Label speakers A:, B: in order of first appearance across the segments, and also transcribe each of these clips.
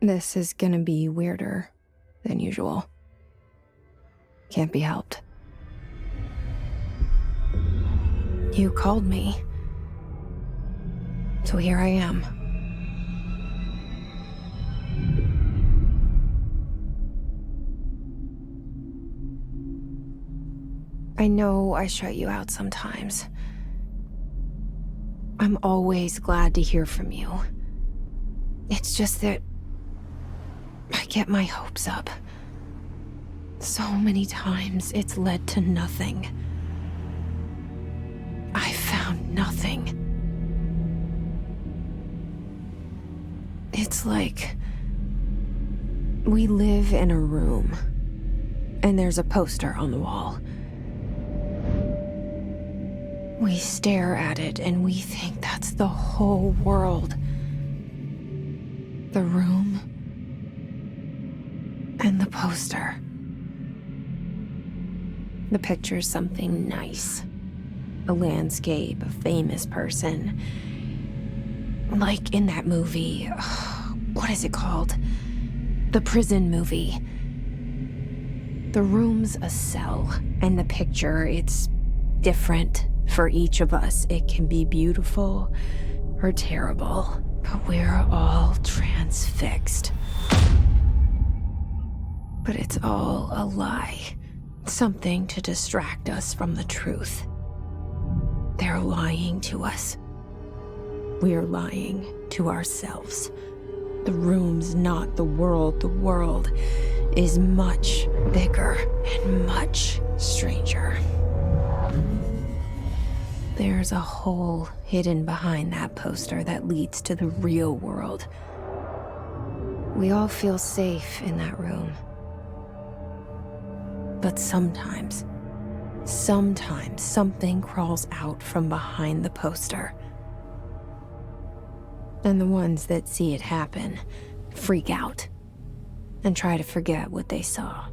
A: This is gonna be weirder than usual. Can't be helped. You called me. So here I am. I know I shut you out sometimes. I'm always glad to hear from you. It's just that I get my hopes up. So many times it's led to nothing. I found nothing. It's like we live in a room, and there's a poster on the wall. We stare at it and we think that's the whole world. The room and the poster. The picture's something nice. A landscape, a famous person. Like in that movie, what is it called? The prison movie. The room's a cell, and the picture, it's different for each of us. It can be beautiful or terrible, but we're all transfixed. But it's all a lie. Something to distract us from the truth. They're lying to us. We're lying to ourselves. The room's not the world. The world is much bigger and much stranger. There's a hole hidden behind that poster that leads to the real world. We all feel safe in that room. But sometimes something crawls out from behind the poster. And the ones that see it happen freak out and try to forget what they saw.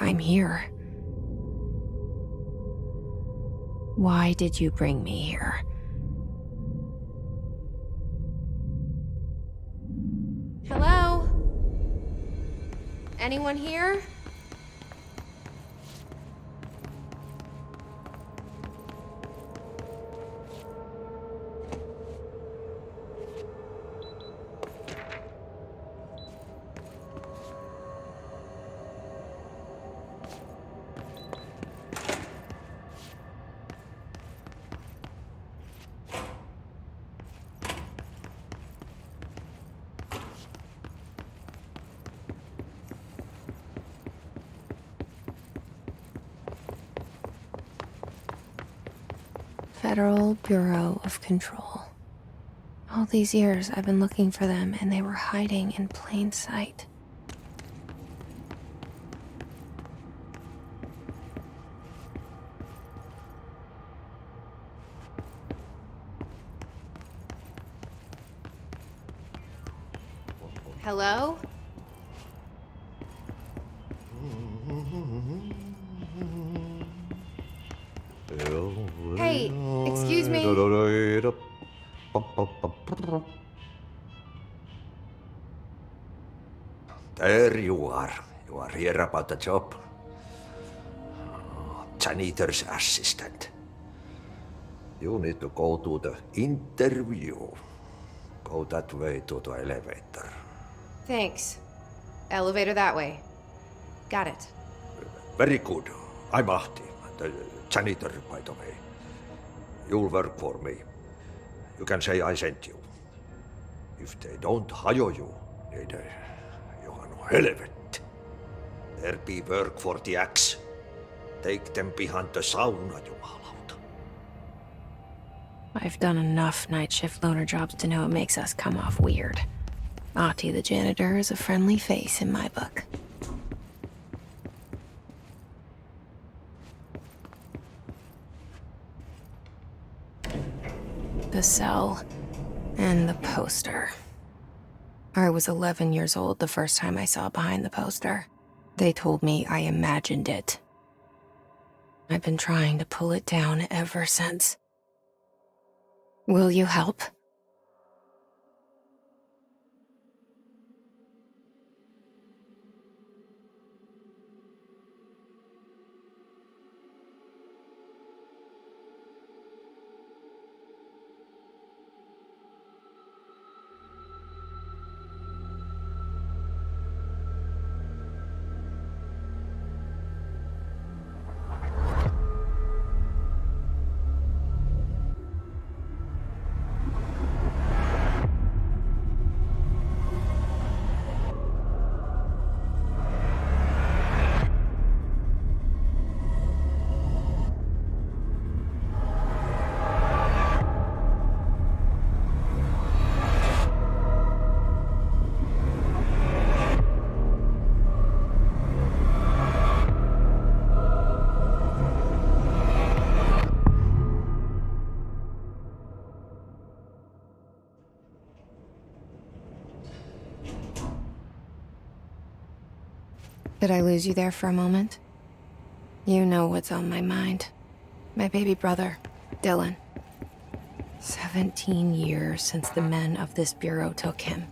A: I'm here. Why did you bring me here? Hello? Anyone here? Federal Bureau of Control. All these years I've been looking for them, and they were hiding in plain sight. Hello? Hey, excuse me.
B: There you are. You are here about the job. Janitor's assistant. You need to go to the interview. Go that way to the elevator.
A: Thanks. Elevator that way. Got it.
B: Very good. I'm Ahti, the janitor, by the way. You'll work for me. You can say I sent you. If they don't hire you, niin johan on helvet. There be work for the axe. Take them behind the sauna, jumalauta.
A: I've done enough night shift loner jobs to know it makes us come off weird. Ahti the janitor is a friendly face in my book. The cell and the poster. I was 11 years old the first time I saw behind the poster. They told me I imagined it. I've been trying to pull it down ever since. Will you help? Did I lose you there for a moment? You know what's on my mind. My baby brother, Dylan. 17 years since the men of this bureau took him.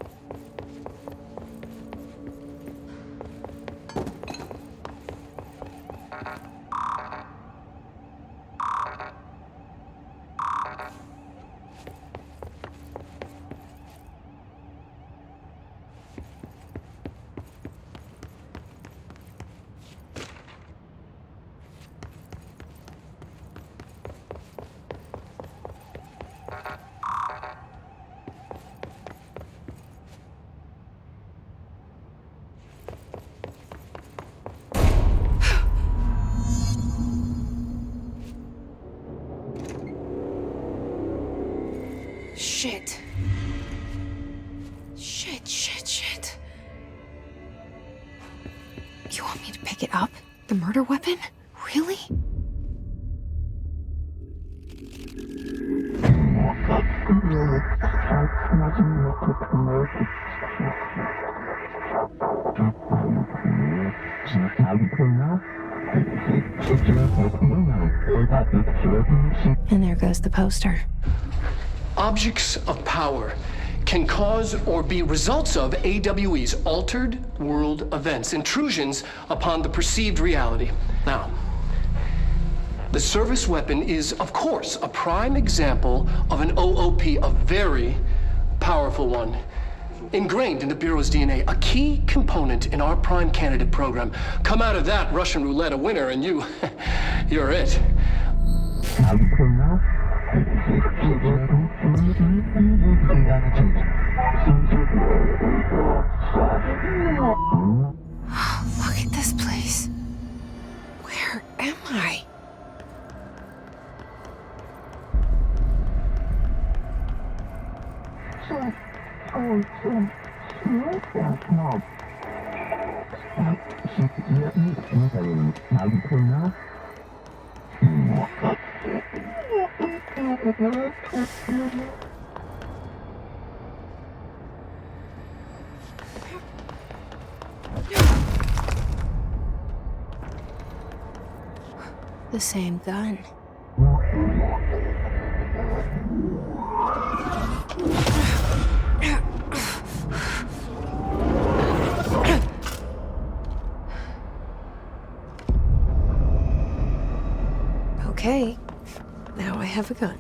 A: Shit. Shit. You want me to pick it up? The murder weapon? Really? And there goes the poster.
C: Objects of power can cause or be results of AWE's altered world events, intrusions upon the perceived reality. Now, the service weapon is, of course, a prime example of an OOP, a very powerful one, ingrained in the Bureau's DNA, a key component in our prime candidate program. Come out of that Russian roulette a winner and you're it.
A: Look at this place. Where am I? The same gun. Okay, now I have a gun.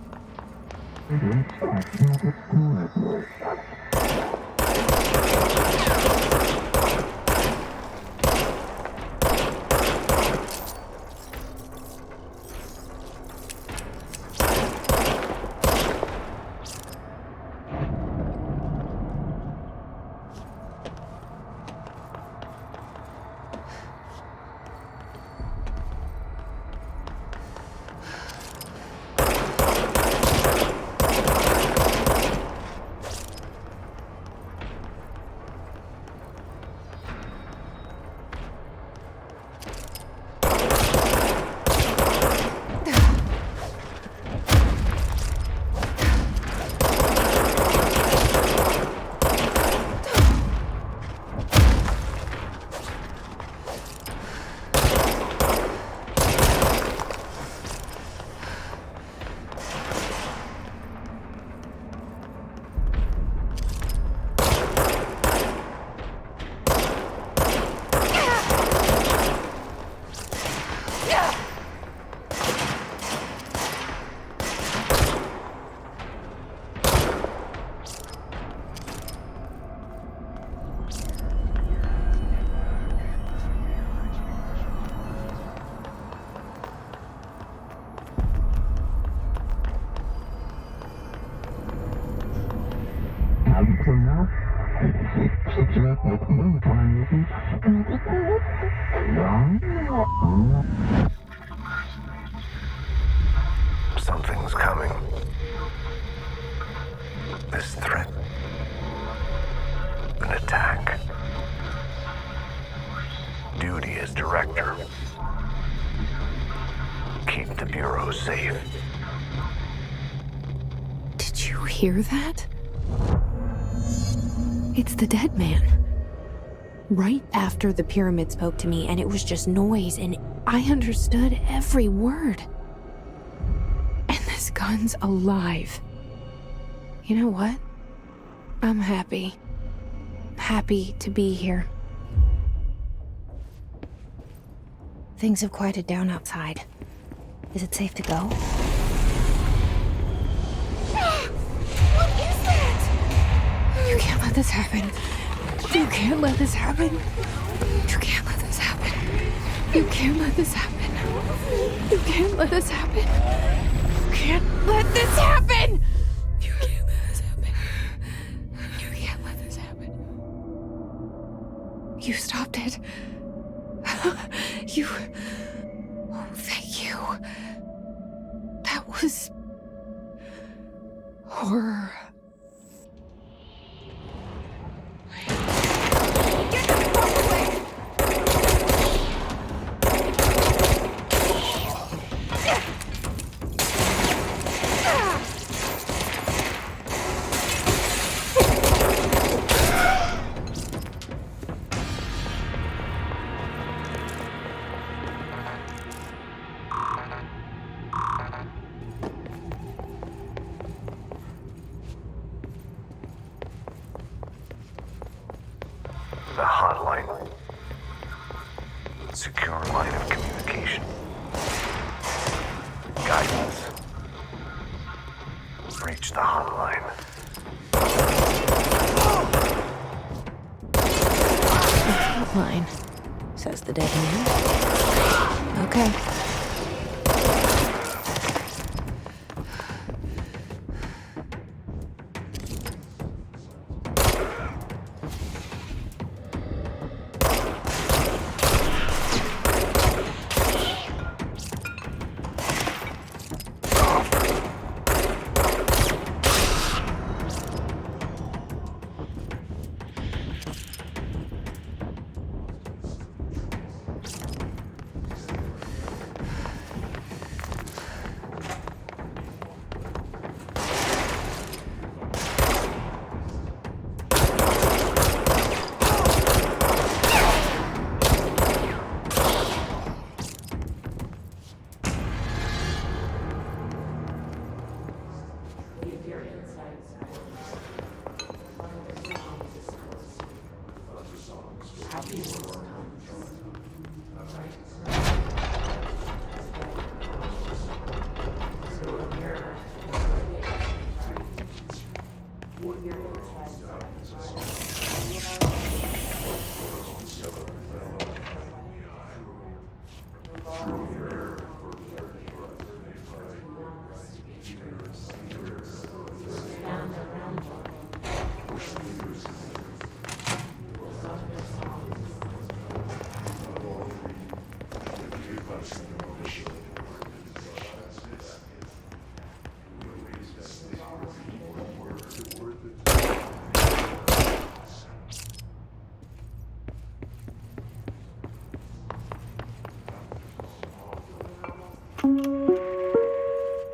D: Something's coming. This threat. An attack. Duty as director. Keep the Bureau safe.
A: Did you hear that? It's the dead man. right after the pyramid spoke to me, and it was just noise, and I understood every word. And this gun's alive. You know what? I'm happy. Happy to be here. Things have quieted down outside. Is it safe to go? What is that? You can't let this happen. You can't let this happen. You can't let this happen. You can't let this happen. You can't let this happen. You can't let this happen. You can't let this happen. You can't let this happen. You stopped it. You... Oh, thank you. That was... horror. Get the fuck away!
D: The hotline. Secure line of communication. Guidance. Reach the hotline.
A: Hotline, says the dead man. Okay.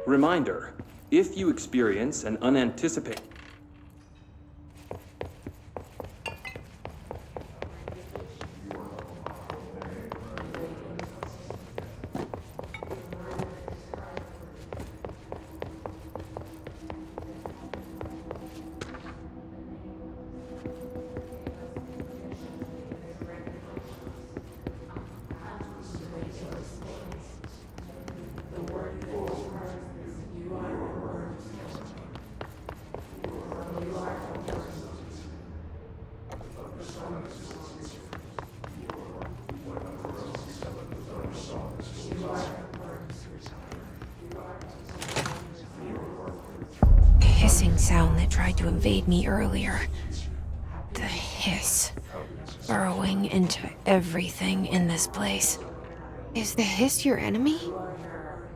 E: Reminder, if you experience an unanticipated...
A: Sound that tried to invade me earlier. The hiss. Burrowing into everything in this place. Is the hiss your enemy?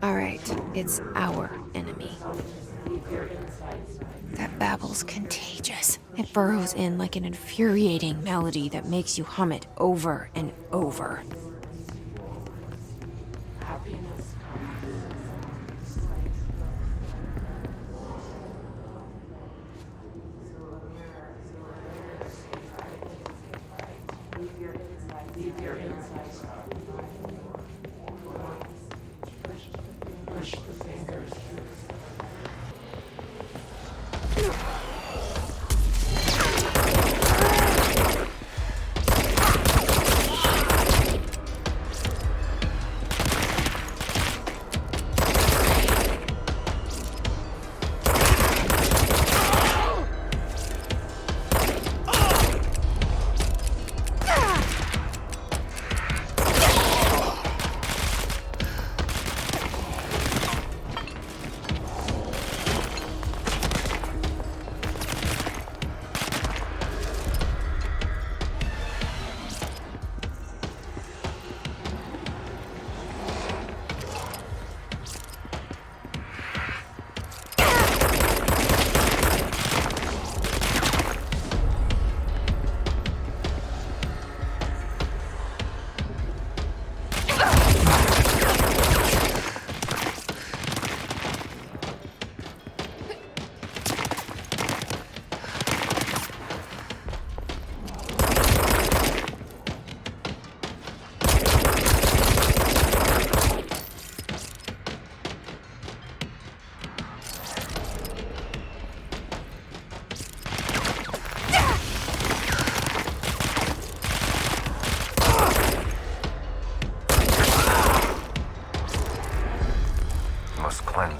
A: Alright, it's our enemy. That babble's contagious. It burrows in like an infuriating melody that makes you hum it over and over.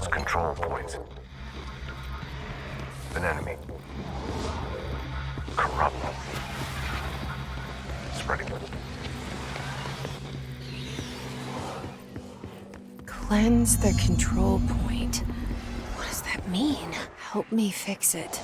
D: those control points. An enemy. Corrupt. Spreading.
A: Cleanse the control point. What does that mean? Help me fix it.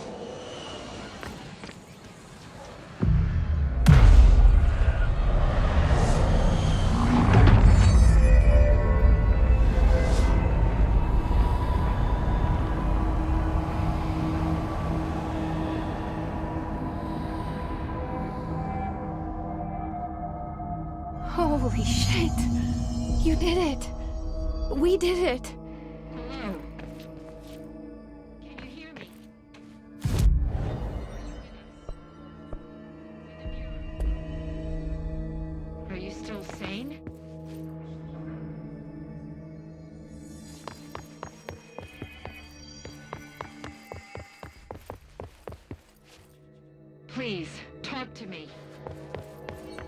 A: Holy shit! You did it! We did it!
F: Hello? Can you hear me? Are you still sane? Please, talk to me.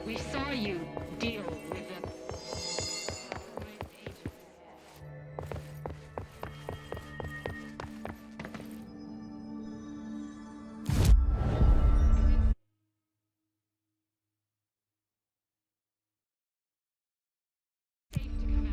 F: We saw you deal with the... Safe to come out.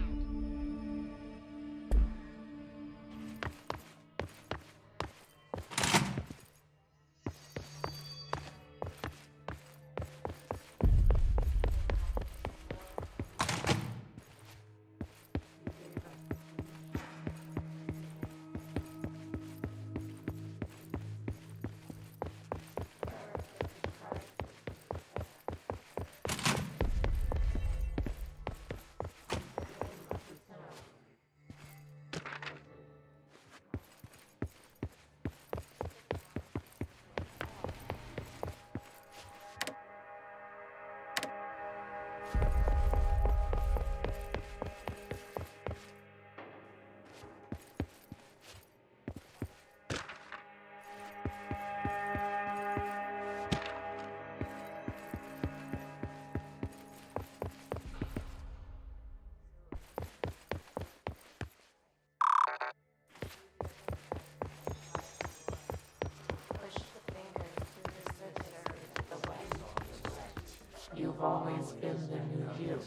G: You've always been the new you.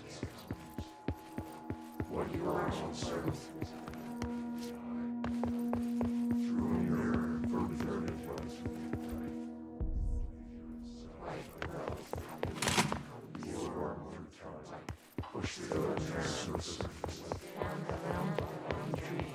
G: What you are uncertain. Push through the surface and around the tree.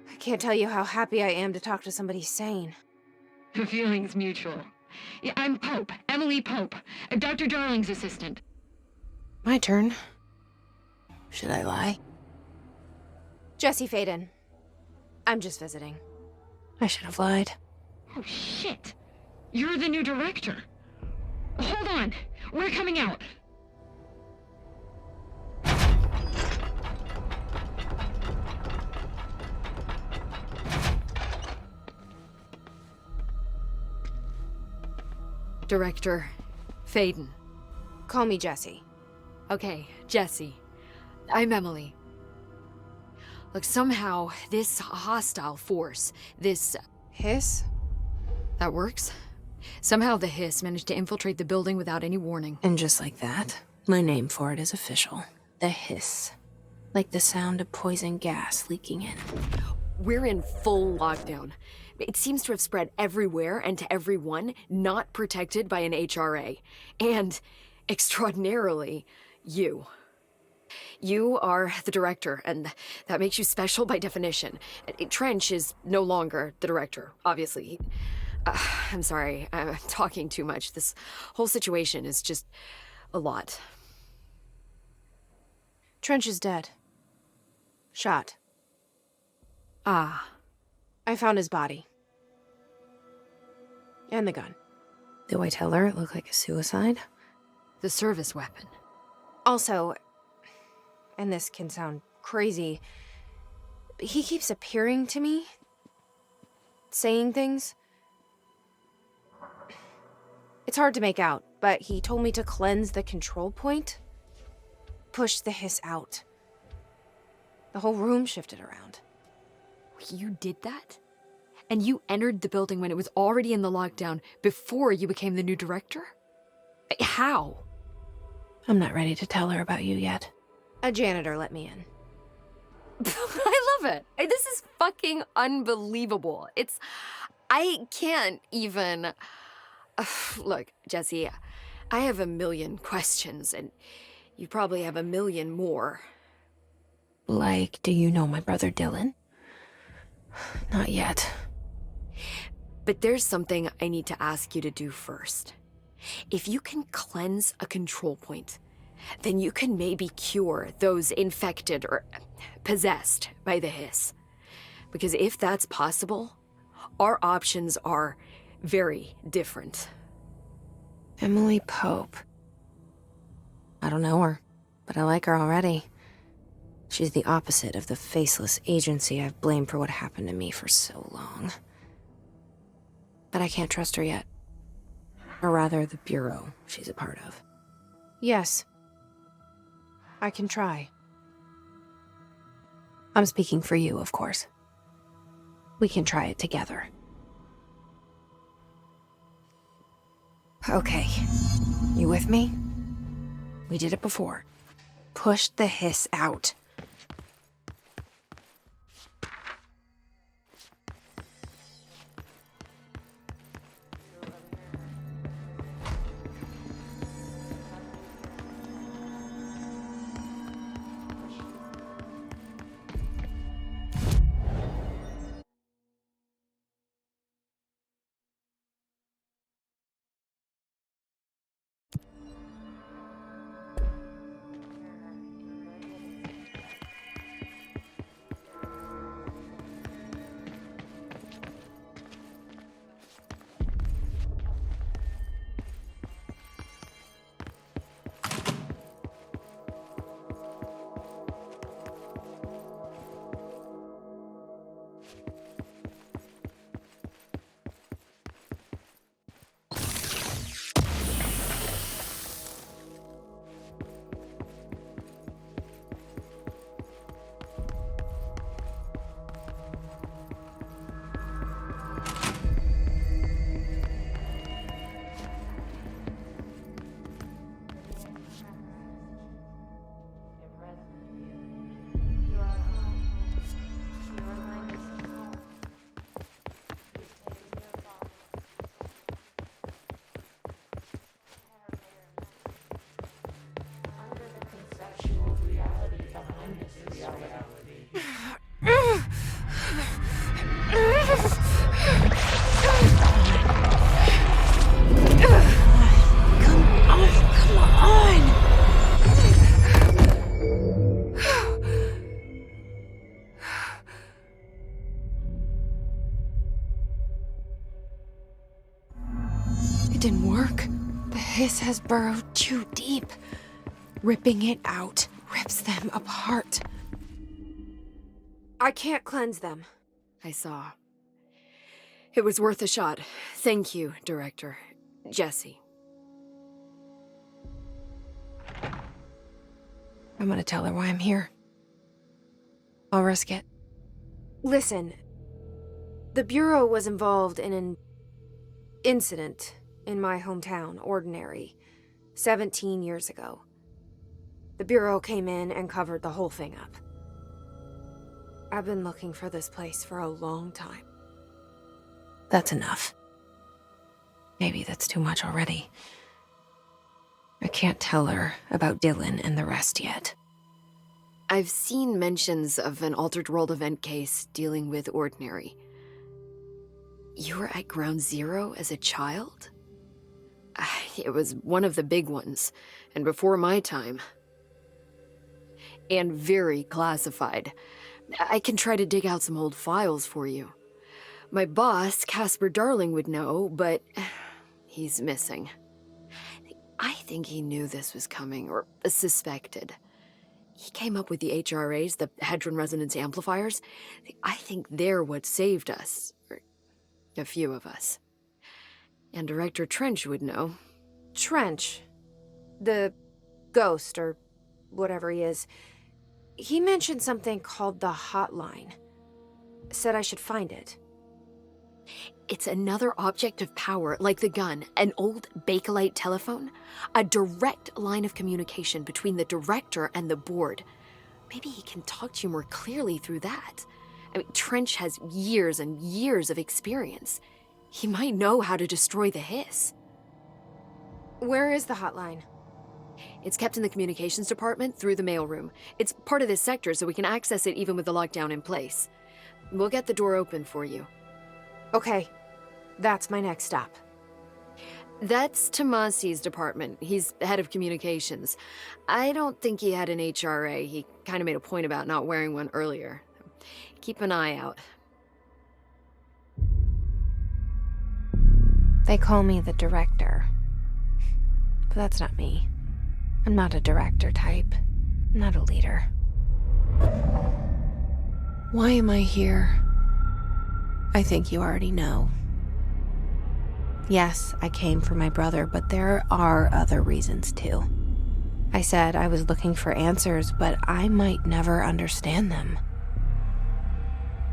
A: I can't tell you how happy I am to talk to somebody sane.
F: The feeling's mutual. Yeah, I'm Pope, Emily Pope, Dr. Darling's assistant.
A: My turn. Should I lie? Jesse Faden. I'm just visiting. I should have lied.
F: Oh, shit. You're the new director. Hold on. We're coming out.
H: Director Faden.
A: Call me Jesse.
H: Okay, Jesse. I'm Emily. Look, somehow this hostile force, this...
A: Hiss?
H: That works? Somehow the hiss managed to infiltrate the building without any warning.
A: And just like that, my name for it is official. The hiss. Like the sound of poison gas leaking in.
H: We're in full lockdown. It seems to have spread everywhere and to everyone not protected by an HRA. And, extraordinarily, you. You are the director, and that makes you special by definition. Trench is no longer the director, obviously. I'm sorry, I'm talking too much. This whole situation is just a lot.
A: Trench is dead. Shot.
H: Ah.
A: I found his body. And the gun. Do I tell her it looked like a suicide?
H: The service weapon.
A: Also, and this can sound crazy, but he keeps appearing to me, saying things. It's hard to make out, but he told me to cleanse the control point, push the hiss out. The whole room shifted around.
H: You did that? And you entered the building when it was already in the lockdown before you became the new director? How?
A: I'm not ready to tell her about you yet. A janitor let me in.
H: I love it. This is fucking unbelievable. I can't even... Look, Jesse, I have a million questions, and you probably have a million more.
A: Like, do you know my brother Dylan? Not yet.
H: But there's something I need to ask you to do first. If you can cleanse a control point, then you can maybe cure those infected or possessed by the hiss. Because if that's possible, our options are very different.
A: Emily Pope. I don't know her, but I like her already. She's the opposite of the faceless agency I've blamed for what happened to me for so long. But I can't trust her yet. Or rather, the bureau she's a part of. Yes. I can try. I'm speaking for you, of course. We can try it together. Okay. You with me? We did it before. Push the hiss out. Didn't work. The hiss has burrowed too deep. Ripping it out rips them apart. I can't cleanse them.
H: I saw. It was worth a shot. Thank you, Director. Jesse.
A: I'm gonna tell her why I'm here. I'll risk it. Listen. The Bureau was involved in an incident in my hometown, Ordinary, 17 years ago. The Bureau came in and covered the whole thing up. I've been looking for this place for a long time. That's enough. Maybe that's too much already. I can't tell her about Dylan and the rest yet.
H: I've seen mentions of an Altered World event case dealing with Ordinary. You were at Ground Zero as a child? It was one of the big ones, and before my time. And very classified. I can try to dig out some old files for you. My boss, Casper Darling, would know, but he's missing. I think he knew this was coming, or suspected. He came up with the HRAs, the Hadron Resonance Amplifiers. I think they're what saved us, or a few of us. And Director Trench would know.
A: Trench. The ghost, or whatever he is. He mentioned something called the hotline. Said I should find it.
H: It's another object of power, like the gun, an old Bakelite telephone, a direct line of communication between the director and the board. Maybe he can talk to you more clearly through that. I mean, Trench has years and years of experience. He might know how to destroy the hiss.
A: Where is the hotline?
H: It's kept in the communications department through the mailroom. It's part of this sector, so we can access it even with the lockdown in place. We'll get the door open for you.
A: Okay, that's my next stop.
H: That's Tomasi's department. He's head of communications. I don't think he had an HRA. He kind of made a point about not wearing one earlier. Keep an eye out.
A: They call me the director. But that's not me. I'm not a director type. I'm not a leader. Why am I here? I think you already know. Yes, I came for my brother, but there are other reasons too. I said I was looking for answers, but I might never understand them.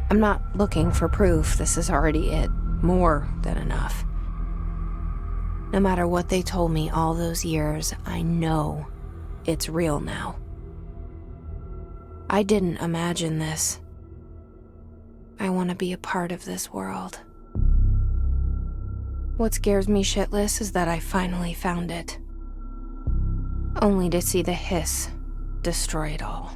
A: I'm not looking for proof. This is already it. More than enough. No matter what they told me all those years, I know it's real now. I didn't imagine this. I want to be a part of this world. What scares me shitless is that I finally found it. Only to see the hiss destroy it all.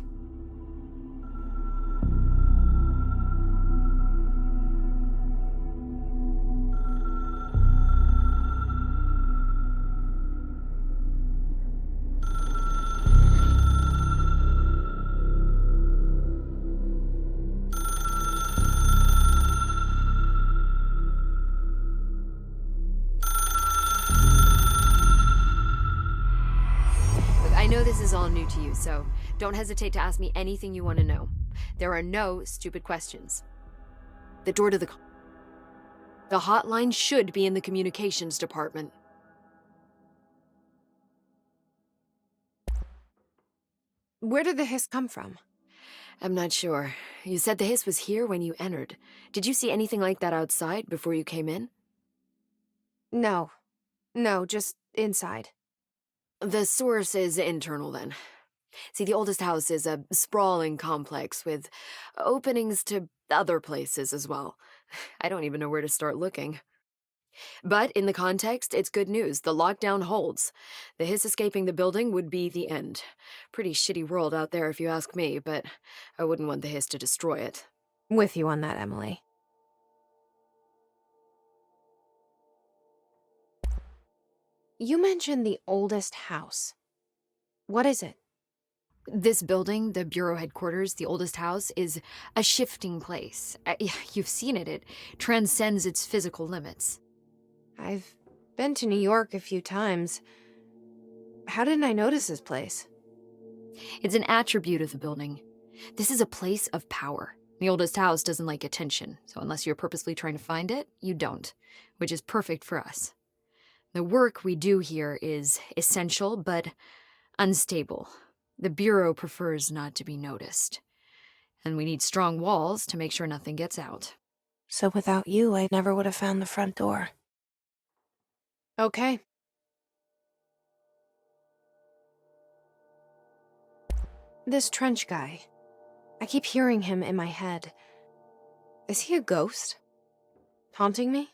H: I know this is all new to you, so don't hesitate to ask me anything you want to know. There are no stupid questions. The door to the hotline should be in the communications department.
A: Where did the hiss come from?
H: I'm not sure. You said the hiss was here when you entered. Did you see anything like that outside before you came in?
A: No, just inside.
H: The source is internal, then. See, the oldest house is a sprawling complex with openings to other places as well. I don't even know where to start looking. But in the context, it's good news. The lockdown holds. The hiss escaping the building would be the end. Pretty shitty world out there if you ask me, but I wouldn't want the hiss to destroy it.
A: With you on that, Emily. You mentioned the oldest house. What is it?
H: This building, the Bureau headquarters, the oldest house, is a shifting place. You've seen it. It transcends its physical limits.
A: I've been to New York a few times. How didn't I notice this place?
H: It's an attribute of the building. This is a place of power. The oldest house doesn't like attention, so unless you're purposely trying to find it, you don't, which is perfect for us. The work we do here is essential, but unstable. The Bureau prefers not to be noticed. And we need strong walls to make sure nothing gets out.
A: So without you, I never would have found the front door. Okay. This Trench guy. I keep hearing him in my head. Is he a ghost? Haunting me?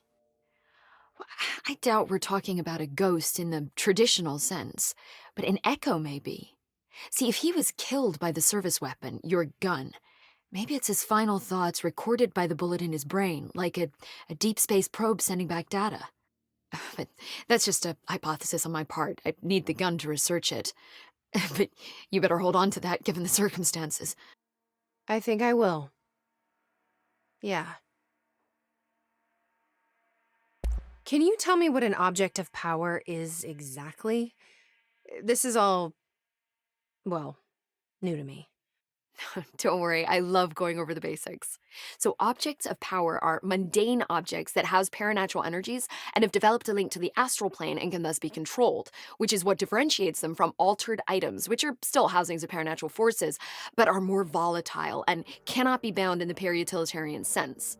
H: I doubt we're talking about a ghost in the traditional sense, but an echo maybe. See, if he was killed by the service weapon, your gun, maybe it's his final thoughts recorded by the bullet in his brain, like a deep space probe sending back data. But that's just a hypothesis on my part. I need the gun to research it. But you better hold on to that given the circumstances.
A: I think I will. Yeah. Can you tell me what an object of power is exactly? This is all, well, new to me.
H: Don't worry, I love going over the basics. So, objects of power are mundane objects that house paranatural energies and have developed a link to the astral plane and can thus be controlled, which is what differentiates them from altered items, which are still housings of paranatural forces, but are more volatile and cannot be bound in the peri-utilitarian sense.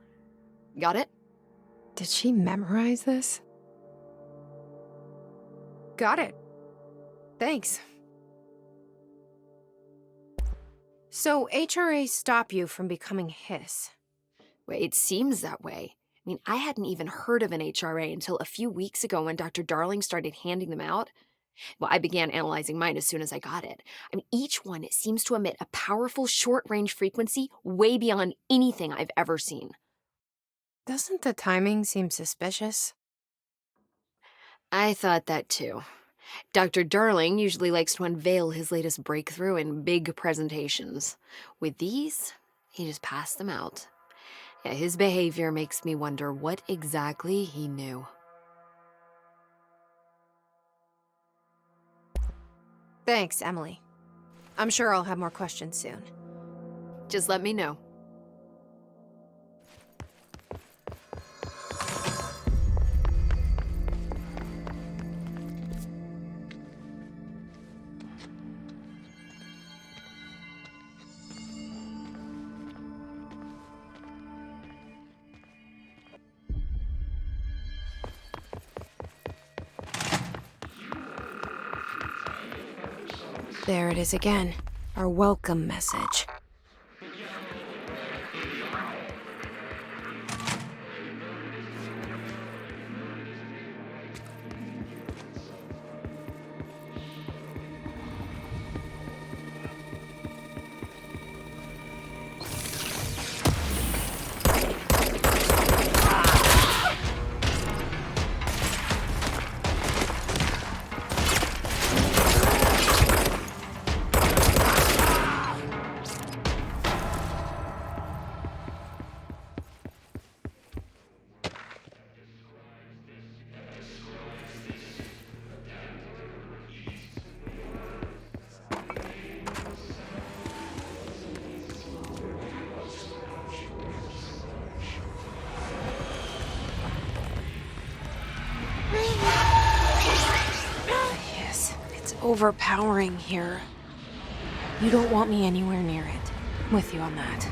H: Got it?
A: Did she memorize this? Got it. Thanks. So HRAs stop you from becoming Hiss?
H: Well, it seems that way. I mean, I hadn't even heard of an HRA until a few weeks ago when Dr. Darling started handing them out. Well, I began analyzing mine as soon as I got it. I mean, each one seems to emit a powerful short-range frequency way beyond anything I've ever seen.
A: Doesn't the timing seem suspicious?
H: I thought that too. Dr. Darling usually likes to unveil his latest breakthrough in big presentations. With these, he just passed them out. Yeah, his behavior makes me wonder what exactly he knew.
A: Thanks, Emily. I'm sure I'll have more questions soon.
H: Just let me know.
A: There it is again. Our welcome message. Overpowering here. You don't want me anywhere near it. I'm with you on that.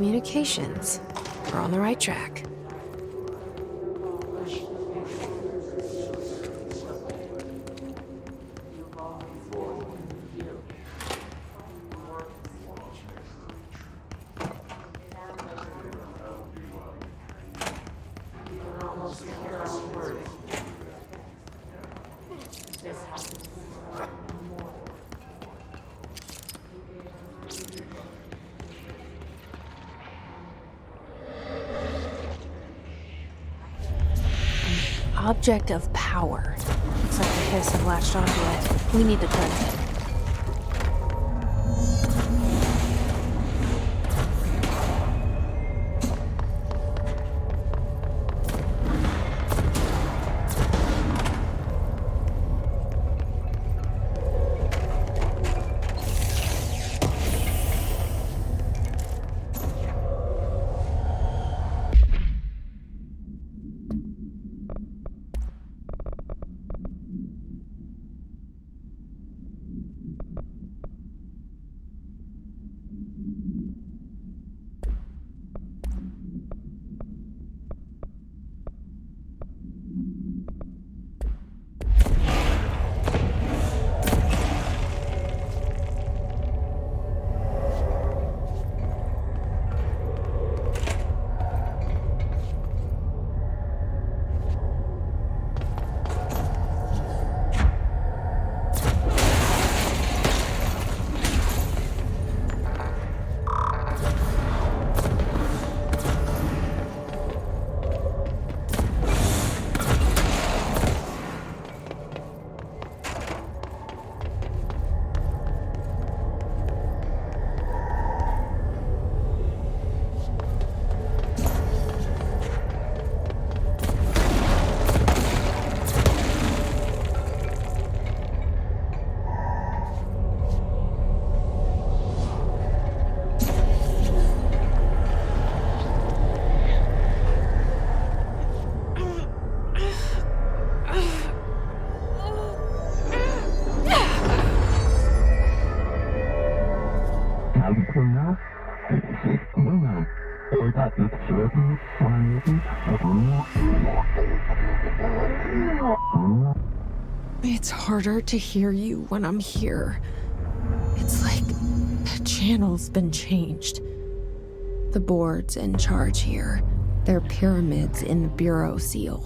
A: communications. We're on the right track. Object of power. Looks like the hiss have latched onto it. We need to cleanse it. It's harder to hear you when I'm here. It's like the channel's been changed. The board's in charge here. They're pyramids in the Bureau seal.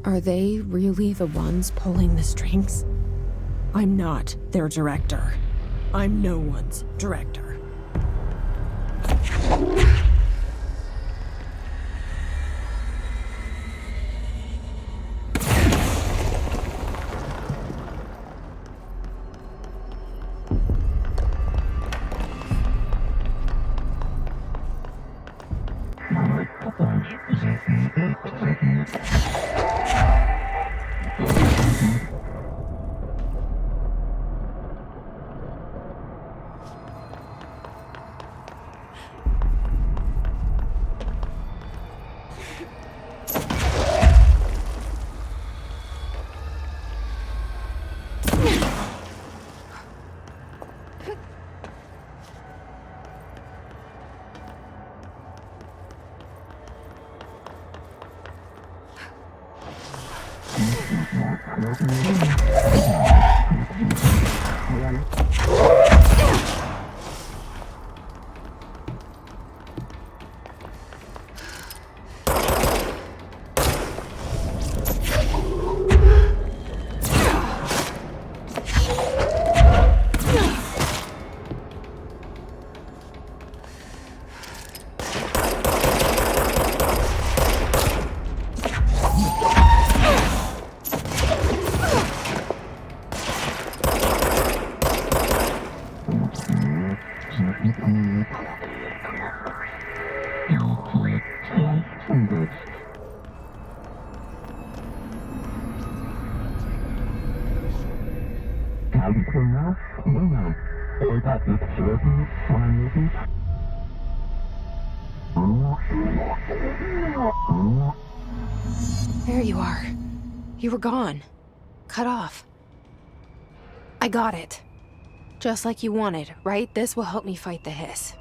A: Are they really the ones pulling the strings? I'm not their director. I'm no one's director. There you are. You were gone. Cut off. I got it. Just like you wanted, right? This will help me fight the hiss.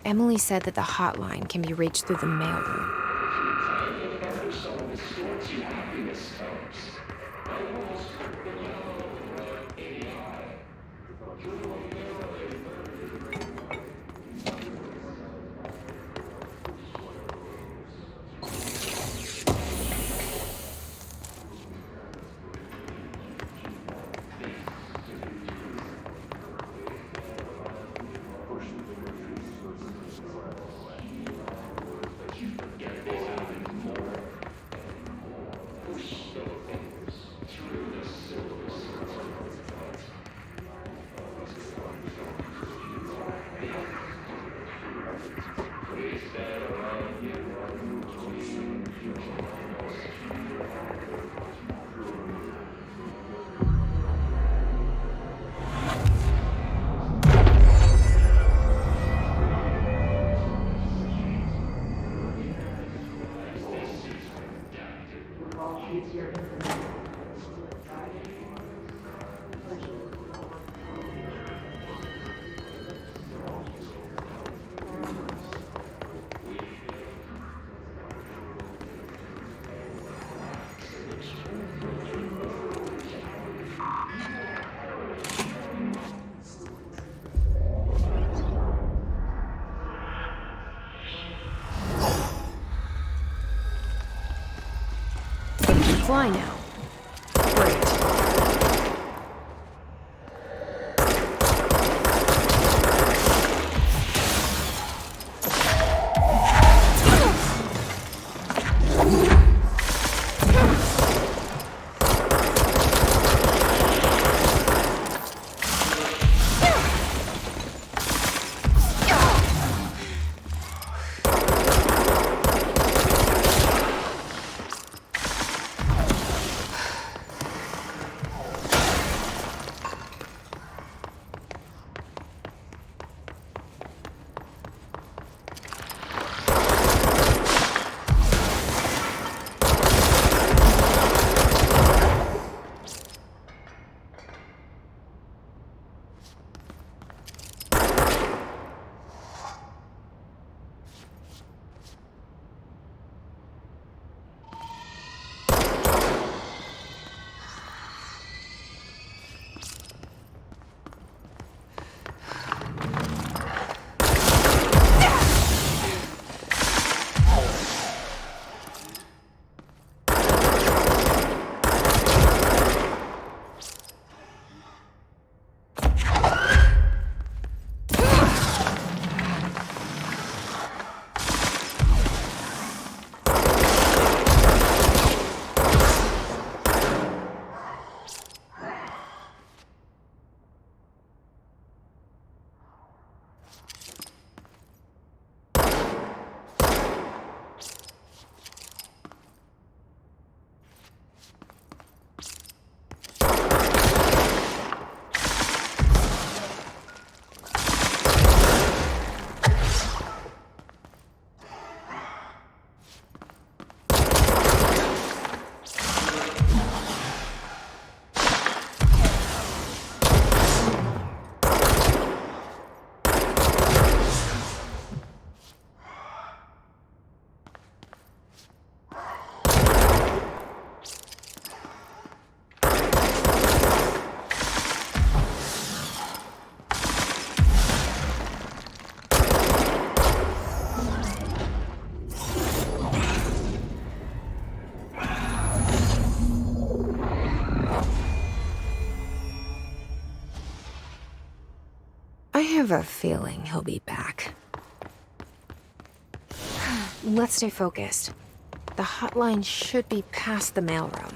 A: Emily said that the hotline can be reached through the mailroom. Fly now. Great. I have a feeling he'll be back. Let's stay focused. The hotline should be past the mailroom.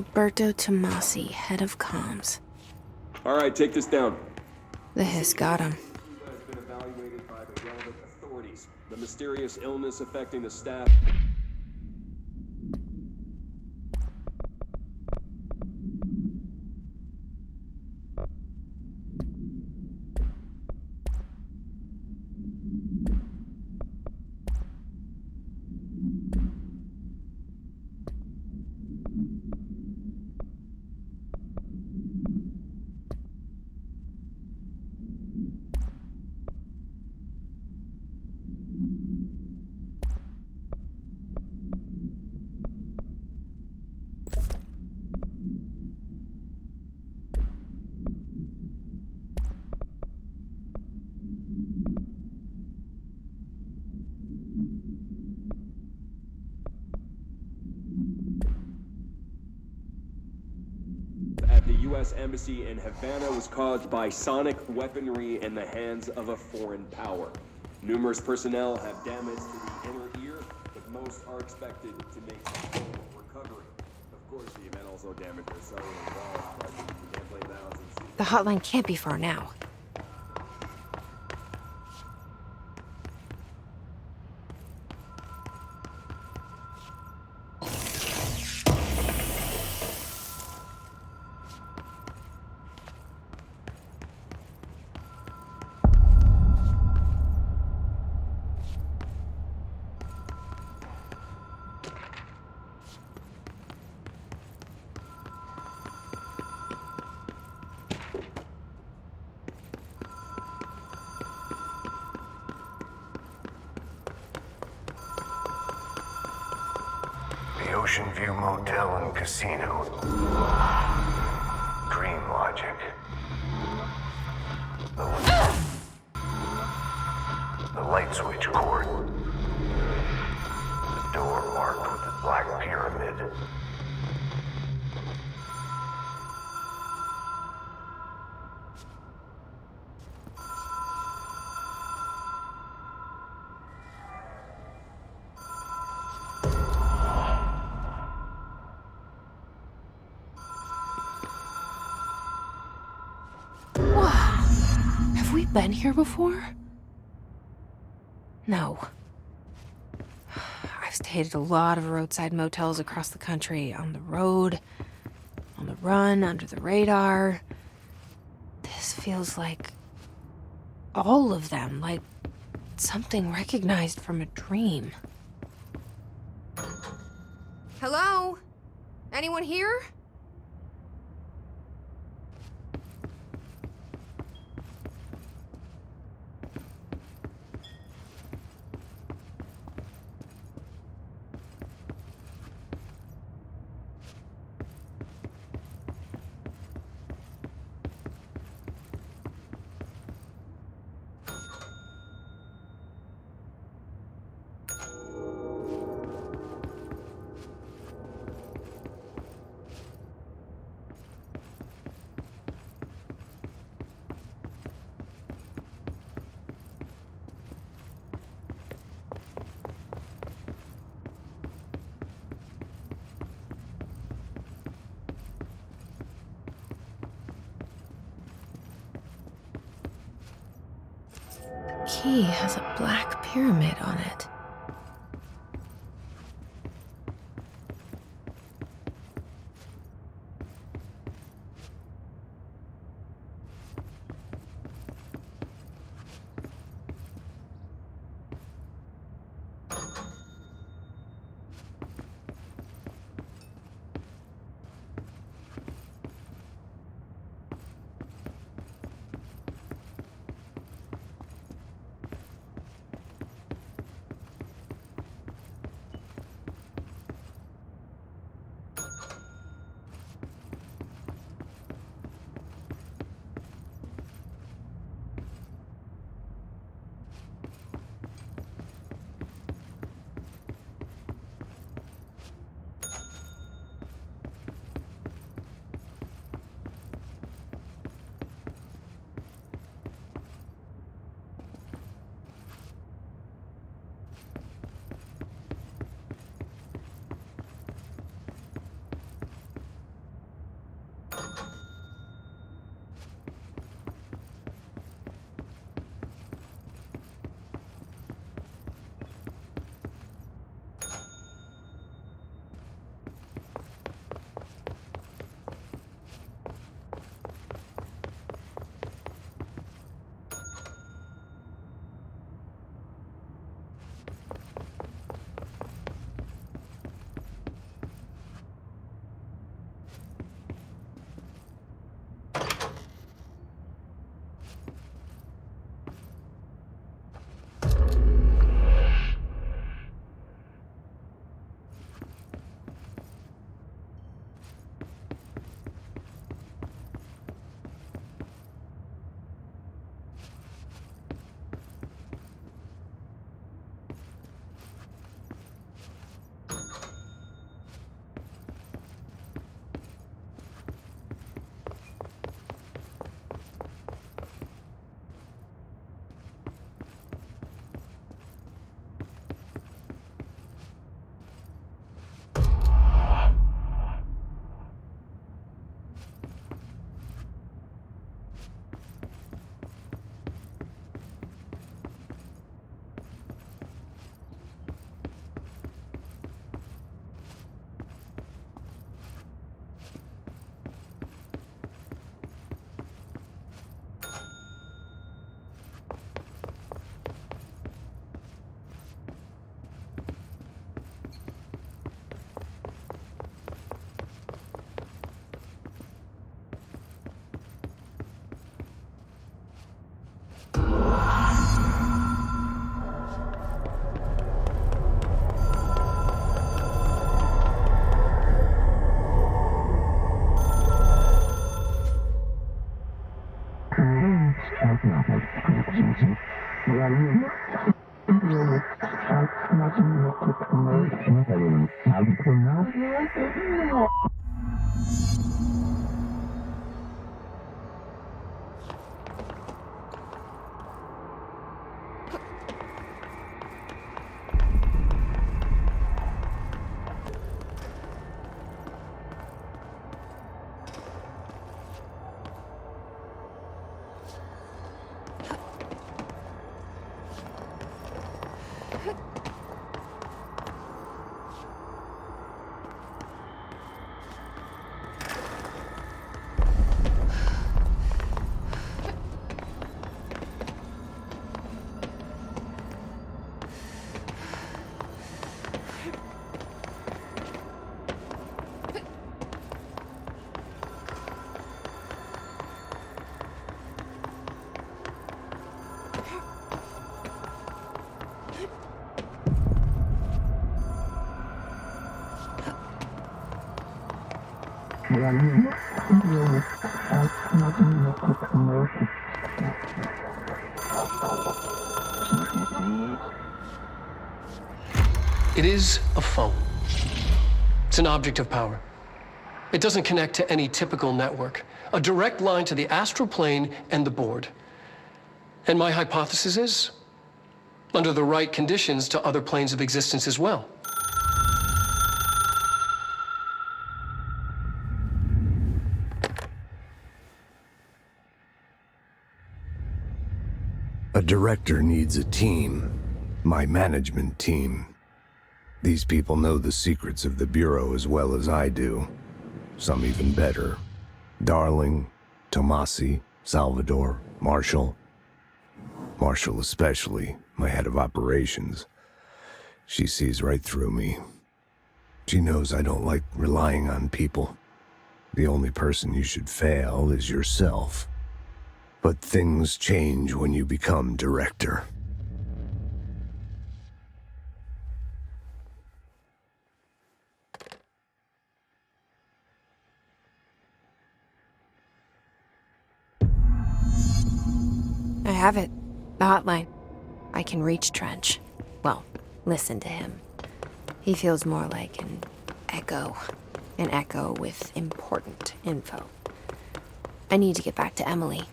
A: Alberto Tomasi, head of comms.
E: All right, take this down.
A: The hiss got him.
E: Has been evaluated by the relevant authorities. The mysterious illness affecting the staff. At the U.S. Embassy in Havana was caused by sonic weaponry in the hands of a foreign power. Numerous personnel have damage to the inner ear, but most are expected to make a full recovery. Of course, the event also damaged their cellular walls, but you can't blame that on some.
A: The hotline can't be far now.
D: The Ocean View Motel and Casino. Dream Logic. The light switch cord. The door marked with the black pyramid.
A: Have we been here before? No. I've stayed at a lot of roadside motels across the country, on the road, on the run, under the radar. This feels like all of them, like something recognized from a dream. Hello? Anyone here? Key has a black pyramid on it.
C: It is a phone. It's an object of power. It doesn't connect to any typical network. A direct line to the astral plane and the board. And my hypothesis is, under the right conditions, to other planes of existence as well.
I: A director needs a team. My management team. These people know the secrets of the Bureau as well as I do. Some even better. Darling, Tomasi, Salvador, Marshall. Marshall especially, my head of operations. She sees right through me. She knows I don't like relying on people. The only person you should fail is yourself. But things change when you become director.
A: I have it. The hotline. I can reach Trench. Well, listen to him. He feels more like an echo. An echo with important info. I need to get back to Emily.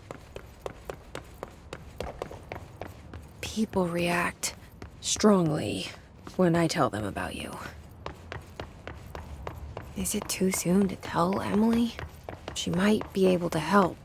A: People react strongly when I tell them about you. Is it too soon to tell Emily? She might be able to help.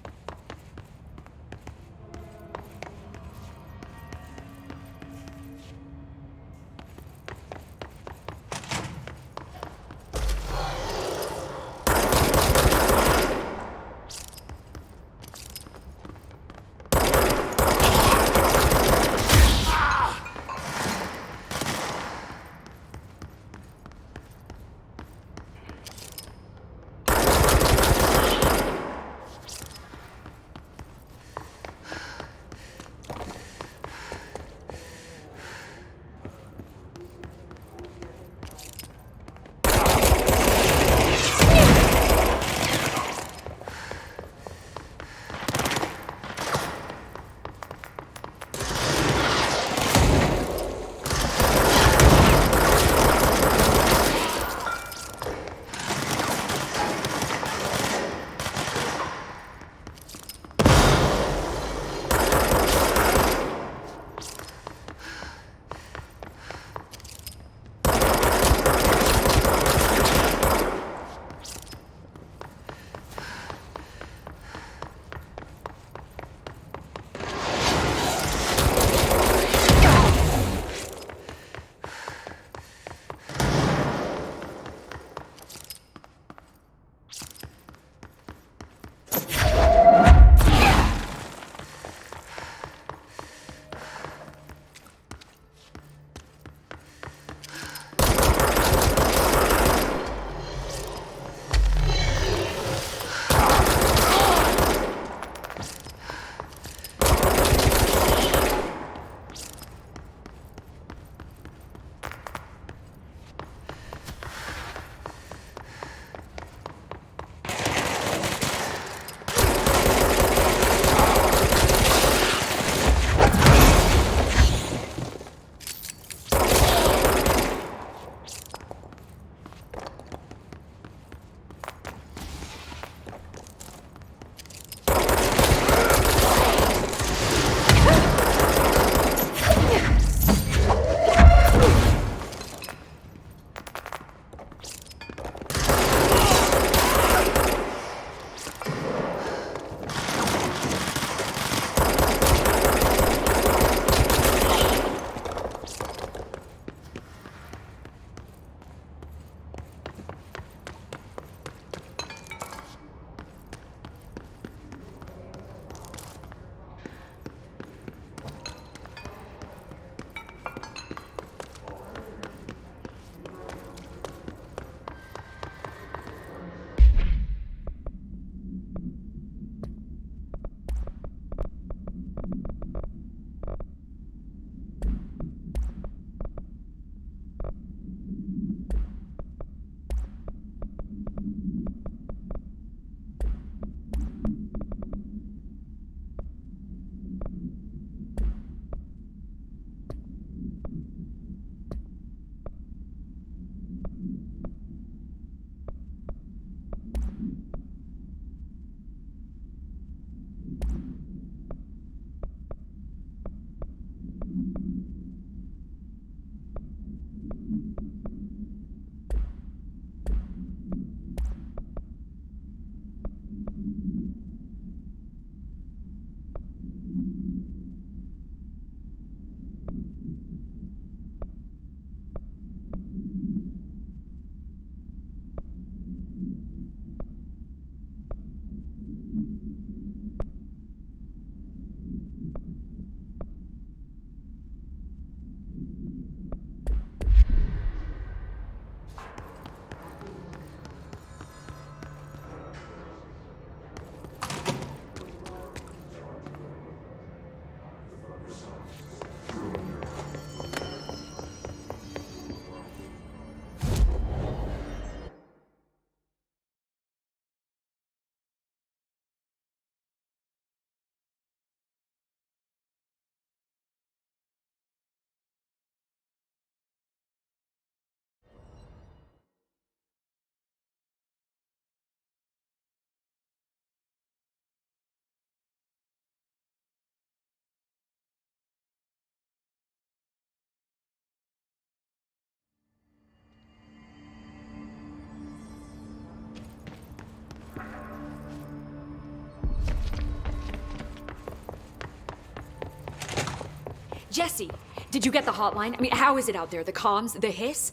H: Jesse, did you get the hotline? I mean, how is it out there? The comms, the hiss?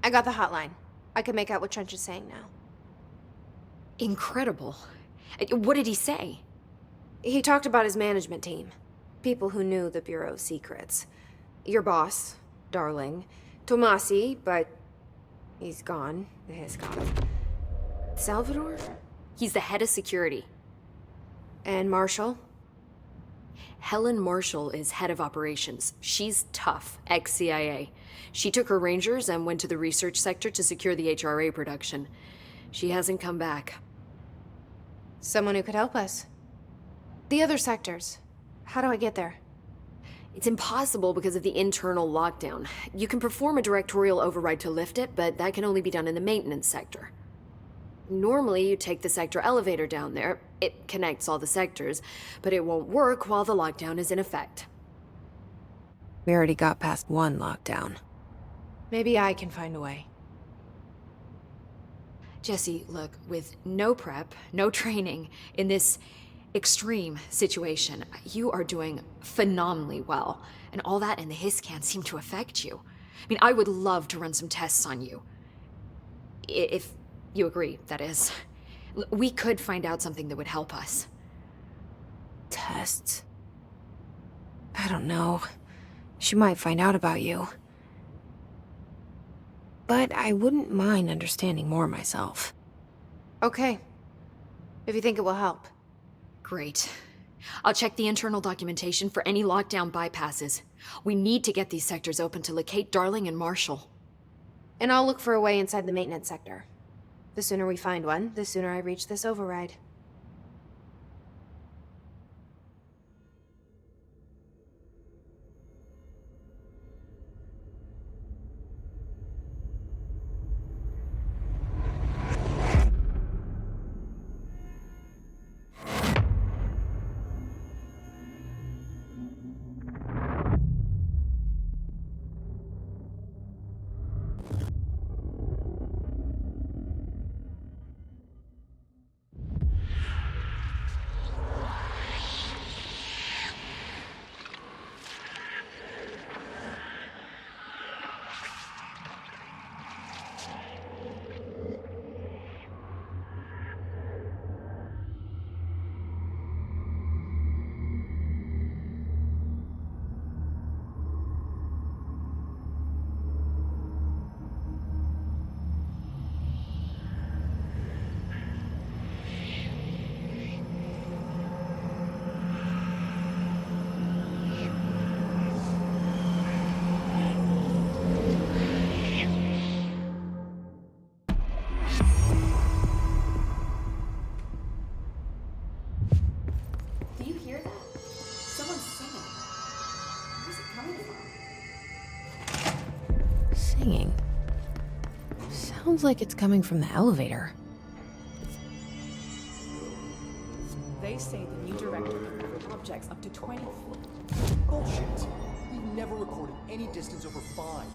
A: I got the hotline. I can make out what Trench is saying now.
H: Incredible. What did he say?
A: He talked about his management team. People who knew the Bureau's secrets. Your boss, Darling. Tomasi, but he's gone. The hiss got him. Salvador?
H: He's the head of security.
A: And Marshall?
H: Helen Marshall is head of operations. She's tough, ex-CIA. She took her Rangers and went to the research sector to secure the HRA production. She hasn't come back.
A: Someone who could help us. The other sectors. How do I get there?
H: It's impossible because of the internal lockdown. You can perform a directorial override to lift it, but that can only be done in the maintenance sector. Normally, you take the sector elevator down there. It connects all the sectors, but it won't work while the lockdown is in effect.
A: We already got past one lockdown. Maybe I can find a way.
H: Jesse, look, with no prep, no training, in this extreme situation, you are doing phenomenally well. And all that and the hiss can't seem to affect you. I mean, I would love to run some tests on you. If you agree, that is. We could find out something that would help us.
A: Tests? I don't know. She might find out about you. But I wouldn't mind understanding more myself. Okay. If you think it will help.
H: Great. I'll check the internal documentation for any lockdown bypasses. We need to get these sectors open to locate Darling and Marshall.
A: And I'll look for a way inside the maintenance sector. The sooner we find one, the sooner I reach this override. Singing. Sounds like it's coming from the elevator.
J: They say the new director can move objects up to 20 feet.
K: Bullshit. We've never recorded any distance over 5.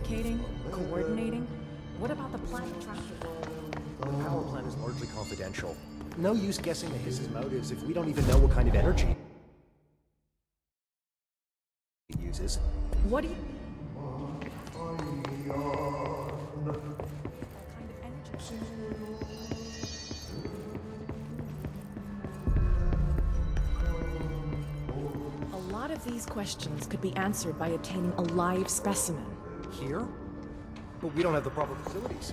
J: communicating? Coordinating? What about the planet traffic?
K: The power plant is largely confidential. No use guessing the hiss's motives if we don't even know what kind of energy it uses.
J: What do you... A lot of these questions could be answered by obtaining a live specimen.
K: Here? But we don't have the proper facilities.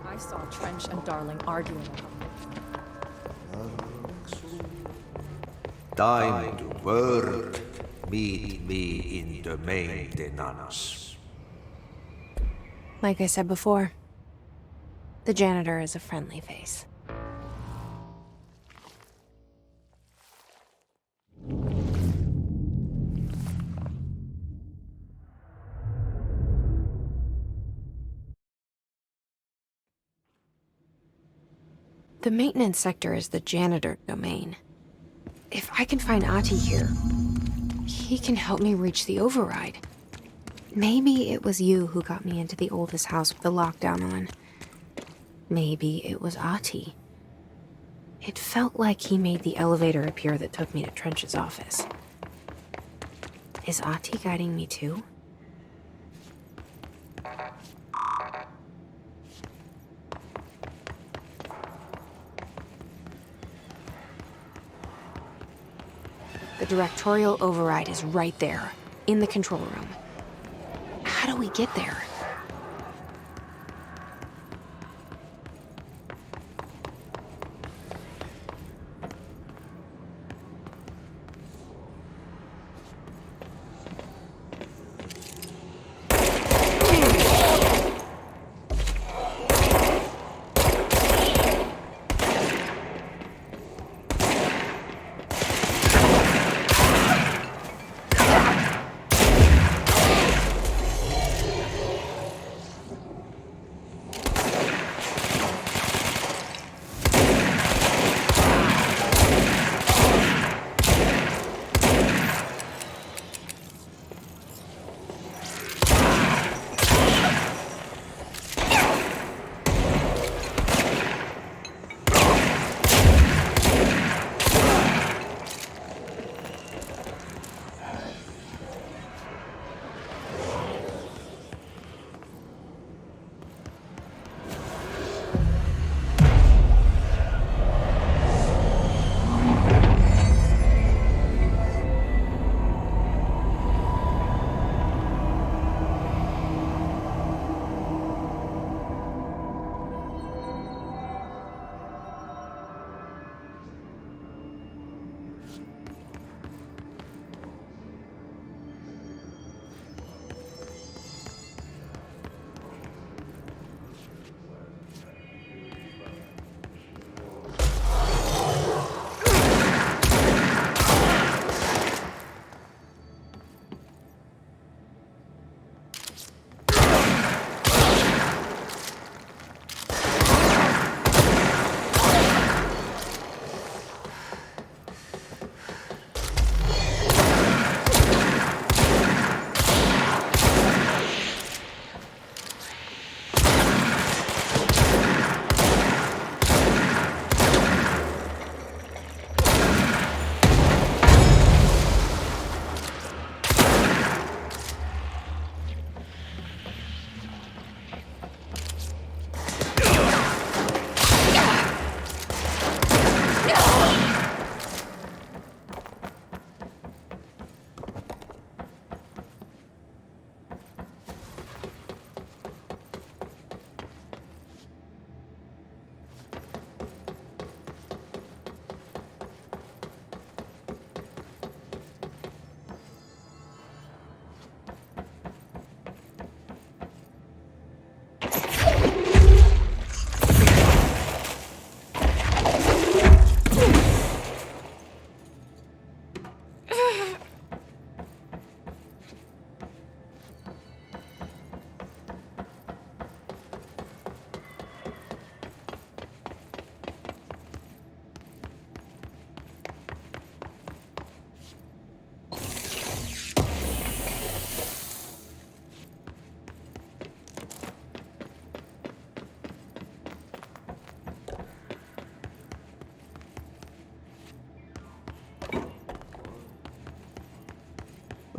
J: I saw Trench and Darling arguing about
B: Time to work. Meet me in the maintenance.
A: Like I said before, the janitor is a friendly face. The maintenance sector is the janitor domain. If I can find Ahti here, he can help me reach the override. Maybe it was you who got me into the oldest house with the lockdown on. Maybe it was Ahti. It felt like he made the elevator appear that took me to Trench's office. Is Ahti guiding me too? The Directorial Override is right there, in the control room. How do we get there?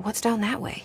A: What's down that way?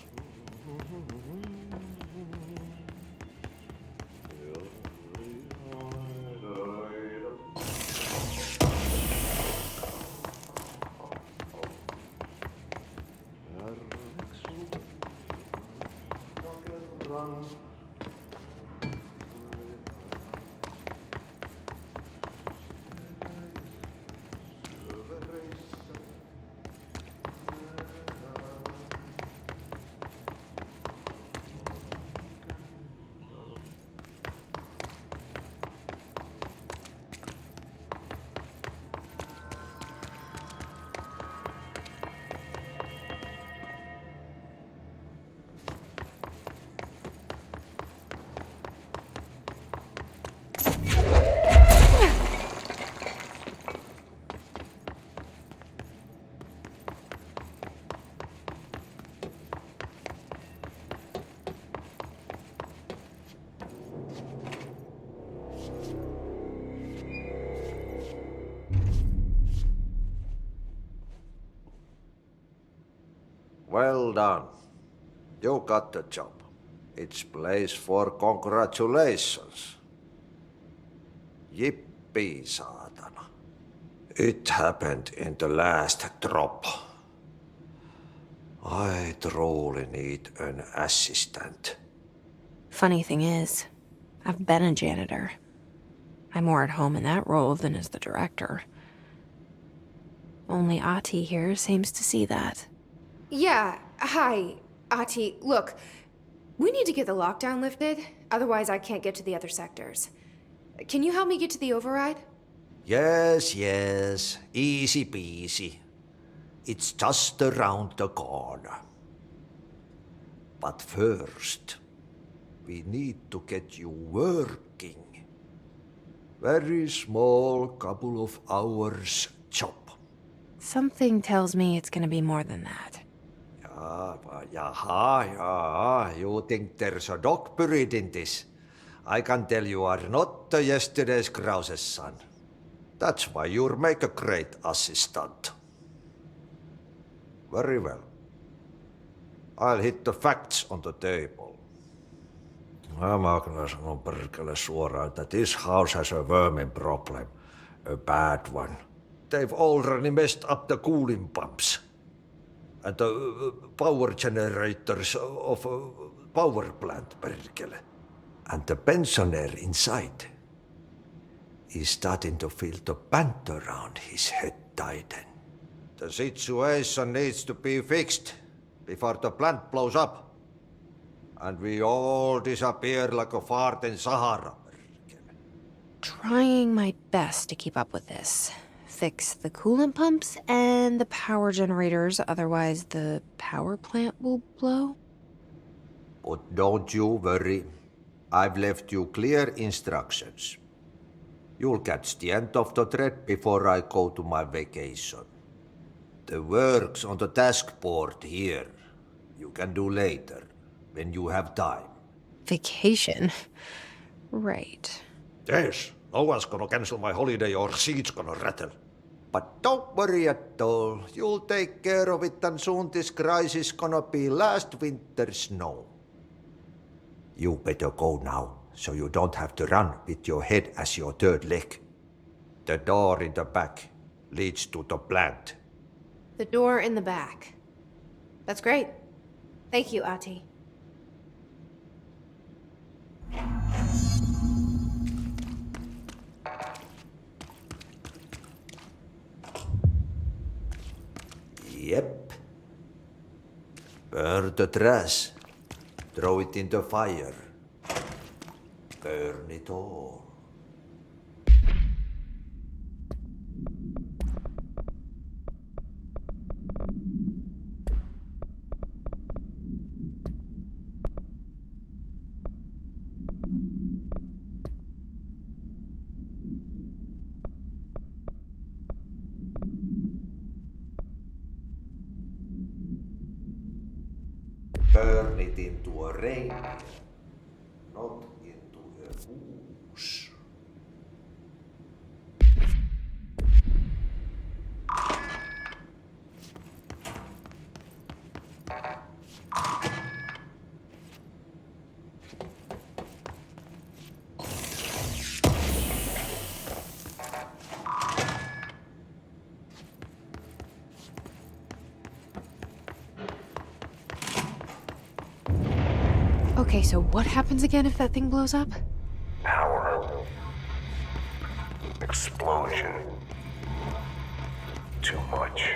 B: Well done. You got the job. It's place for congratulations. Yippee, saatana. It happened in the last drop. I truly need an assistant.
A: Funny thing is, I've been a janitor. I'm more at home in that role than as the director. Only Ahti here seems to see that.
L: Yeah, hi, Ahti. Look, we need to get the lockdown lifted, otherwise I can't get to the other sectors. Can you help me get to the override?
B: Yes, easy peasy. It's just around the corner. But first, we need to get you working. Very small, couple of hours job.
A: Something tells me it's gonna be more than that.
B: Jaha, you think there's a dog buried in this? I can tell you are not yesterday's Krause's son. That's why you'll make a great assistant. Very well. I'll hit the facts on the table. Mä kyllä sanon perkele suoraan, että this house has a vermin problem. A bad one. They've already messed up the cooling pumps. And the power generators of a power plant, perkele. And the pensioner inside is starting to feel the band around his head tighten. The situation needs to be fixed before the plant blows up. And we all disappear like a fart in Sahara.
A: Trying my best to keep up with this. Fix the coolant pumps and the power generators, otherwise the power plant will blow.
B: But don't you worry. I've left you clear instructions. You'll catch the end of the thread before I go to my vacation. The work's on the task board here. You can do later, when you have time.
A: Vacation? Right.
B: Yes, no one's gonna cancel my holiday or seat's gonna rattle. But don't worry at all. You'll take care of it and soon this crisis gonna be last winter's snow. You better go now, so you don't have to run with your head as your third leg. The door in the back leads to the plant.
L: The door in the back. That's great. Thank you, Ahti.
B: Yep. Burn the trash. Throw it in the fire. Burn it all. Burn it into a reindeer, not into a moose.
A: Okay, so what happens again if that thing blows up?
D: Power. Explosion. Too much.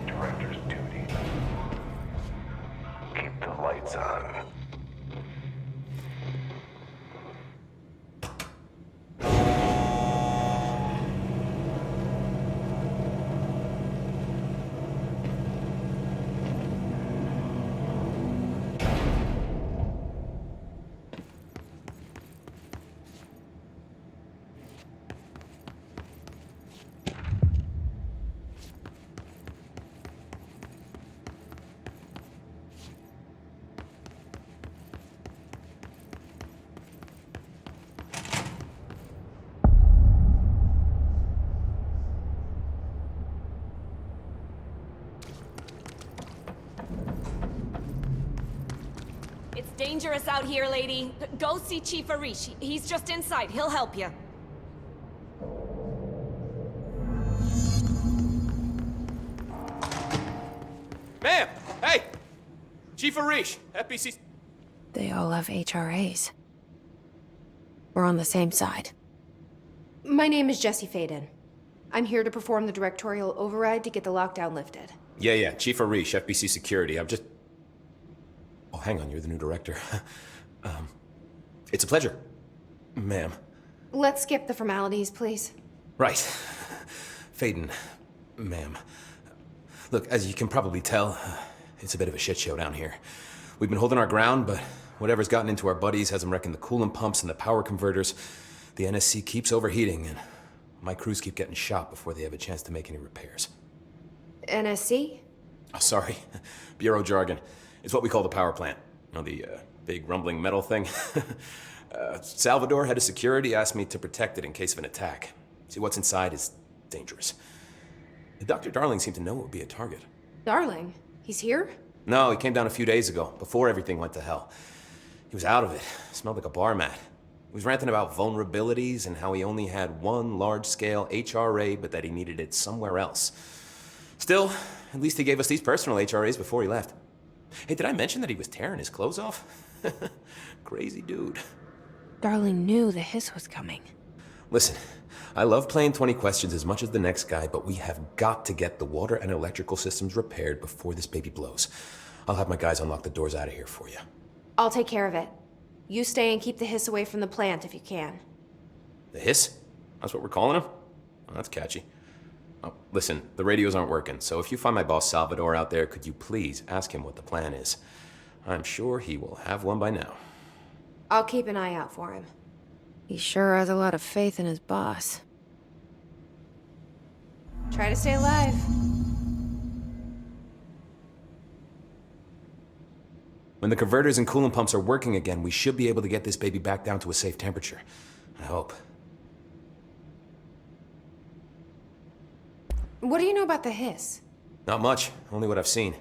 D: Director's duty. Keep the lights on.
M: It's dangerous out here, lady. Go see Chief Ayrus. He's just inside. He'll help you.
N: Ma'am! Hey! Chief Ayrus, FBC...
A: They all have HRAs. We're on the same side.
L: My name is Jesse Faden. I'm here to perform the Directorial Override to get the lockdown lifted.
N: Yeah, Chief Ayrus, FBC Security. I'm just... Oh, hang on, you're the new director. It's a pleasure, ma'am.
L: Let's skip the formalities, please.
N: Right. Faden, ma'am. Look, as you can probably tell, it's a bit of a shit show down here. We've been holding our ground, but whatever's gotten into our buddies has them wrecking the coolant pumps and the power converters. The NSC keeps overheating, and my crews keep getting shot before they have a chance to make any repairs.
L: NSC?
N: Oh, sorry. Bureau jargon. It's what we call the power plant. You know, the big rumbling metal thing? Salvador, head of security, asked me to protect it in case of an attack. See, what's inside is dangerous. Dr. Darling seemed to know it would be a target.
L: Darling? He's here?
N: No, he came down a few days ago, before everything went to hell. He was out of it. Smelled like a bar mat. He was ranting about vulnerabilities and how he only had one large-scale HRA, but that he needed it somewhere else. Still, at least he gave us these personal HRAs before he left. Hey, did I mention that he was tearing his clothes off? Crazy dude.
A: Darling knew the hiss was coming.
N: Listen, I love playing 20 questions as much as the next guy, but we have got to get the water and electrical systems repaired before this baby blows. I'll have my guys unlock the doors out of here for you.
L: I'll take care of it. You stay and keep the hiss away from the plant if you can.
N: The hiss? That's what we're calling him? Oh, that's catchy. Oh, listen, the radios aren't working, so if you find my boss Salvador out there, could you please ask him what the plan is? I'm sure he will have one by now.
L: I'll keep an eye out for him.
A: He sure has a lot of faith in his boss.
L: Try to stay alive.
N: When the converters and coolant pumps are working again, we should be able to get this baby back down to a safe temperature. I hope.
L: What do you know about the hiss?
N: Not much, only what I've seen.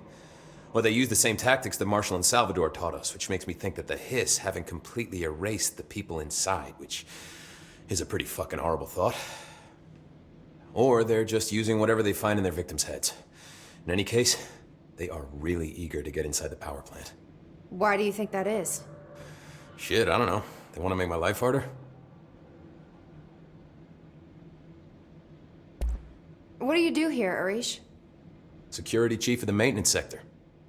N: Well, they use the same tactics that Marshall and Salvador taught us, which makes me think that the hiss haven't completely erased the people inside, which is a pretty fucking horrible thought. Or they're just using whatever they find in their victims' heads. In any case, they are really eager to get inside the power plant.
L: Why do you think that is?
N: Shit, I don't know. They want to make my life harder?
L: What do you do here, Ayrus?
N: Security chief of the maintenance sector.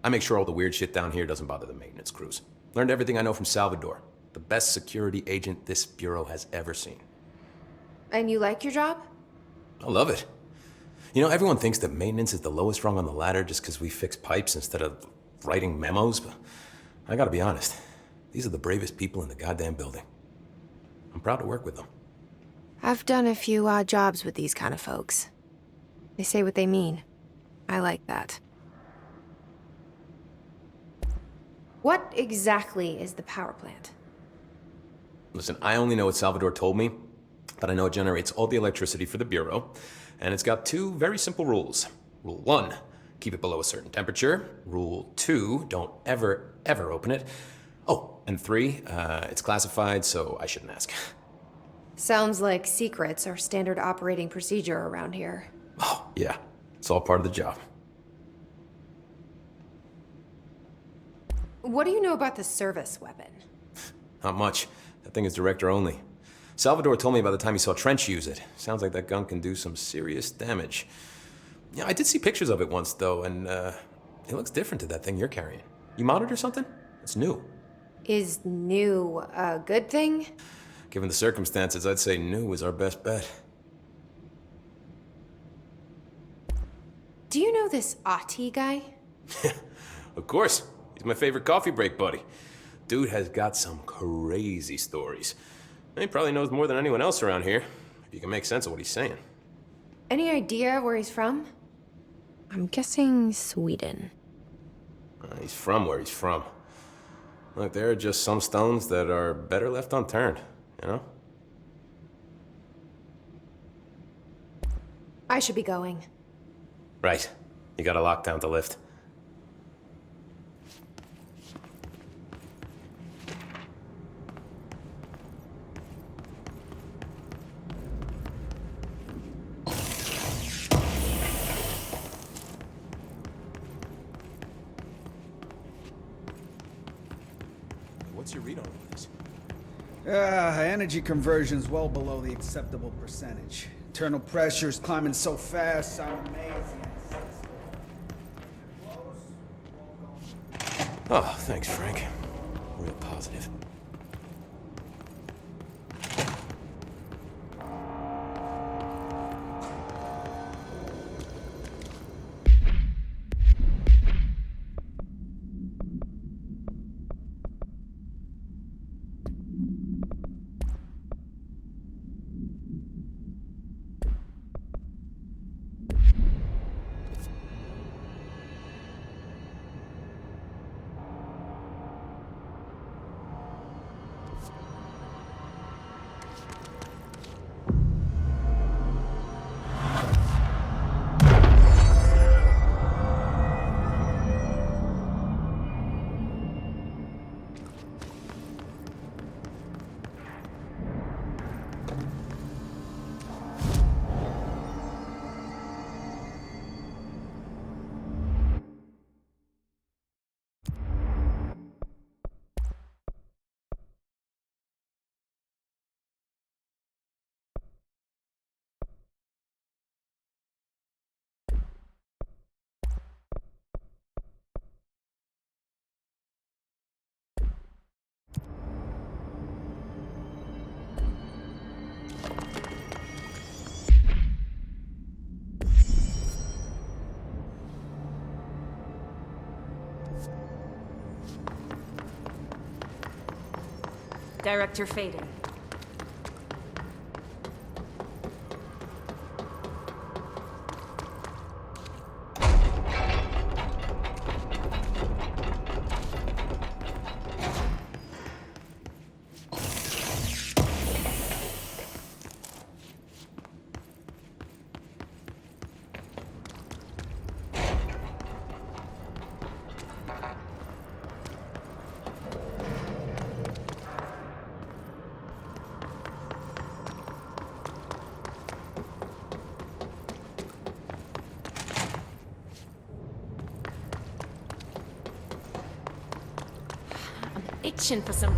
N: I make sure all the weird shit down here doesn't bother the maintenance crews. Learned everything I know from Salvador. The best security agent this bureau has ever seen.
L: And you like your job?
N: I love it. You know, everyone thinks that maintenance is the lowest rung on the ladder just because we fix pipes instead of writing memos, but I gotta be honest. These are the bravest people in the goddamn building. I'm proud to work with them.
A: I've done a few odd jobs with these kind of folks. They say what they mean. I like that.
L: What exactly is the power plant?
N: Listen, I only know what Salvador told me, but I know it generates all the electricity for the Bureau, and it's got two very simple rules. Rule 1, keep it below a certain temperature. Rule 2, don't ever open it. Oh, and 3, it's classified, so I shouldn't ask.
L: Sounds like secrets are standard operating procedure around here.
N: Oh, yeah. It's all part of the job.
L: What do you know about the service weapon?
N: Not much. That thing is director only. Salvador told me by the time he saw Trench use it. Sounds like that gun can do some serious damage. Yeah, I did see pictures of it once, though, and it looks different to that thing you're carrying. You modded or something? It's new.
L: Is new a good thing?
N: Given the circumstances, I'd say new is our best bet.
L: Do you know this Ati guy?
N: Of course. He's my favorite coffee break buddy. Dude has got some crazy stories. He probably knows more than anyone else around here, if you can make sense of what he's saying.
L: Any idea where he's from?
A: I'm guessing Sweden.
N: He's from where he's from. Look, there are just some stones that are better left unturned, you know?
L: I should be going.
N: Right. You got a lockdown to lift. What's your read on all this?
O: Energy conversion's well below the acceptable percentage. Internal pressure's climbing so fast, I'm amazing.
N: Oh, thanks, Frank. Real positive.
M: Director fading. Itching for some.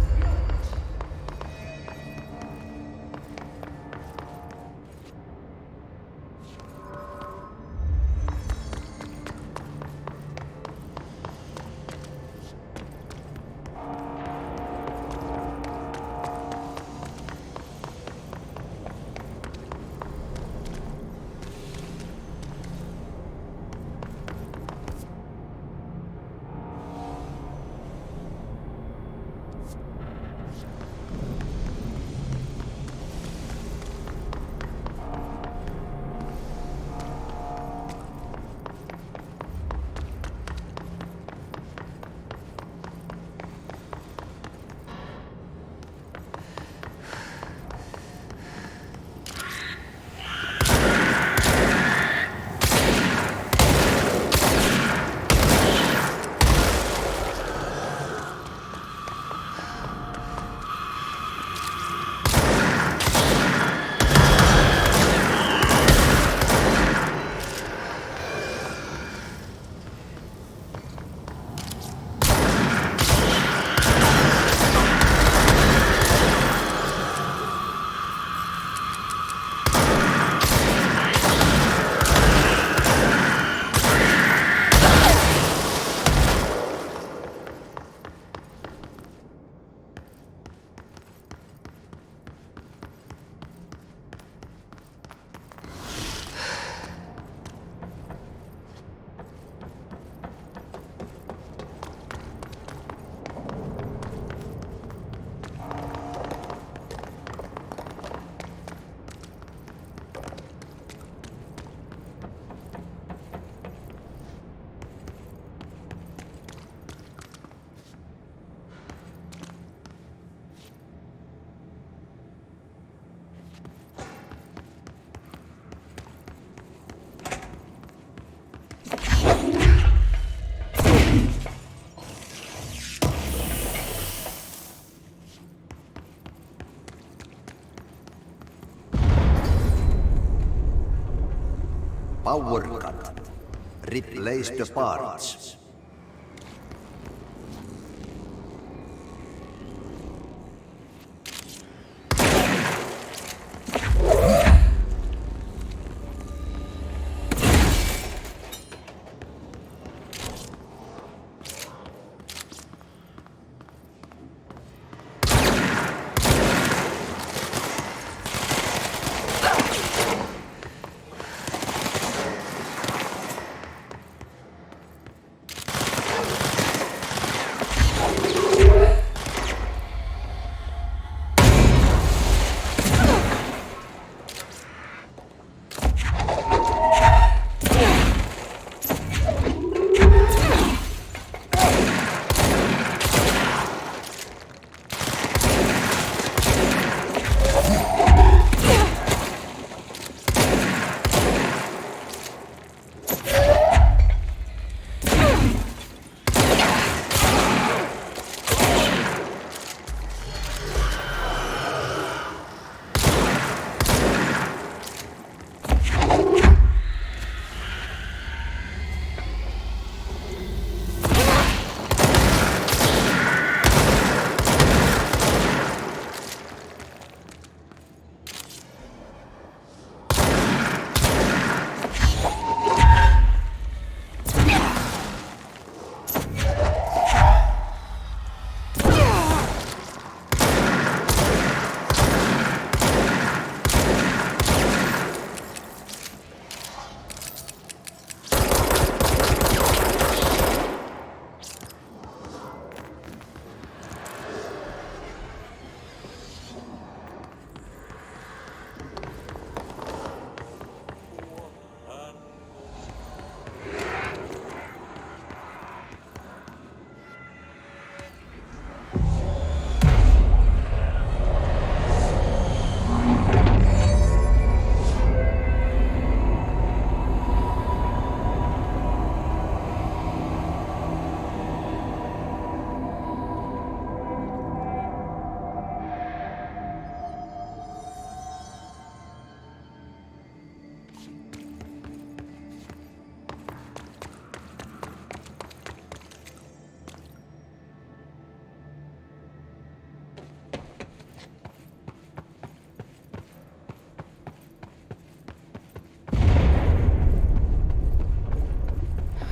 B: Power cut. Replace the parts.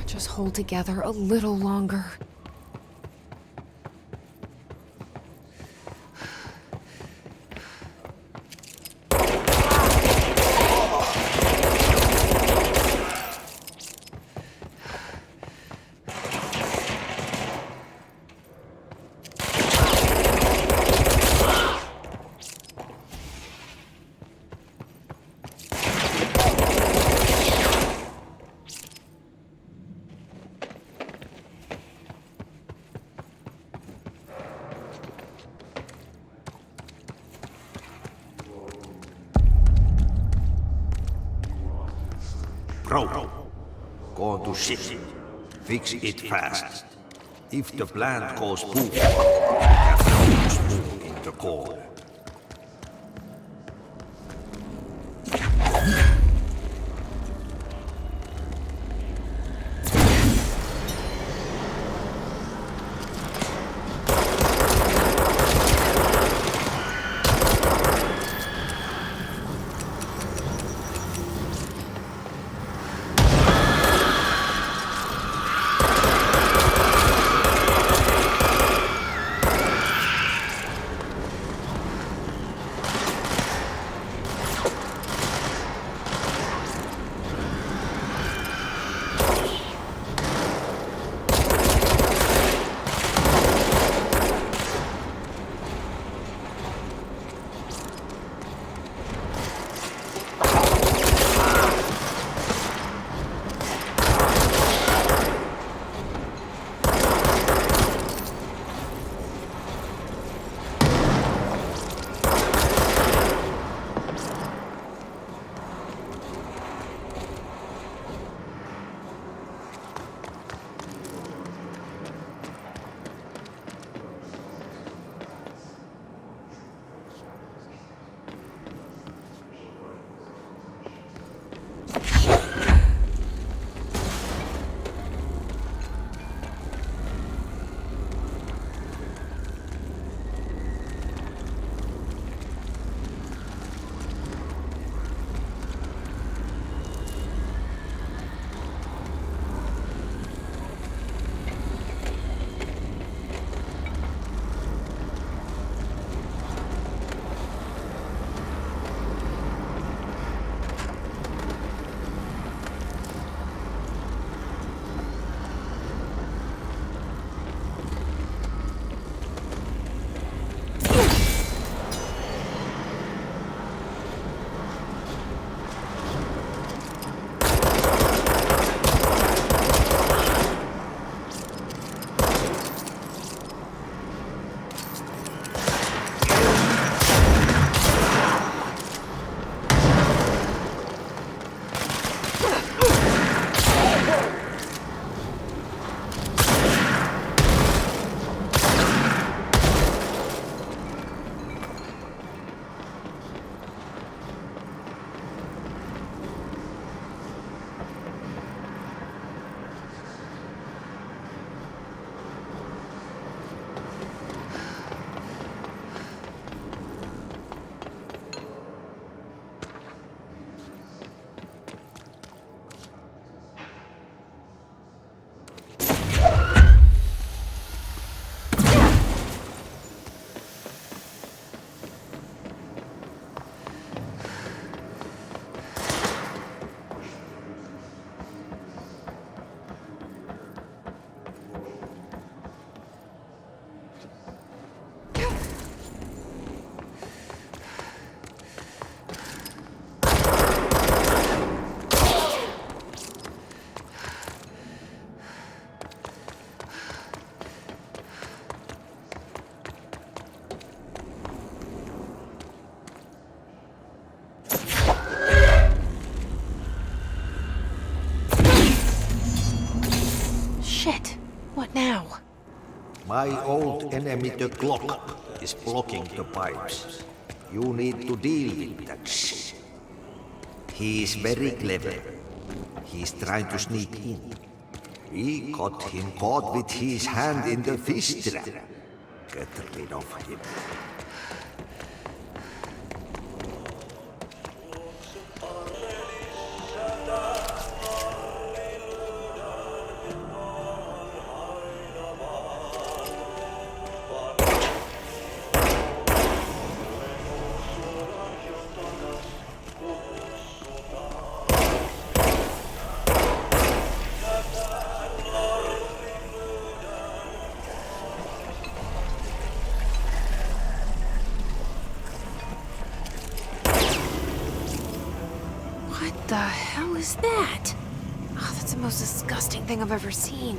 A: Just hold together a little longer.
B: Bro, go to ship. Fix it fast. If the plant goes boom, we have no spoon in the core. My old enemy, the clock, is blocking the pipes. You need to deal with that shit. He is very clever. He's trying to sneak in. We got him caught with his hand in the fish trap. Get rid of him.
A: What the hell is that? Oh, that's the most disgusting thing I've ever seen.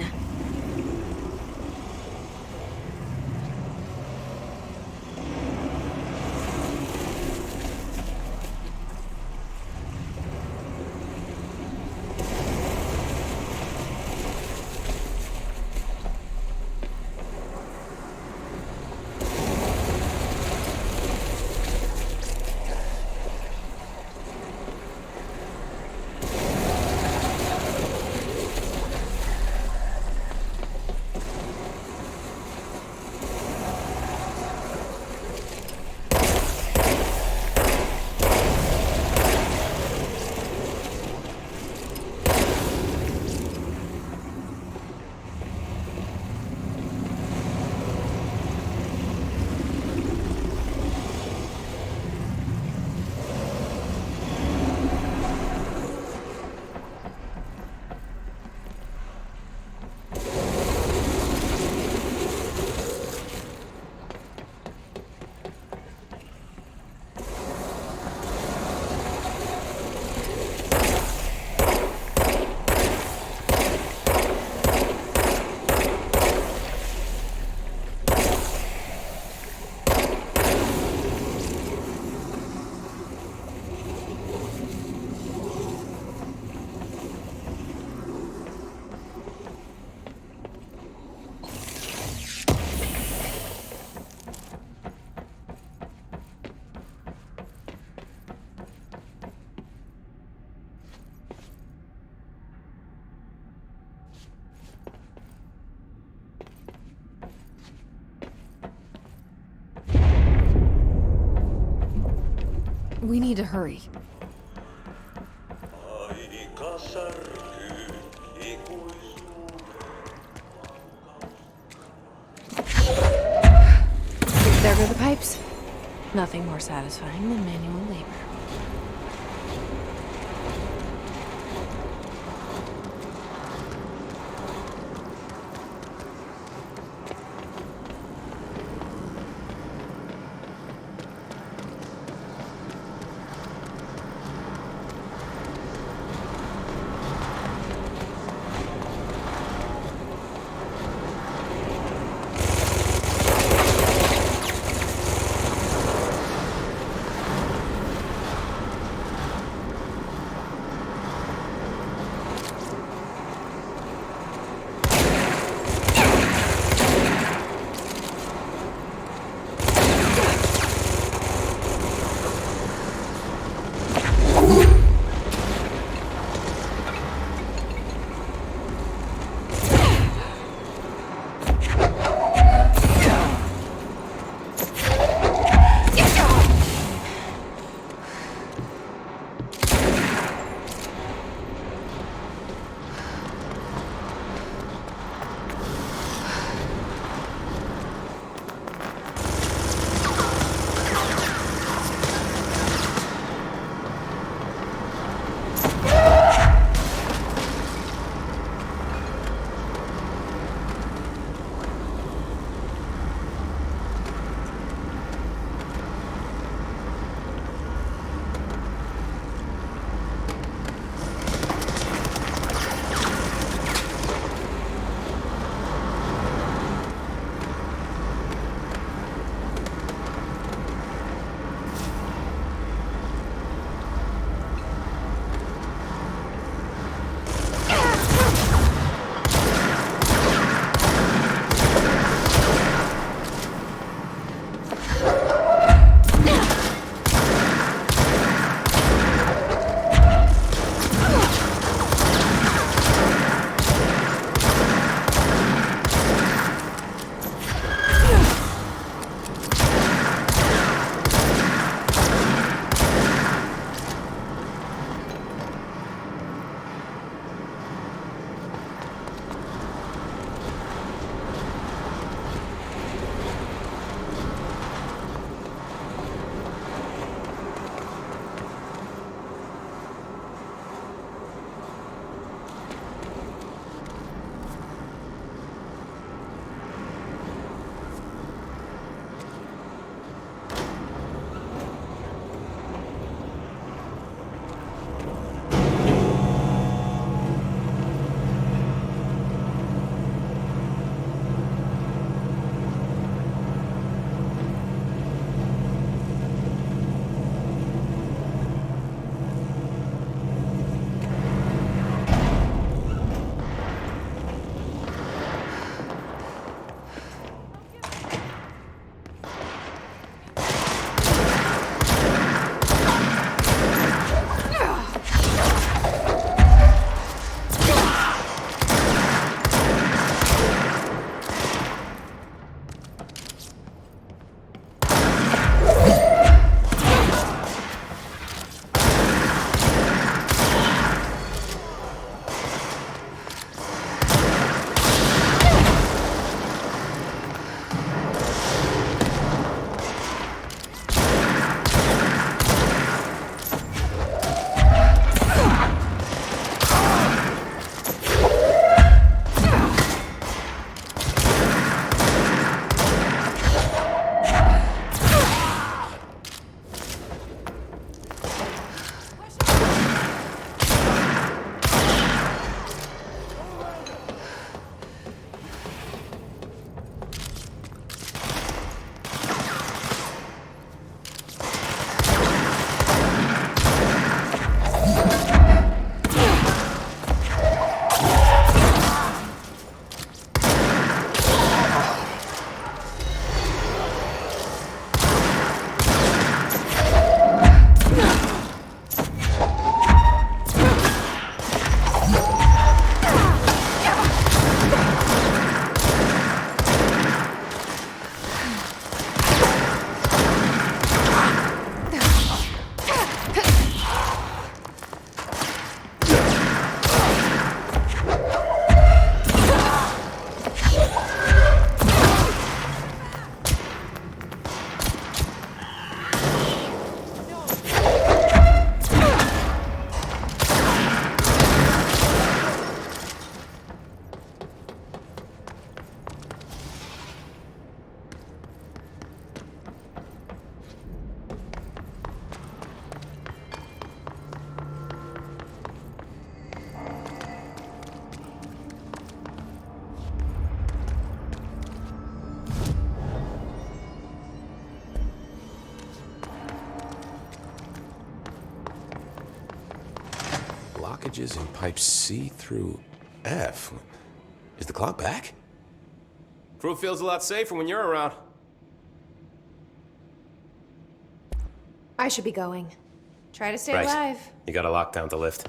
A: We need to hurry. There go the pipes. Nothing more satisfying than manual labor.
N: blockages in pipes C through F. Is the clock back? Crew feels a lot safer when you're around.
L: I should be going. Try to stay
N: Right.
L: alive.
N: You gotta lock down the lift.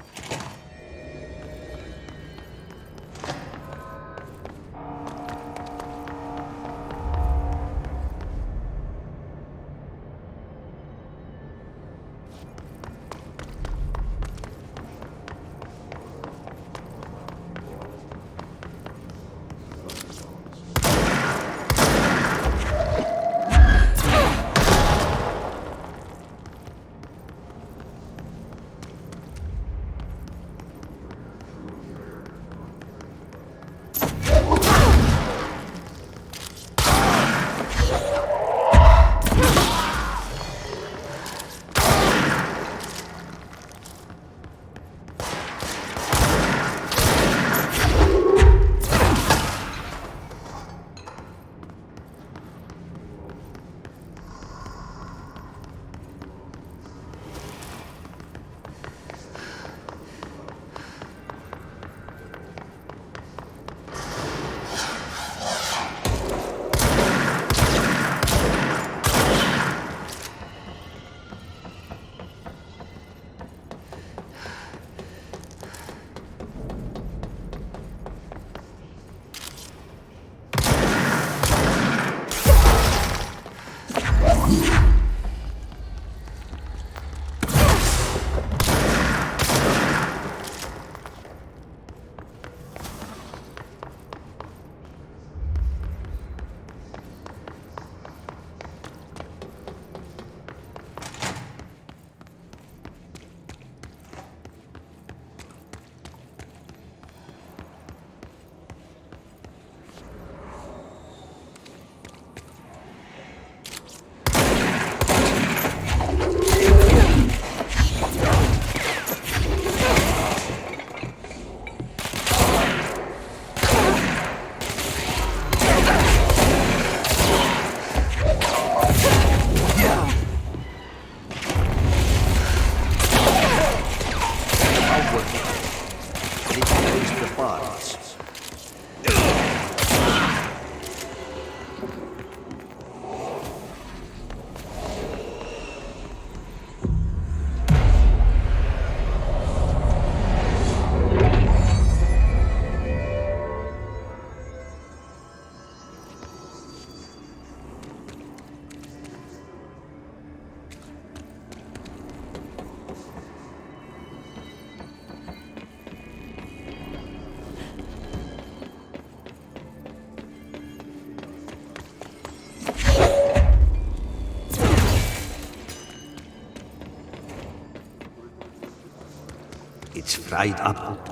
B: It's fried up.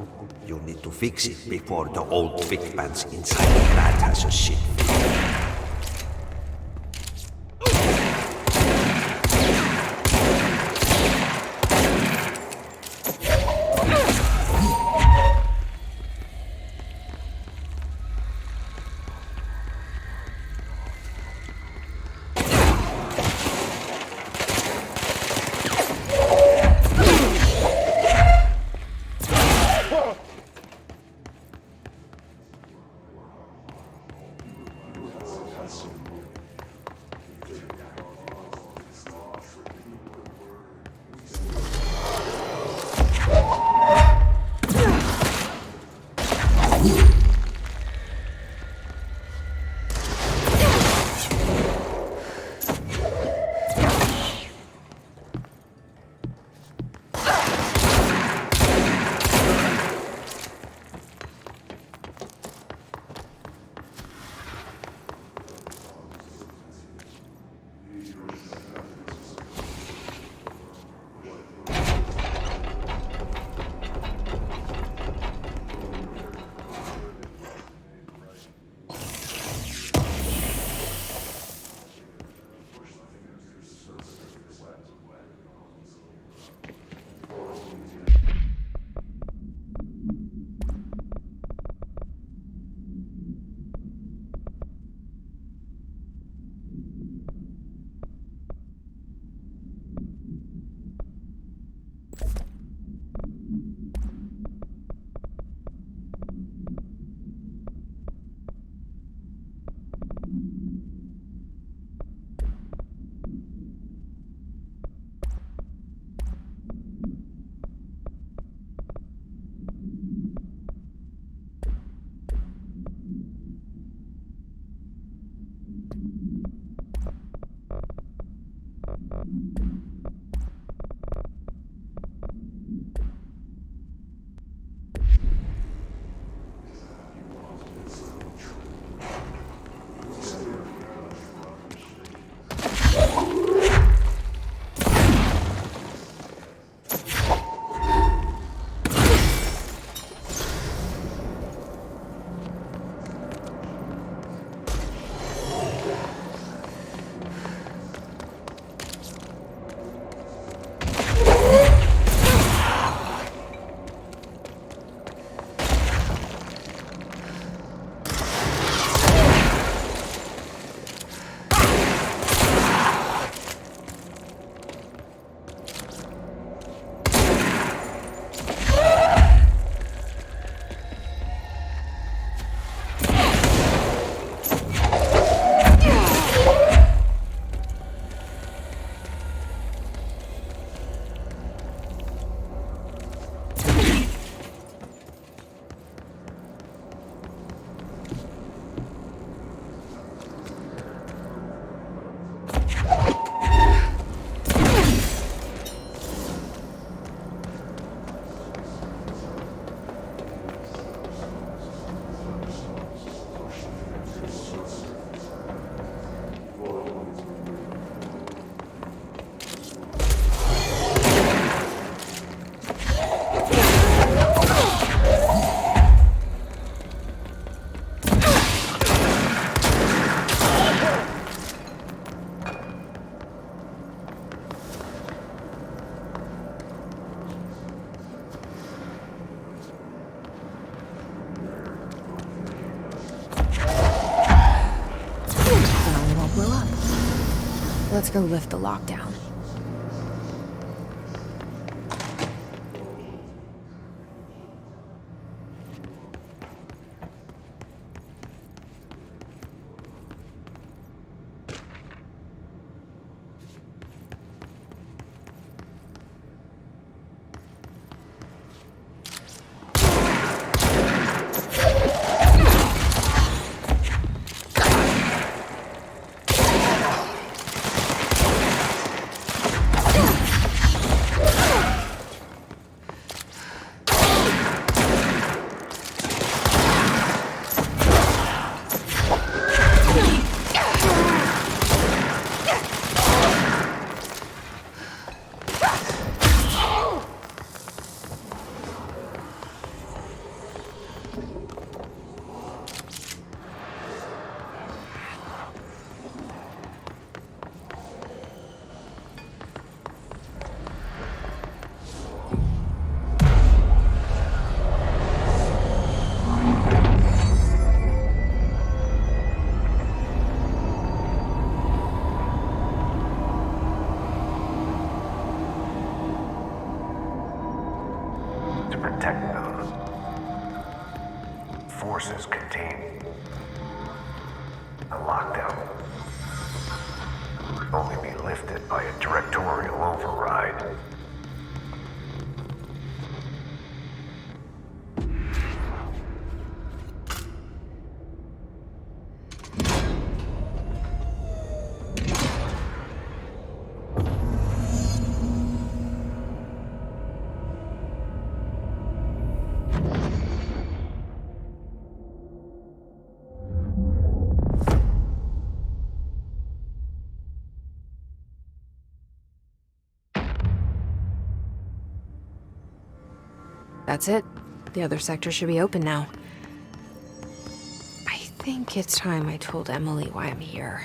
B: You need to fix it before the old thick pants inside the plant has a shit fit.
A: let's go lift the lockdown.
D: Protect those forces contain a lockdown will only be lifted by a directorial override.
A: That's it. The other sector should be open now. I think it's time I told Emily why I'm here.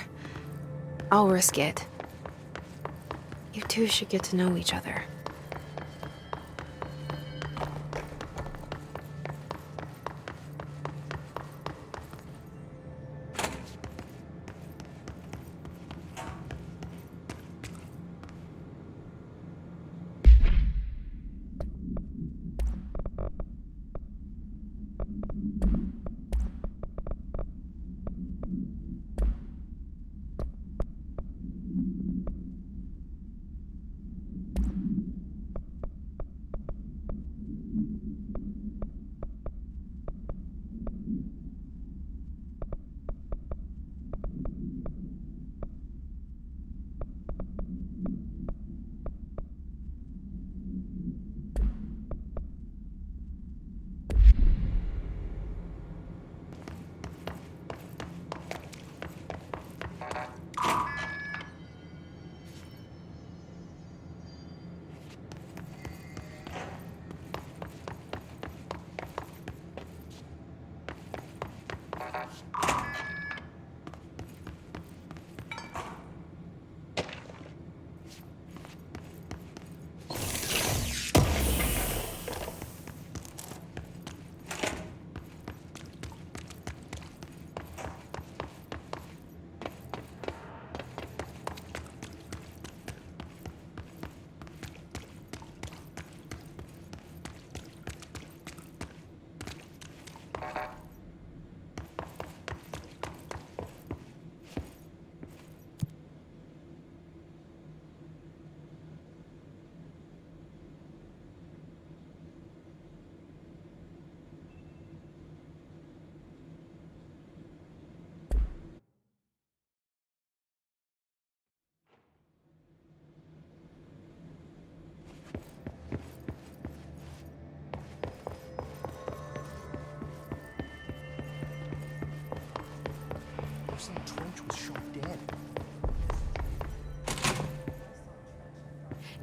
A: I'll risk it. You two should get to know each other.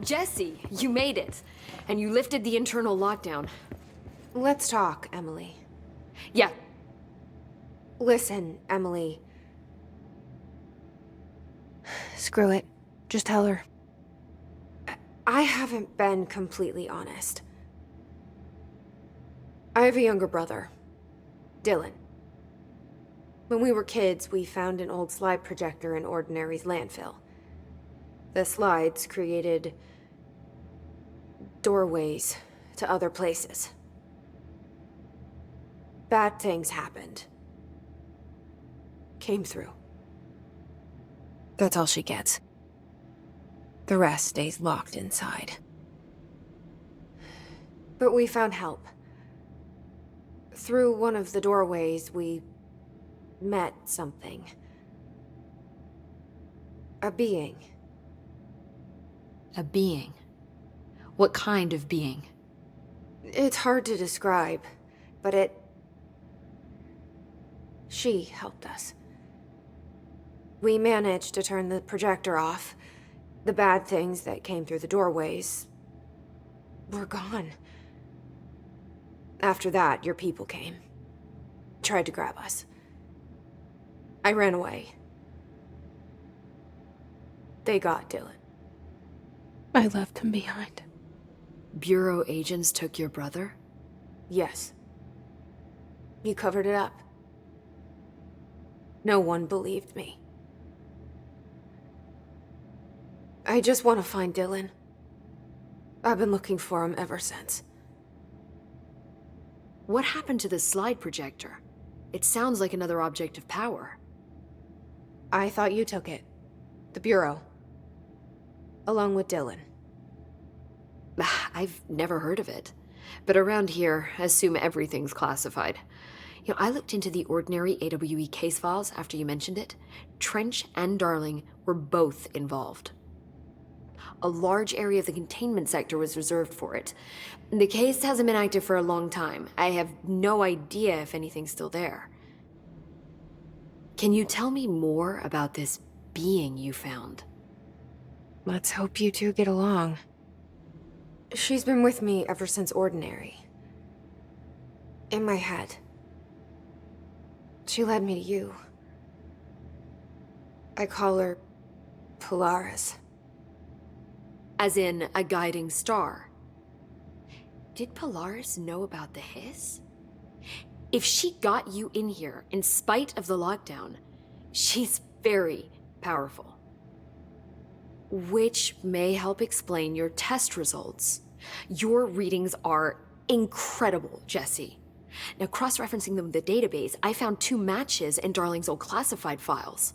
H: Jesse, you made it. And you lifted the internal lockdown.
L: Let's talk, Emily.
H: Yeah.
L: Listen, Emily.
A: Screw it. Just tell her.
L: I haven't been completely honest. I have a younger brother, Dylan. When we were kids, we found an old slide projector in Ordinary's landfill. The slides created doorways to other places. Bad things happened. Came through.
A: That's all she gets. The rest stays locked inside.
L: But we found help. Through one of the doorways, we met something. A being.
H: A being? What kind of being?
L: It's hard to describe, but she helped us. We managed to turn the projector off. The bad things that came through the doorways were gone. After that, your people came. Tried to grab us. I ran away. They got Dylan.
A: I left him behind.
H: Bureau agents took your brother?
L: Yes. You covered it up. No one believed me. I just want to find Dylan. I've been looking for him ever since.
H: What happened to the slide projector? It sounds like another object of power.
L: I thought you took it. The Bureau. Along with Dylan.
H: I've never heard of it. But around here, assume everything's classified. You know, I looked into the ordinary AWE case files after you mentioned it. Trench and Darling were both involved. A large area of the containment sector was reserved for it. The case hasn't been active for a long time. I have no idea if anything's still there. Can you tell me more about this being you found?
A: Let's hope you two get along.
L: She's been with me ever since Ordinary. In my head. She led me to you. I call her Polaris.
H: As in, a guiding star. Did Polaris know about the hiss? If she got you in here in spite of the lockdown, she's very powerful. Which may help explain your test results. Your readings are incredible, Jesse. Now, cross-referencing them with the database, I found 2 matches in Darling's old classified files.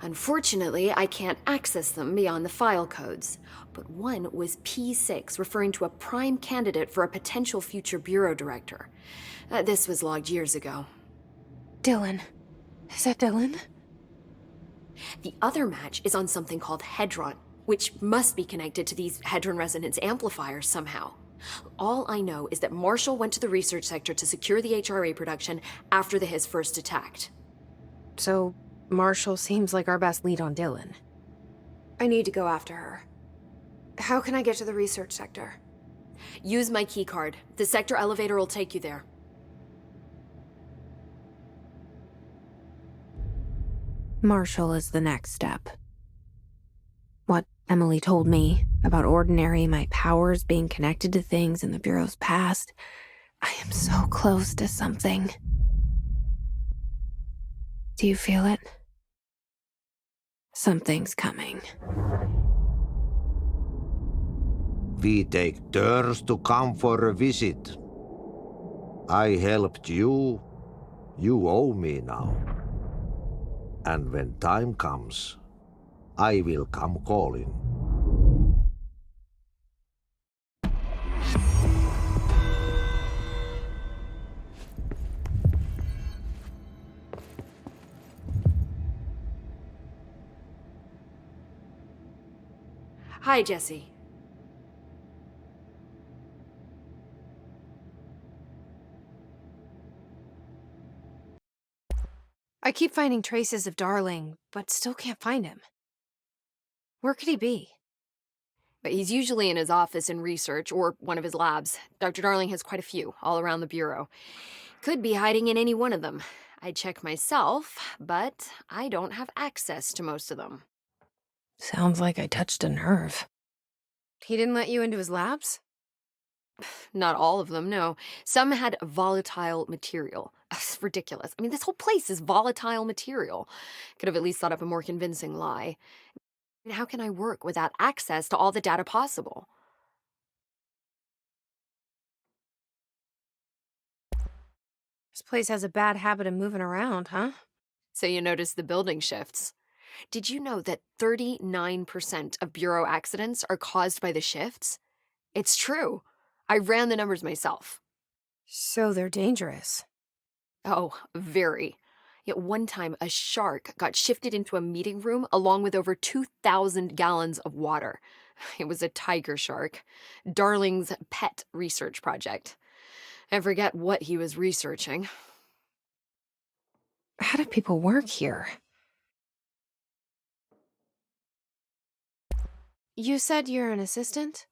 H: Unfortunately, I can't access them beyond the file codes, but one was P6, referring to a prime candidate for a potential future bureau director. This was logged years ago.
A: Dylan. Is that Dylan?
H: The other match is on something called Hedron, which must be connected to these Hedron resonance amplifiers somehow. All I know is that Marshall went to the research sector to secure the HRA production after the hiss first attacked.
A: So, Marshall seems like our best lead on Dylan.
L: I need to go after her. How can I get to the research sector?
H: Use my keycard. The sector elevator will take you there.
A: Marshall is the next step. What Emily told me about Ordinary, my powers being connected to things in the Bureau's past, I am so close to something. Do you feel it? Something's coming.
B: We take turns to come for a visit. I helped you. You owe me now. And when time comes, I will come calling.
H: Hi, Jesse.
A: I keep finding traces of Darling, but still can't find him. Where could he be?
H: But he's usually in his office in research or one of his labs. Dr. Darling has quite a few, all around the Bureau. Could be hiding in any one of them. I'd check myself, but I don't have access to most of them.
A: Sounds like I touched a nerve. He didn't let you into his labs?
H: Not all of them, no. Some had volatile material. It's ridiculous. I mean, this whole place is volatile material. Could have at least thought up a more convincing lie. How can I work without access to all the data possible?
L: This place has a bad habit of moving around, huh?
H: So you notice the building shifts. Did you know that 39% of Bureau accidents are caused by the shifts? It's true. I ran the numbers myself.
L: So they're dangerous.
H: Oh, very. Yet one time, a shark got shifted into a meeting room along with over 2,000 gallons of water. It was a tiger shark. Darling's pet research project. I forget what he was researching.
A: How do people work here?
L: You said you're an assistant?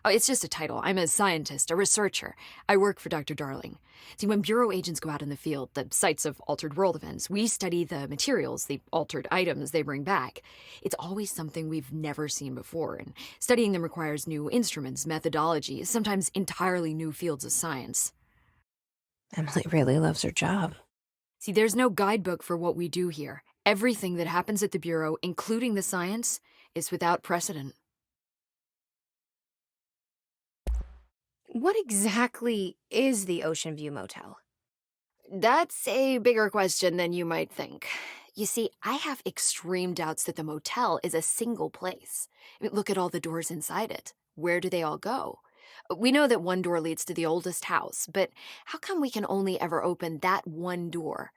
H: Oh, it's just a title. I'm a scientist, a researcher. I work for Dr. Darling. See, when Bureau agents go out in the field, the sites of altered world events, we study the materials, the altered items they bring back. It's always something we've never seen before, and studying them requires new instruments, methodologies, sometimes entirely new fields of science.
A: Emily really loves her job.
H: See, there's no guidebook for what we do here. Everything that happens at the Bureau, including the science, is without precedent.
L: What exactly is the Ocean View Motel?
H: That's a bigger question than you might think. You see, I have extreme doubts that the motel is a single place. I mean, look at all the doors inside it. Where do they all go? We know that one door leads to the oldest house, but how come we can only ever open that one door?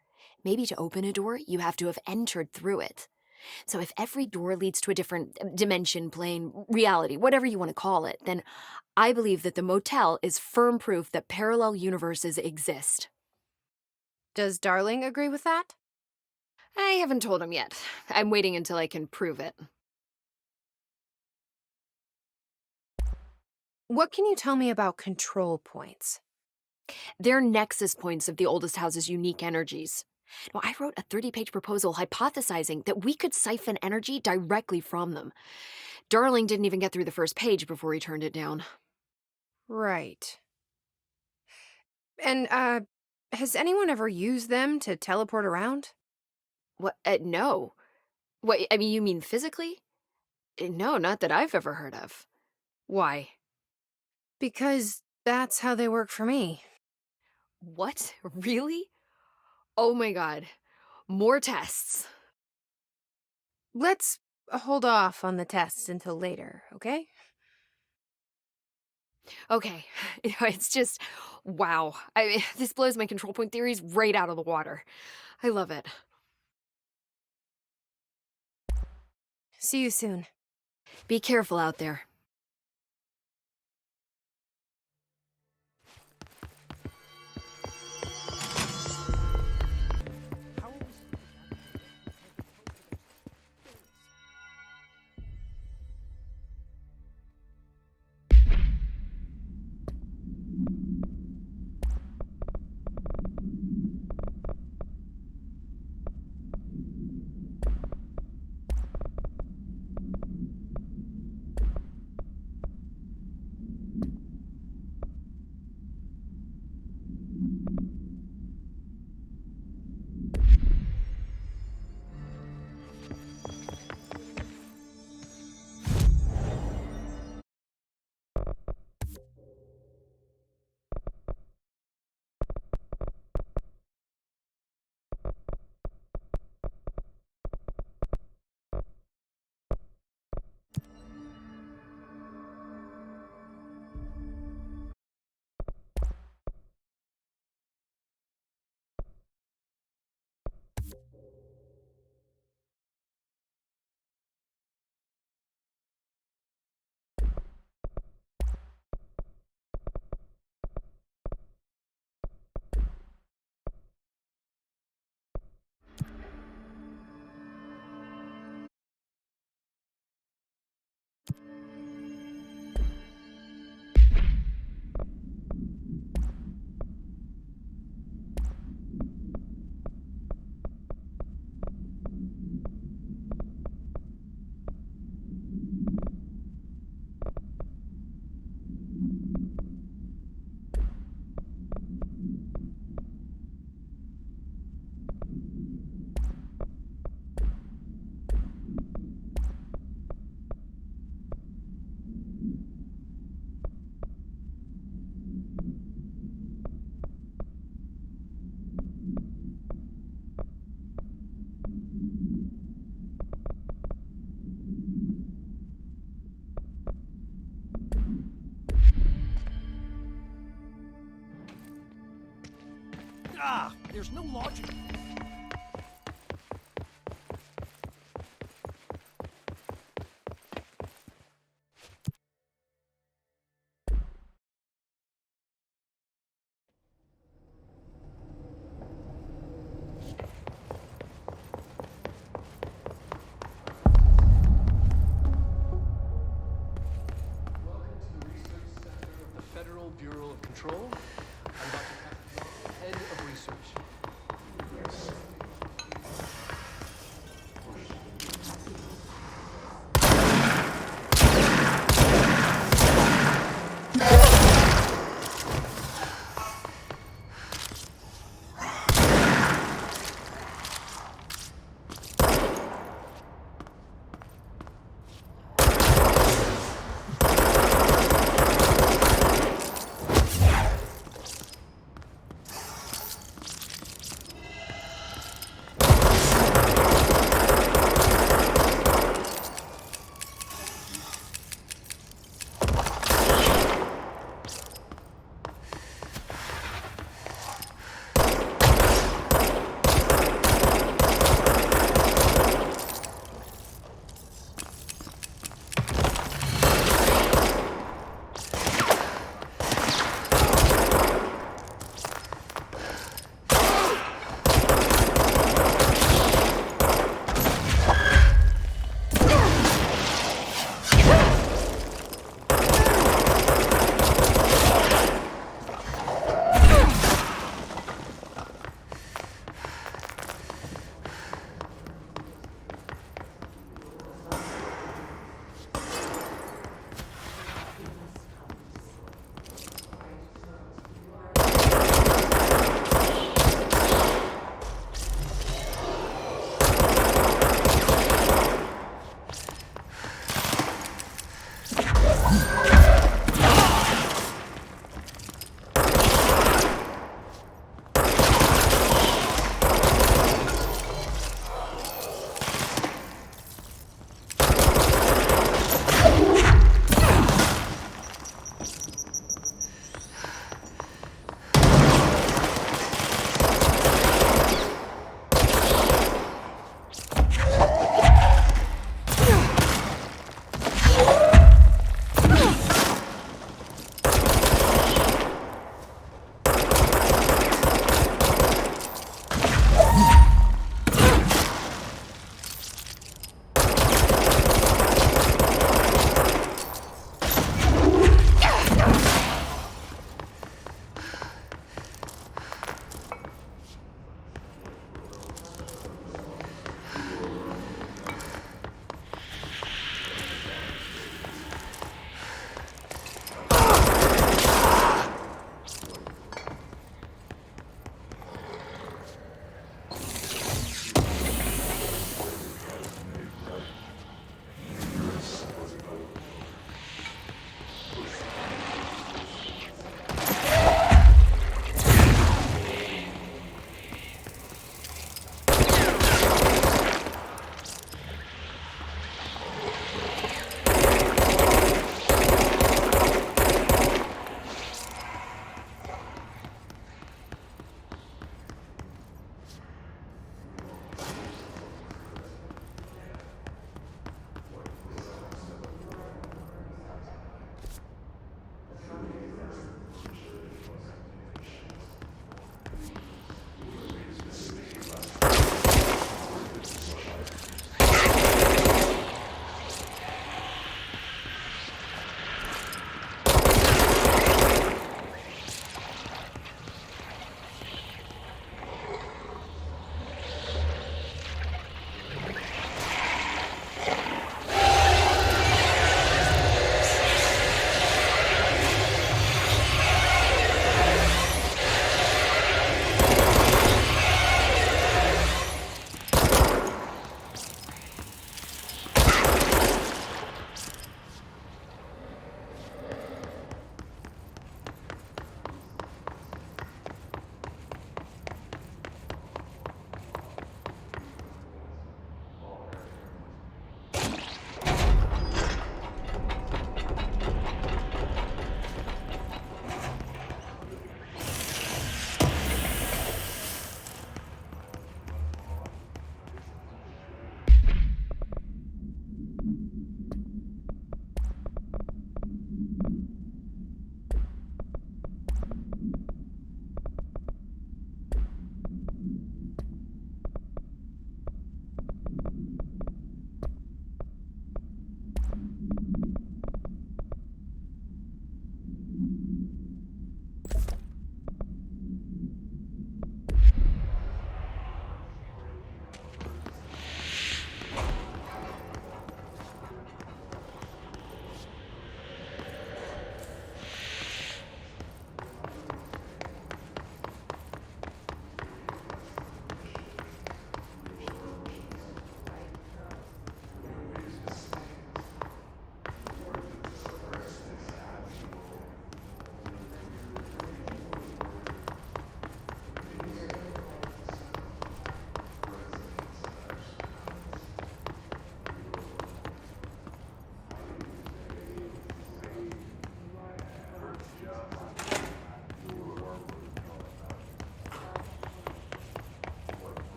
H: Maybe to open a door, you have to have entered through it. So if every door leads to a different dimension, plane, reality, whatever you want to call it, then I believe that the motel is firm proof that parallel universes exist.
L: Does Darling agree with that?
H: I haven't told him yet. I'm waiting until I can prove it.
L: What can you tell me about control points?
H: They're nexus points of the oldest house's unique energies. Now, I wrote a 30-page proposal hypothesizing that we could siphon energy directly from them. Darling didn't even get through the first page before he turned it down.
L: Right. And, has anyone ever used them to teleport around?
H: What? No. What, I mean, you mean physically? No, not that I've ever heard of. Why?
L: Because that's how they work for me.
H: What? Really? Oh my god. More tests.
L: Let's hold off on the tests until later, okay?
H: Okay. It's just, wow. This blows my control point theories right out of the water. I love it.
L: See you soon.
H: Be careful out there.
K: Ah, there's no logic.
C: Federal Bureau of Control. I'm Dr. Patrick, head of research.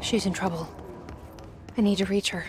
A: She's in trouble. I need to reach her.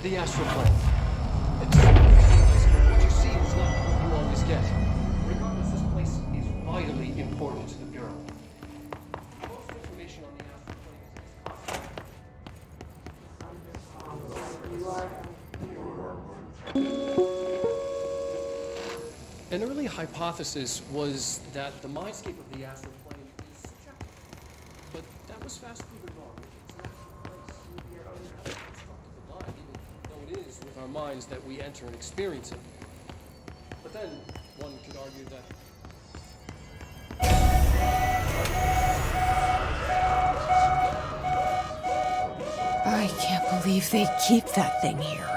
C: The astral plane. What you see is not what you always get. Regardless, this place is vitally important to the Bureau. Most information on the astral plane is an early hypothesis was that the mindscape of the astral plane is subjective. But that was fast proven wrong. It's an actual place. minds that we enter and experience it. But then, one could argue that
A: I can't believe they keep that thing here.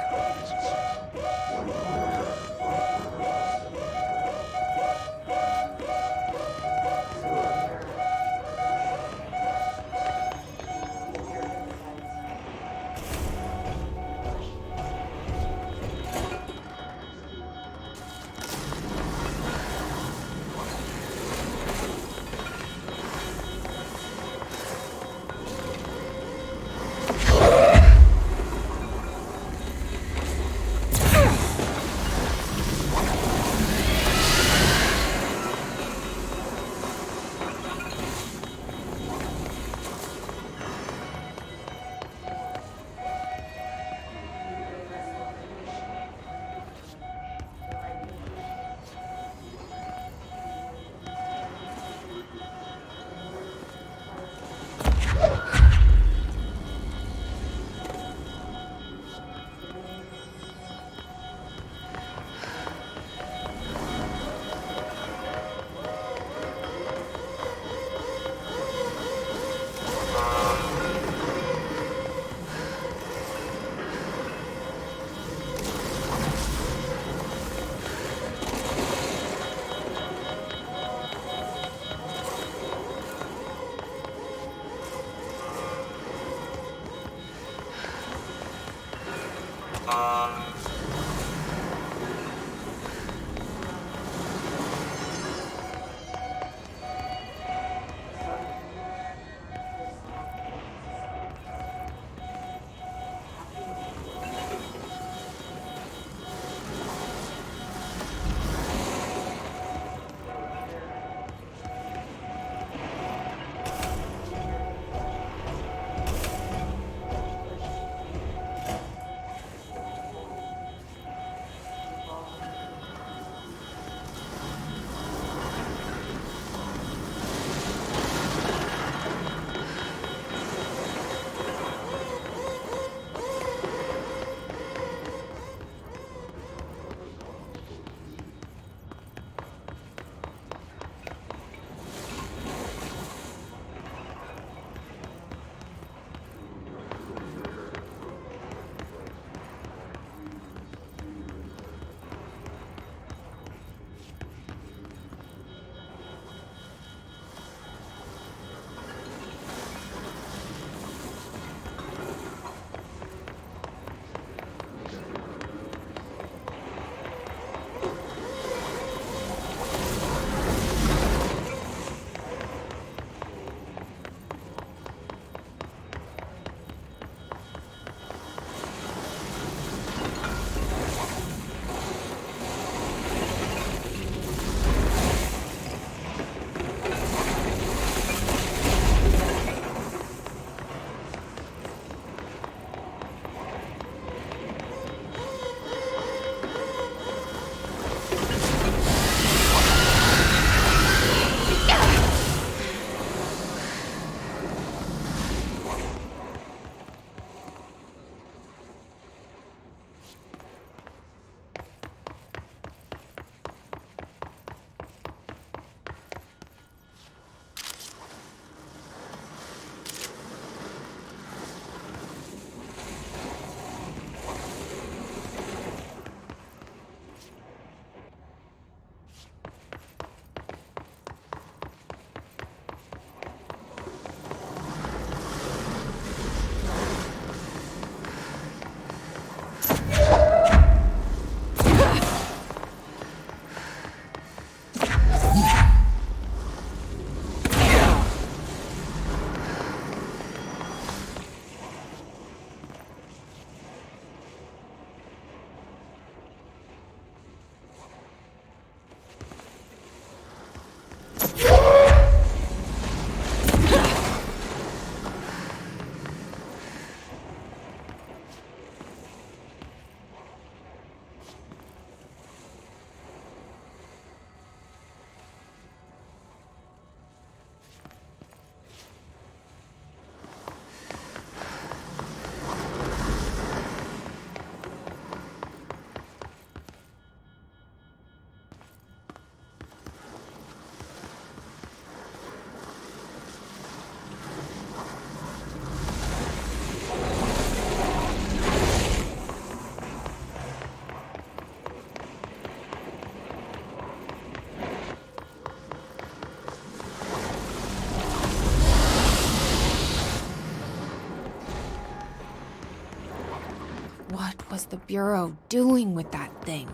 A: What was the Bureau doing with that thing?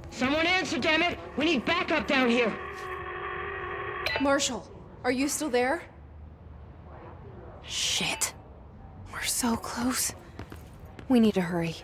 F: Someone answer, damn it! We need backup down here!
J: Marshall, are you still there?
A: Shit. We're so close. We need to hurry.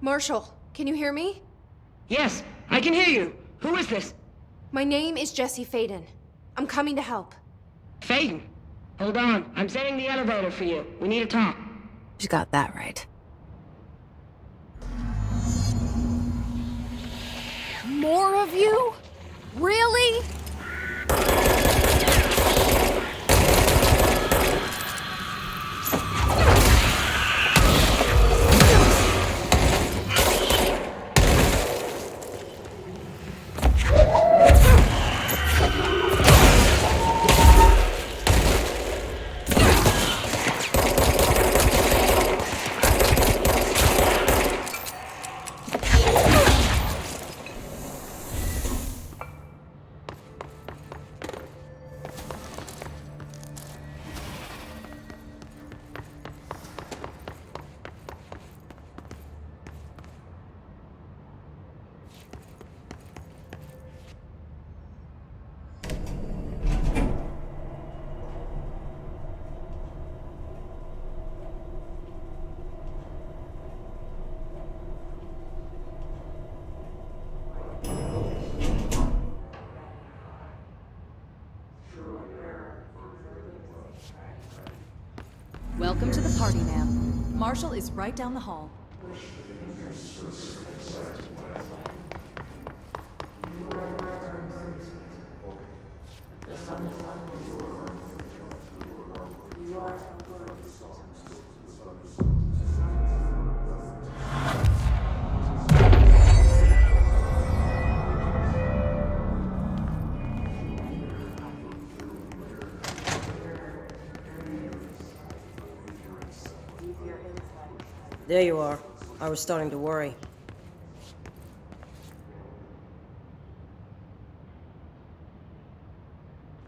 L: Marshall, can you hear me?
F: Yes, I can hear you. Who is this?
L: My name is Jesse Faden. I'm coming to help.
F: Faden. Hold on, I'm setting the elevator for you. We need to talk.
A: She got that right.
L: More of you? Really?
J: Welcome to the party, ma'am. Marshall is right down the hall.
P: There you are. I was starting to worry.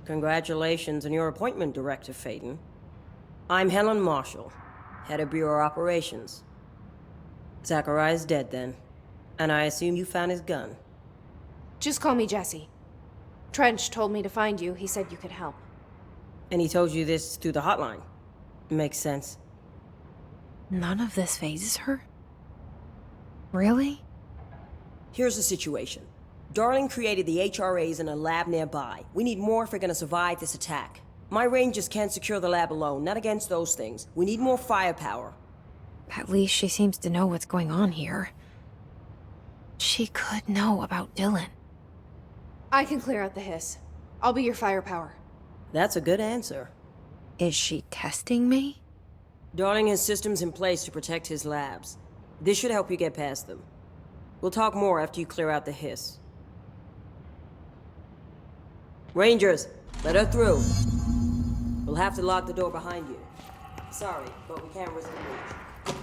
P: Congratulations on your appointment, Director Faden. I'm Helen Marshall, Head of Bureau Operations. Zachariah's dead then, and I assume you found his gun.
L: Just call me Jesse. Trench told me to find you. He said you could help.
P: And he told you this through the hotline. Makes sense.
A: None of this phases her? Really?
P: Here's the situation. Darling created the HRAs in a lab nearby. We need more if we're gonna survive this attack. My rangers can't secure the lab alone, not against those things. We need more firepower.
A: At least she seems to know what's going on here. She could know about Dylan.
L: I can clear out the hiss. I'll be your firepower.
P: That's a good answer.
A: Is she testing me?
P: Darling has systems in place to protect his labs. This should help you get past them. We'll talk more after you clear out the hiss. Rangers, let her through. We'll have to lock the door behind you. Sorry, but we can't risk the breach.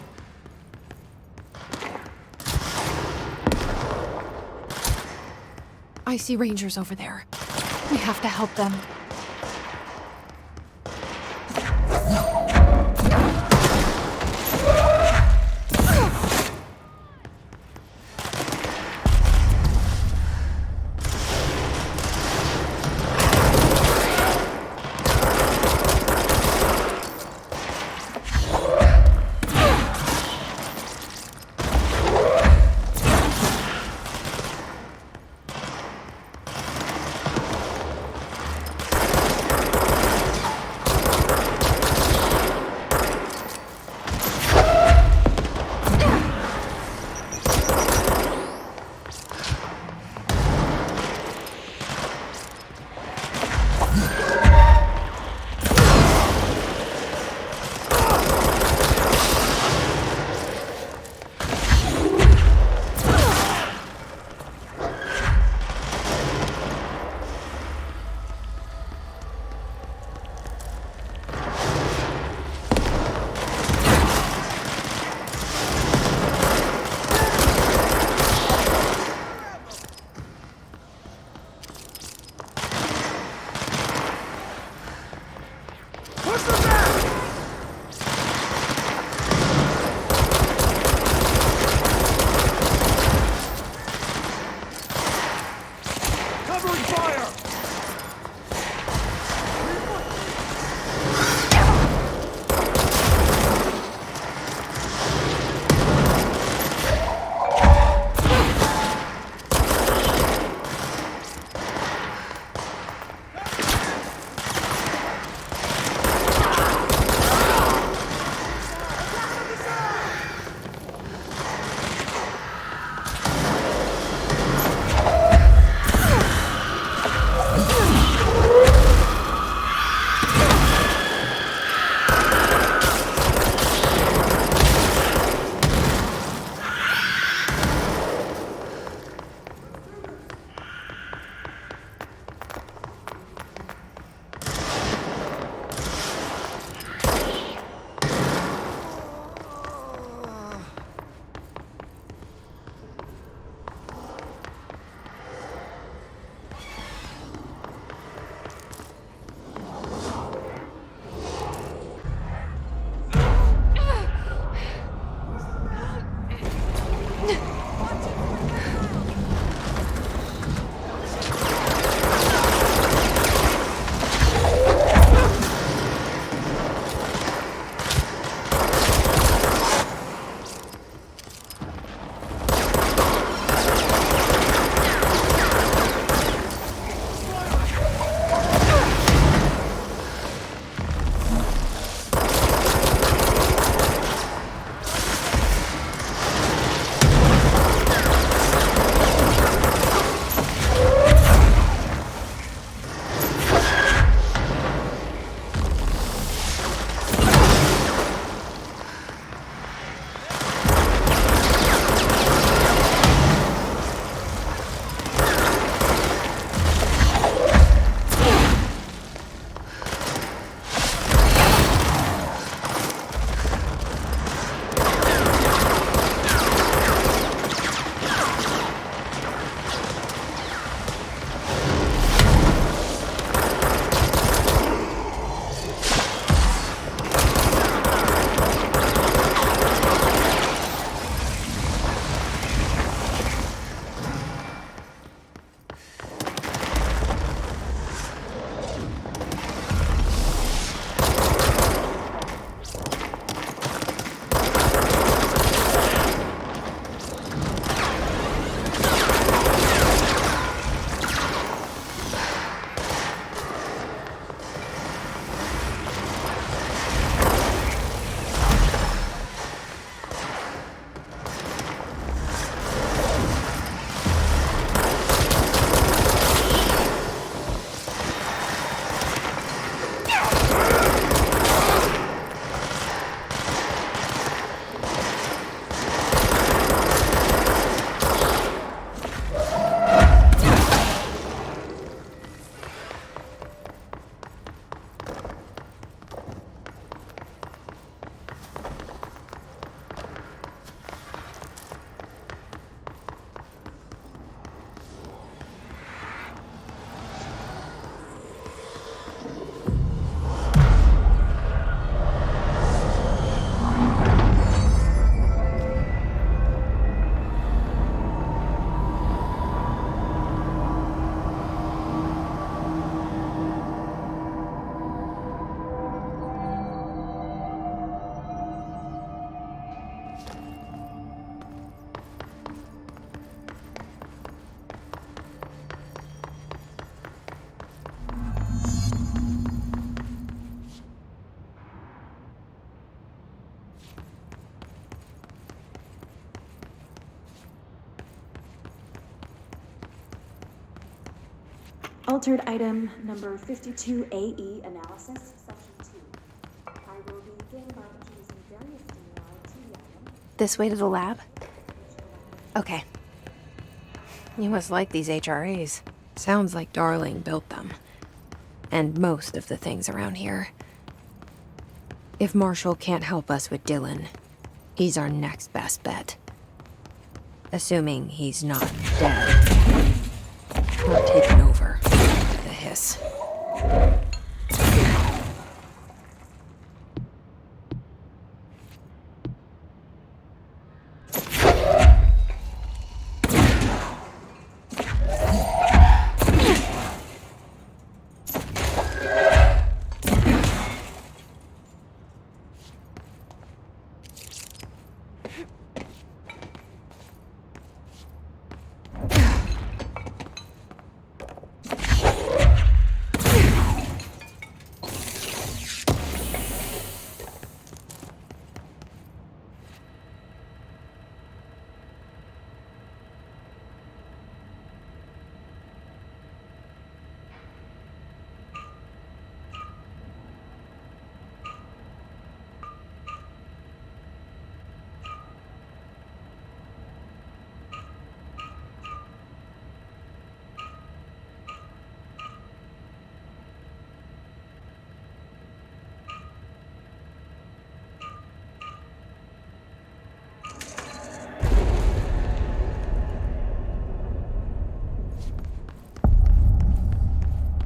A: I see Rangers over there. We have to help them.
Q: Altered item number 52AE analysis, session 2. I will begin by introducing various stimuli to the item.
A: This way to the lab? Okay. You must like these HRAs. Sounds like Darling built them. And most of the things around here. If Marshall can't help us with Dylan, he's our next best bet. Assuming he's not dead. Or taken over by the hiss.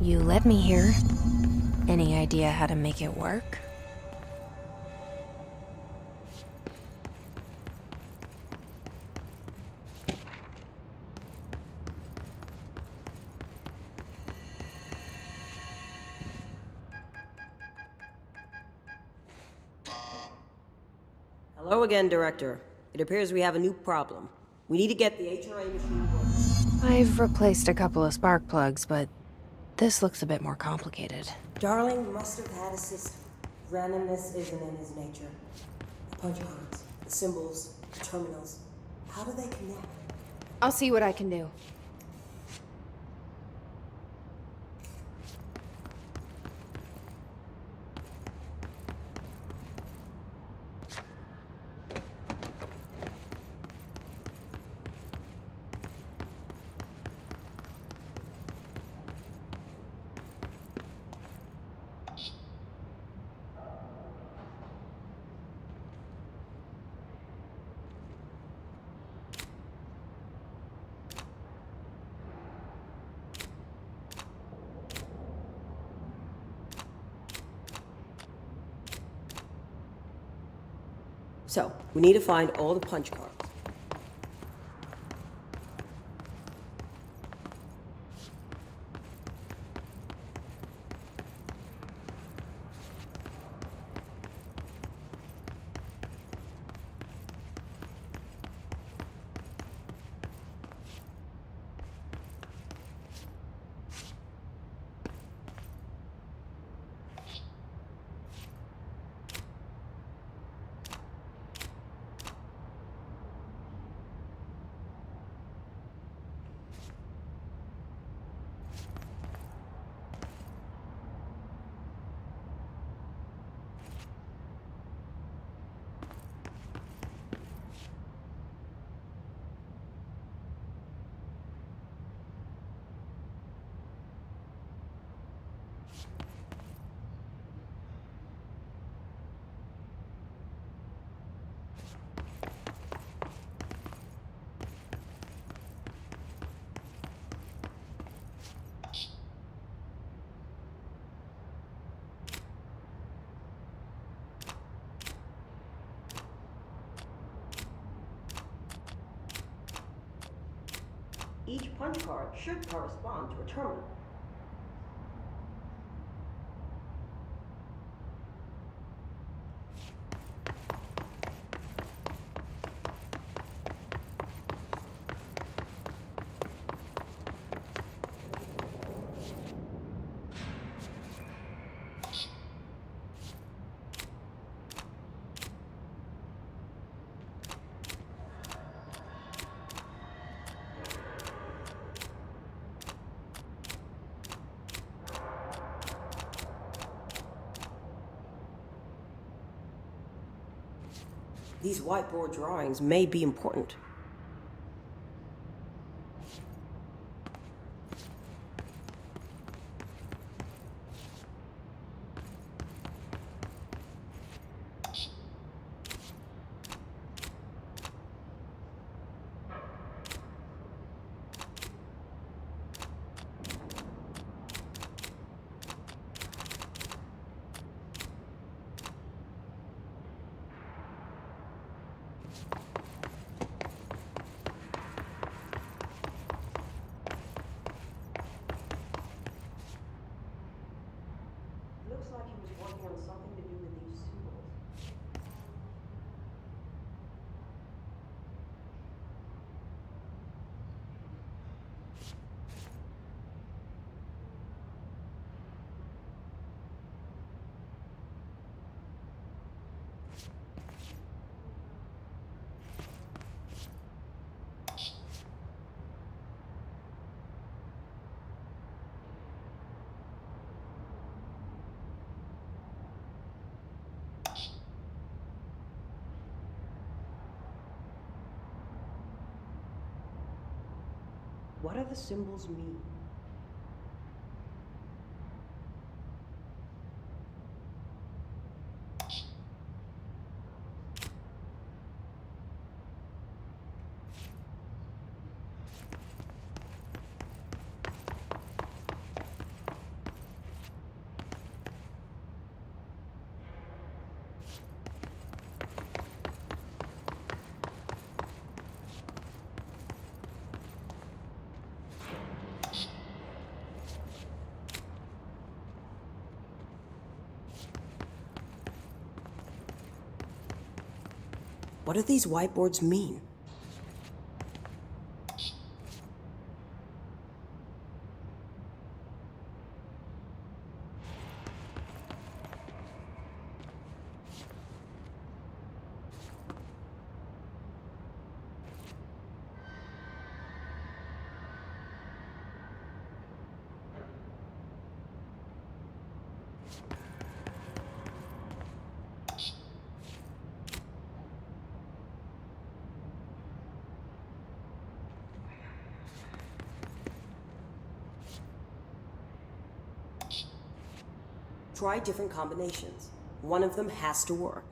A: You led me here. Any idea how to make it work?
P: Hello again, Director. It appears we have a new problem. We need to get the HRA machine working.
A: I've replaced a couple of spark plugs, but this looks a bit more complicated.
P: Darling must have had a system. Randomness isn't in his nature. The punch cards, the symbols, the terminals. How do they connect?
L: I'll see what I can do.
P: So, we need to find all the punch cards. Each punch card should correspond to a terminal. These whiteboard drawings may be important. Looks like he was working on something to do with these symbols. What do the symbols mean? What do these whiteboards mean? Try different combinations. One of them has to work.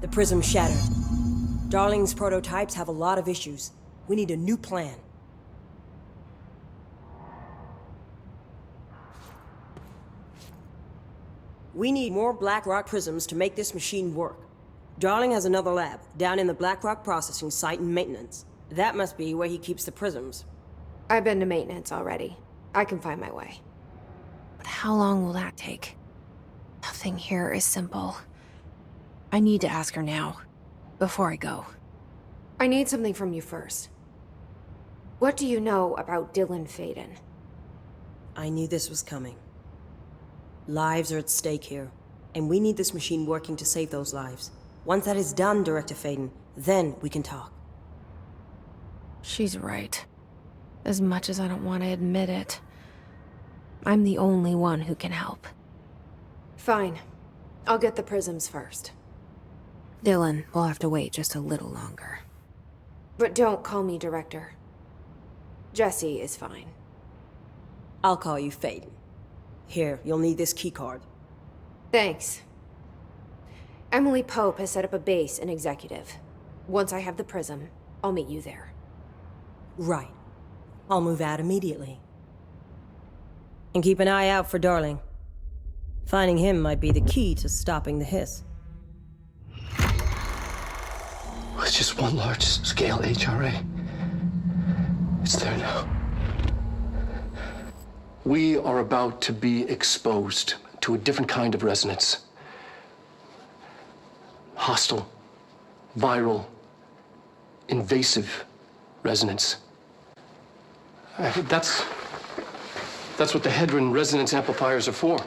P: The prism shattered. Darling's prototypes have a lot of issues. We need a new plan. We need more Blackrock prisms to make this machine work. Darling has another lab, down in the Blackrock processing site in maintenance. That must be where he keeps the prisms.
L: I've been to maintenance already. I can find my way.
A: But how long will that take? Nothing here is simple. I need to ask her now, before I go.
L: I need something from you first. What do you know about Dylan Faden?
P: I knew this was coming. Lives are at stake here, and we need this machine working to save those lives. Once that is done, Director Faden, then we can talk.
A: She's right. As much as I don't want to admit it, I'm the only one who can help.
L: Fine. I'll get the prisms first.
A: Dylan will have to wait just a little longer.
L: But don't call me Director. Jesse is fine.
P: I'll call you Faden. Here, you'll need this keycard.
L: Thanks. Emily Pope has set up a base in Executive. Once I have the prism, I'll meet you there.
P: Right. I'll move out immediately. And keep an eye out for Darling. Finding him might be the key to stopping the hiss.
C: With just one large-scale HRA. It's there now. We are about to be exposed to a different kind of resonance. Hostile, viral, invasive resonance. That's what the Hedron resonance amplifiers are for.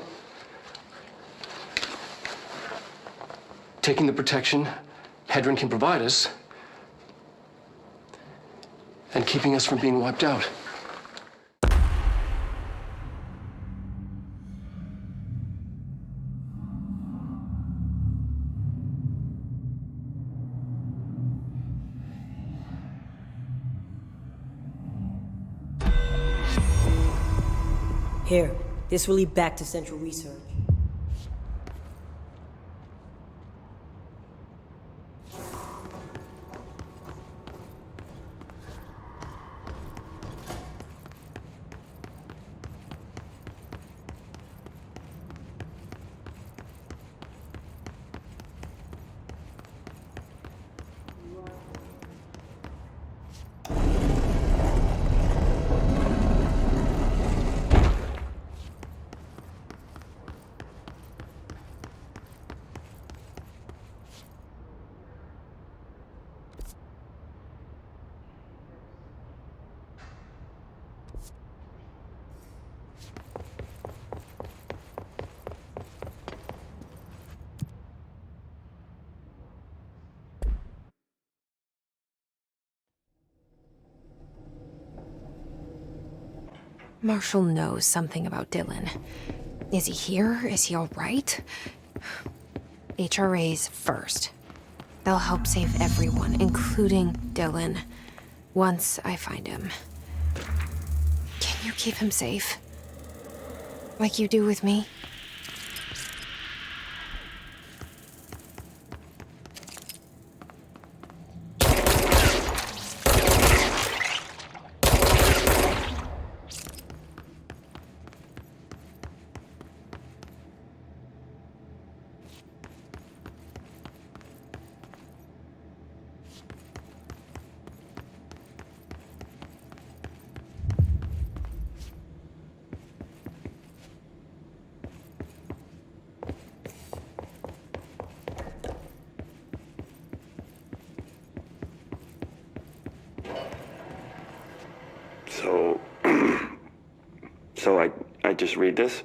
C: Taking the protection Hedron can provide us and keeping us from being wiped out.
P: Here, this will lead back to Central Research.
A: Marshall knows something about Dylan. Is he here? Is he all right? HRAs first. They'll help save everyone, including Dylan, once I find him. Can you keep him safe? Like you do with me?
R: So I just read this.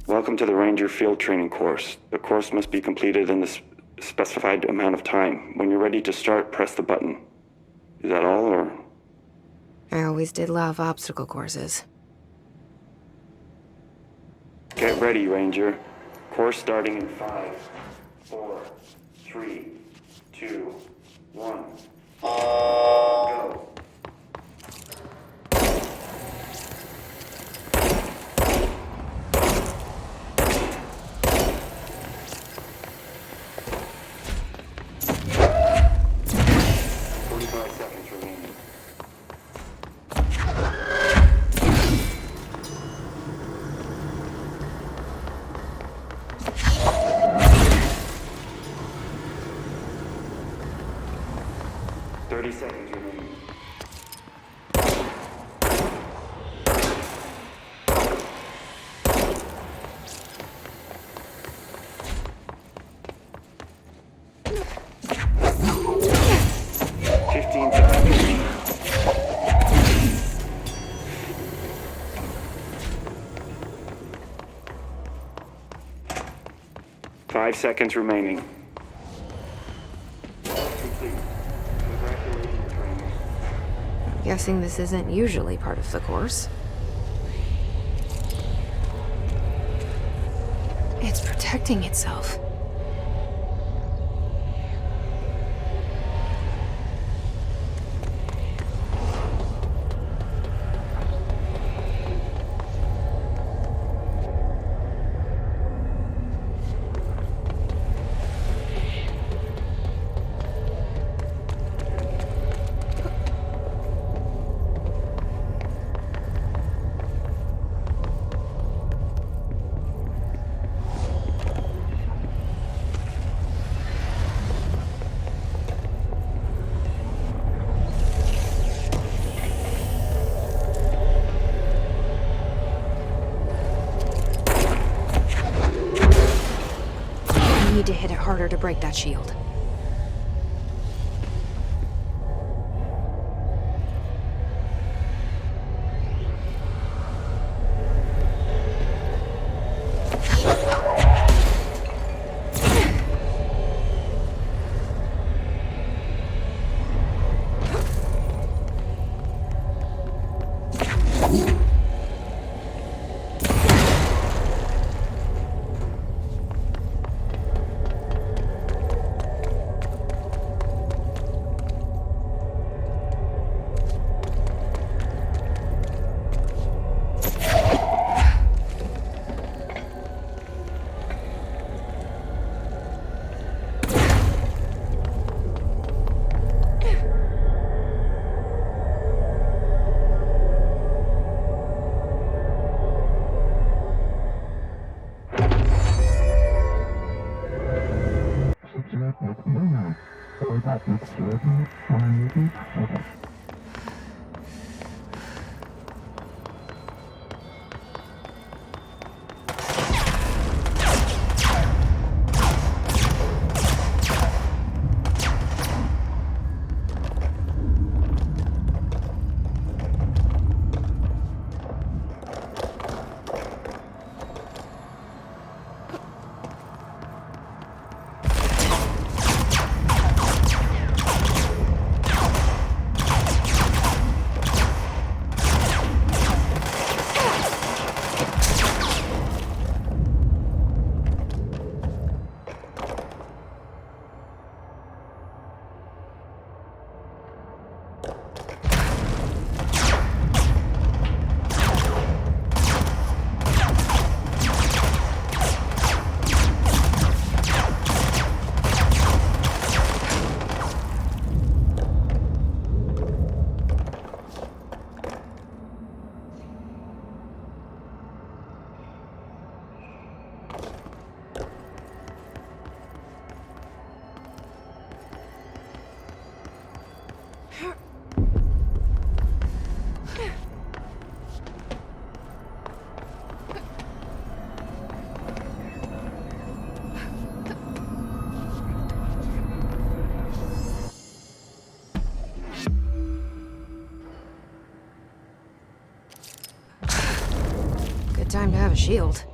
R: Welcome to the Ranger Field Training course. The course must be completed in the specified amount of time. When you're ready to start, press the button. Is that all, or?
A: I always did love obstacle courses.
R: Get ready, Ranger. Course starting in 5, 4, 3, 2, 1. Go. 30 seconds remaining. Five seconds remaining.
L: Guessing this isn't usually part of the course. It's protecting itself. To hit it harder to break that shield. Time to have a shield.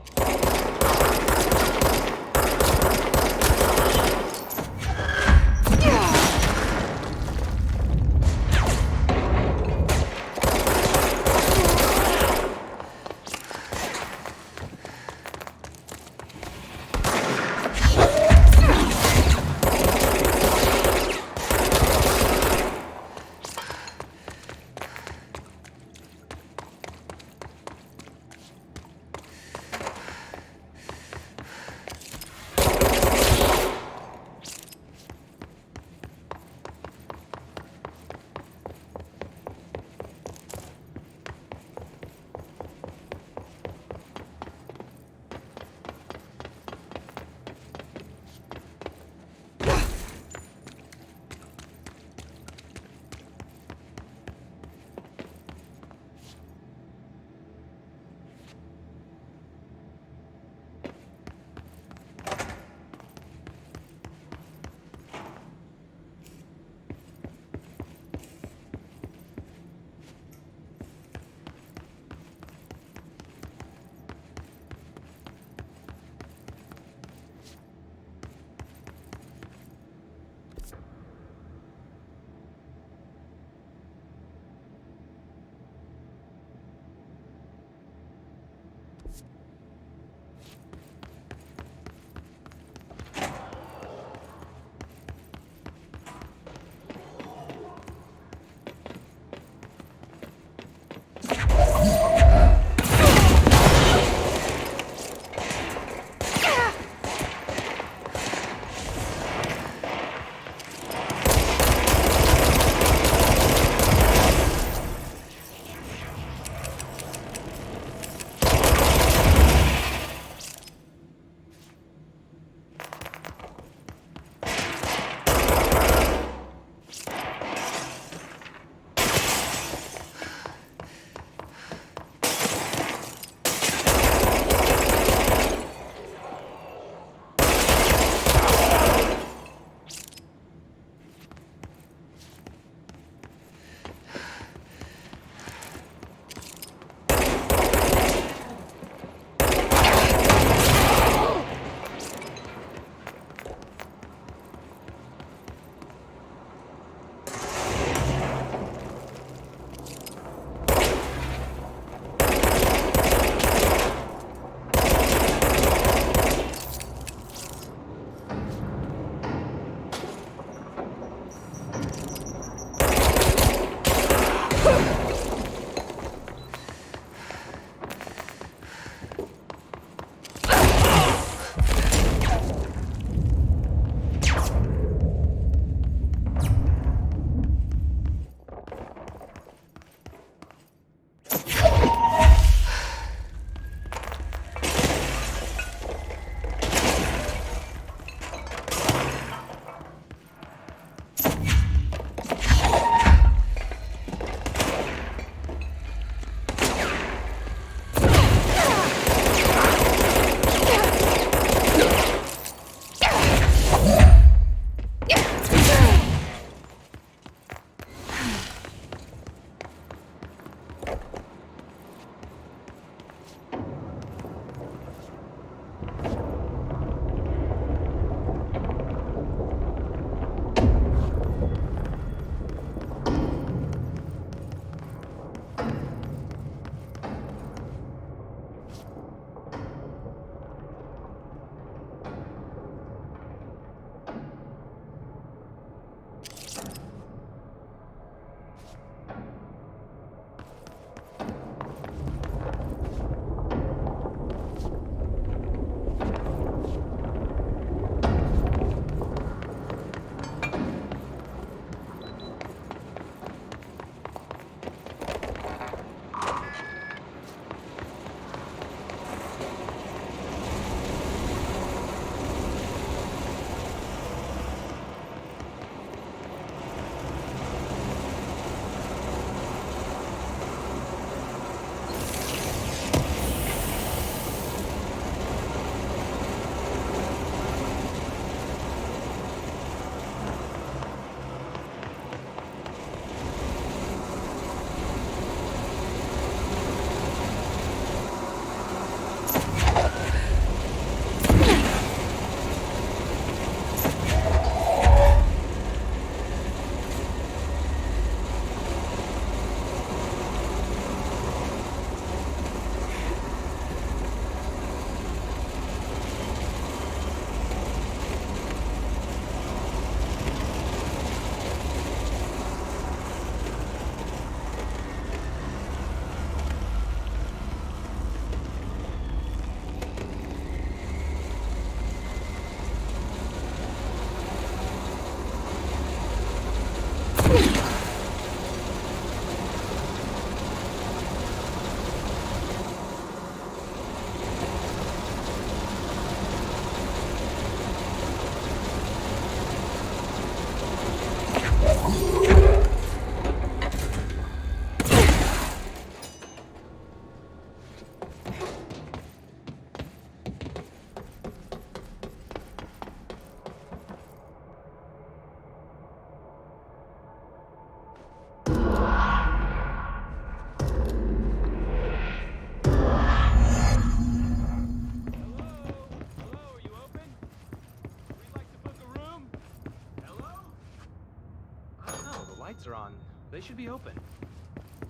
S: lights are on. They should be open.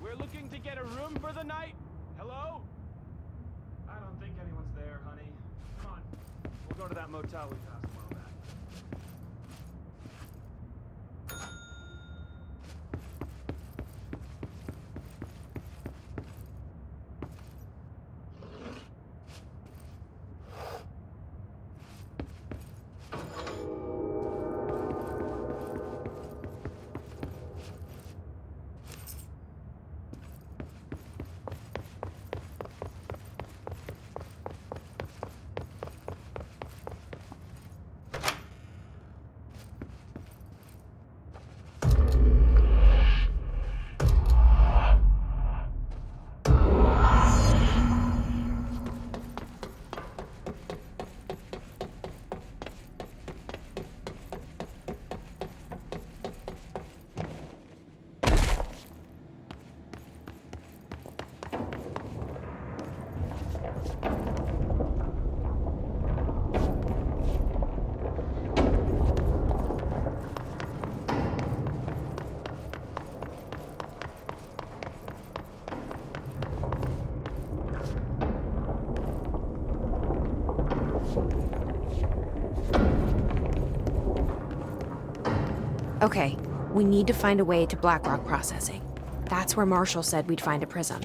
S: We're looking to get a room for the night. Hello? I don't think anyone's there, honey. Come on. We'll go to that motel we passed a while back.
A: Okay, we need to find a way to Blackrock processing. That's where Marshall said we'd find a prism.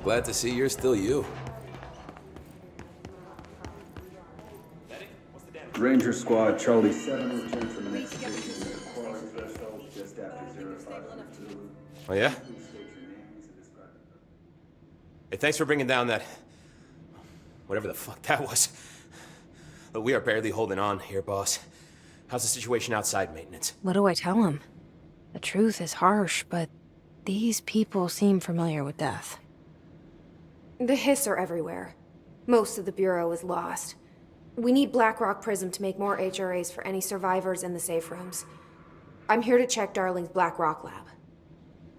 N: glad to see you're still you.
O: Ranger Squad, Charlie 7, returned from an expedition to the Polaris threshold just after 05.
N: Oh, yeah? Hey, thanks for bringing down that... whatever the fuck that was. But we are barely holding on here, boss. How's the situation outside maintenance?
A: What do I tell him? The truth is harsh, but these people seem familiar with death.
L: The hiss are everywhere. Most of the Bureau is lost. We need Blackrock Prism to make more HRAs for any survivors in the safe rooms. I'm here to check Darling's Blackrock lab.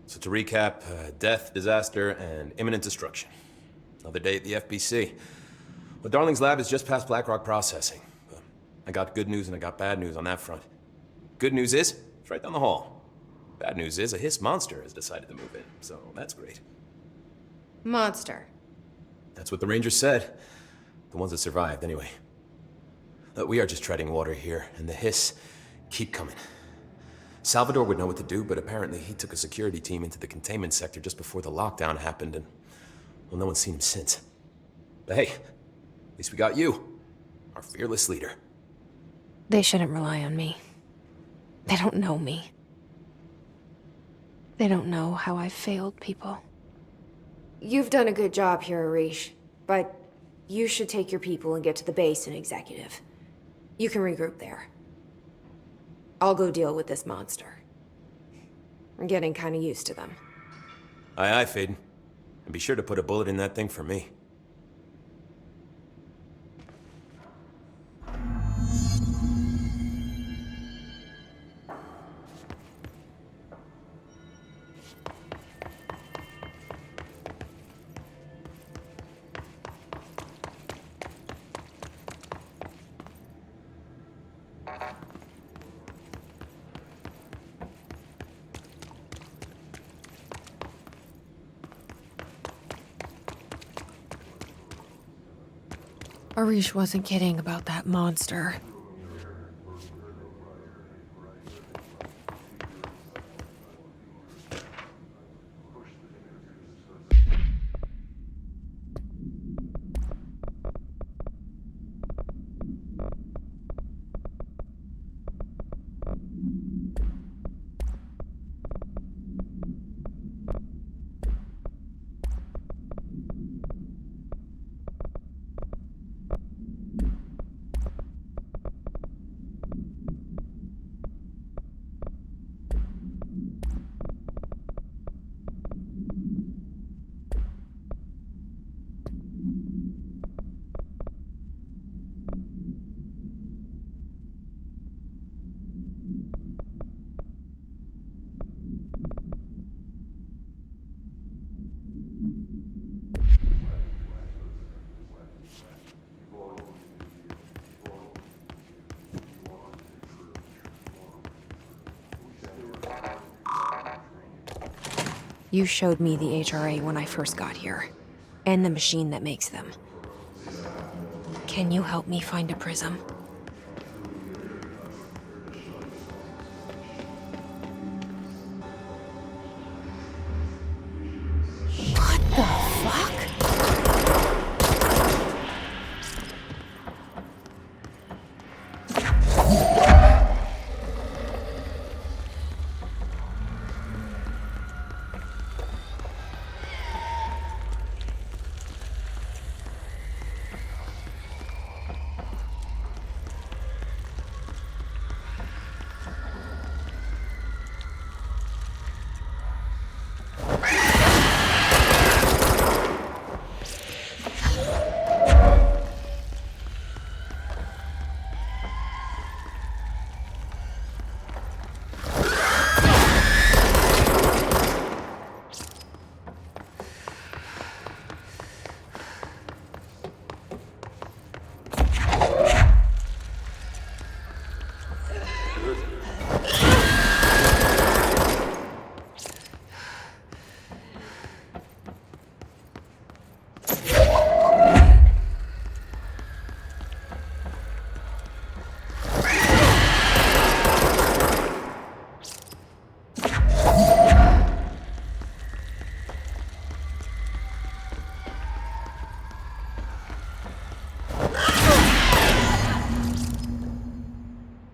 N: So to recap, death, disaster, and imminent destruction. Another day at the FBC. Well, Darling's lab is just past Blackrock processing. But I got good news and I got bad news on that front. Good news is, it's right down the hall. Bad news is, a hiss monster has decided to move in, so that's great.
L: Monster.
N: That's what the Rangers said. The ones that survived, anyway. We are just treading water here, and the hiss keep coming. Salvador would know what to do, but apparently he took a security team into the containment sector just before the lockdown happened, and, well, no one's seen him since. But hey, at least we got you, our fearless leader.
A: They shouldn't rely on me. They don't know me. They don't know how I've failed people.
L: You've done a good job here, Arish, but you should take your people and get to the base in Executive. You can regroup there. I'll go deal with this monster. I'm getting kind of used to them.
N: Aye, aye, Faden. And be sure to put a bullet in that thing for me.
A: Arish wasn't kidding about that monster. You showed me the HRA when I first got here, and the machine that makes them. Can you help me find a prism? What the fuck?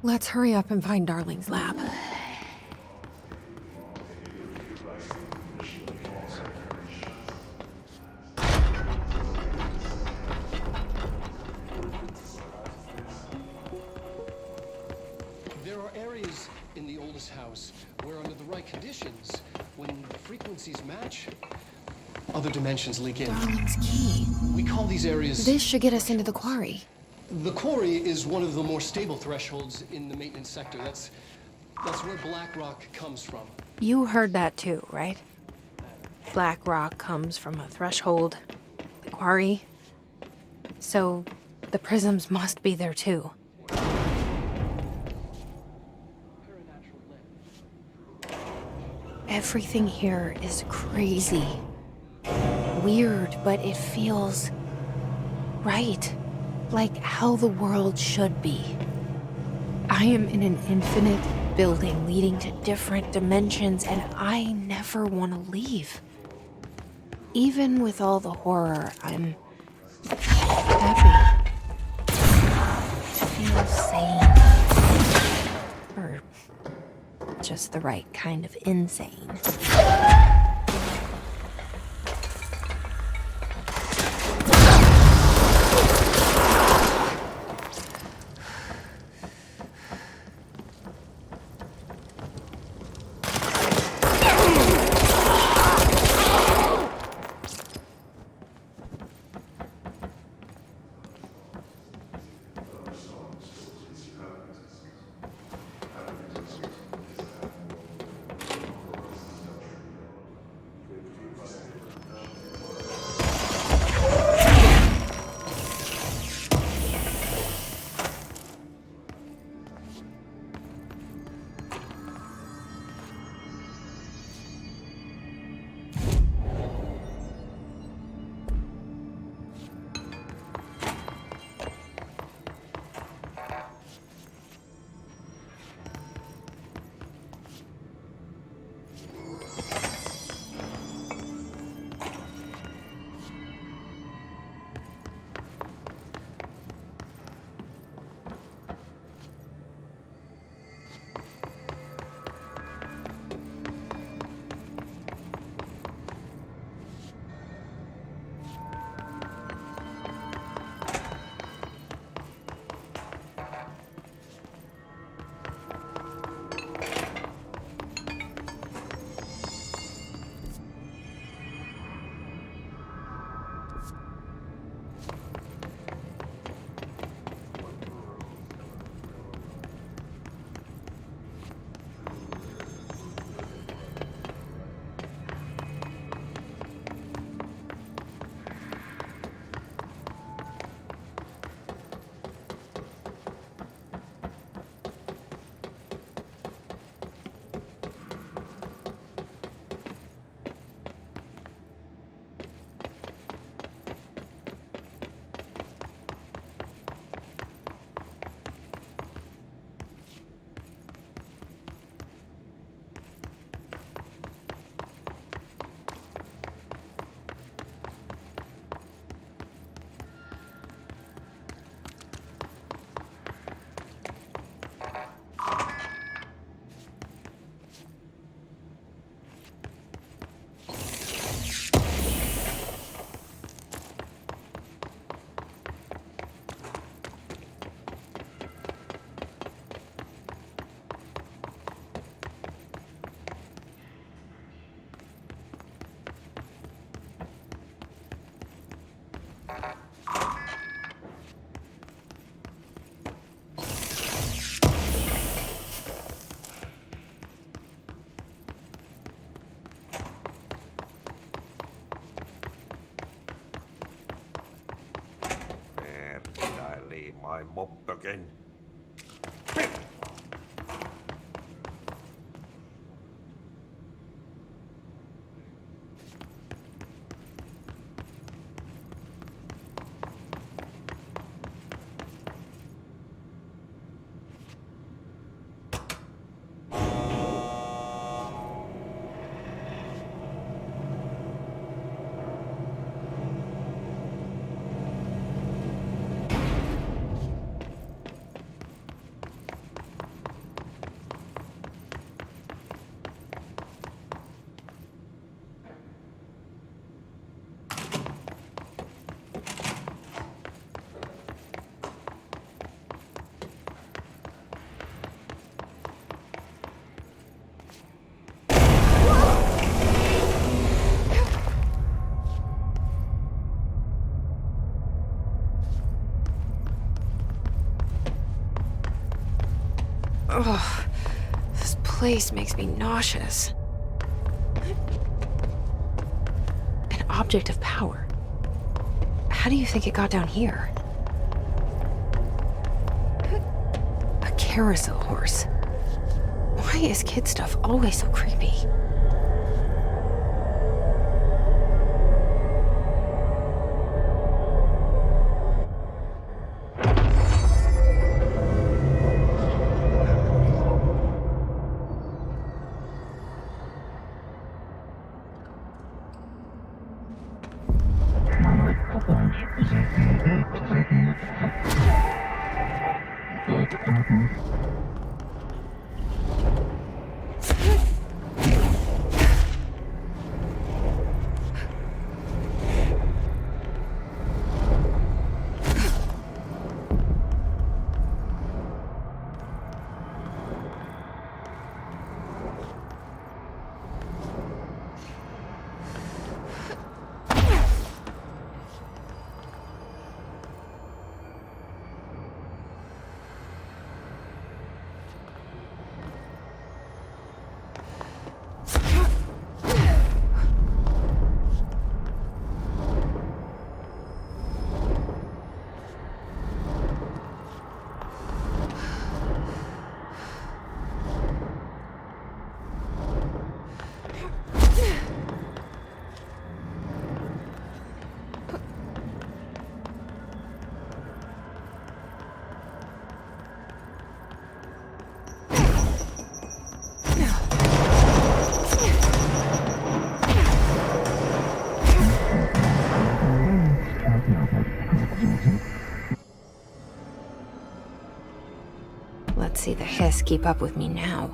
A: Let's hurry up and find Darling's lab.
C: There are areas in the oldest house where, under the right conditions, when frequencies match, other dimensions leak in.
A: Darling's key.
C: We call these areas...
A: This should get us into the quarry.
C: The quarry is one of the more stable thresholds in the maintenance sector. That's where black rock comes from.
A: You heard that too, right? Black rock comes from a threshold, the quarry. So the prisms must be there too. Everything here is crazy. Weird, but it feels right. Like how the world should be. I am in an infinite building leading to different dimensions, and I never want to leave. Even with all the horror, I'm happy to feel sane. Or just the right kind of insane.
B: My mop again.
A: Ugh, this place makes me nauseous. An object of power. How do you think it got down here? A carousel horse. Why is kid stuff always so creepy? Let's see the hiss keep up with me now.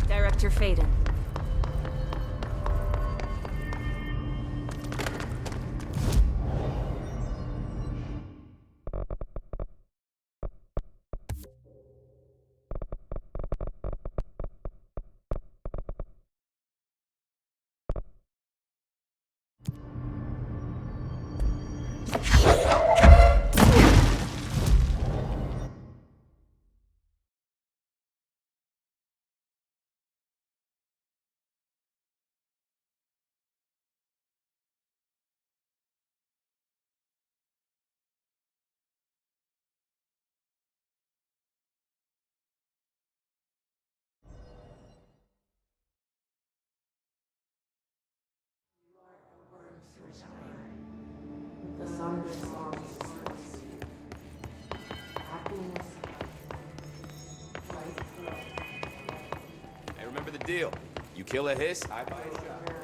M: Director Faden.
G: The sun responds. Happiness.
N: Hey, remember the deal. You kill a hiss, I buy a shot.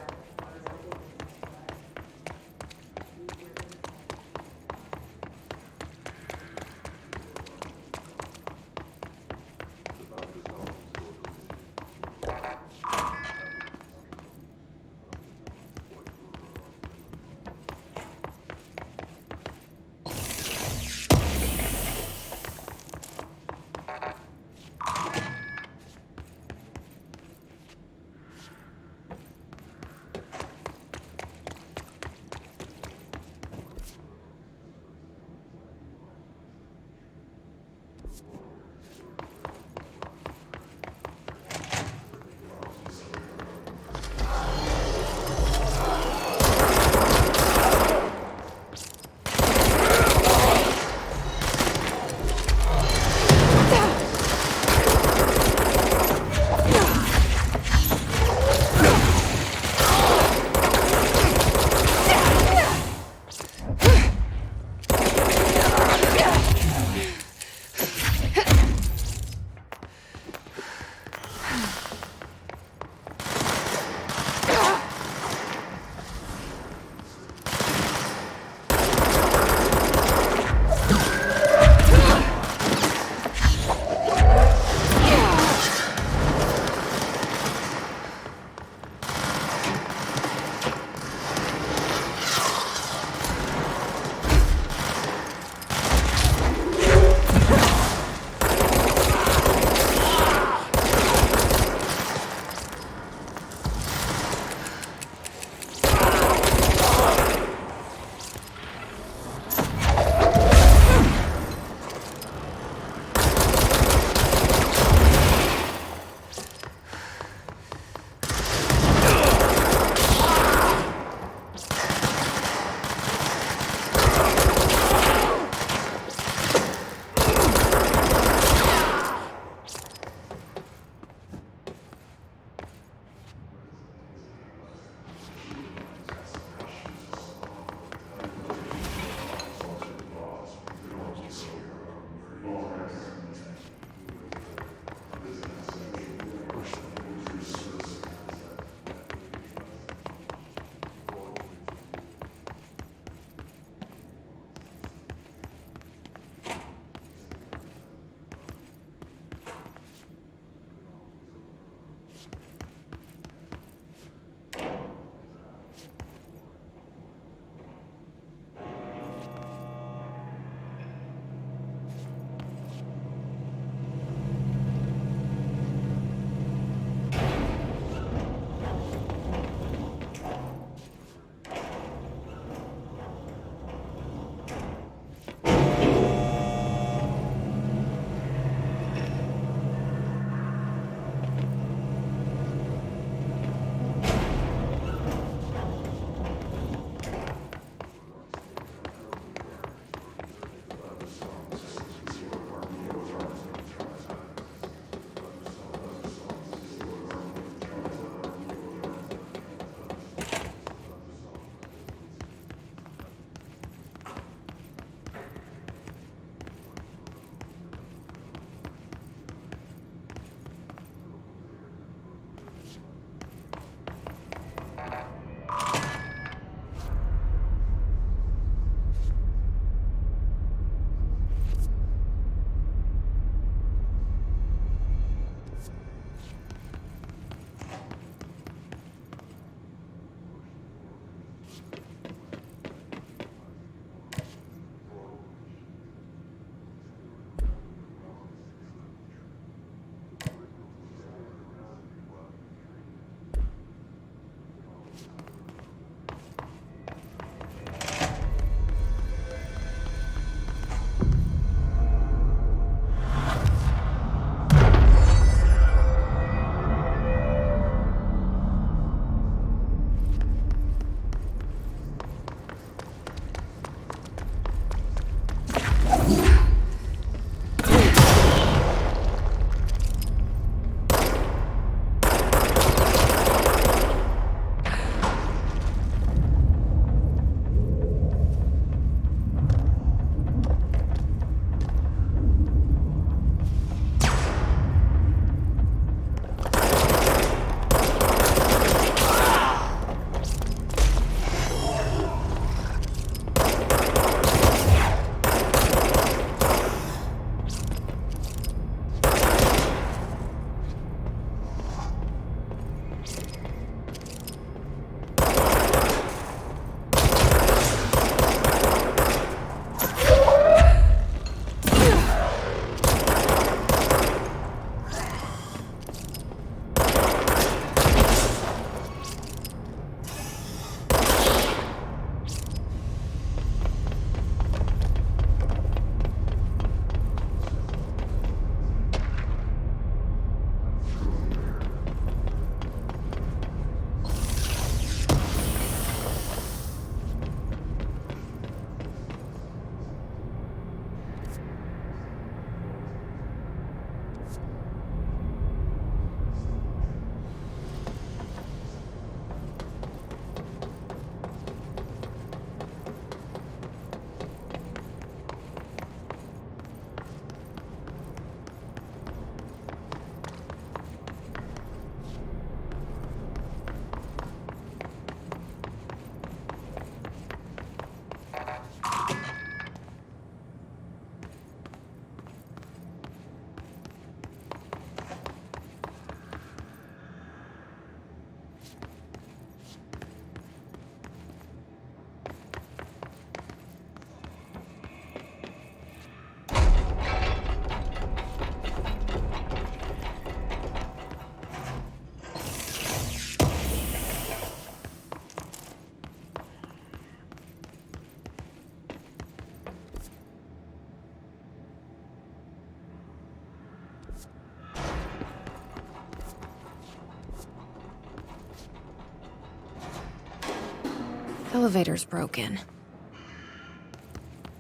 A: Elevator's broken.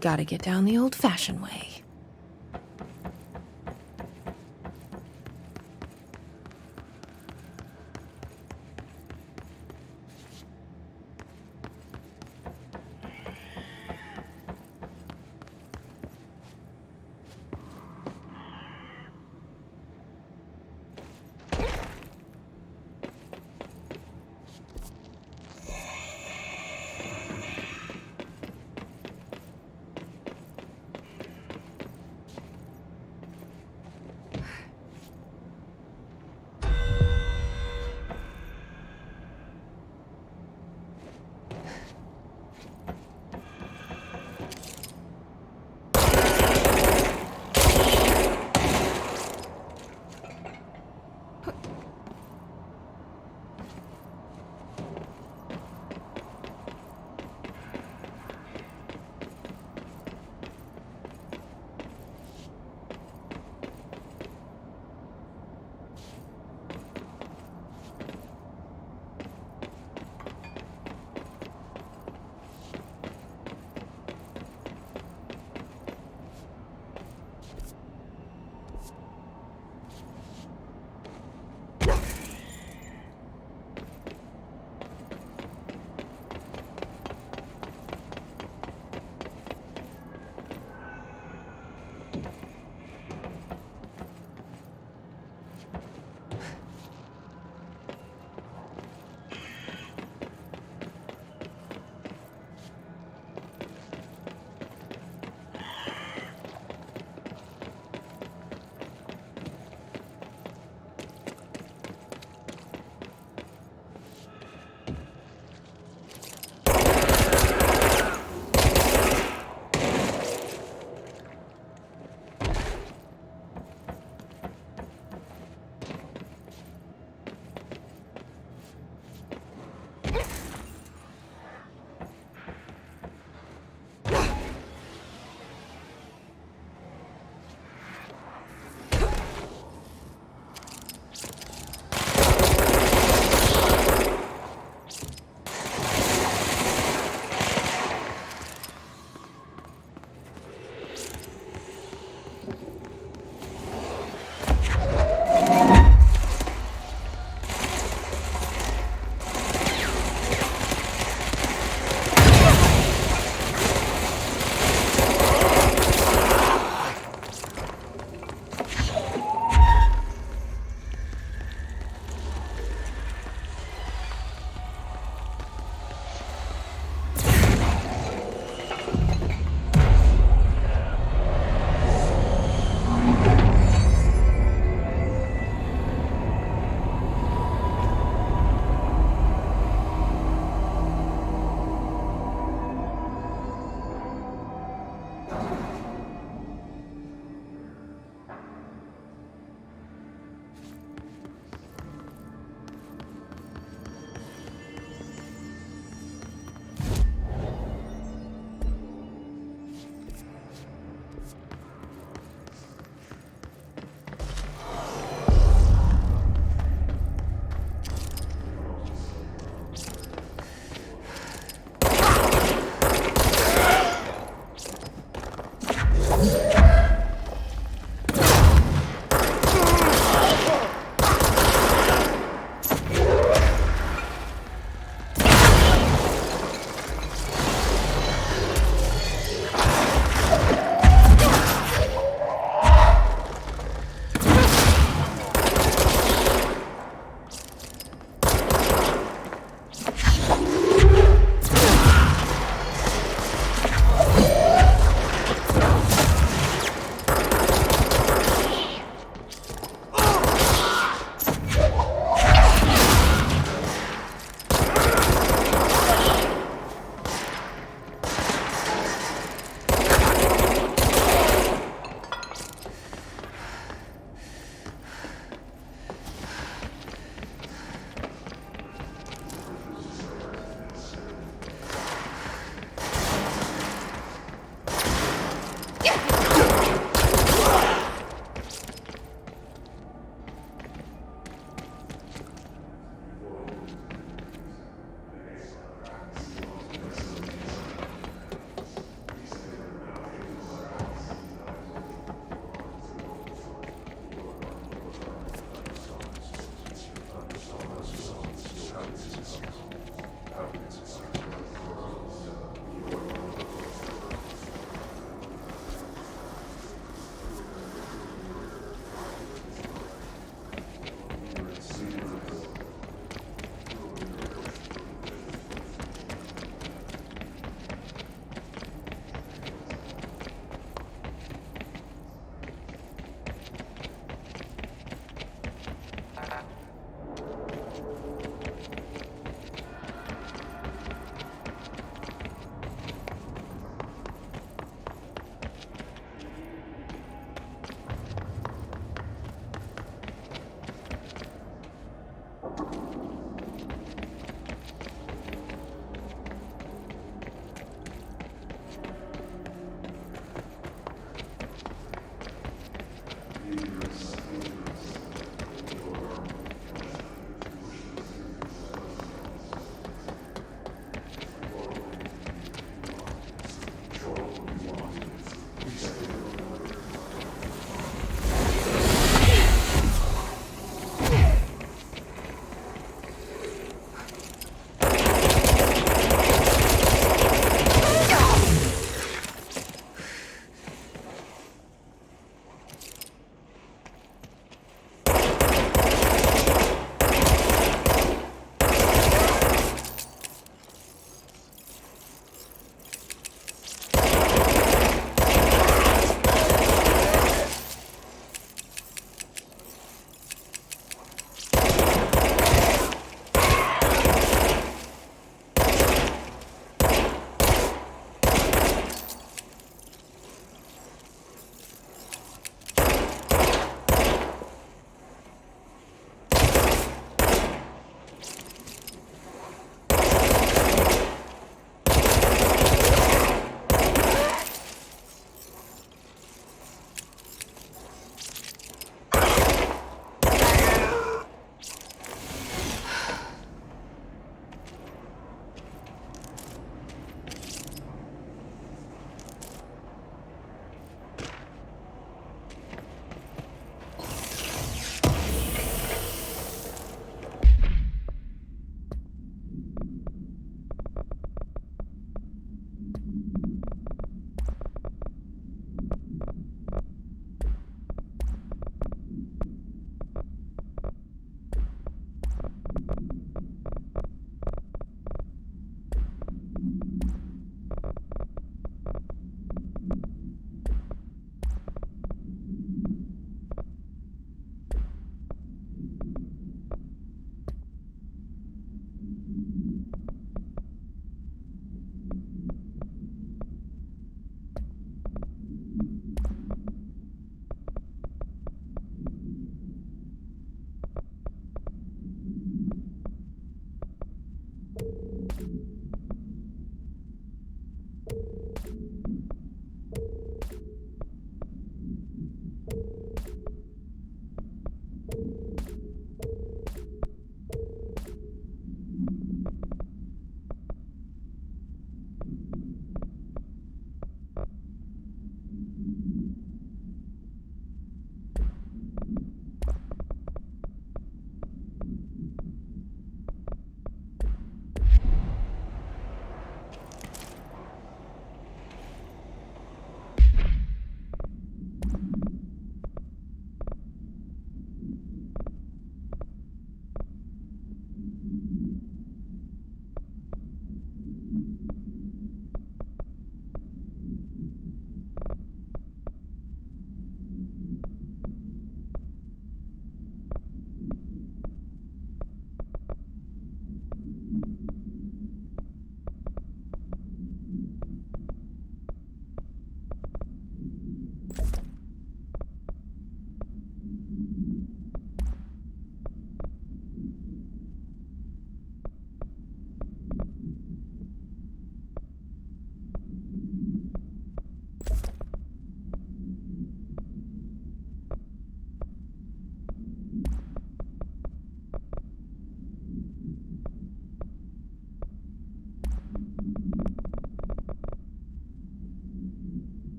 A: Gotta get down the old-fashioned way.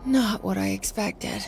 A: Not what I expected.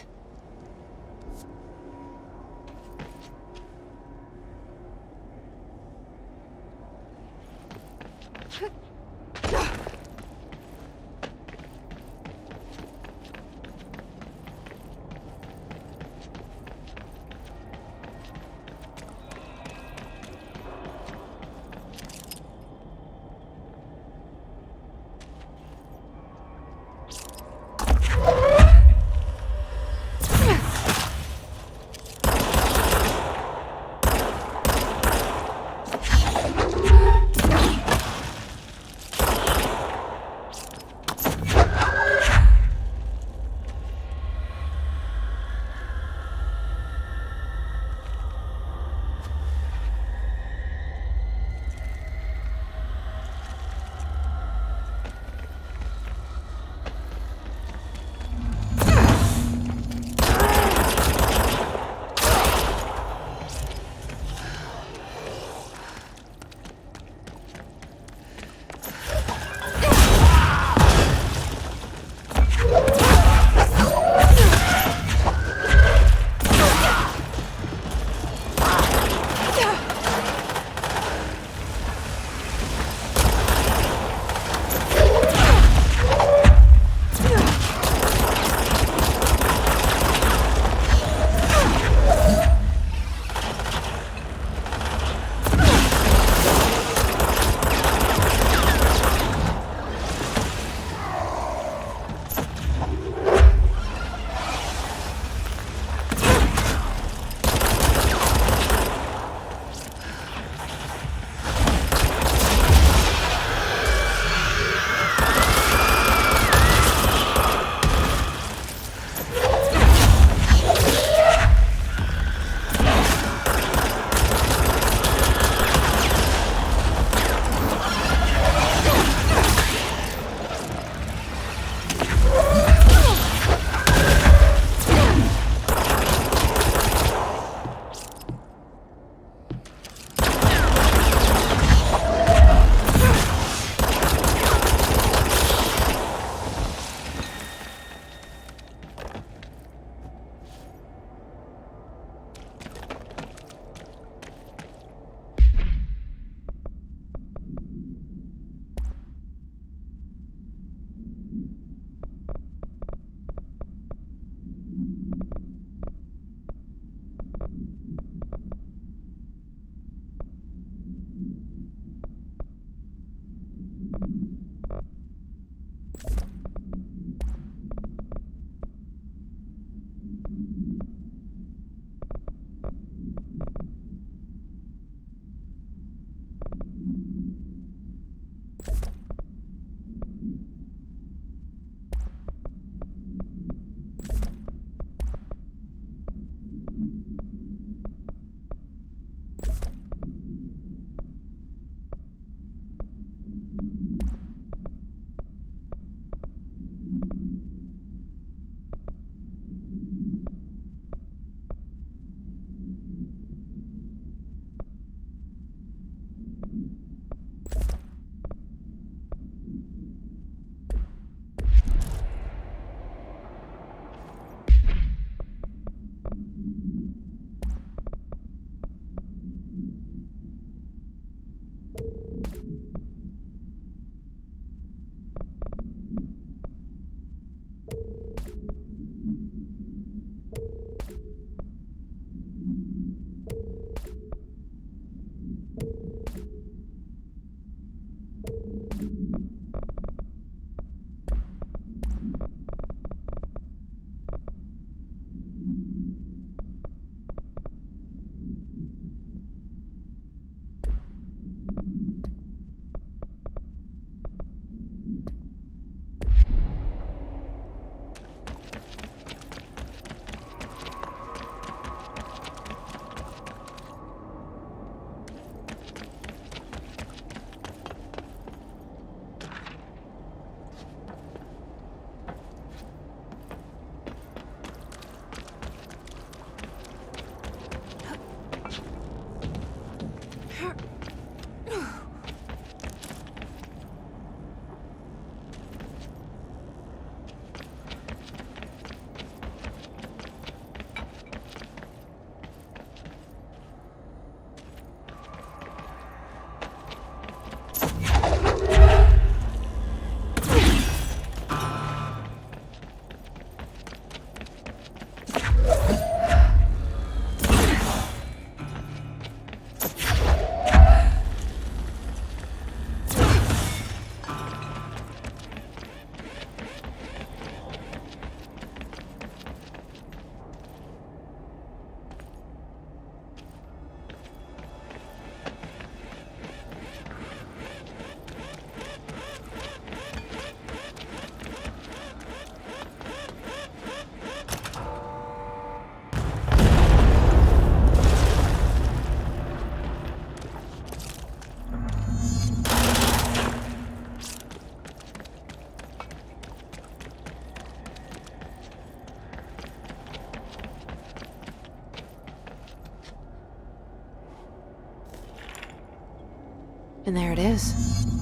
A: And there it is,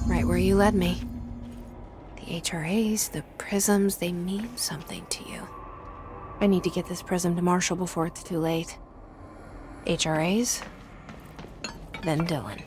A: right where you led me. The HRAs, the prisms, they mean something to you. I need to get this prism to Marshall before it's too late. HRAs, then Dylan.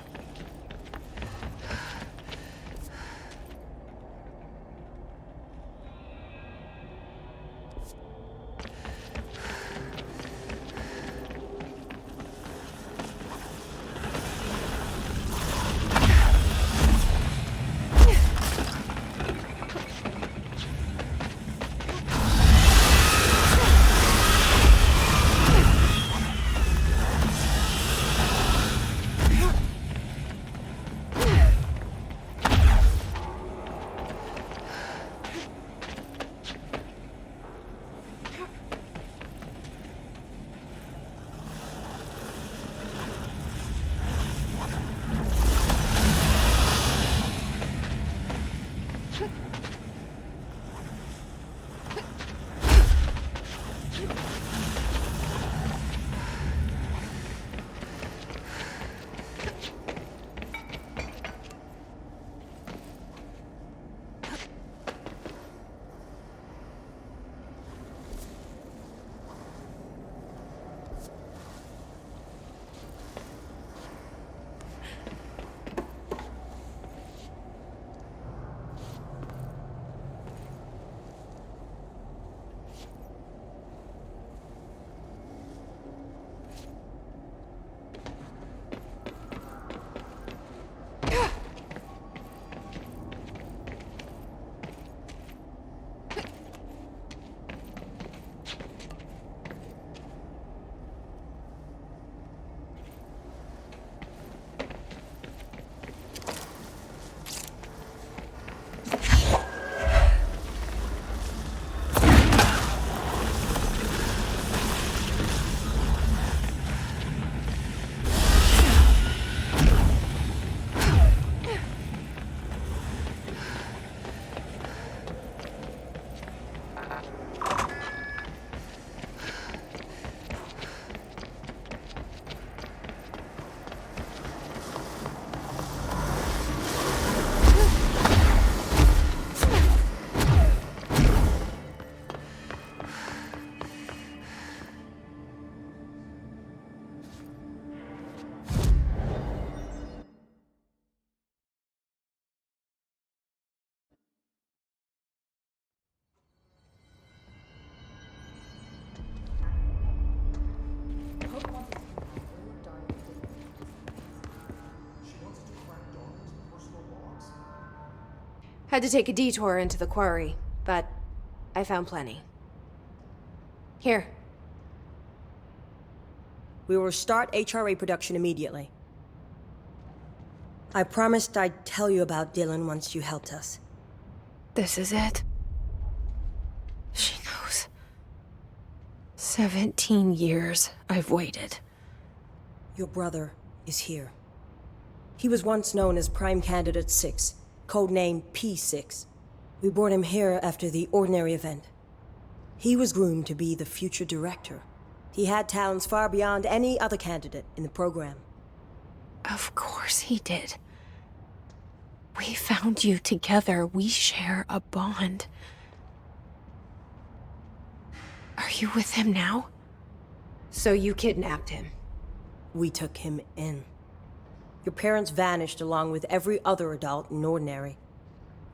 L: Had to take a detour into the quarry, but I found plenty. Here.
P: We will start HRA production immediately. I promised I'd tell you about Dylan once you helped us.
A: This is it. She knows. 17 years I've waited.
P: Your brother is here. He was once known as Prime Candidate 6, codename P6. We brought him here after the Ordinary event. He was groomed to be the future director. He had talents far beyond any other candidate in the program.
A: Of course he did. We found you together. We share a bond. Are you with him now?
L: So you kidnapped him?
P: We took him in. Your parents vanished along with every other adult in Ordinary.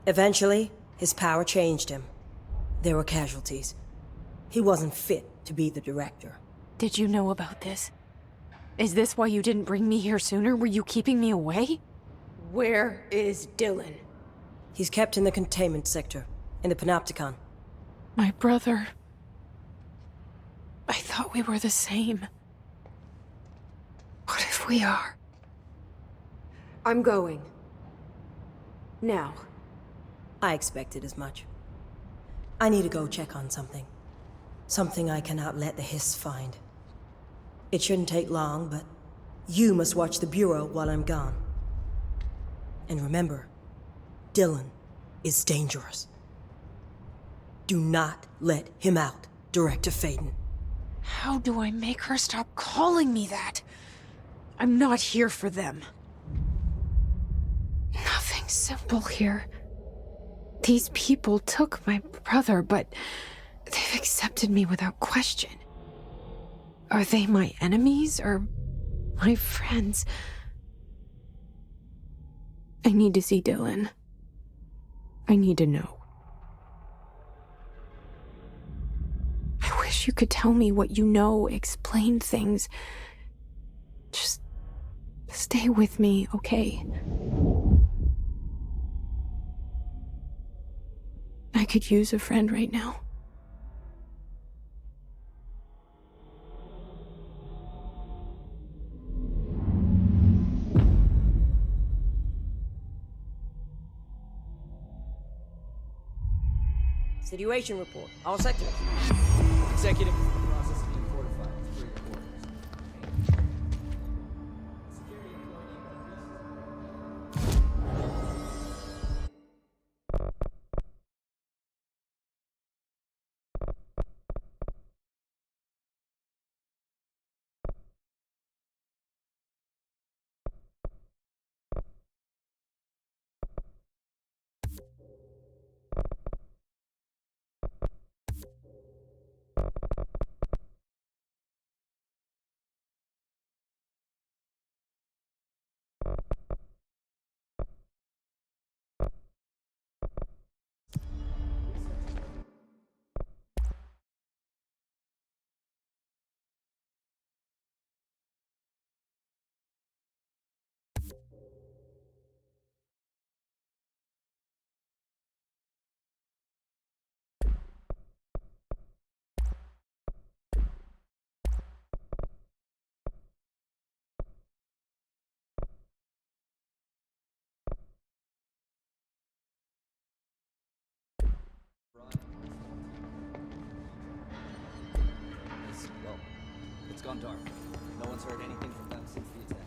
P: Eventually, his power changed him. There were casualties. He wasn't fit to be the director.
A: Did you know about this? Is this why you didn't bring me here sooner? Were you keeping me away?
L: Where is Dylan?
P: He's kept in the containment sector, in the Panopticon.
A: My brother. I thought we were the same. What if we are?
L: I'm going. Now.
P: I expected as much. I need to go check on something. Something I cannot let the Hiss find. It shouldn't take long, but you must watch the Bureau while I'm gone. And remember, Dylan is dangerous. Do not let him out, Director Faden.
A: How do I make her stop calling me that? I'm not here for them. simple here. These people took my brother, but they've accepted me without question. Are they my enemies or my friends? I need to see Dylan. I need to know. I wish you could tell me what you know, explain things. Just stay with me, okay? I could use a friend right now.
P: Situation report. All sectors.
T: Executive is in the process of being fortified for your orders. Well, it's gone dark. No one's heard anything from them since the attack.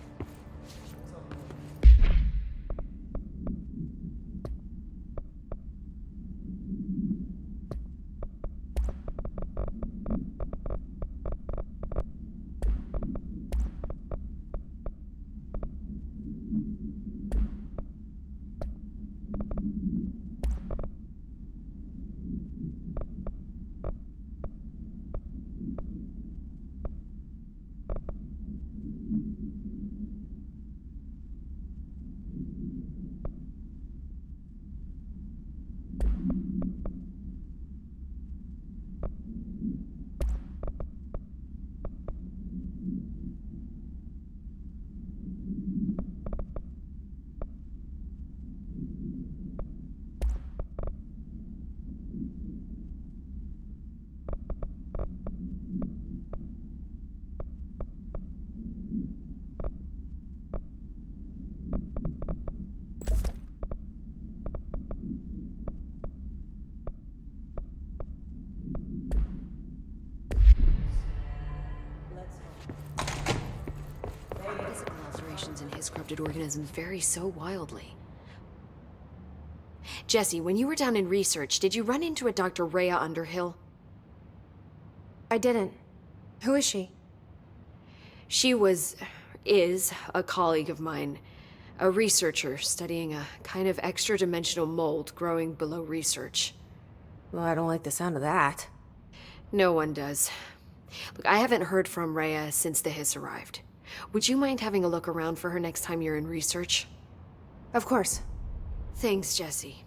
H: In his corrupted organisms vary so wildly. Jesse, when you were down in research, did you run into a Dr. Rhea Underhill?
L: I didn't. Who is she?
H: She is a colleague of mine, a researcher studying a kind of extra-dimensional mold growing below research.
L: Well, I don't like the sound of that.
H: No one does. Look, I haven't heard from Rhea since the Hiss arrived. Would you mind having a look around for her next time you're in research?
L: Of course.
H: Thanks, Jesse.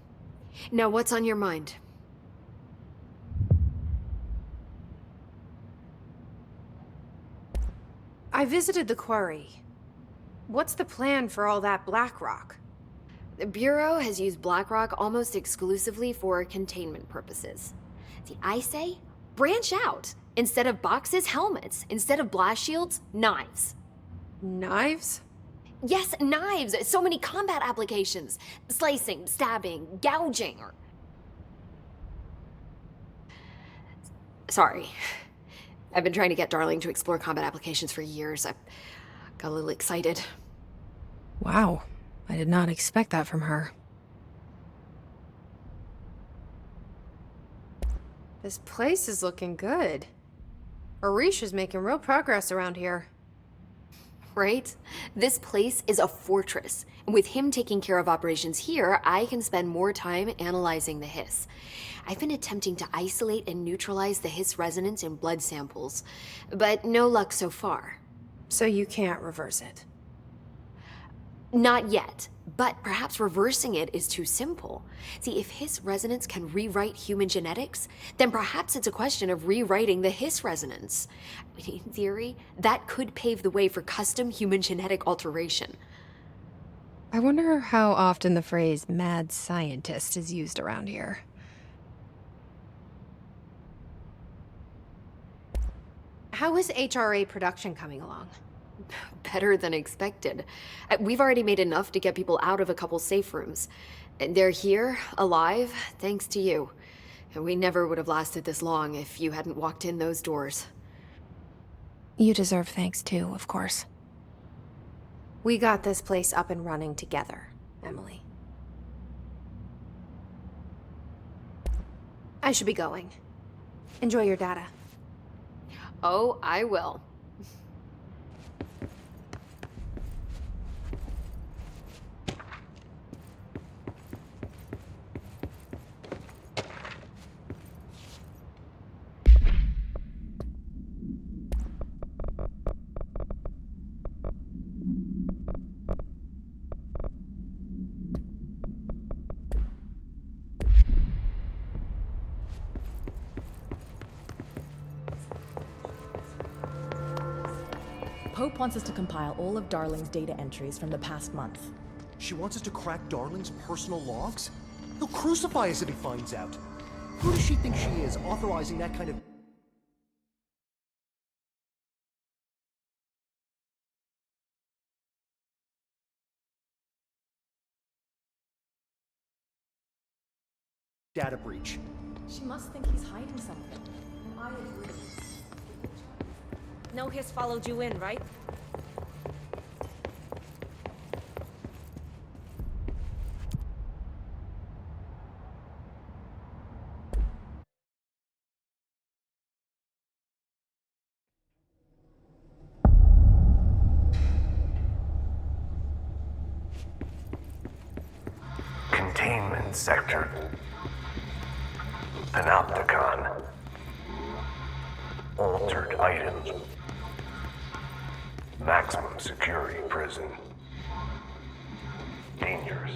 H: Now, what's on your mind?
L: I visited the quarry. What's the plan for all that black rock?
H: The Bureau has used black rock almost exclusively for containment purposes. See, I say, branch out. Instead of boxes, helmets. Instead of blast shields, knives.
L: Knives?
H: Yes, knives! So many combat applications. Slicing, stabbing, gouging, or... Sorry. I've been trying to get Darling to explore combat applications for years. I got a little excited.
A: Wow. I did not expect that from her.
L: This place is looking good. Ayrus is making real progress around here.
H: Right? This place is a fortress. And with him taking care of operations here, I can spend more time analyzing the hiss. I've been attempting to isolate and neutralize the hiss resonance in blood samples, but no luck so far.
L: So you can't reverse it?
H: Not yet, but perhaps reversing it is too simple. See, if hiss resonance can rewrite human genetics, then perhaps it's a question of rewriting the hiss resonance. In theory, that could pave the way for custom human genetic alteration.
A: I wonder how often the phrase mad scientist is used around here.
L: How is HRA production coming along?
H: Better than expected. We've already made enough to get people out of a couple safe rooms. They're here, alive, thanks to you. And we never would have lasted this long if you hadn't walked in those doors.
A: You deserve thanks too, of course.
L: We got this place up and running together, Emily. I should be going. Enjoy your data.
H: Oh, I will.
J: Pope wants us to compile all of Darling's data entries from the past month.
K: She wants us to crack Darling's personal logs? He'll crucify us if he finds out. Who does she think she is, authorizing that kind of... data breach?
J: She must think he's hiding something. And I agree.
U: No hiss followed you in, right?
D: Containment sector. Panopticon. Altered items. Maximum security prison. Dangerous.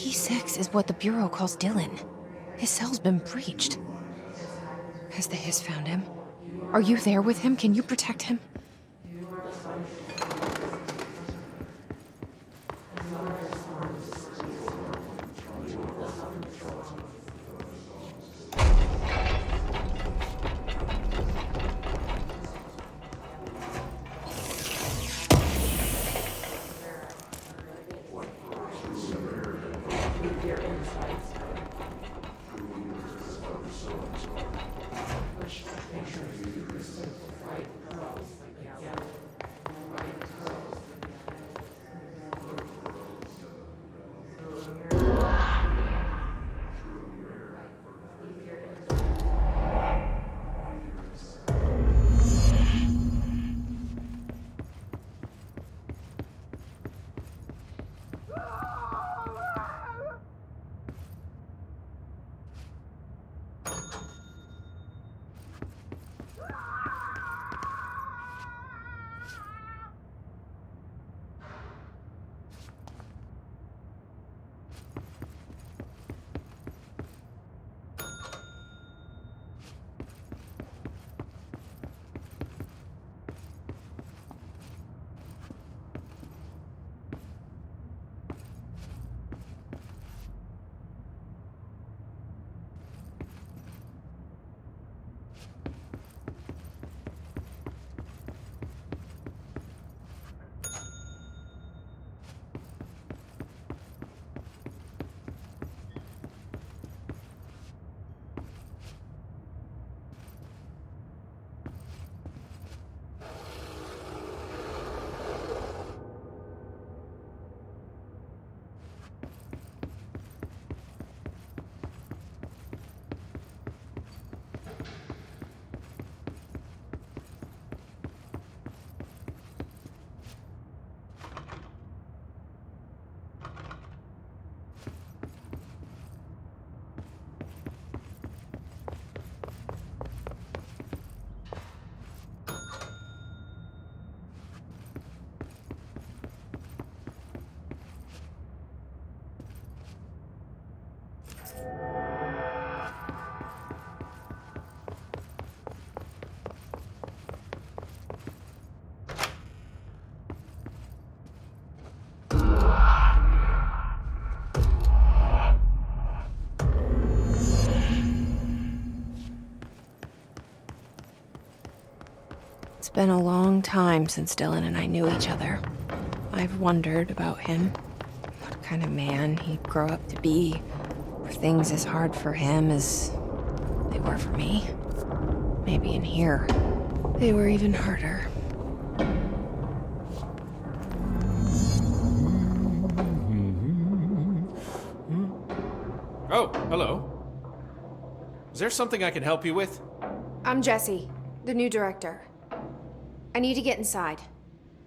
A: T6 is what the Bureau calls Dylan. His cell's been breached. Has the Hiss found him? Are you there with him? Can you protect him? It's been a long time since Dylan and I knew each other. I've wondered about him. What kind of man he'd grow up to be. Were things as hard for him as they were for me? Maybe in here, they were even harder.
U: Oh, hello. Is there something I can help you with?
L: I'm Jessie, the new director. I need to get inside.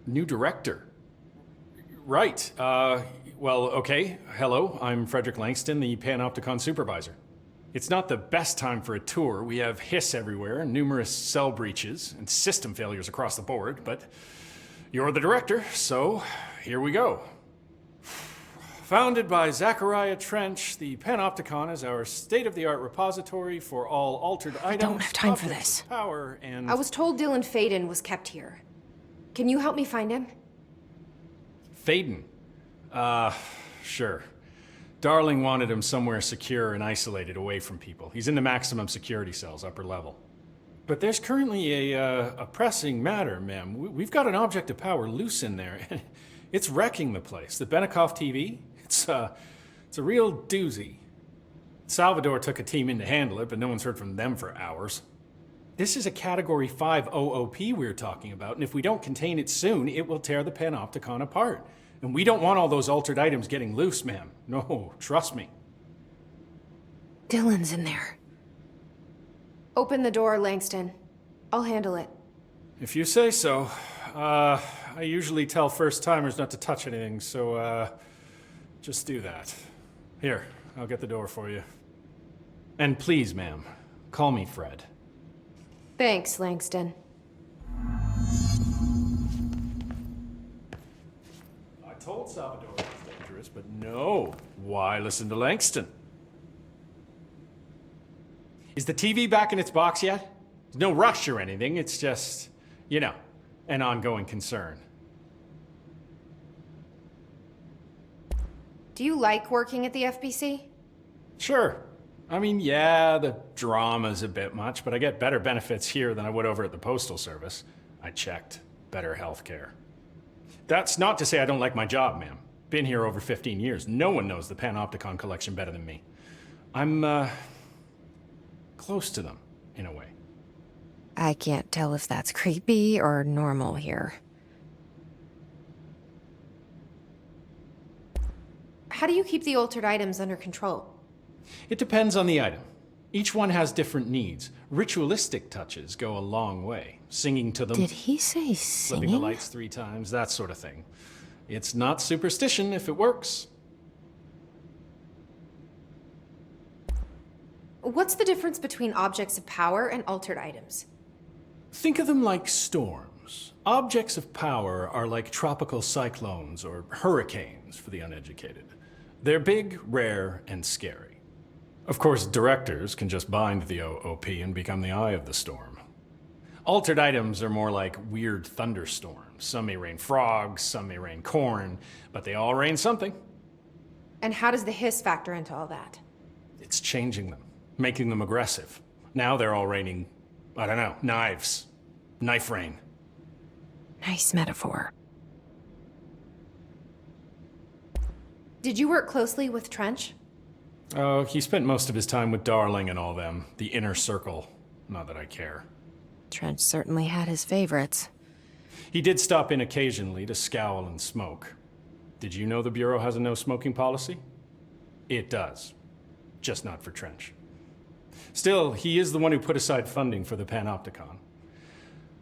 U: New director? Right. Well, okay. Hello, I'm Frederick Langston, the Panopticon supervisor. It's not the best time for a tour. We have hiss everywhere, numerous cell breaches, and system failures across the board, but you're the director, so here we go. Founded by Zachariah Trench, the Panopticon is our state-of-the-art repository for all altered items.
L: I don't have time for this.
U: Power and...
L: I was told Dylan Faden was kept here. Can you help me find him?
U: Faden? Sure. Darling wanted him somewhere secure and isolated away from people. He's in the maximum security cells, upper level. But there's currently a pressing matter, ma'am. We've got an object of power loose in there, and it's wrecking the place. The Benikoff TV? It's a real doozy. Salvador took a team in to handle it, but no one's heard from them for hours. This is a Category 5 OOP we're talking about, and if we don't contain it soon, it will tear the Panopticon apart. And we don't want all those altered items getting loose, ma'am. No, trust me.
L: Dylan's in there. Open the door, Langston. I'll handle it.
U: If you say so. I usually tell first-timers not to touch anything, so, just do that. Here, I'll get the door for you. And please, ma'am, call me Fred.
L: Thanks, Langston.
U: I told Salvador it was dangerous, but no. Why listen to Langston? Is the TV back in its box yet? There's no rush or anything, it's just, you know, an ongoing concern.
L: Do you like working at the FBC?
U: Sure. I mean, yeah, the drama's a bit much, but I get better benefits here than I would over at the Postal Service. I checked. Better healthcare. That's not to say I don't like my job, ma'am. Been here over 15 years. No one knows the Panopticon collection better than me. I'm, close to them, in a way.
A: I can't tell if that's creepy or normal here.
L: How do you keep the altered items under control?
U: It depends on the item. Each one has different needs. Ritualistic touches go a long way. Singing to them.
A: Did he say singing?
U: Flipping the lights 3 times, that sort of thing. It's not superstition if it works.
L: What's the difference between objects of power and altered items?
U: Think of them like storms. Objects of power are like tropical cyclones or hurricanes for the uneducated. They're big, rare, and scary. Of course, directors can just bind the OOP and become the eye of the storm. Altered items are more like weird thunderstorms. Some may rain frogs, some may rain corn, but they all rain something.
L: And how does the hiss factor into all that?
U: It's changing them, making them aggressive. Now they're all raining, I don't know, knives. Knife rain.
A: Nice metaphor.
L: Did you work closely with Trench?
U: Oh, he spent most of his time with Darling and all them. The inner circle. Not that I care.
A: Trench certainly had his favorites.
U: He did stop in occasionally to scowl and smoke. Did you know the Bureau has a no-smoking policy? It does. Just not for Trench. Still, he is the one who put aside funding for the Panopticon.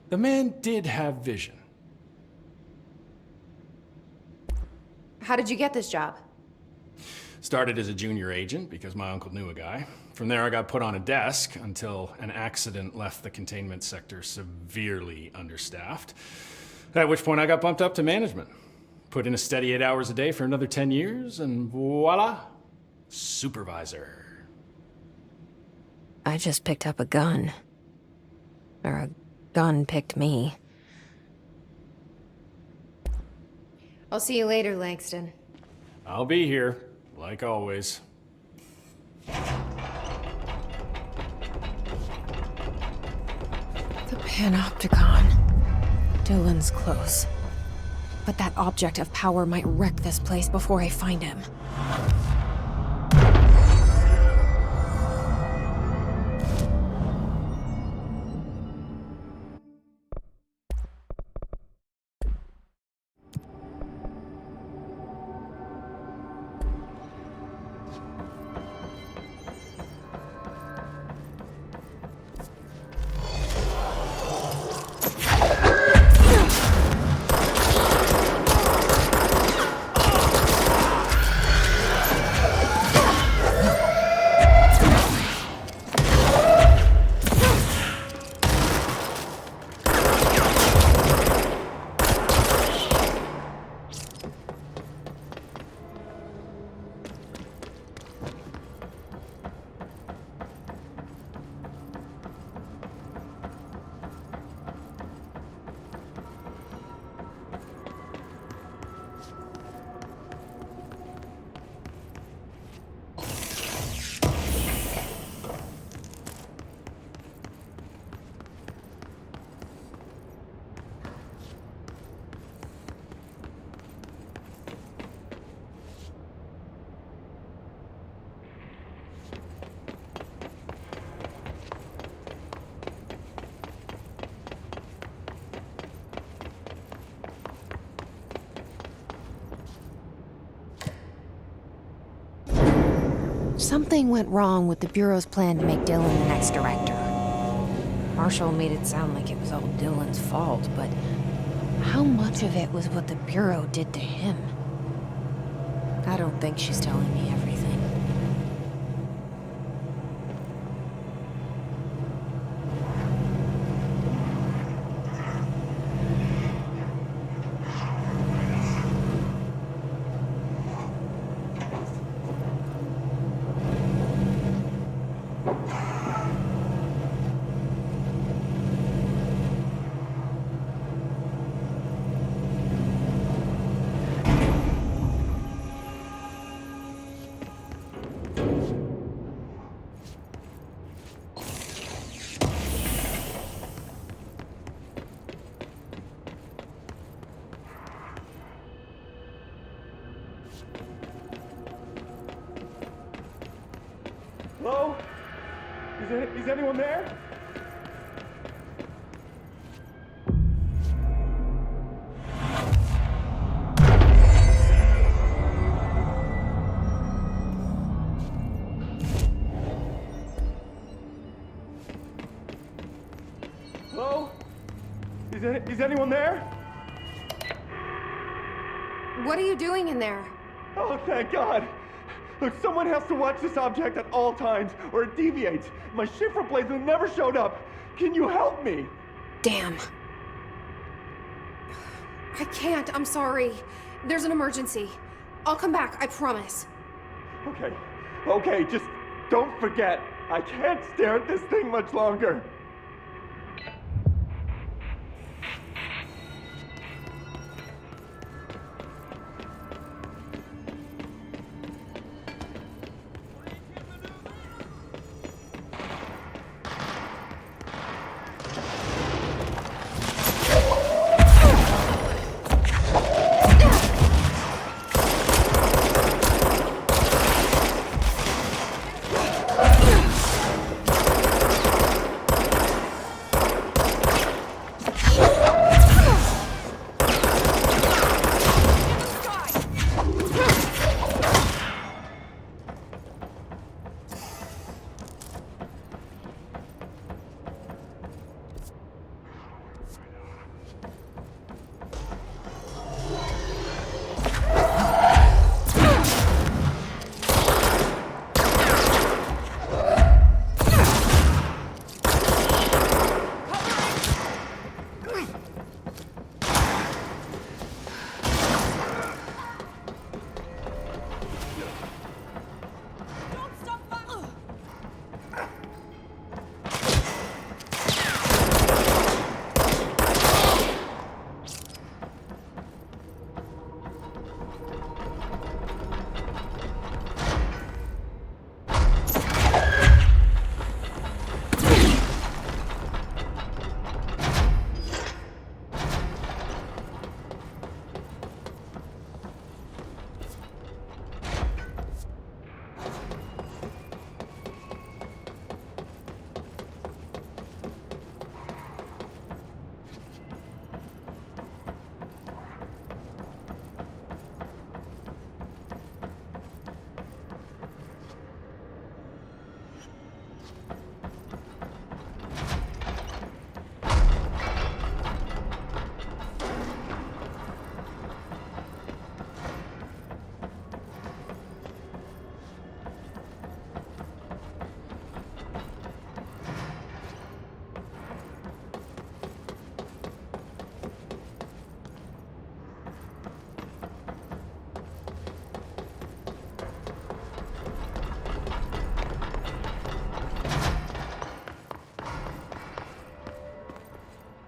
U: The man did have vision.
L: How did you get this job?
U: Started as a junior agent because my uncle knew a guy. From there I got put on a desk until an accident left the containment sector severely understaffed. At which point I got bumped up to management. Put in a steady 8 hours a day for another 10 years and voila, supervisor.
A: I just picked up a gun. Or a gun picked me.
L: I'll see you later, Langston.
U: I'll be here, like always.
A: The Panopticon. Dylan's close. But that object of power might wreck this place before I find him. Something went wrong with the Bureau's plan to make Dylan the next director. Marshall made it sound like it was all Dylan's fault, but how much of it was what the Bureau did to him? I don't think she's telling me everything.
S: Is anyone there? Hello? Is anyone there?
L: What are you doing in there?
S: Oh, thank God! Look, someone has to watch this object at all times, or it deviates. My shift replacement never showed up. Can you help me?
L: Damn. I can't, I'm sorry. There's an emergency. I'll come back, I promise.
S: Okay, just don't forget. I can't stare at this thing much longer.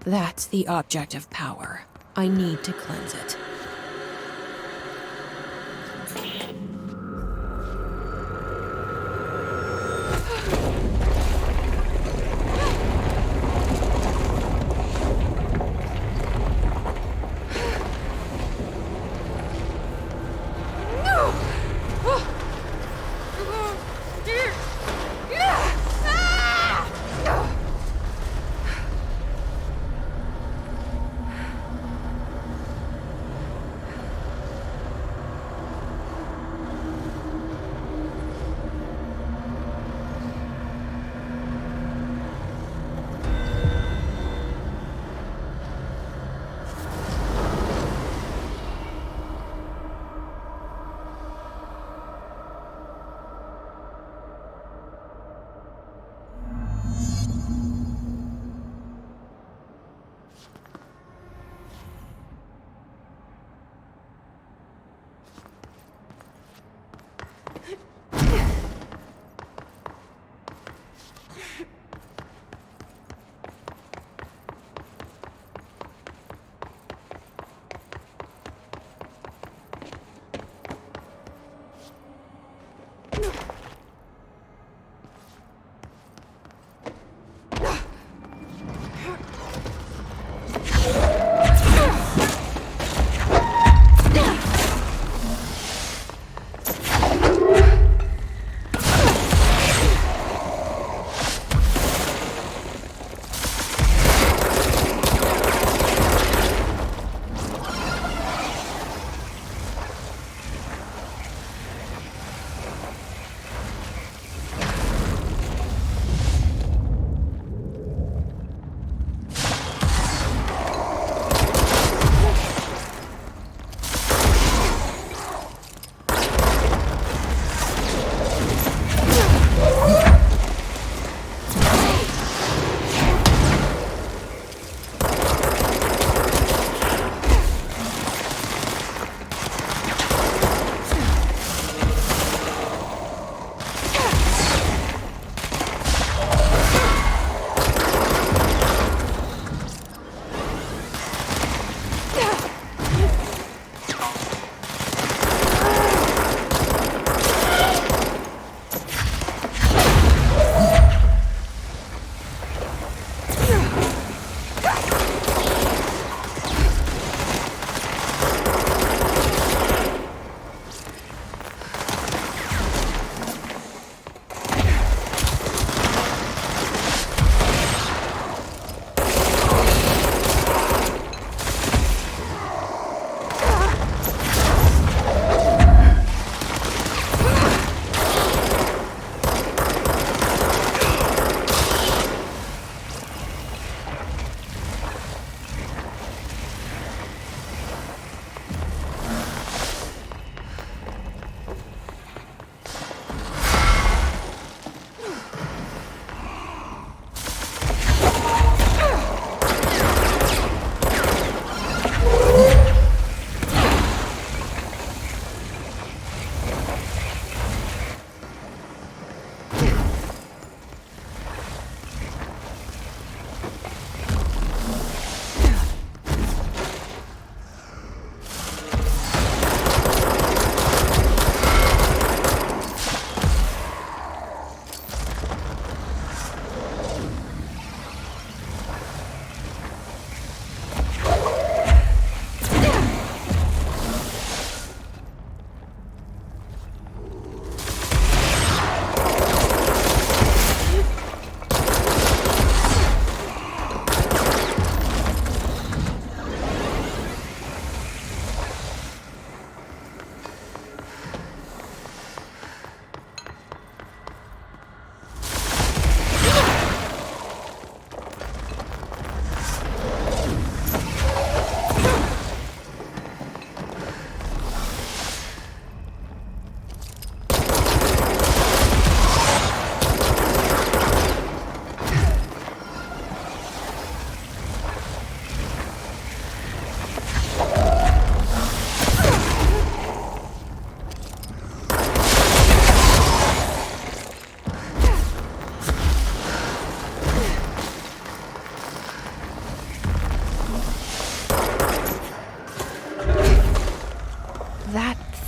A: That's the object of power. I need to cleanse it.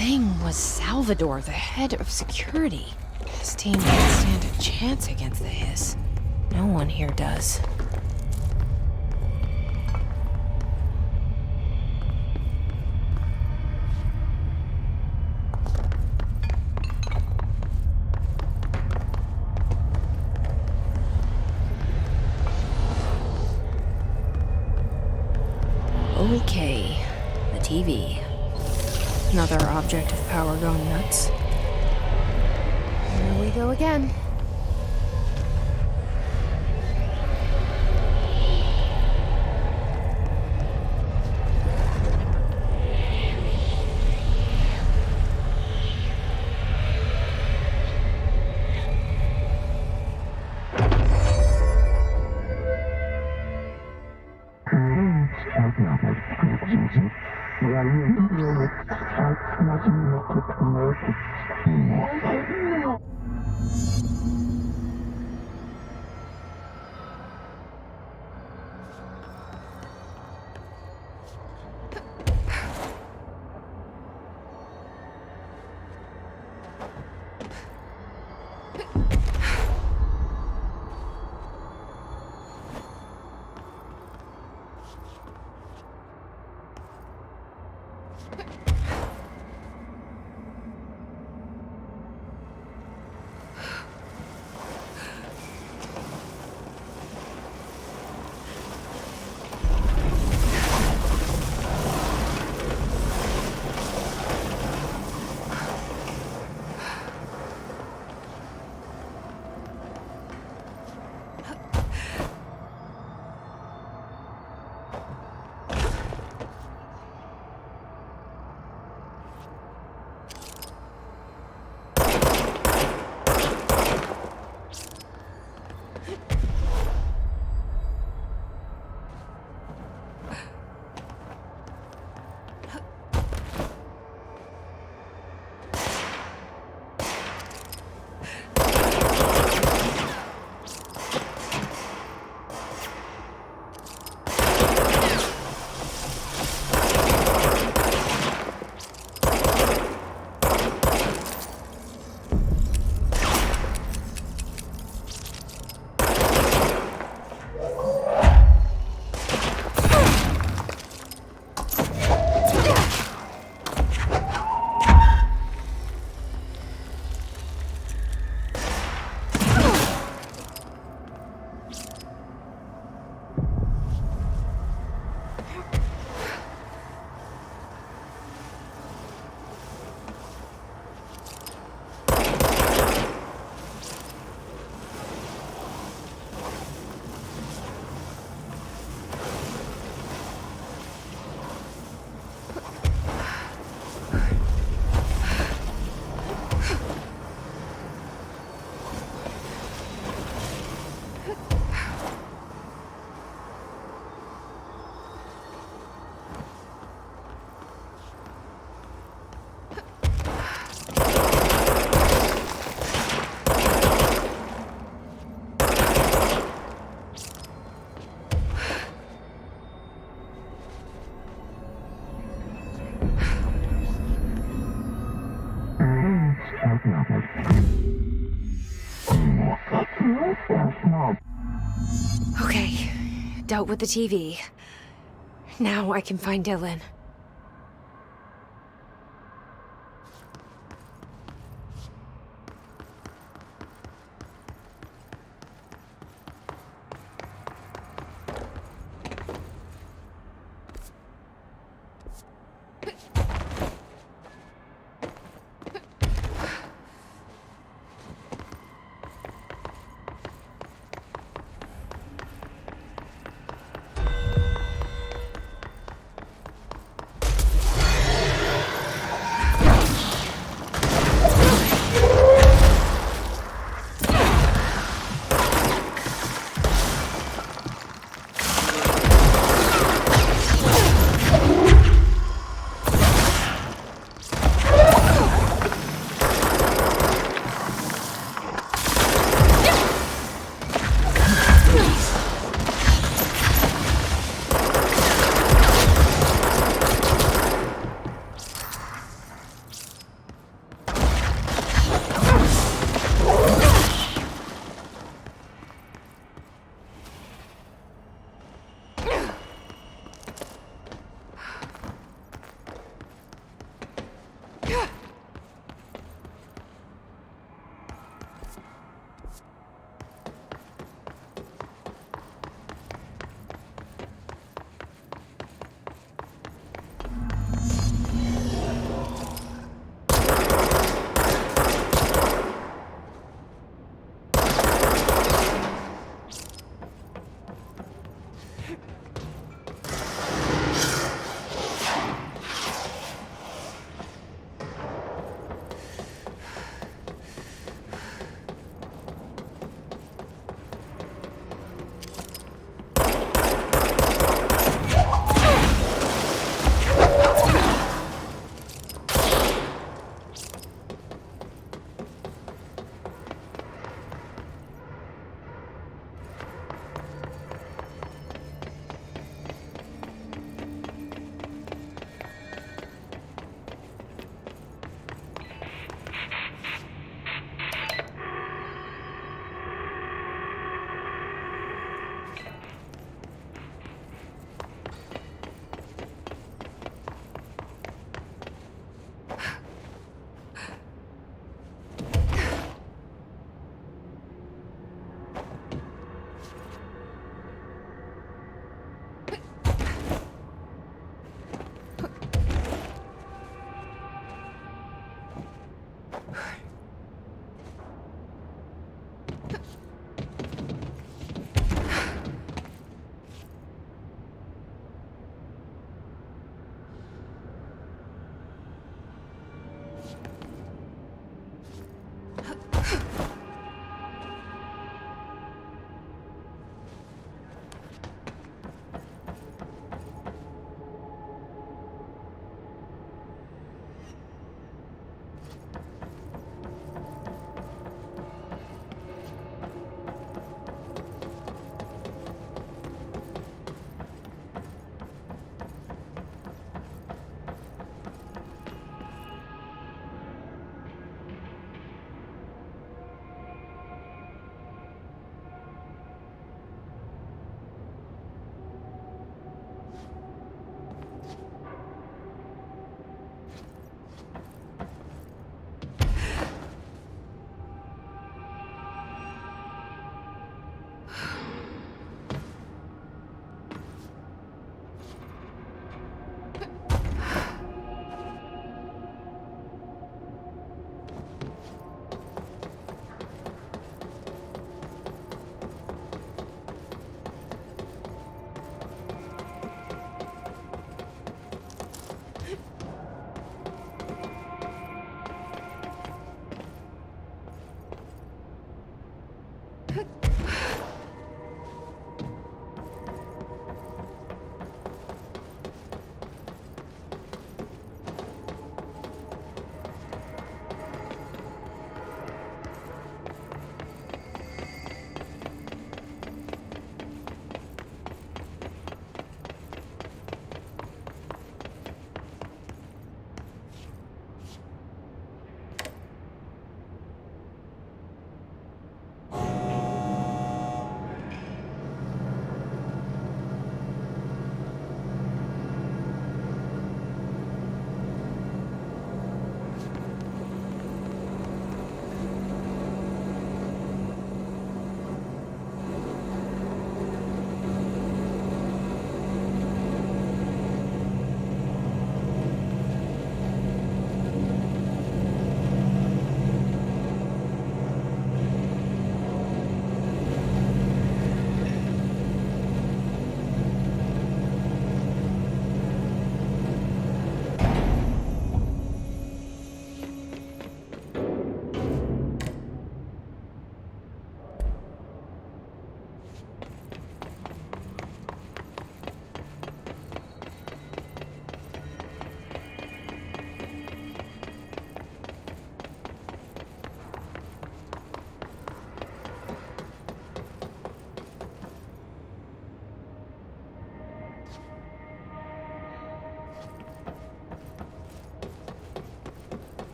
A: thing was Salvador, the head of security. His team didn't stand a chance against the Hiss. No one here does. Okay, the TV. Another object of power gone nuts. Here we go again. Okay, dealt with the TV. Now I can find Dylan.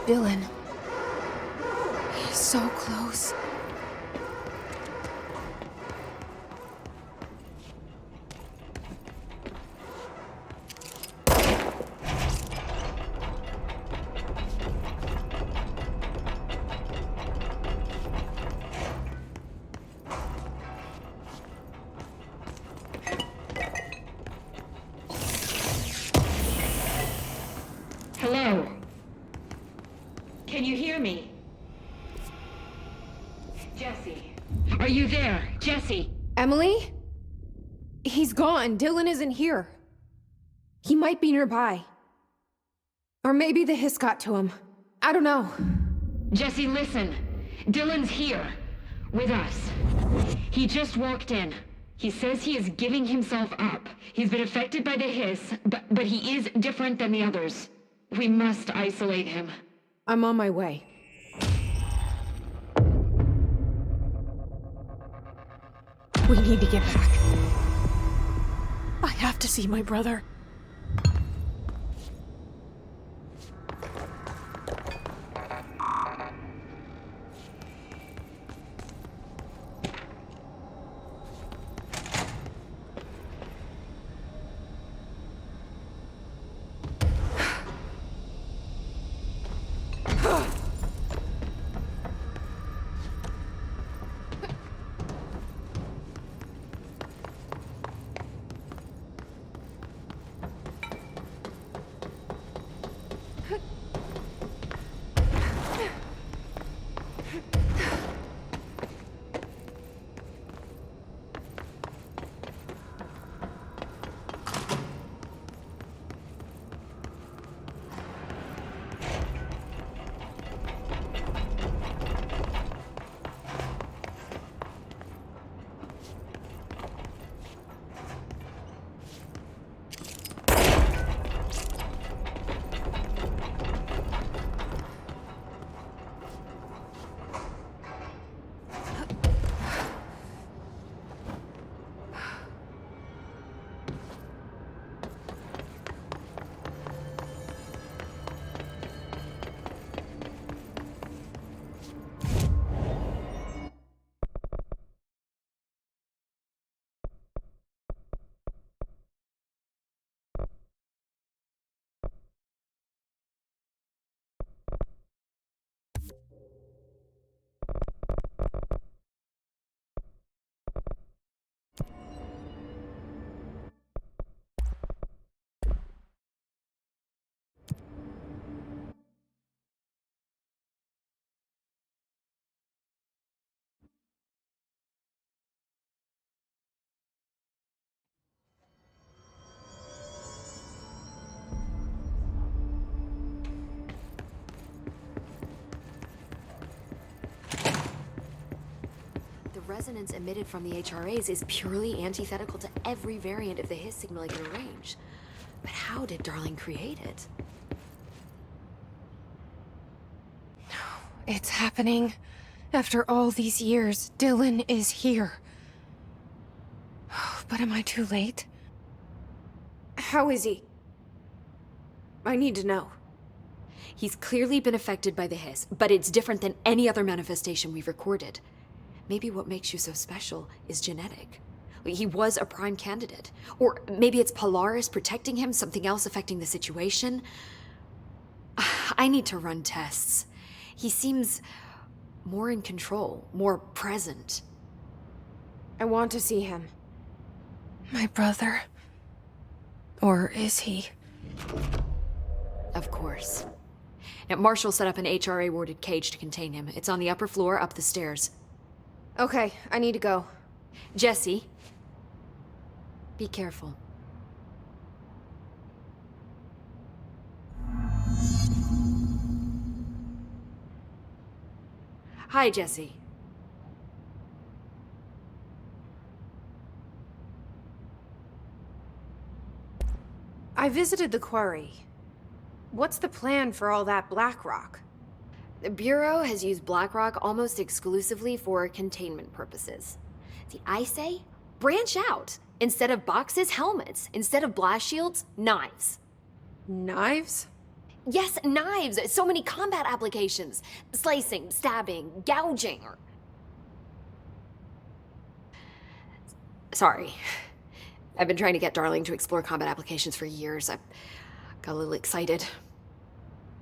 A: Dylan. He's so close.
F: Hello? Can you hear me? Jesse. Are you there? Jesse?
A: Emily? He's gone. Dylan isn't here. He might be nearby. Or maybe the hiss got to him. I don't know.
F: Jesse, listen. Dylan's here. With us. He just walked in. He says he is giving himself up. He's been affected by the hiss, but he is different than the others. We must isolate him.
A: I'm on my way. We need to get back. I have to see my brother.
H: The resonance emitted from the HRAs is purely antithetical to every variant of the hiss signal I can arrange. But how did Darling create it?
A: It's happening. After all these years, Dylan is here. But am I too late? How is he? I need to know.
H: He's clearly been affected by the hiss, but it's different than any other manifestation we've recorded. Maybe what makes you so special is genetic. He was a prime candidate. Or maybe it's Polaris protecting him, something else affecting the situation. I need to run tests. He seems more in control, more present.
A: I want to see him. My brother. Or is he?
H: Of course. Now, Marshall set up an HRA-warded cage to contain him. It's on the upper floor, up the stairs.
A: Okay, I need to go.
H: Jesse. Be careful. Hi, Jesse.
L: I visited the quarry. What's the plan for all that black rock?
H: The Bureau has used BlackRock almost exclusively for containment purposes. See, I say, branch out. Instead of boxes, helmets. Instead of blast shields, knives.
L: Knives?
H: Yes, knives! So many combat applications. Slicing, stabbing, gouging, or... Sorry. I've been trying to get Darling to explore combat applications for years. I got a little excited.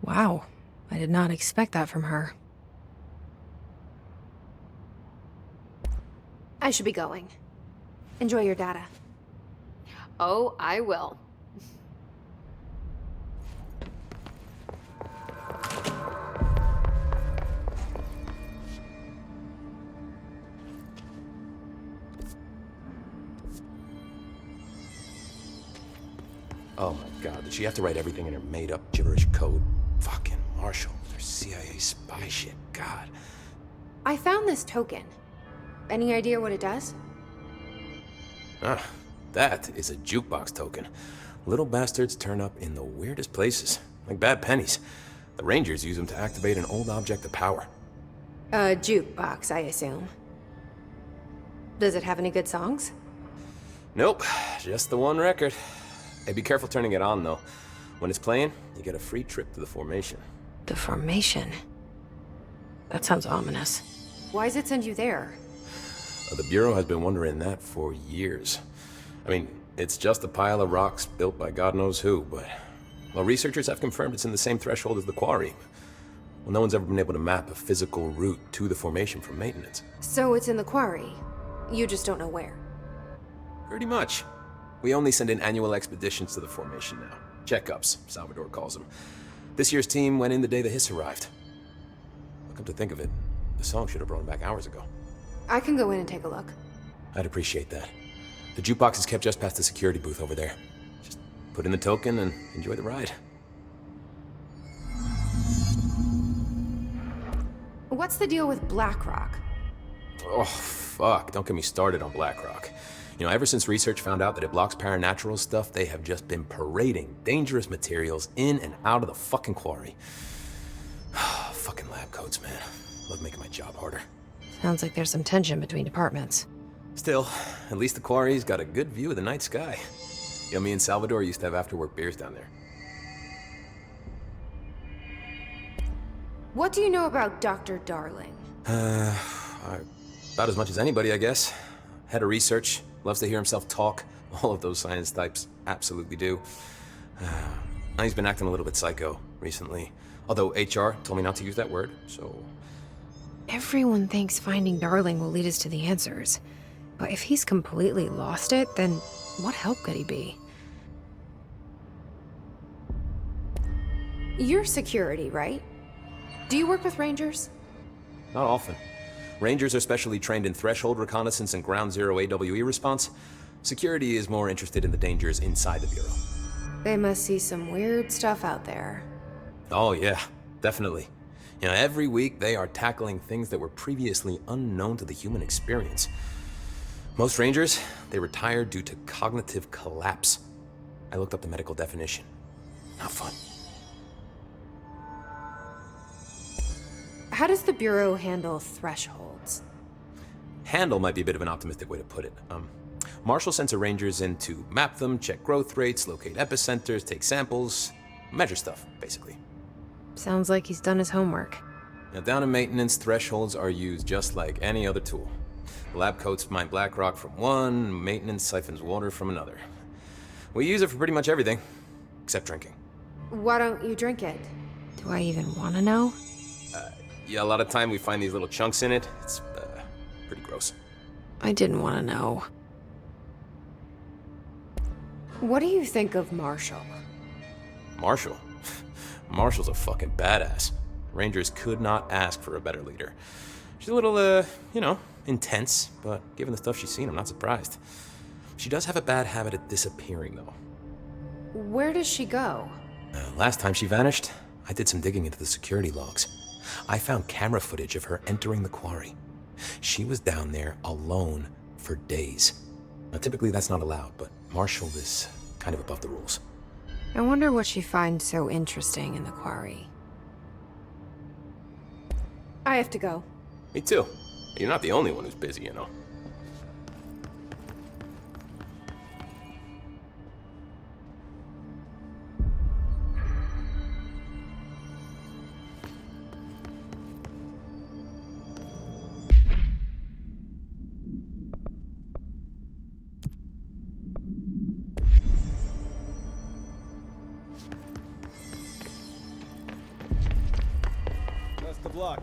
A: Wow. I did not expect that from her.
L: I should be going. Enjoy your data.
H: Oh, I will.
N: Oh my god, did she have to write everything in her made-up gibberish code? Fucking Marshall, their CIA spy shit, god.
L: I found this token. Any idea what it does?
N: Ah, that is a jukebox token. Little bastards turn up in the weirdest places, like bad pennies. The Rangers use them to activate an old object of power.
L: A jukebox, I assume. Does it have any good songs?
N: Nope, just the one record. Hey, be careful turning it on, though. When it's playing, you get a free trip to the formation.
A: The formation? That sounds ominous.
L: Why does it send you there?
N: The Bureau has been wondering that for years. I mean, it's just a pile of rocks built by God knows who, but... Well, researchers have confirmed it's in the same threshold as the quarry. Well, no one's ever been able to map a physical route to the formation from maintenance.
L: So it's in the quarry. You just don't know where.
N: Pretty much. We only send in annual expeditions to the formation now. Checkups, Salvador calls them. This year's team went in the day the hiss arrived. Come to think of it, the song should have brought him back hours ago.
L: I can go in and take a look.
N: I'd appreciate that. The jukebox is kept just past the security booth over there. Just put in the token and enjoy the ride.
L: What's the deal with BlackRock?
N: Oh, fuck. Don't get me started on BlackRock. You know, ever since research found out that it blocks paranatural stuff, they have just been parading dangerous materials in and out of the fucking quarry. Fucking lab coats, man. Love making my job harder.
A: Sounds like there's some tension between departments.
N: Still, at least the quarry's got a good view of the night sky. You know, me and Salvador used to have after-work beers down there.
L: What do you know about Dr. Darling?
N: About as much as anybody, I guess. Head of research, loves to hear himself talk. All of those science types absolutely do. Now he's been acting a little bit psycho recently. Although HR told me not to use that word, so...
A: Everyone thinks finding Darling will lead us to the answers. But if he's completely lost it, then what help could he be?
L: You're security, right? Do you work with Rangers?
N: Not often. Rangers are specially trained in threshold reconnaissance and ground zero AWE response. Security is more interested in the dangers inside the Bureau.
L: They must see some weird stuff out there.
N: Oh yeah, definitely. You know, every week they are tackling things that were previously unknown to the human experience. Most Rangers, they retire due to cognitive collapse. I looked up the medical definition. Not fun.
L: How does the Bureau handle thresholds?
N: Handle might be a bit of an optimistic way to put it. Marshall sends her Rangers in to map them, check growth rates, locate epicenters, take samples, measure stuff, basically.
A: Sounds like he's done his homework.
N: Now, down in maintenance, thresholds are used just like any other tool. The lab coats mine black rock from one, maintenance siphons water from another. We use it for pretty much everything, except drinking.
L: Why don't you drink it?
A: Do I even want to know?
N: Yeah, a lot of time we find these little chunks in it. It's pretty gross.
A: I didn't want to know.
L: What do you think of Marshall?
N: Marshall? Marshall's a fucking badass. Rangers could not ask for a better leader. She's a little, you know, intense, but given the stuff she's seen, I'm not surprised. She does have a bad habit of disappearing, though.
L: Where does she go?
N: Last time she vanished, I did some digging into the security logs. I found camera footage of her entering the quarry. She was down there alone for days. Now, typically that's not allowed, but Marshall is kind of above the rules.
A: I wonder what she finds so interesting in the quarry.
L: I have to go.
N: Me too. You're not the only one who's busy, you know.
O: Best of luck.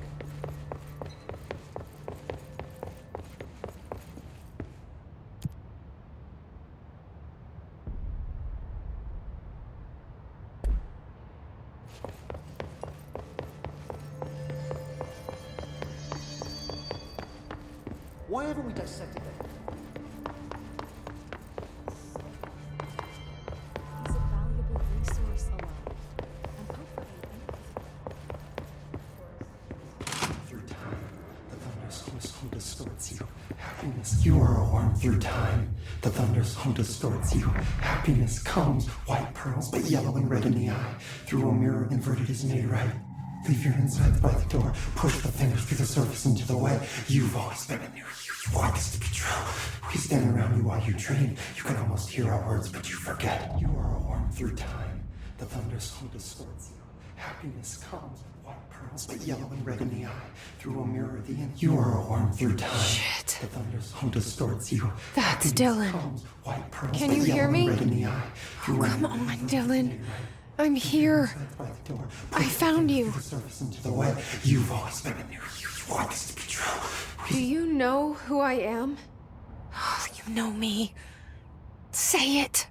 K: Why haven't we dissected that?
Q: He's a valuable resource alive. And hopefully
E: Through time, the thunder's hum distorts you. Happiness, you are a worm through time. The thunder's hum distorts you. Happiness comes, white pearls, but yellow and red in the eye. Through a mirror inverted is made right. Leave your insides by the door. Push the fingers through the surface into the wet. You've always been a new you. You want this to be true. We stand around you while you dream. You can almost hear our words, but you forget. You are a worm through time. The thunder's hum distorts you. Happiness comes, white pearls, but yellow and red in the eye. Through a mirror, the end. You are a worm through time.
A: Shit.
E: The thunder's hum distorts you.
A: That's
E: Happiness
A: Dylan.
E: comes, white pearls,
A: Can
E: but
A: you
E: yellow
A: hear
E: and
A: me?
E: red in the eye.
A: Oh, come on, Dylan. I'm here. I found you.
E: You've always been a new you. You want this to be true.
A: Do you know who I am? Oh, you know me. Say it.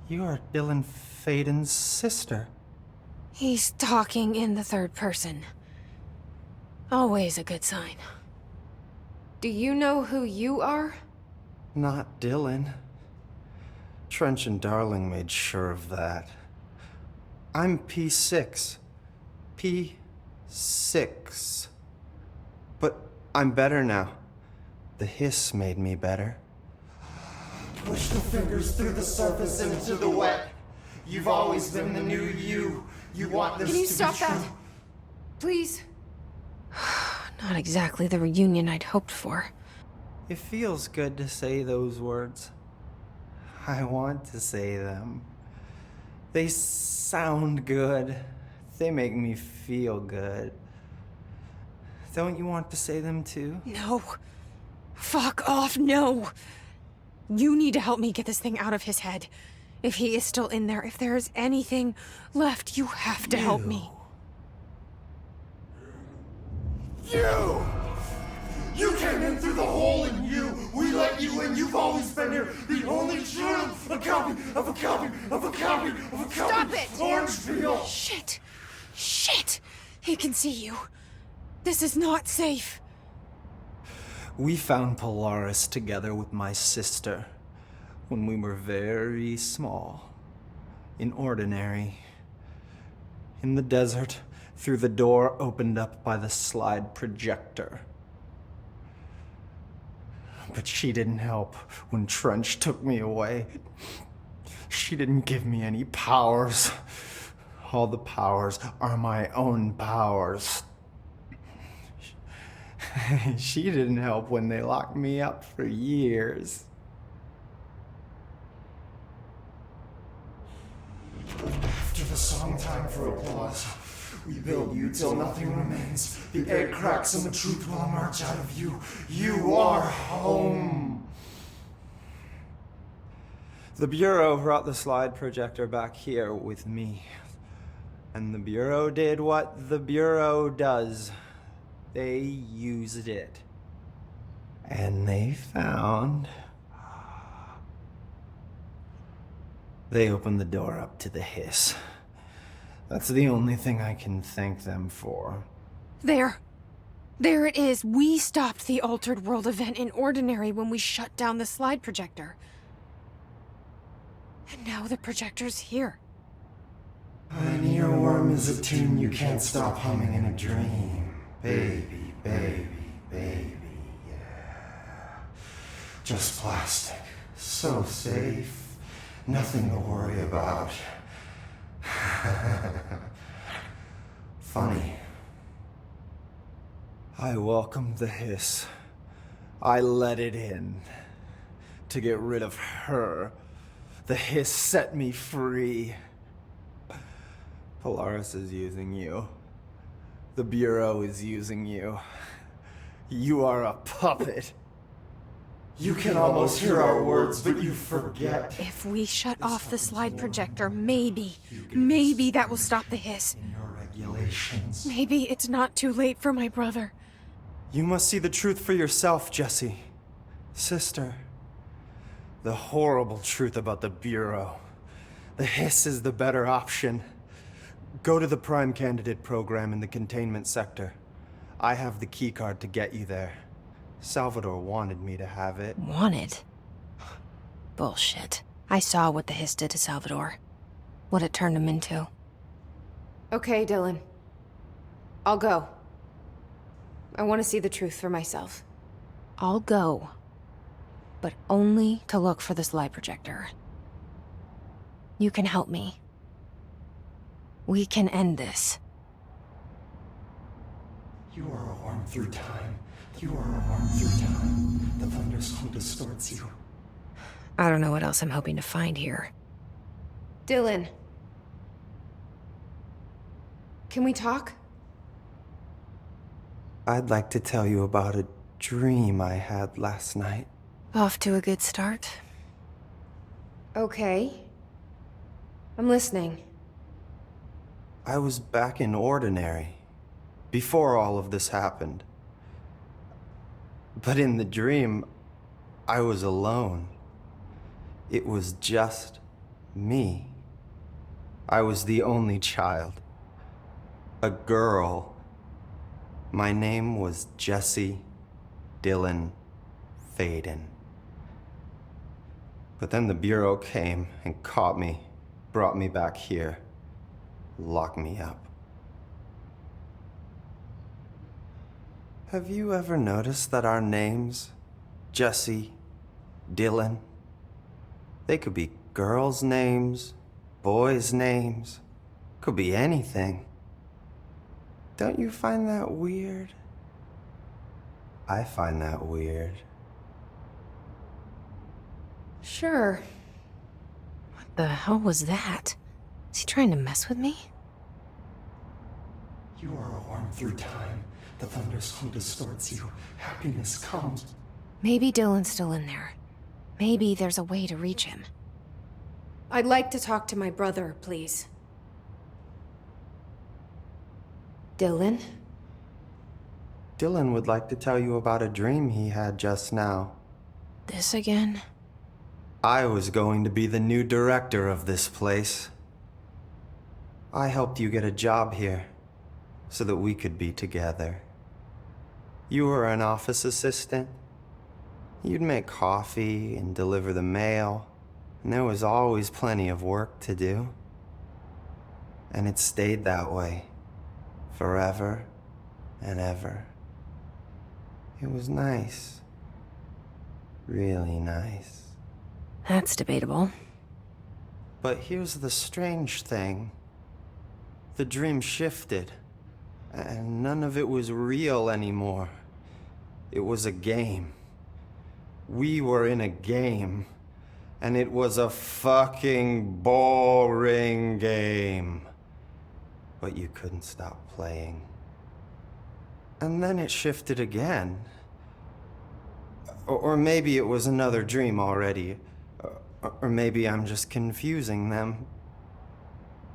E: You are Dylan Faden's sister.
A: He's talking in the third person. Always a good sign. Do you know who you are?
E: Not Dylan. Trench and Darling made sure of that. I'm P6. P6. But I'm better now. The hiss made me better. Push the fingers through the surface into the wet. You've always been the new you. You want this
A: Can you
E: to
A: stop
E: be true.
A: that? Please? Not exactly the reunion I'd hoped for.
E: It feels good to say those words. I want to say them. They sound good. They make me feel good. Don't you want to say them too?
A: No. Fuck off, no. You need to help me get this thing out of his head. If he is still in there, if there is anything left, you have to help me.
E: You! You came in through the hole in you! We let you in! You've always been here! The only true! A copy of a copy of a copy of a copy!
A: Stop it!
E: Orange peel!
A: Shit! Shit! He can see you. This is not safe.
E: We found Polaris together with my sister when we were very small, in Ordinary, in the desert, through the door opened up by the slide projector. But she didn't help when Trench took me away. She didn't give me any powers. All the powers are my own powers. She didn't help when they locked me up for years. After the song time for applause, we build you till nothing remains. The egg cracks and the truth will emerge out of you. You are home. The Bureau brought the slide projector back here with me. And the Bureau did what the Bureau does. They used it. And they found... They opened the door up to the hiss. That's the only thing I can thank them for.
A: There. There it is. We stopped the Altered World event in Ordinary when we shut down the slide projector. And now the projector's here.
E: An earworm is a tune you can't stop humming in a dream. Baby, baby, baby, yeah. Just plastic. So safe. Nothing to worry about. Funny.
I: I welcomed the hiss. I let it in. To get rid of her. The hiss set me free. Polaris is using you. The Bureau is using you. You are a puppet.
E: You can almost hear our words, but you forget.
A: If we shut off the slide projector, maybe that will stop the hiss.
E: Regulations.
A: Maybe it's not too late for my brother.
I: You must see the truth for yourself, Jessie. Sister. The horrible truth about the Bureau. The hiss is the better option. Go to the Prime Candidate program in the containment sector. I have the keycard to get you there. Salvador wanted me to have it.
A: Wanted? Bullshit. I saw what the hiss did to Salvador. What it turned him into.
L: Okay, Dylan. I'll go. I want to see the truth for myself.
A: I'll go. But only to look for the slide projector. You can help me. We can end this.
E: You are a worm through time. You are a worm through time. The thunderstorm distorts you.
A: I don't know what else I'm hoping to find here.
L: Dylan. Can we talk?
I: I'd like to tell you about a dream I had last night.
A: Off to a good start.
L: Okay. I'm listening.
I: I was back in Ordinary, before all of this happened. But in the dream, I was alone. It was just me. I was the only child. A girl. My name was Jesse Dylan Faden. But then the Bureau came and caught me, brought me back here, locked me up. Have you ever noticed that our names, Jesse, Dylan, they could be girls' names, boys' names, could be anything. Don't you find that weird? I find that weird.
A: Sure. What the hell was that? Is he trying to mess with me?
E: You are a worm through time. The thunderstorm distorts you. Happiness comes.
A: Maybe Dylan's still in there. Maybe there's a way to reach him.
L: I'd like to talk to my brother, please. Dylan?
I: Dylan would like to tell you about a dream he had just now.
A: This again?
I: I was going to be the new director of this place. I helped you get a job here, so that we could be together. You were an office assistant. You'd make coffee and deliver the mail, and there was always plenty of work to do. And it stayed that way, forever and ever. It was nice. Really nice.
A: That's debatable.
I: But here's the strange thing. The dream shifted, and none of it was real anymore. It was a game. We were in a game, and it was a fucking boring game. But you couldn't stop playing. And then it shifted again. Or maybe it was another dream already. Or maybe I'm just confusing them.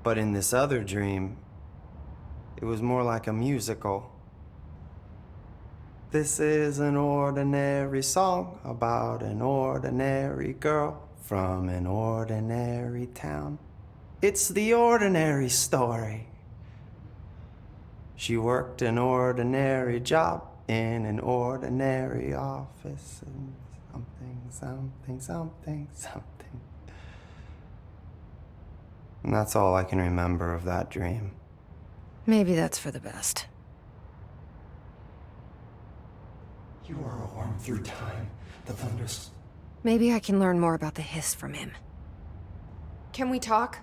I: But in this other dream, it was more like a musical. This is an ordinary song about an ordinary girl from an ordinary town. It's the ordinary story. She worked an ordinary job in an ordinary office and something, something, something, something. And that's all I can remember of that dream.
A: Maybe that's for the best.
E: You are a worm through time. The thunders.
A: Maybe I can learn more about the hiss from him.
L: Can we talk?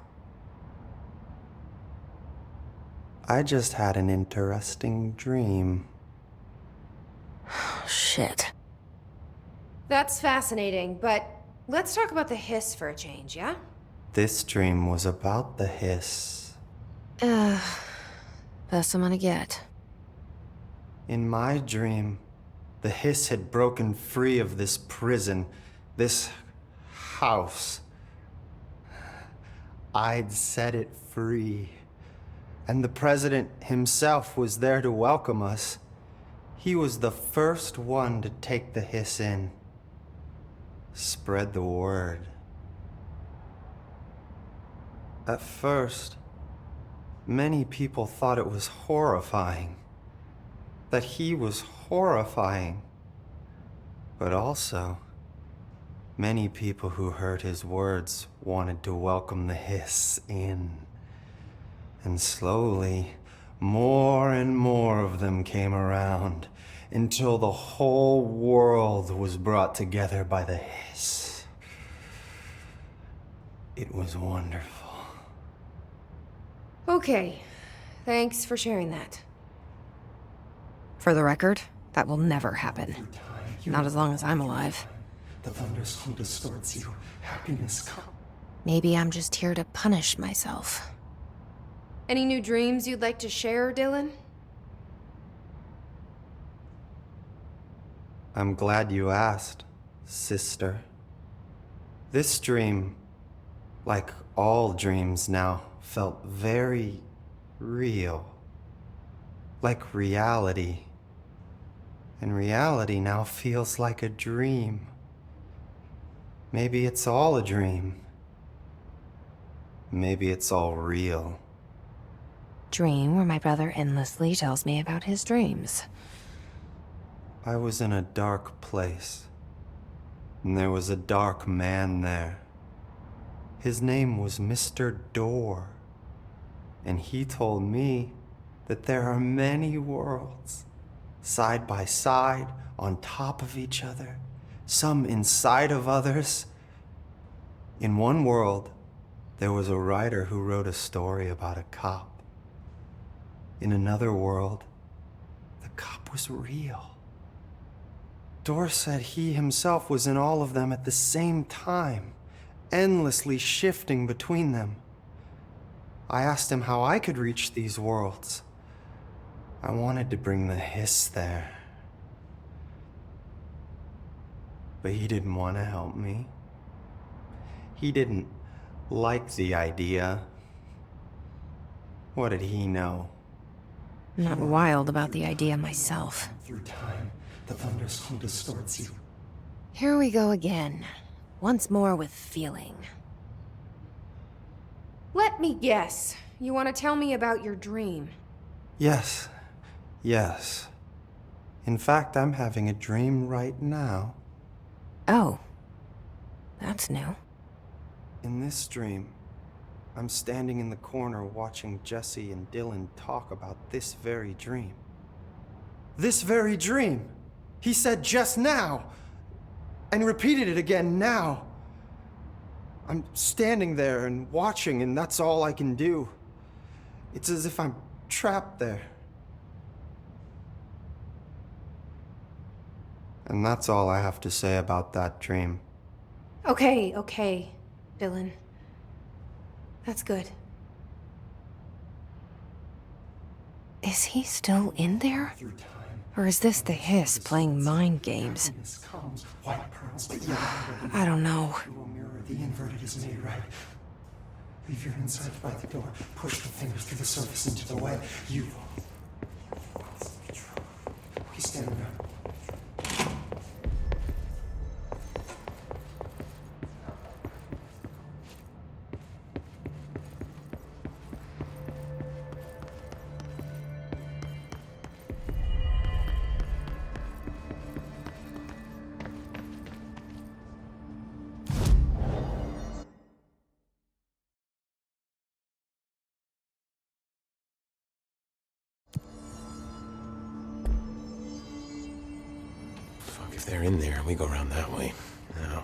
I: I just had an interesting dream.
A: Shit.
L: That's fascinating, but let's talk about the hiss for a change, yeah?
I: This dream was about the hiss.
A: Best I'm gonna get.
I: In my dream, the hiss had broken free of this prison, this house. I'd set it free. And the president himself was there to welcome us. He was the first one to take the hiss in. Spread the word. At first, many people thought it was horrifying. That he was horrifying. But also, many people who heard his words wanted to welcome the hiss in. And slowly, more and more of them came around until the whole world was brought together by the hiss. It was wonderful.
L: Okay. Thanks for sharing that.
A: For the record, that will never happen. Not as long as I'm alive.
E: The thunderstorm distorts you. Happiness comes.
A: Maybe I'm just here to punish myself.
L: Any new dreams you'd like to share, Dylan?
I: I'm glad you asked, sister. This dream, like all dreams now, felt very real. Like reality. And reality now feels like a dream. Maybe it's all a dream. Maybe it's all real.
A: Dream where my brother endlessly tells me about his dreams.
I: I was in a dark place, and there was a dark man there. His name was Mr. Door, and he told me that there are many worlds, side by side, on top of each other, some inside of others. In one world, there was a writer who wrote a story about a cop. In another world, the cop was real. Door said he himself was in all of them at the same time, endlessly shifting between them. I asked him how I could reach these worlds. I wanted to bring the hiss there. But he didn't want to help me. He didn't like the idea. What did he know?
A: I'm not wild about the idea myself.
E: Through time, the thunderstorm distorts you.
A: Here we go again. Once more with feeling.
L: Let me guess. You want to tell me about your dream?
I: Yes. Yes. In fact, I'm having a dream right now.
A: Oh. That's new.
I: In this dream, I'm standing in the corner watching Jesse and Dylan talk about this very dream. This very dream! He said just now! And repeated it again now! I'm standing there and watching, and that's all I can do. It's as if I'm trapped there. And that's all I have to say about that dream.
L: Okay, Dylan. That's good.
A: Is he still in there? Or is this the hiss playing mind games? I don't know.
E: The inverted is made right. Leave your inside by the door. Push the fingers through the surface into the way. You stand around.
N: they're in there, we go around that way. Now,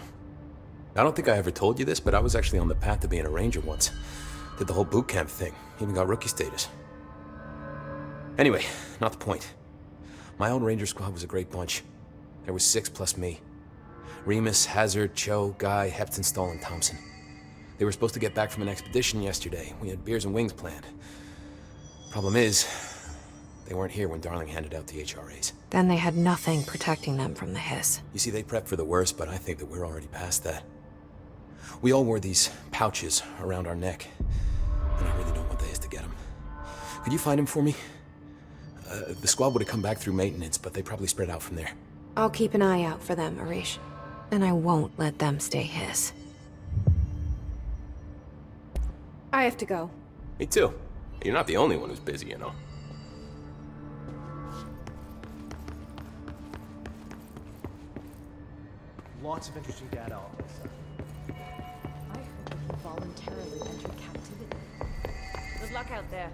N: I don't think I ever told you this, but I was actually on the path to being a ranger once. Did the whole boot camp thing. Even got rookie status. Anyway, not the point. My old ranger squad was a great bunch. There was 6 plus me. Remus, Hazard, Cho, Guy, Heptonstall, and Thompson. They were supposed to get back from an expedition yesterday. We had beers and wings planned. Problem is, they weren't here when Darling handed out the HRAs.
A: Then they had nothing protecting them from the hiss.
N: You see, they prepped for the worst, but I think that we're already past that. We all wore these pouches around our neck, and I really don't want the hiss to get them. Could you find them for me? The squad would have come back through maintenance, but they probably spread out from there.
A: I'll keep an eye out for them, Ayrus. And I won't let them stay hiss.
L: I have to go.
N: Me too. You're not the only one who's busy, you know.
K: Lots of interesting data on this.
J: I heard that he voluntarily entered captivity.
M: Good luck out there.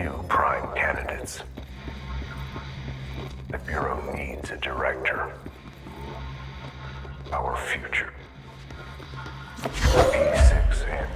D: new prime candidates. The Bureau needs a director. Our future. P6 and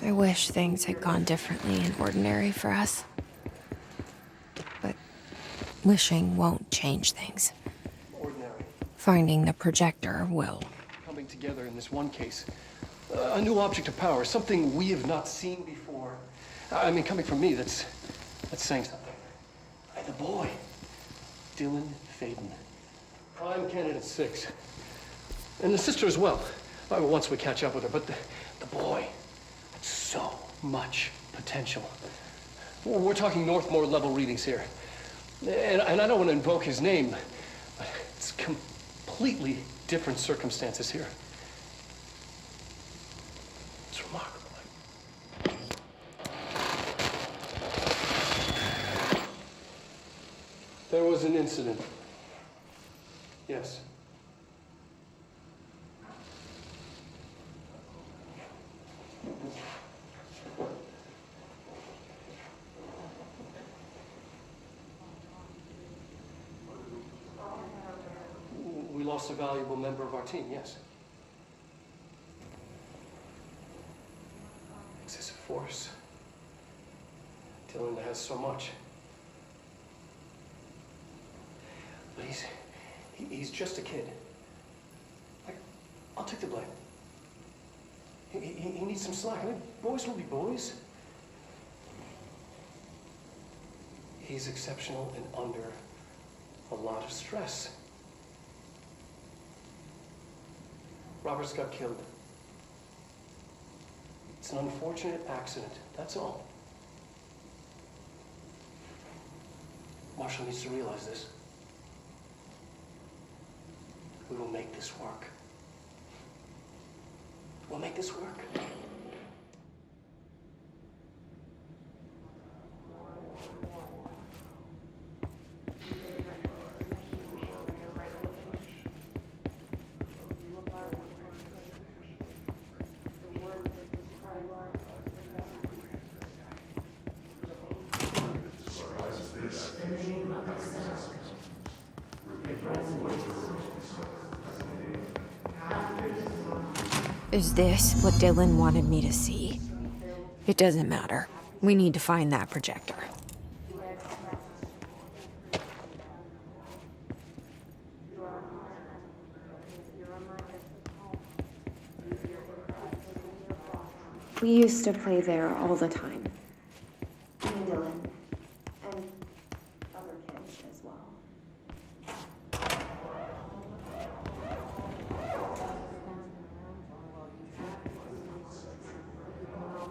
A: I wish things had gone differently in Ordinary for us. But wishing won't change things.
C: Ordinary.
A: Finding the projector will.
C: Coming together in this one case. A new object of power, something we have not seen before. I mean, coming from me, that's saying something. The boy, Dylan Faden. Prime candidate 6. And the sister as well. Once we catch up with her, but the boy. So much potential. We're talking Northmore level readings here. And I don't want to invoke his name, but it's completely different circumstances here. It's remarkable. There was an incident. Yes. We lost a valuable member of our team, yes. Excessive force. Dylan has so much. But he's just a kid. I'll take the blame. He needs some slack. I mean, boys will be boys. He's exceptional and under a lot of stress. Roberts got killed. It's an unfortunate accident, that's all. Marshall needs to realize this. We will make this work. We'll make this work.
A: Is this what Dylan wanted me to see? It doesn't matter. We need to find that projector.
Q: We used to play there all the time. Me and Dylan. And other kids as well.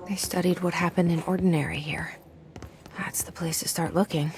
A: They studied what happened in Ordinary here. That's the place to start looking.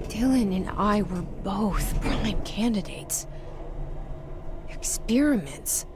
A: Dylan and I were both prime candidates. Pyramids.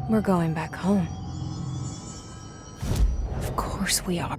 A: We're going back home. Of course we are.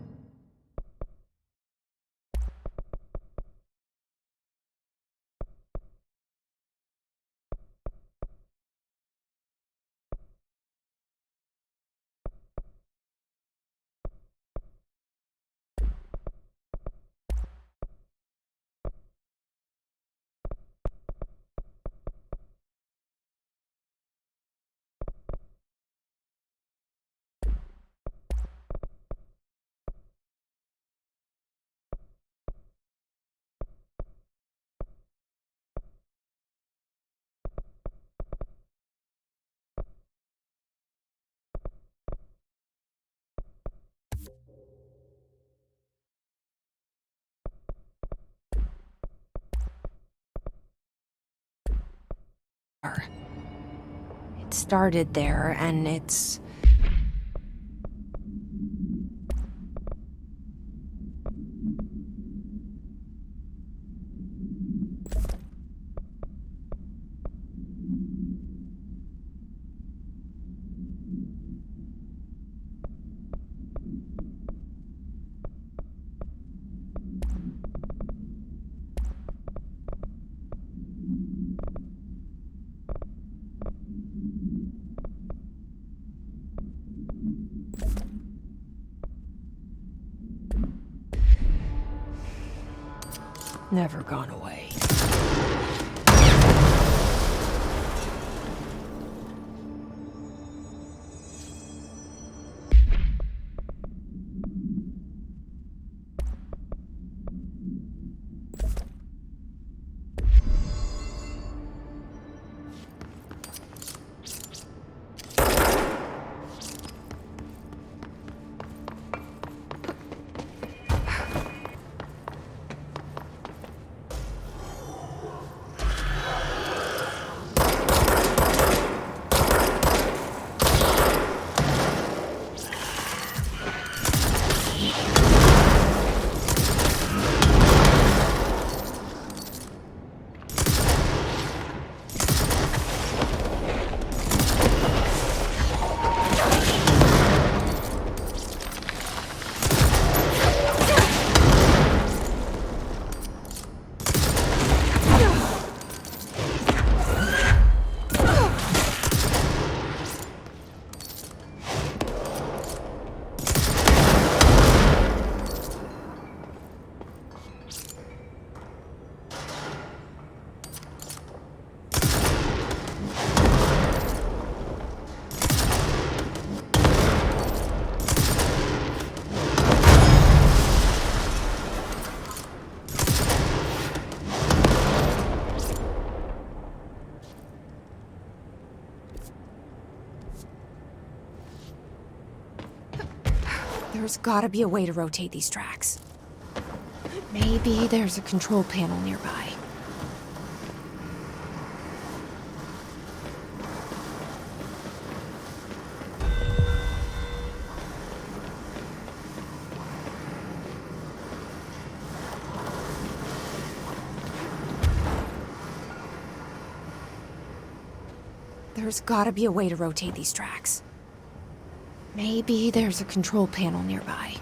A: It started there, and it's... never gone away. There's gotta be a way to rotate these tracks. Maybe there's a control panel nearby. There's gotta be a way to rotate these tracks. Maybe there's a control panel nearby.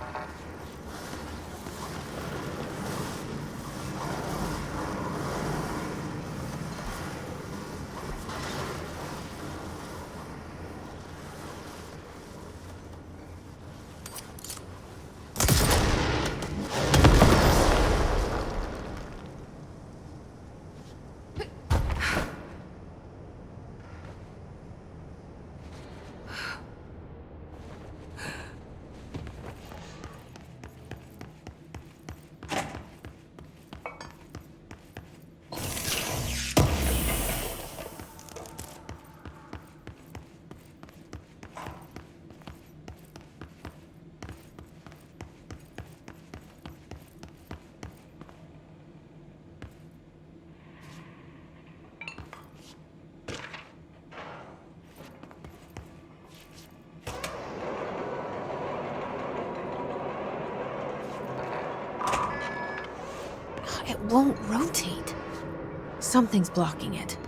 A: It won't rotate. Something's blocking it.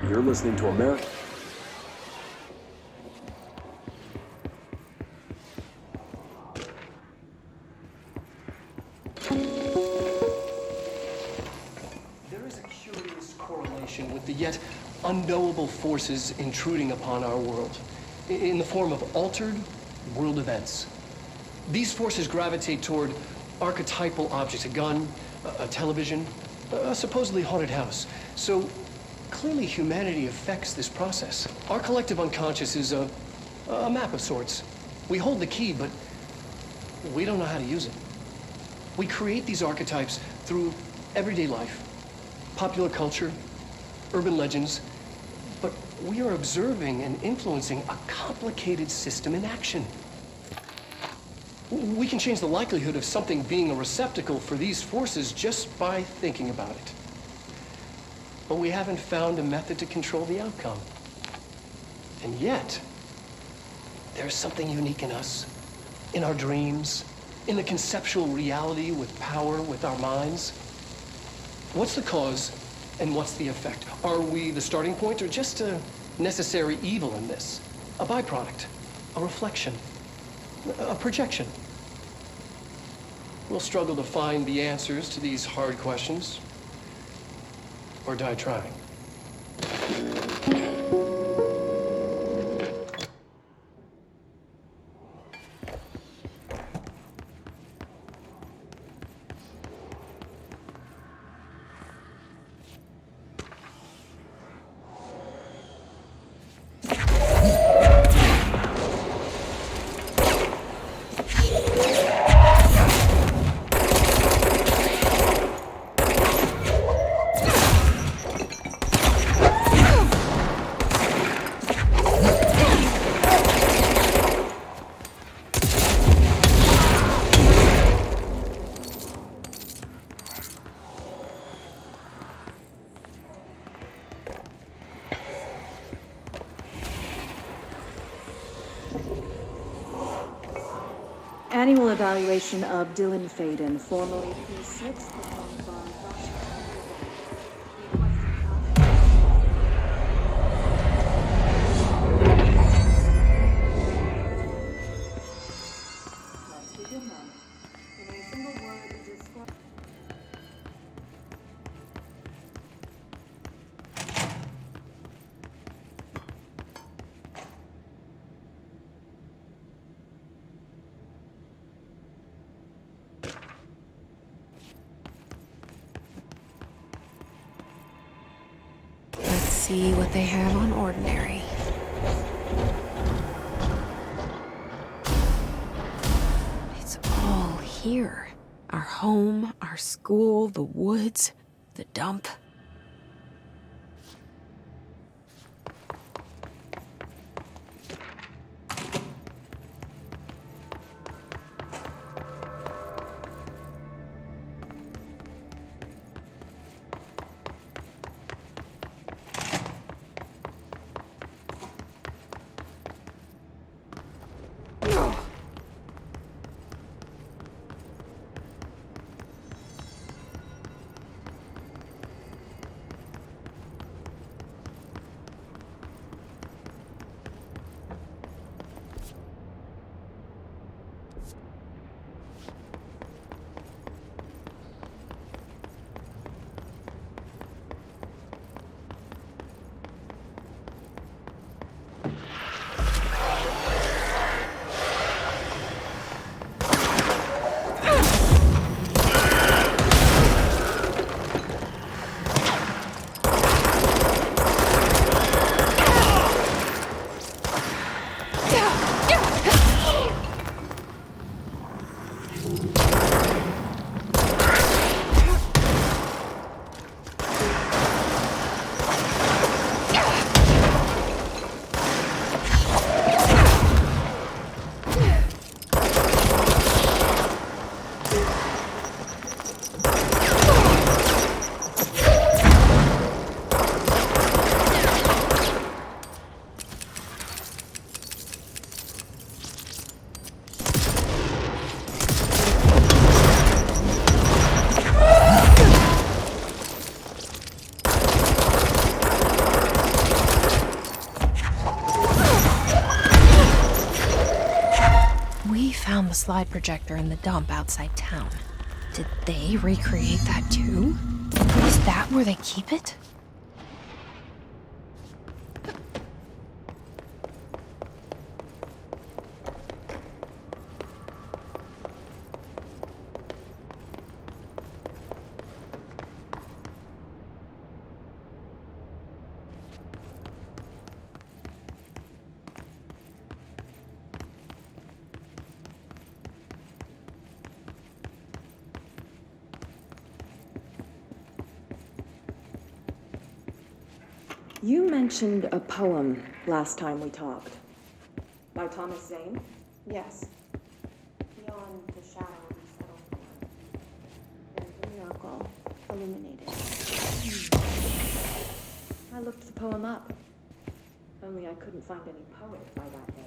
R: You're listening to America.
C: There is a curious correlation with the yet unknowable forces intruding upon our world in the form of altered world events. These forces gravitate toward archetypal objects, a gun, a television, a supposedly haunted house. So clearly humanity affects this process. Our collective unconscious is a map of sorts. We hold the key, but we don't know how to use it. We create these archetypes through everyday life, popular culture, urban legends, but we are observing and influencing a complicated system in action. We can change the likelihood of something being a receptacle for these forces just by thinking about it. But we haven't found a method to control the outcome. And yet, there's something unique in us, in our dreams, in the conceptual reality with power, with our minds. What's the cause and what's the effect? Are we the starting point or just a necessary evil in this? A byproduct, a reflection, a projection? We'll struggle to find the answers to these hard questions, or die trying.
Q: Annual evaluation of Dylan Faden, formerly P6, performed by Russia. Let's begin then. In a single word, describe.
A: See what they have on ordinary. It's all here. Our home, our school, the woods, the dump. slide projector in the dump outside town. Did they recreate that too? Is that where they keep it?
Q: You mentioned a poem last time we talked. By Thomas Zane? Yes. Beyond the shadow we settle for, there's a miracle illuminated. I looked the poem up. Only I couldn't find any poet by that name.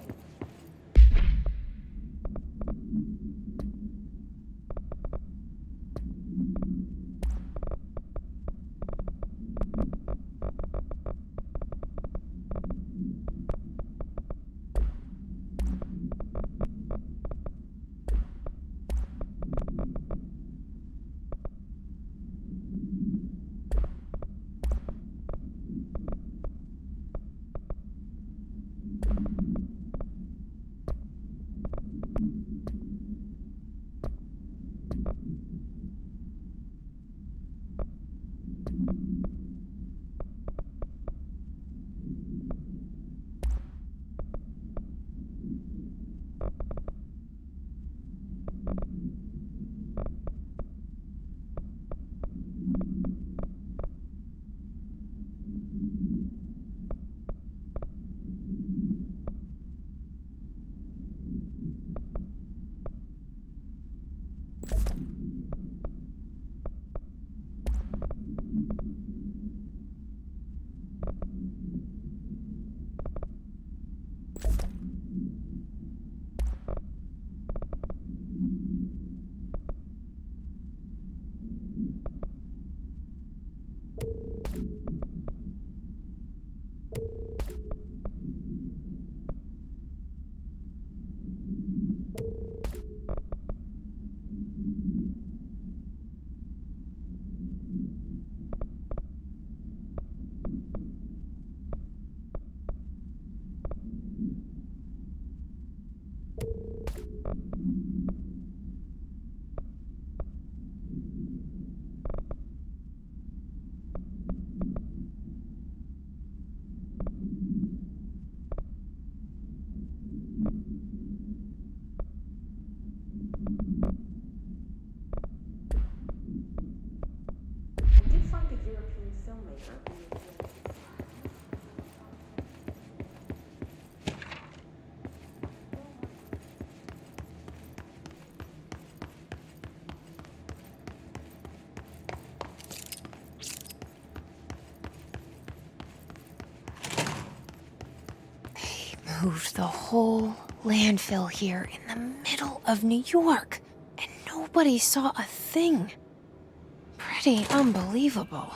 A: Moved the whole landfill here in the middle of New York, and nobody saw a thing. Pretty unbelievable.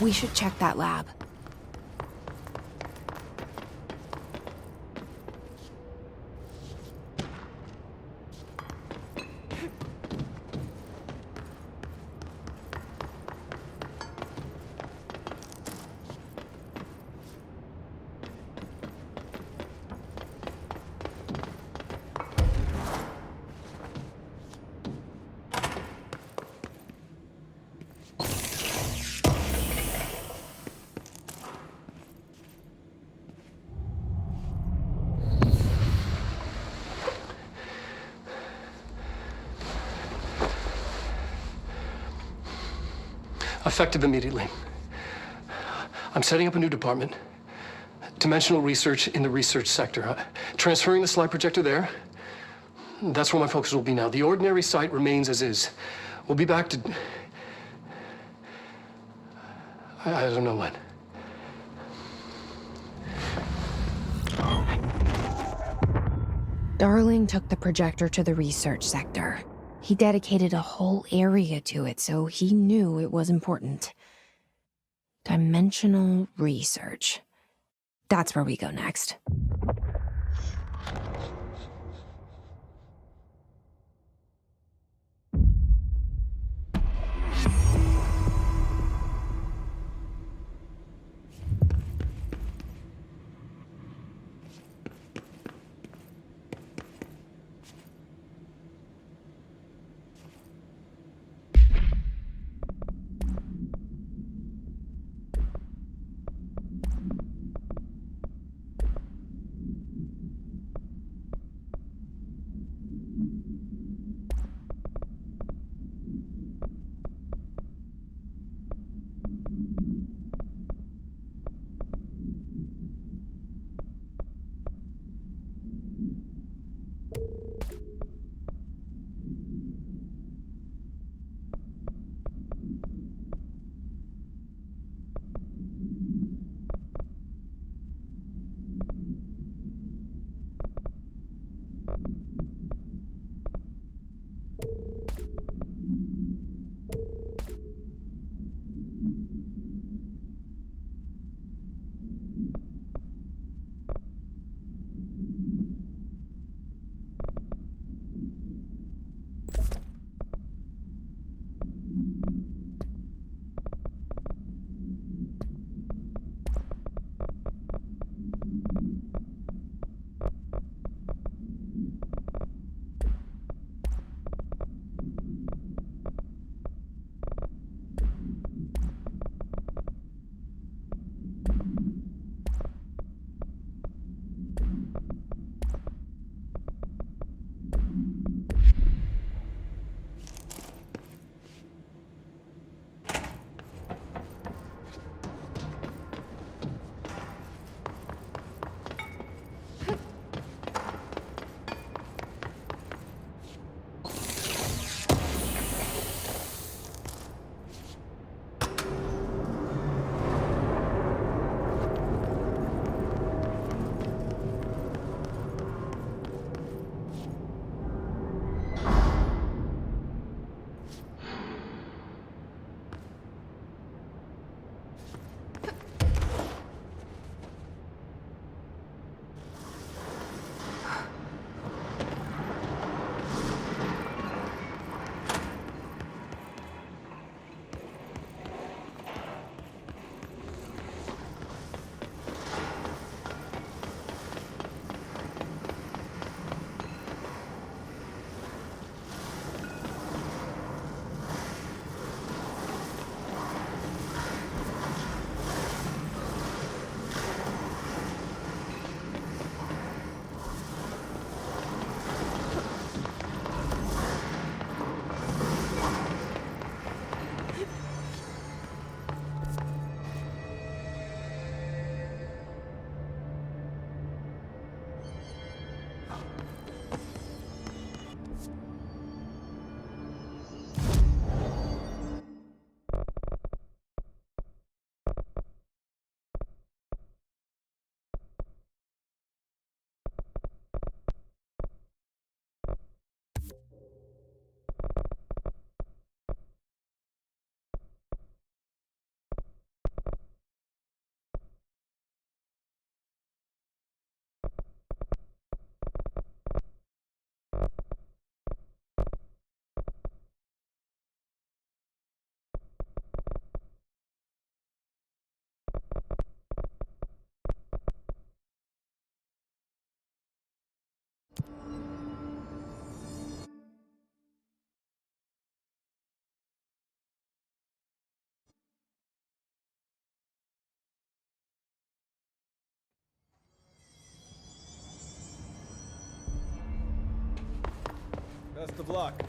A: We should check that lab.
C: Effective immediately. I'm setting up a new department. Dimensional research in the research sector. Transferring the slide projector there. That's where my focus will be now. The ordinary site remains as is. We'll be back to... I don't know when.
A: Darling took the projector to the research sector. He dedicated a whole area to it, so he knew it was important. Dimensional research. That's where we go next.
O: Best of luck.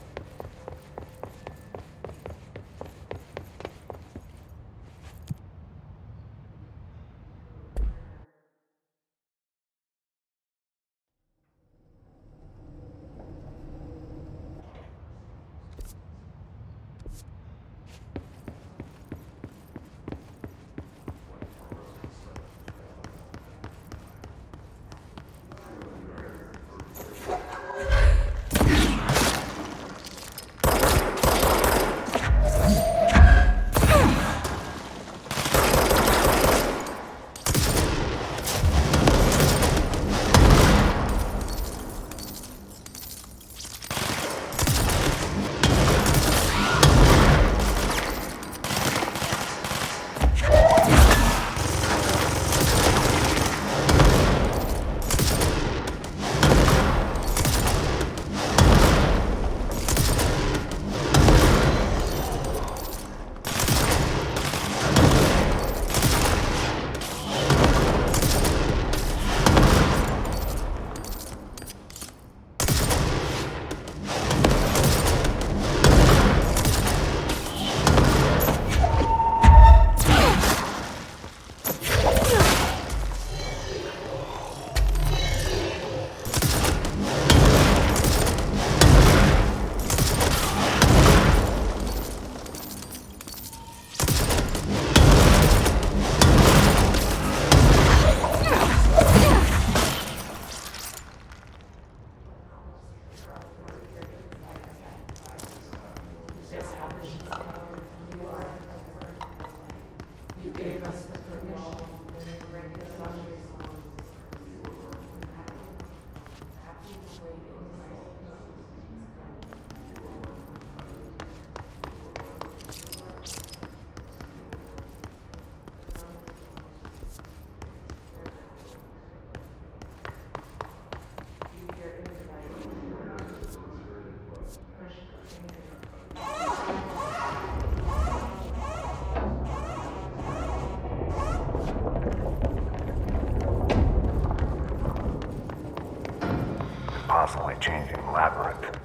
D: Possibly changing labyrinth.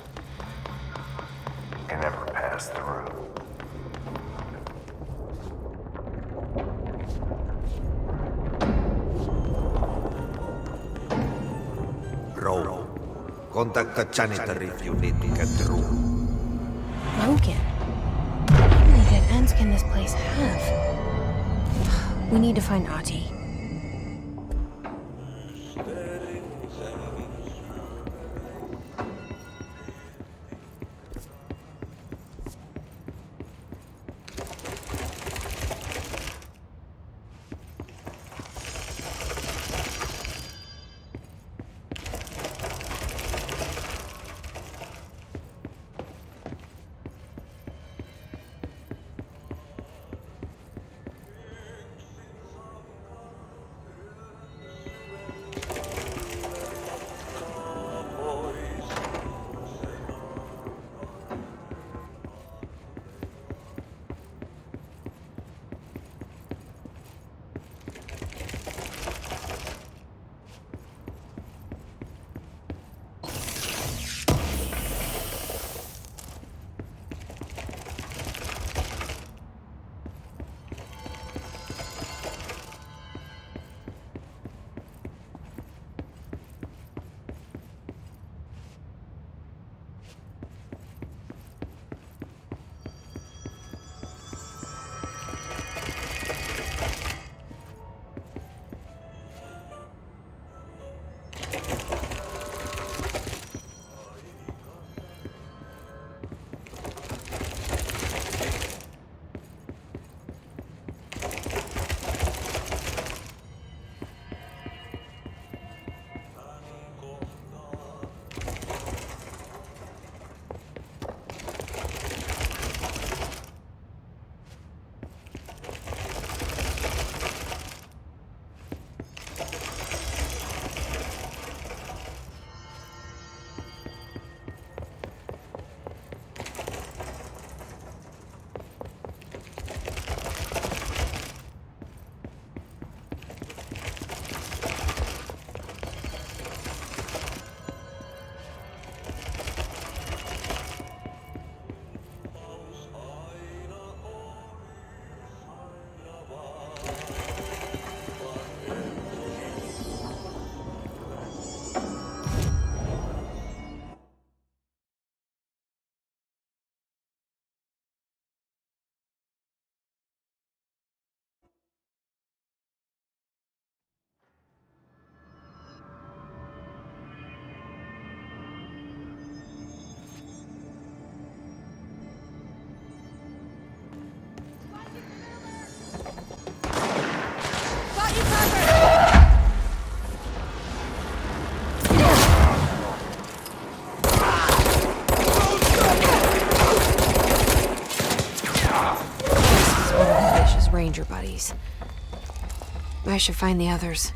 D: Can never pass through.
B: Bro, contact the janitor if you need to get through.
A: Logan, how many dead ends can this place have? We need to find Ahti. assemblies. I should find the others.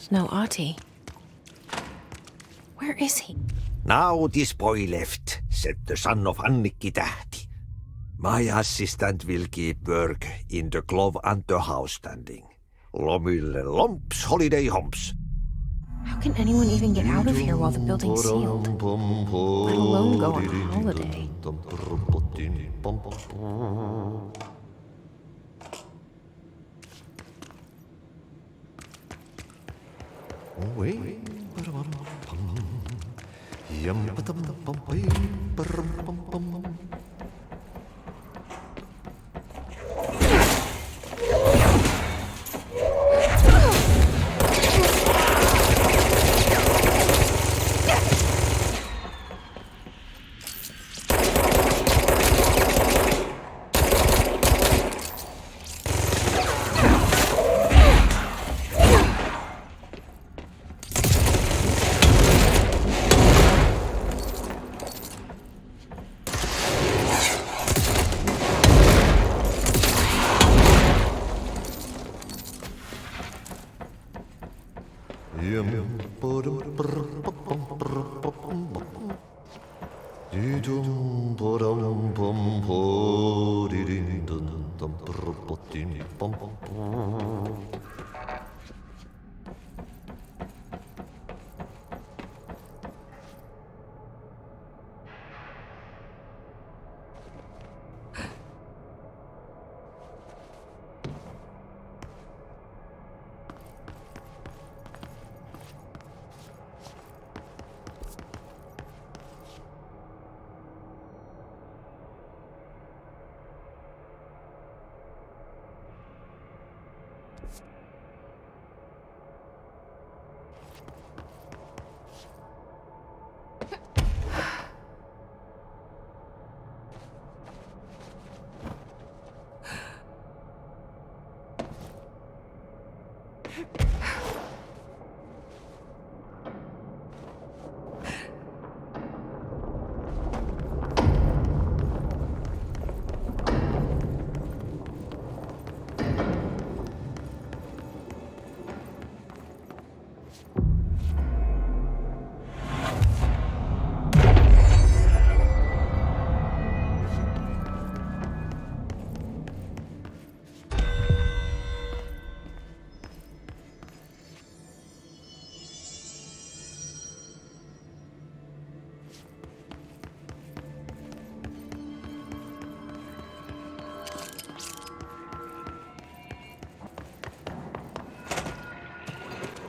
A: No Ahti. Where is he?
B: Now this boy left, said the son of Annikki Tähti. My assistant will keep work in the glove and the house standing. Lomille lomps, holiday humps.
A: How can anyone even get out of here while the building's sealed? Let alone go on a holiday.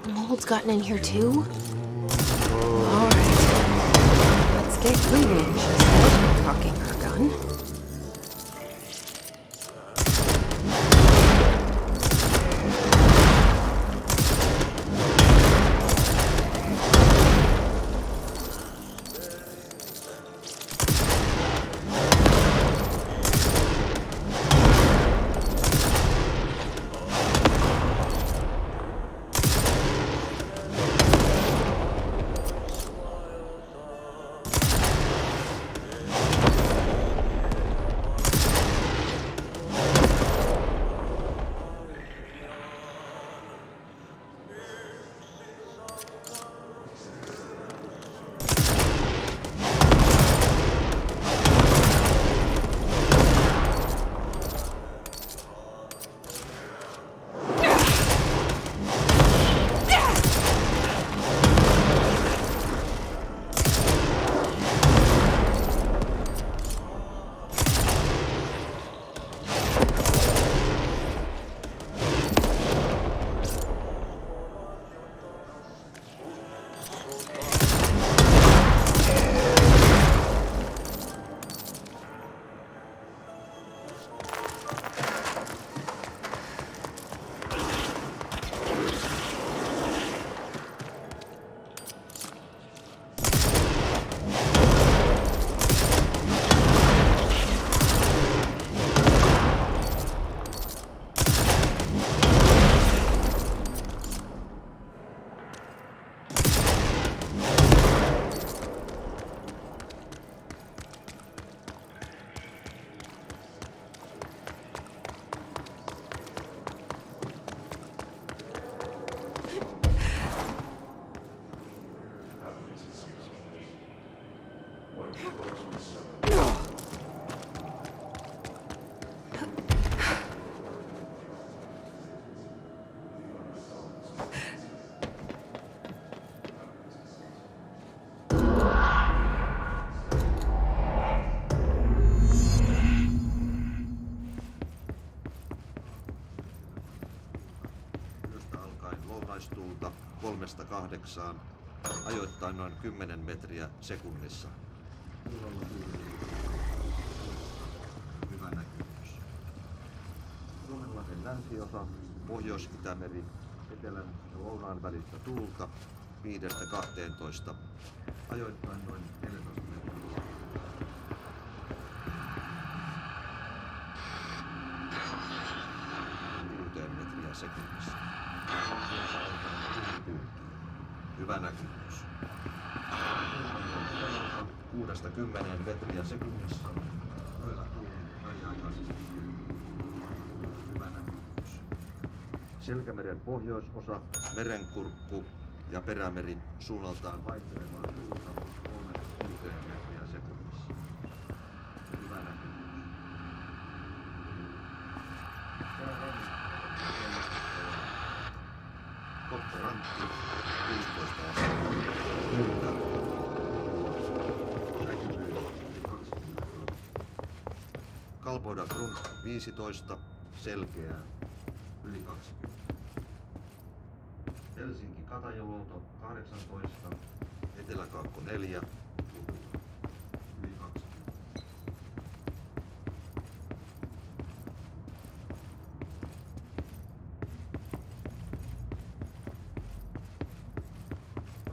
A: Mold's gotten in here too? Alright. Let's get moving. She's cocking her gun.
B: kokonaistuulta 3-8, ajoittain noin 10 metriä sekunnissa. Hyvä näkymys. Suomenlahden länsiosa, Pohjois-Itämeri, etelän ja lounaan välistä tuulta 5-12, ajoittain noin 14 metriä. 6 metriä sekunnissa. Hyvä näkymys. 6-10 metriä sekunnissa. Yöllä tuuli väliaikaisesti. Hyvä näkymys. Selkämeren pohjoisosa, merenkurkku ja perämeri suunnaltaan vaihtelevaa tuulta 3-6 metriä sekunnissa. Hyvä näkymys. Kopperantti 16 astetta. Kalboda Grund 15, selkeää, yli 20. Helsinki Katajaluoto 18, Eteläkaakko 4, yli 20.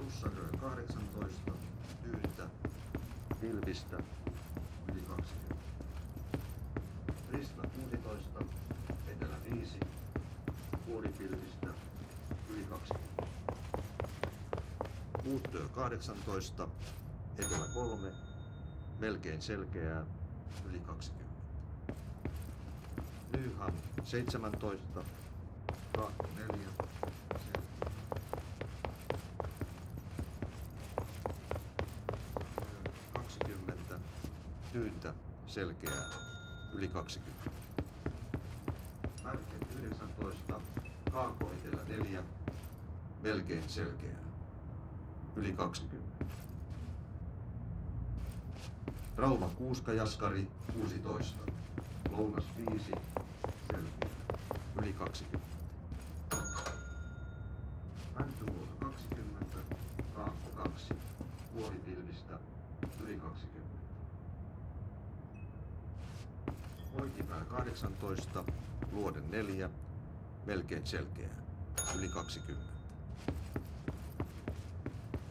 B: Russagrö 18, Tyyntä, Pilvistä, yli 20. Risna 16, Etelä 5, Vuoripilvistä, yli 20. Uuttyö 18, Etelä 3, melkein selkeää, yli 20. Nyham 17, Raakko 4, selkeää. 20, Tyyntä, selkeää, yli 20. Märket 19, Kaakko-Etelä 4, melkein selkeää, yli 20. Rauma Kuuska-Jaskari 16, Lounas 5, selkeää, yli 20. Mäntyluoto 20, Raakko 2, Vuoripilvistä, yli 20. Oikipää 18, Luoden 4, melkein selkeää, yli 20.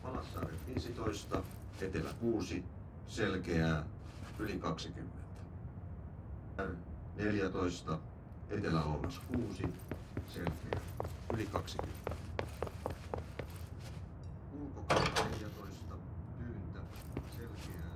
B: Palassaaren 15, Etelä 6, selkeää, yli 20. 14, Etelä-Lounas 6, selkeää, yli 20. Ulkokauppa 14, Tyyntä, selkeää.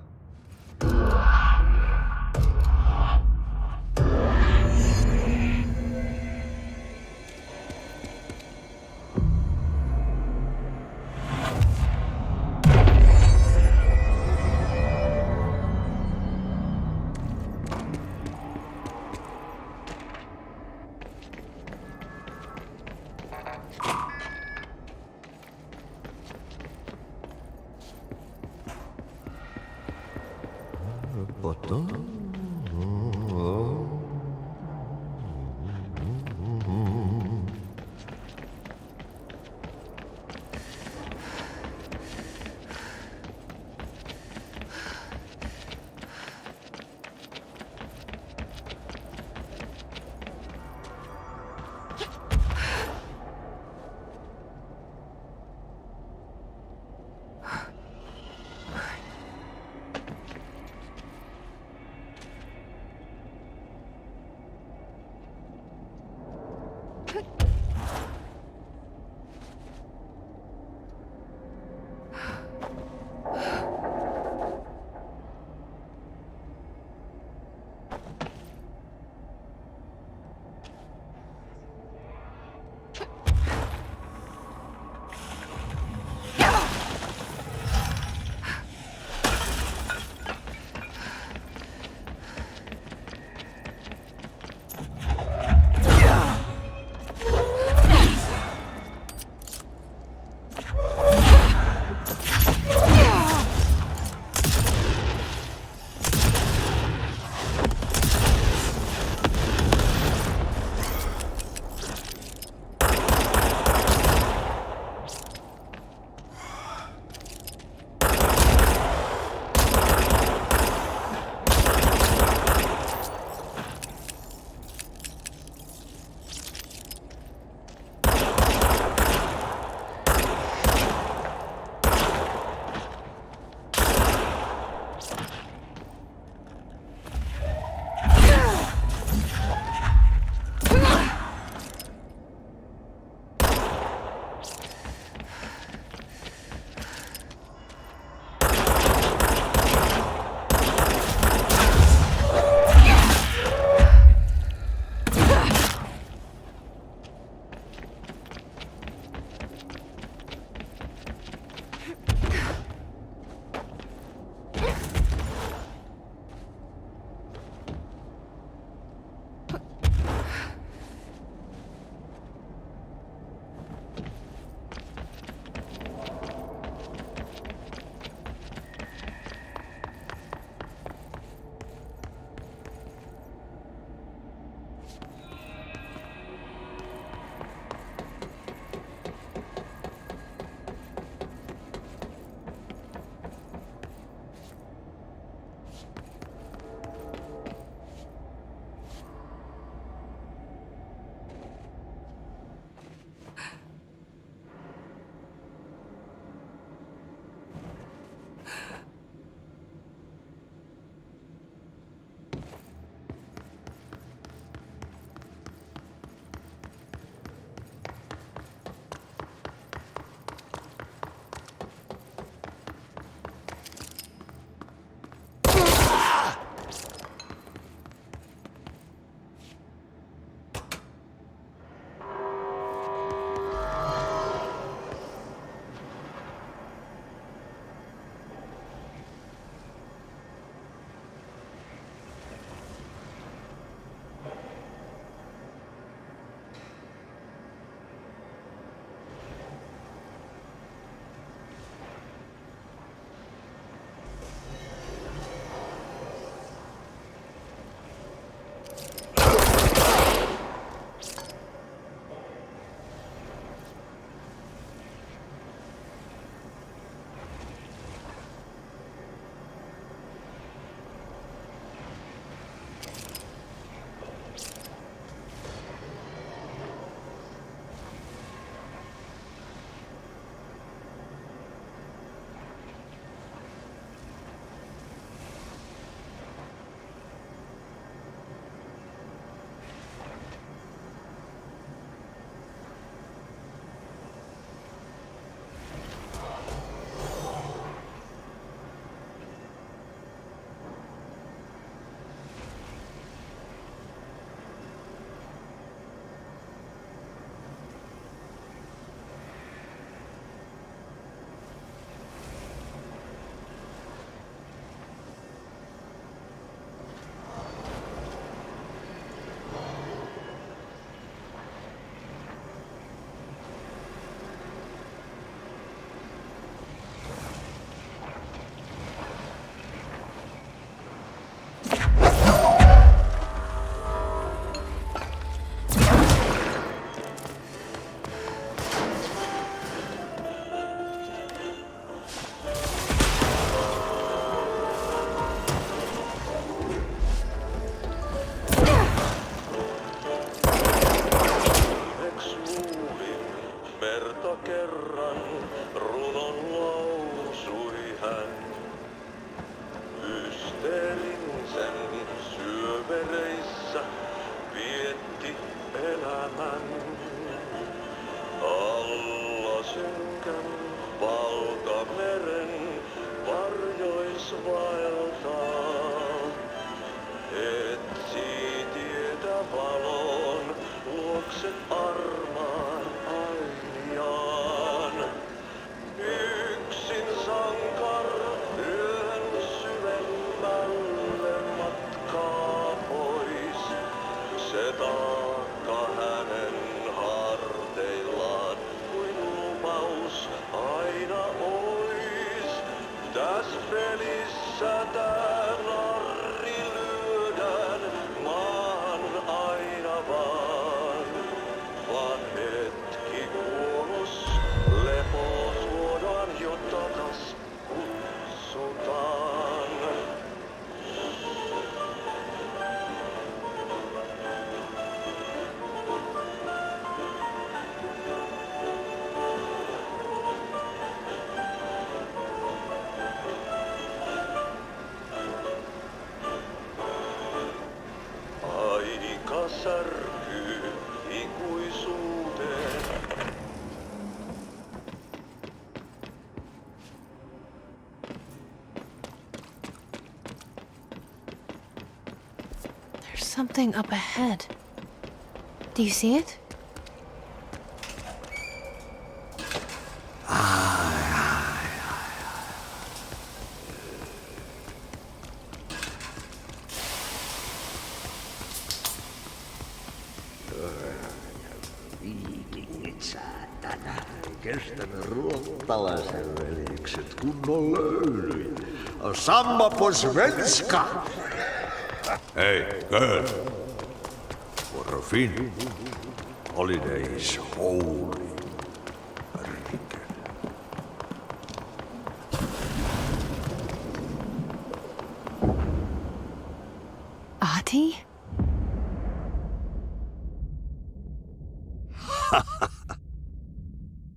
A: something up ahead. Do you see it?
B: Viikingit saatana. Kestänyt ruottalaisen veljekset kunnon löylyjä. Samma på svenska! Hey, girl. For a Finn, holiday is holy.
A: Ahti?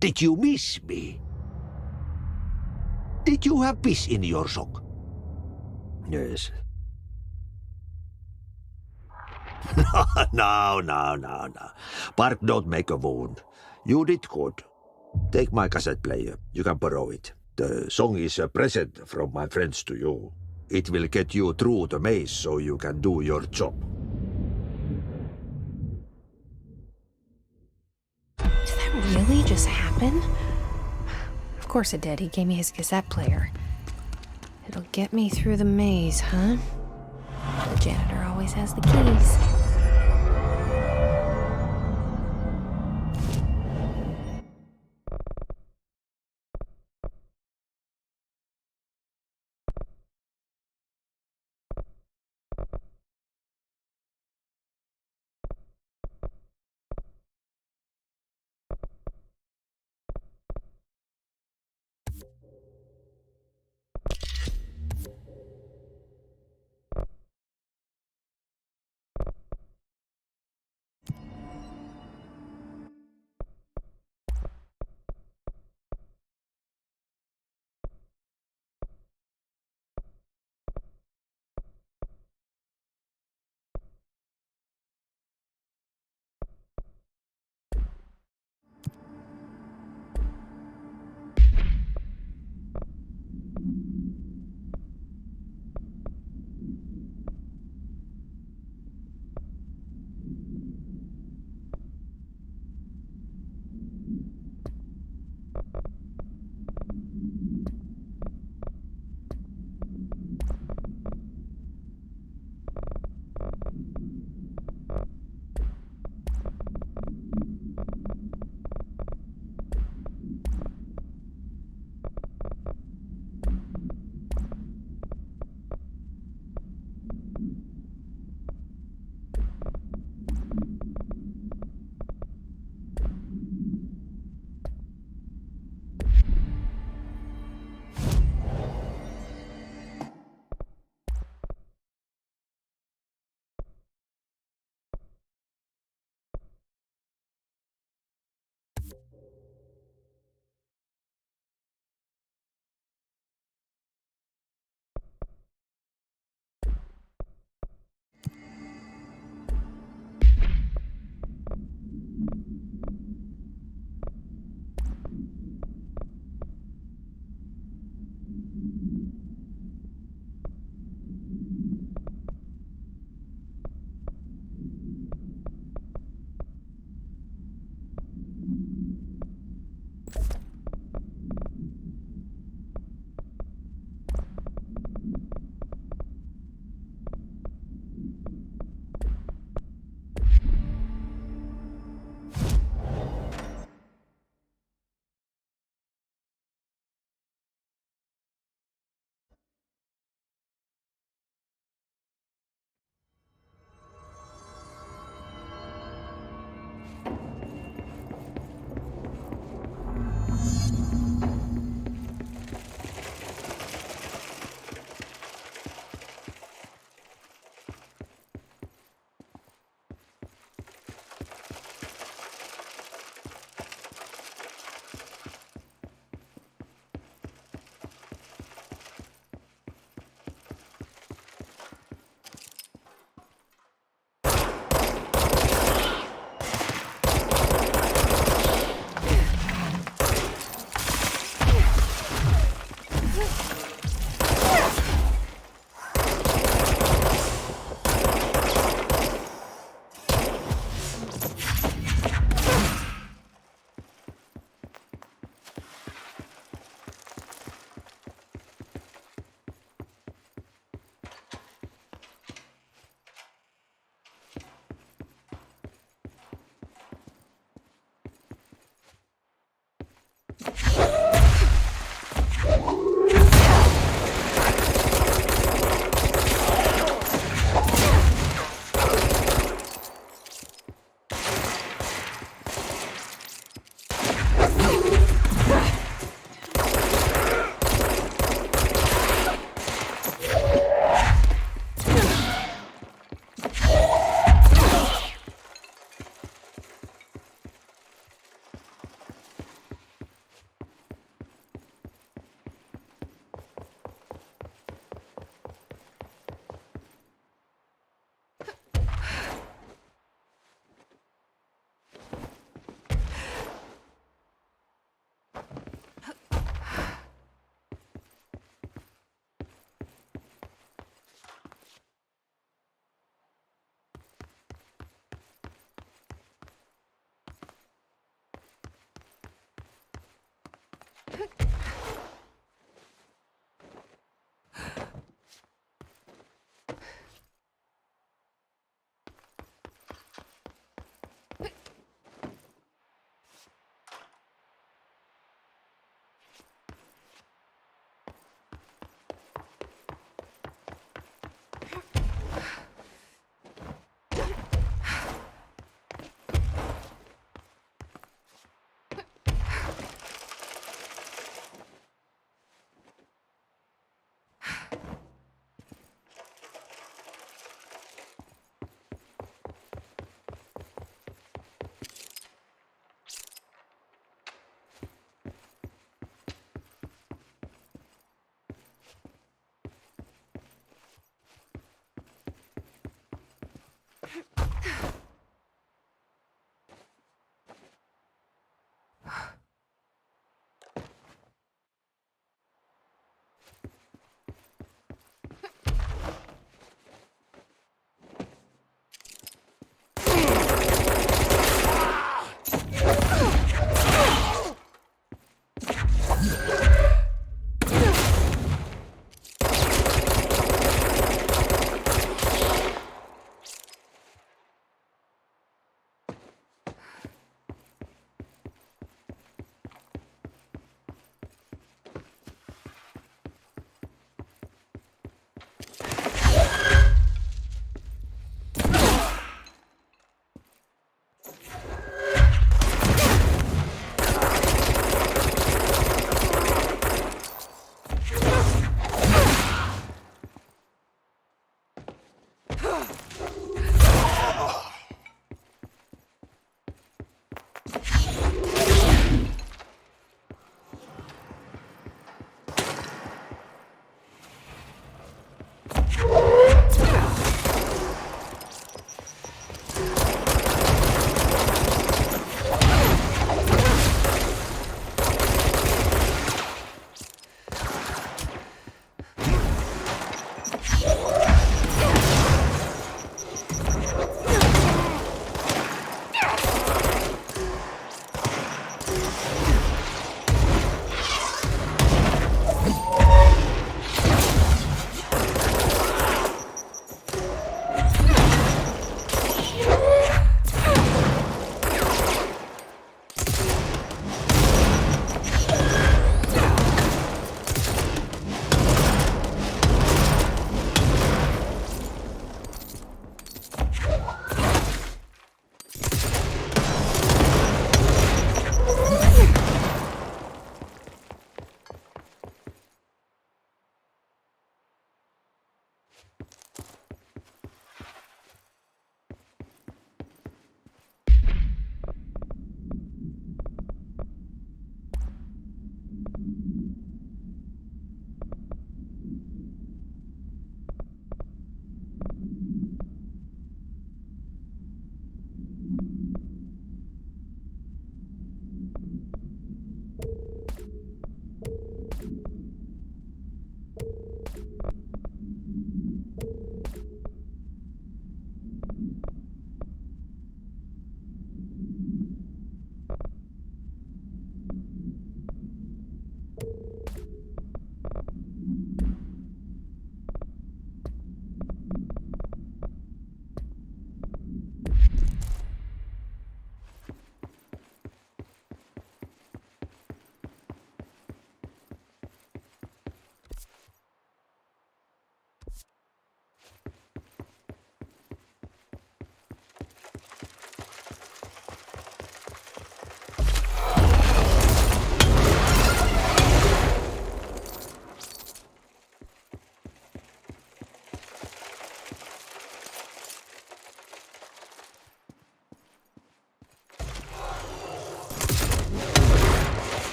B: Did you miss me? Did you have piss in your sock? Yes. No. Bark don't make a wound. You did good. Take my cassette player. You can borrow it. The song is a present from my friends to you. It will get you through the maze so you can do your job.
A: Did that really just happen? Of course it did. He gave me his cassette player. It'll get me through the maze, huh? The janitor always has the keys.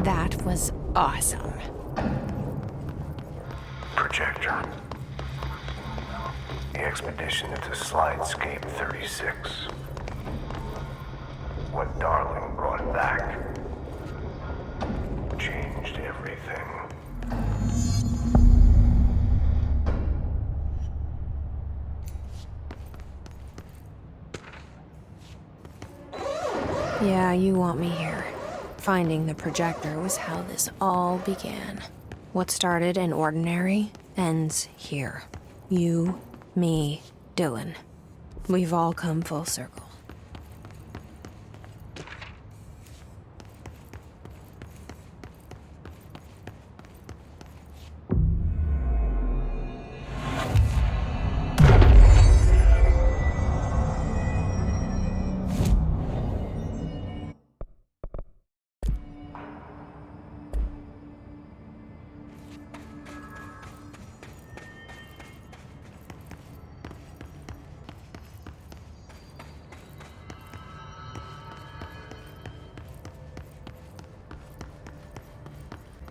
A: That was awesome.
D: Projector. The expedition into Slidescape 36. What Darling brought back changed everything.
A: Yeah, you want me here. Finding the projector was how this all began. What started in ordinary ends here. You, me, Dylan. We've all come full circle.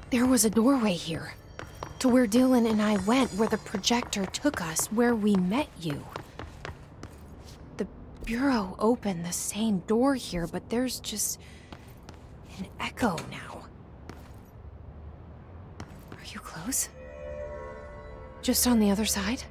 A: There was a doorway here, to where Dylan and I went, where the projector took us, where we met you. The Bureau opened the same door here, but there's just an echo now. Are you close? Just on the other side?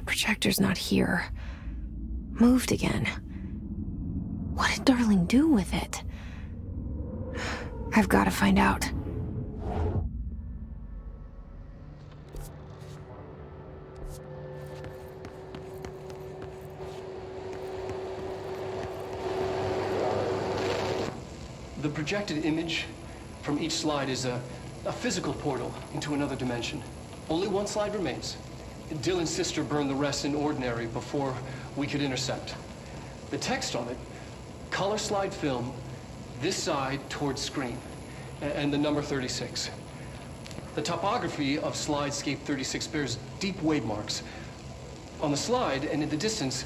A: Projector's not here. Moved again. What did Darling do with it? I've got to find out.
C: The projected image from each slide is a physical portal into another dimension. Only one slide remains. Dylan's sister burned the rest in ordinary before we could intercept. The text on it, color slide film, this side towards screen, and the number 36. The topography of Slidescape 36 bears deep wave marks. On the slide and in the distance,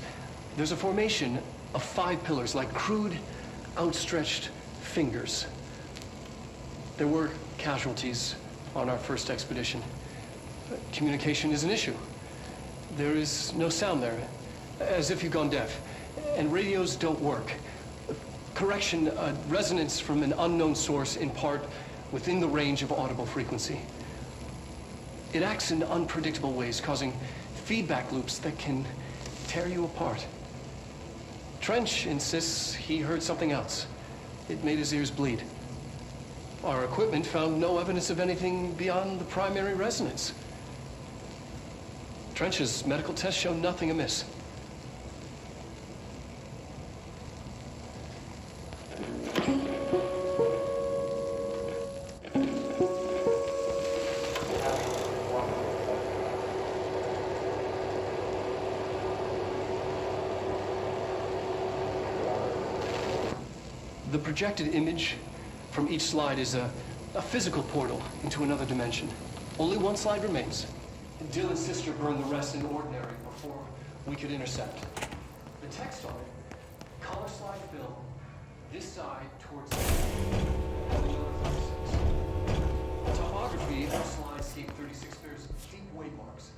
C: there's a formation of 5 pillars like crude, outstretched fingers. There were casualties on our first expedition. Communication is an issue. There is no sound there, as if you've gone deaf, and radios don't work. Correction, resonance from an unknown source in part within the range of audible frequency. It acts in unpredictable ways, causing feedback loops that can tear you apart. Trench insists he heard something else. It made his ears bleed. Our equipment found no evidence of anything beyond the primary resonance. Trench's medical tests show nothing amiss. The projected image from each slide is a physical portal into another dimension. Only one slide remains. And Dylan's sister burned the rest in ordinary before we could intercept. The text on it, color slide film, this side towards the topography of slide scape 36 bears deep wave marks.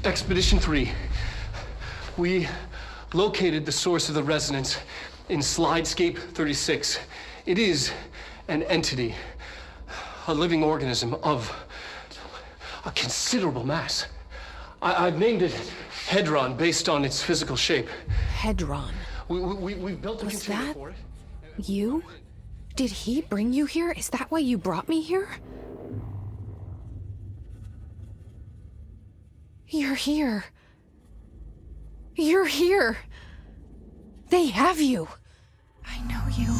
C: Expedition 3. We located the source of the resonance in slidescape 36. It is an entity, a living organism of a considerable mass. I've named it Hedron based on its physical shape.
A: Hedron.
C: We built a
A: Was
C: container
A: that
C: for it.
A: you? Did he bring you here? Is that why you brought me here? You're here. You're here. They have you. I know you.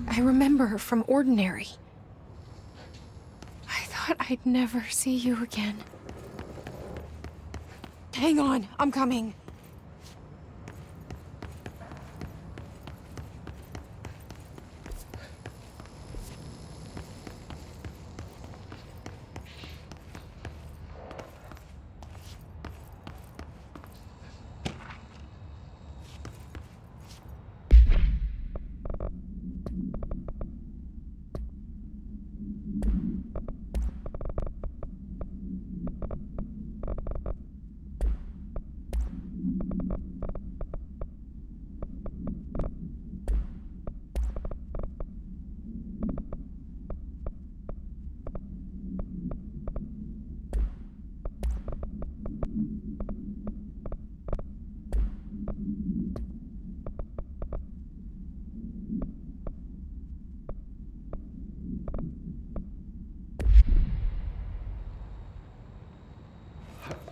A: I remember from Ordinary. I thought I'd never see you again. Hang on, I'm coming.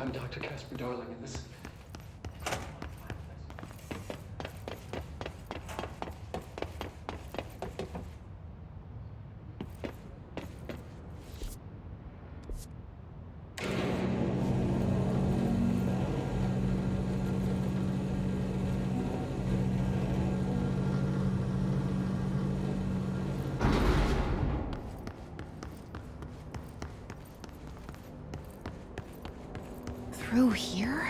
C: I'm Dr. Casper Darling, and this...
A: Through here?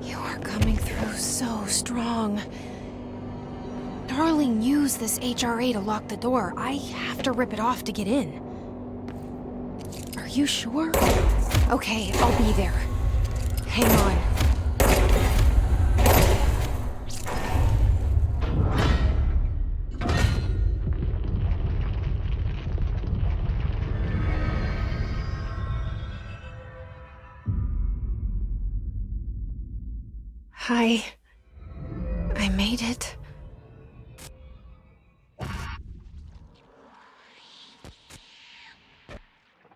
A: You are coming through so strong. Darling used this HRA to lock the door. I have to rip it off to get in. Are you sure? Okay, I'll be there. Hang on. Hi. I made it.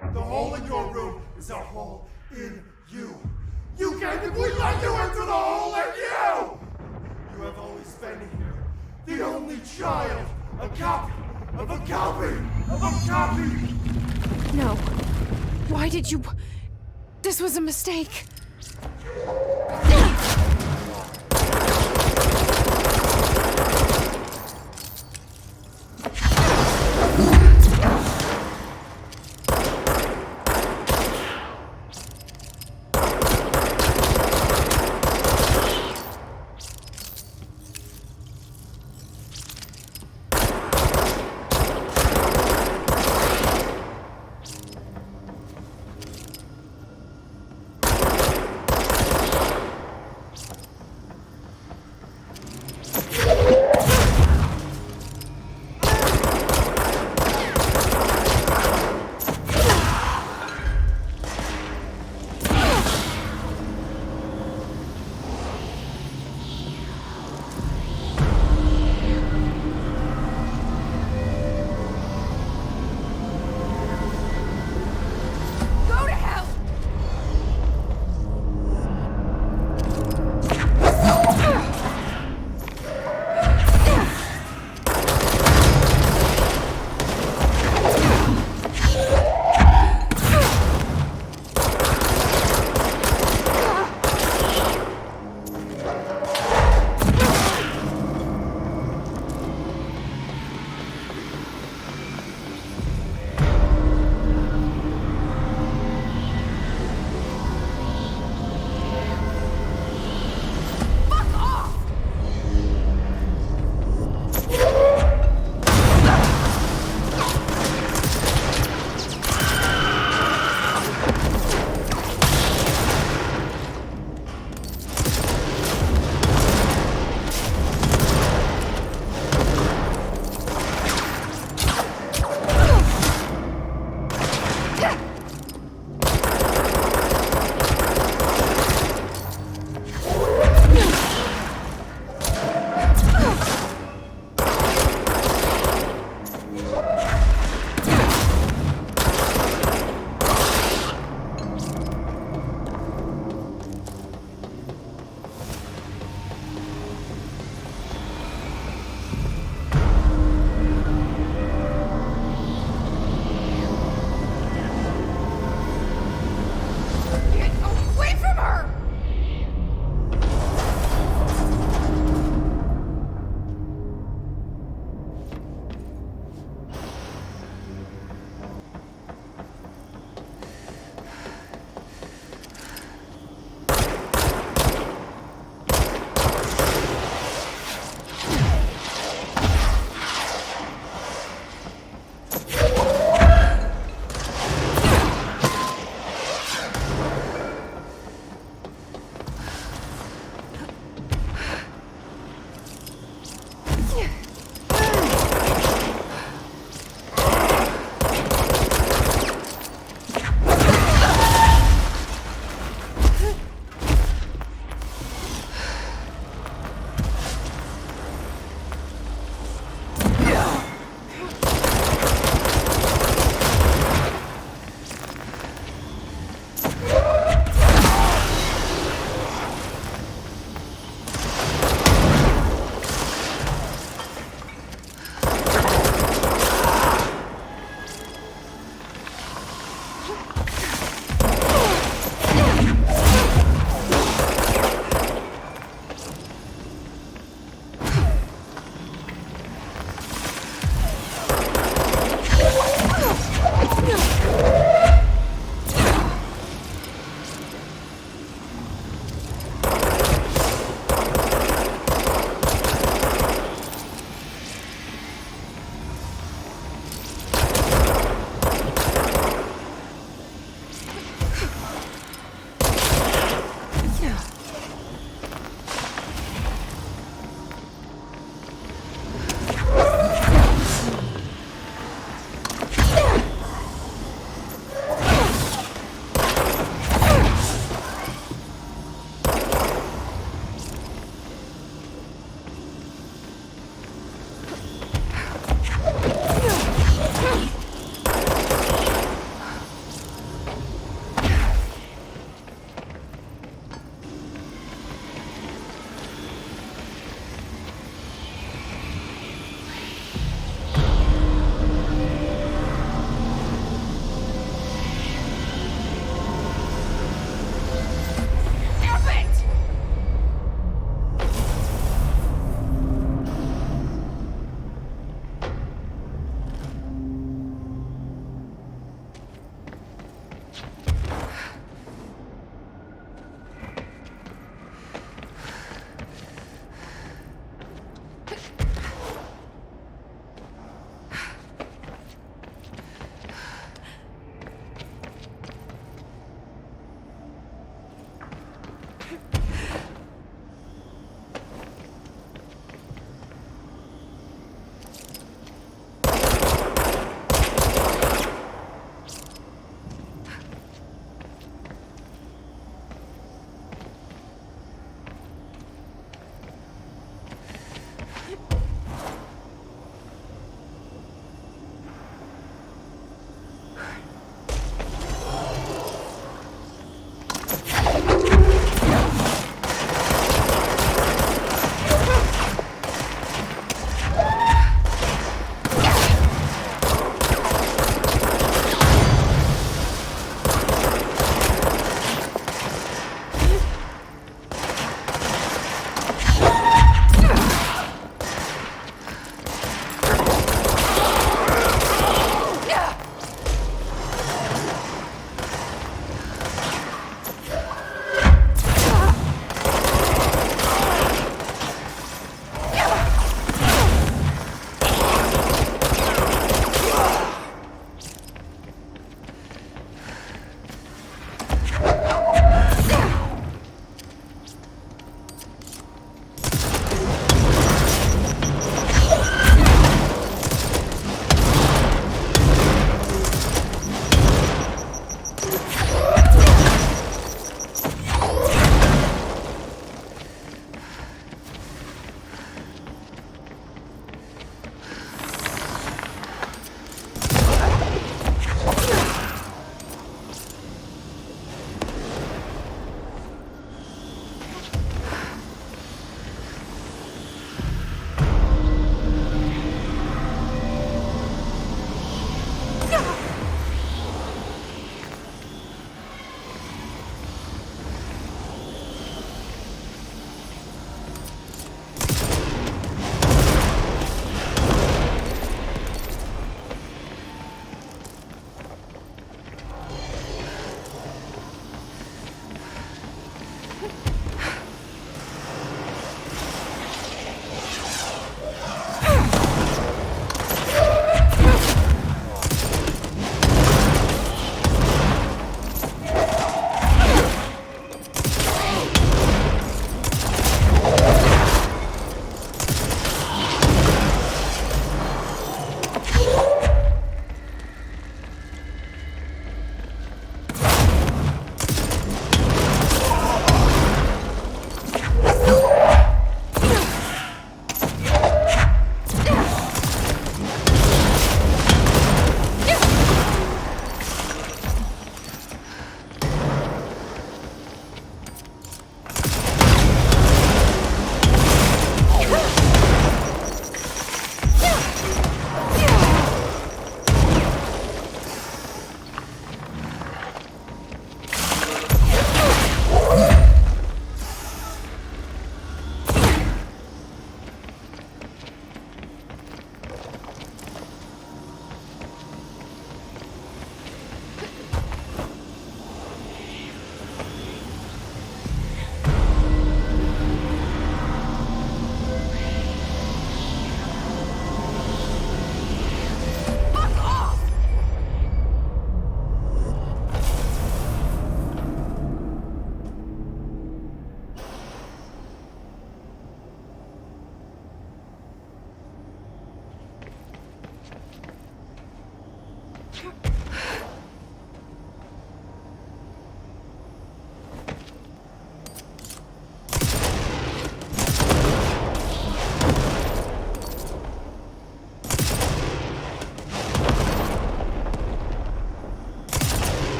E: The hole in your room is a hole in you. You came and we let you into the hole in you! You have always been here. The only child. A copy. Of a copy! Of a copy!
A: No. Why did you... This was a mistake.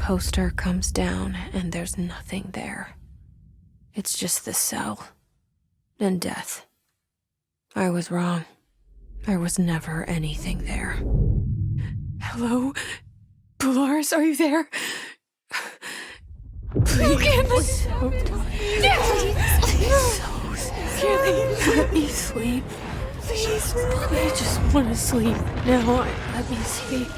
A: poster comes down and there's nothing there. It's just the cell. And death. I was wrong. There was never anything there. Hello? Polaris, are you there? Please. I'm so tired. Please. Let me sleep. Please. I just want to sleep now. Let me sleep.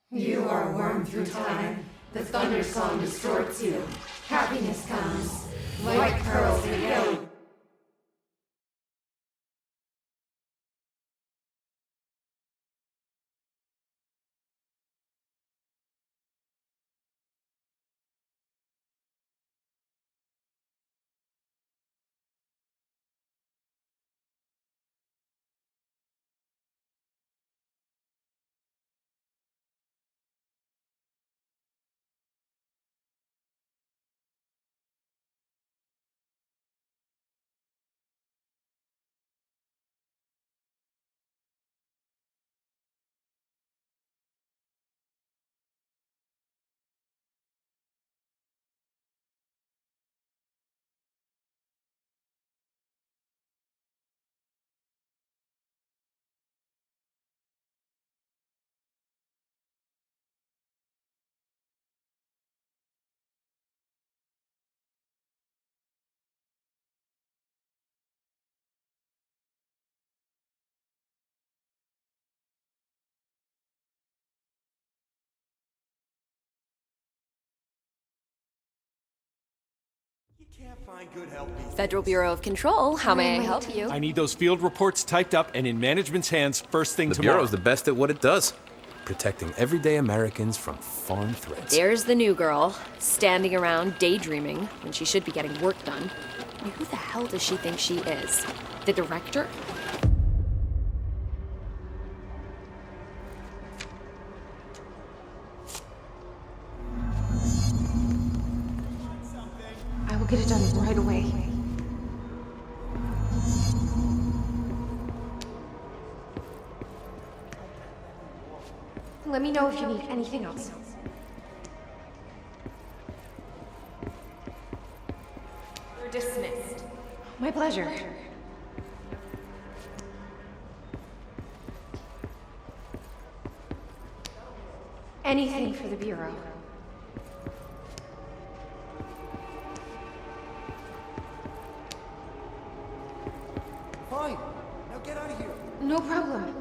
G: You are wormed through time. The thunder song distorts you. Happiness comes. White pearls and yellow.
H: Federal Bureau of Control, how may I help you?
S: I need those field reports typed up and in management's hands first thing tomorrow.
N: The Bureau's the best at what it does. Protecting everyday Americans from foreign threats.
H: There's the new girl, standing around daydreaming when she should be getting work done. I mean, who the hell does she think she is? The director?
A: I will get it done right away. Let me know if you need anything else.
M: You're dismissed.
A: My pleasure. Anything for the Bureau.
K: Fine. Now get out of here.
A: No problem.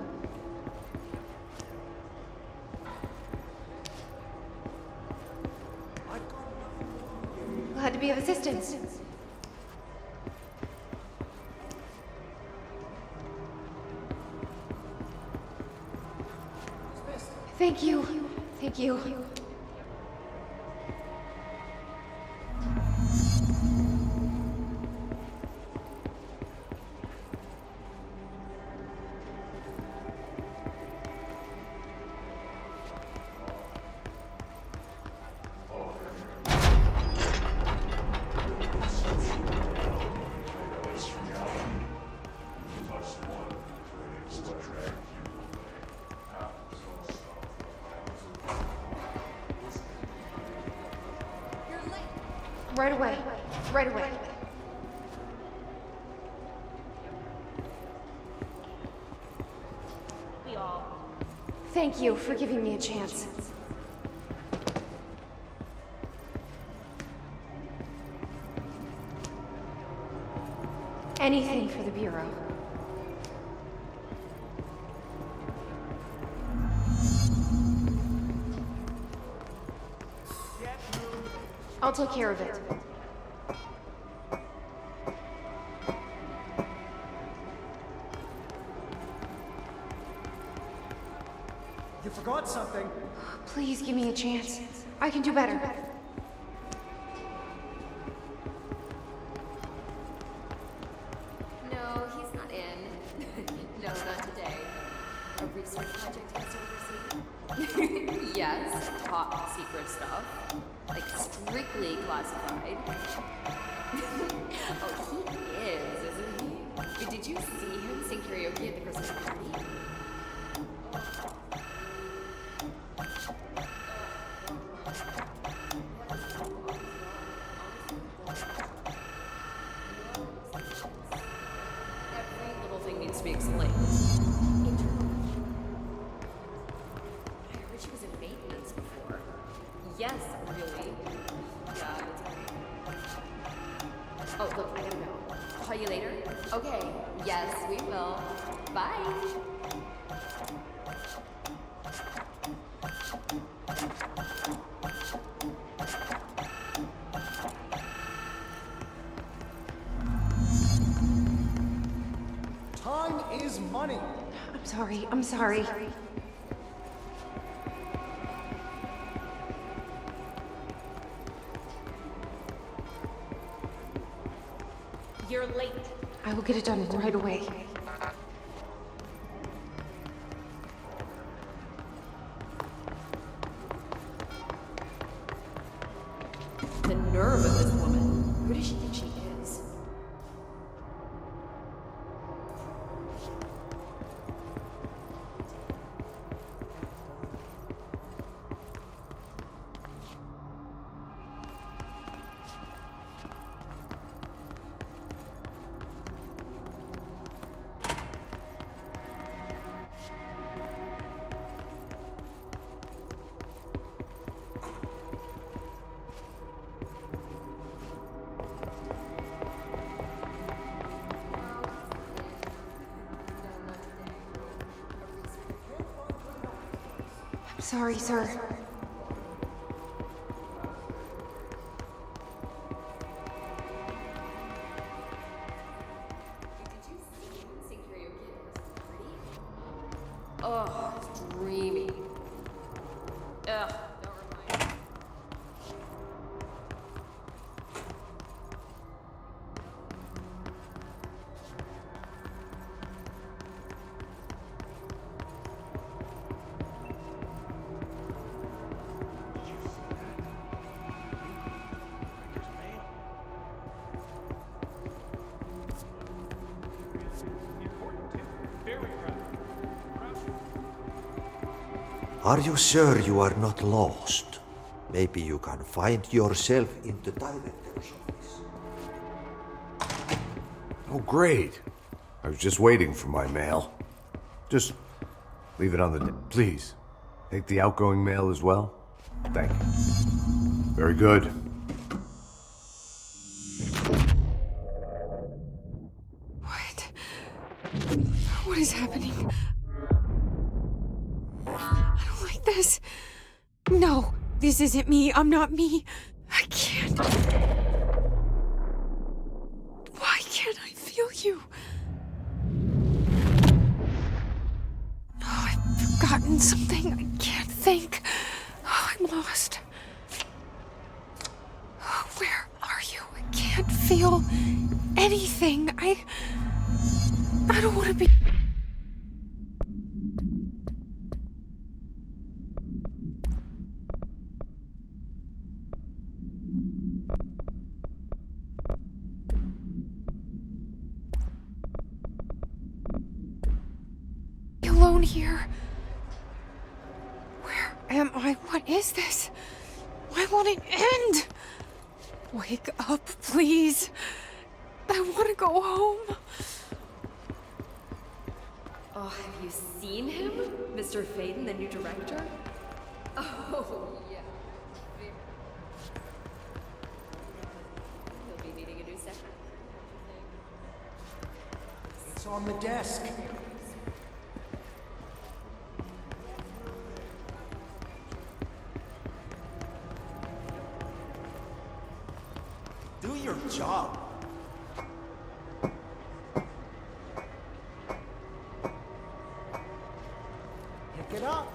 A: Glad to be of assistance. Thank you. Thank you. Right away. Right away. Thank you for giving me a chance. Anything for the Bureau. I'll take care of it.
K: You forgot something.
A: Please give me a chance. I can do better.
H: No, he's not in. No, not today. A research project he's overseeing? Yes, top secret stuff. Like, strictly classified. Oh, he is, isn't he? But did you see him sing karaoke at the Christmas party? Every little thing needs to be explained. I heard she was in maintenance before. Yes, really. Yeah, it's great. Oh, look, I gotta go. Call you later? Okay. Yes, we will. Bye.
K: Time is money.
A: I'm sorry.
M: You're late.
A: I will get it done right away.
H: The nerve of this woman. Who does she think she is?
A: I'm sorry, sir.
H: Oh, it's dreamy. Ugh, don't remind me.
B: Are you sure you are not lost? Maybe you can find yourself in the director's office.
R: Oh, great. I was just waiting for my mail. Just leave it on the please. Take the outgoing mail as well. Thank you. Very good.
A: What is happening? I don't like this. No, this isn't me. I'm not me. I can't. Why can't I feel you? Oh, I've forgotten something. I can't think. Oh, I'm lost. Oh, where are you? I can't feel anything. I don't want to be... alone here. Where am I? What is this? Why won't it end? Wake up, please. I want to go home.
H: Oh, have you seen him? Mr. Faden, the new director? Oh, yeah. He'll be needing a new set.
K: It's on the desk. Do your job. Pick it up.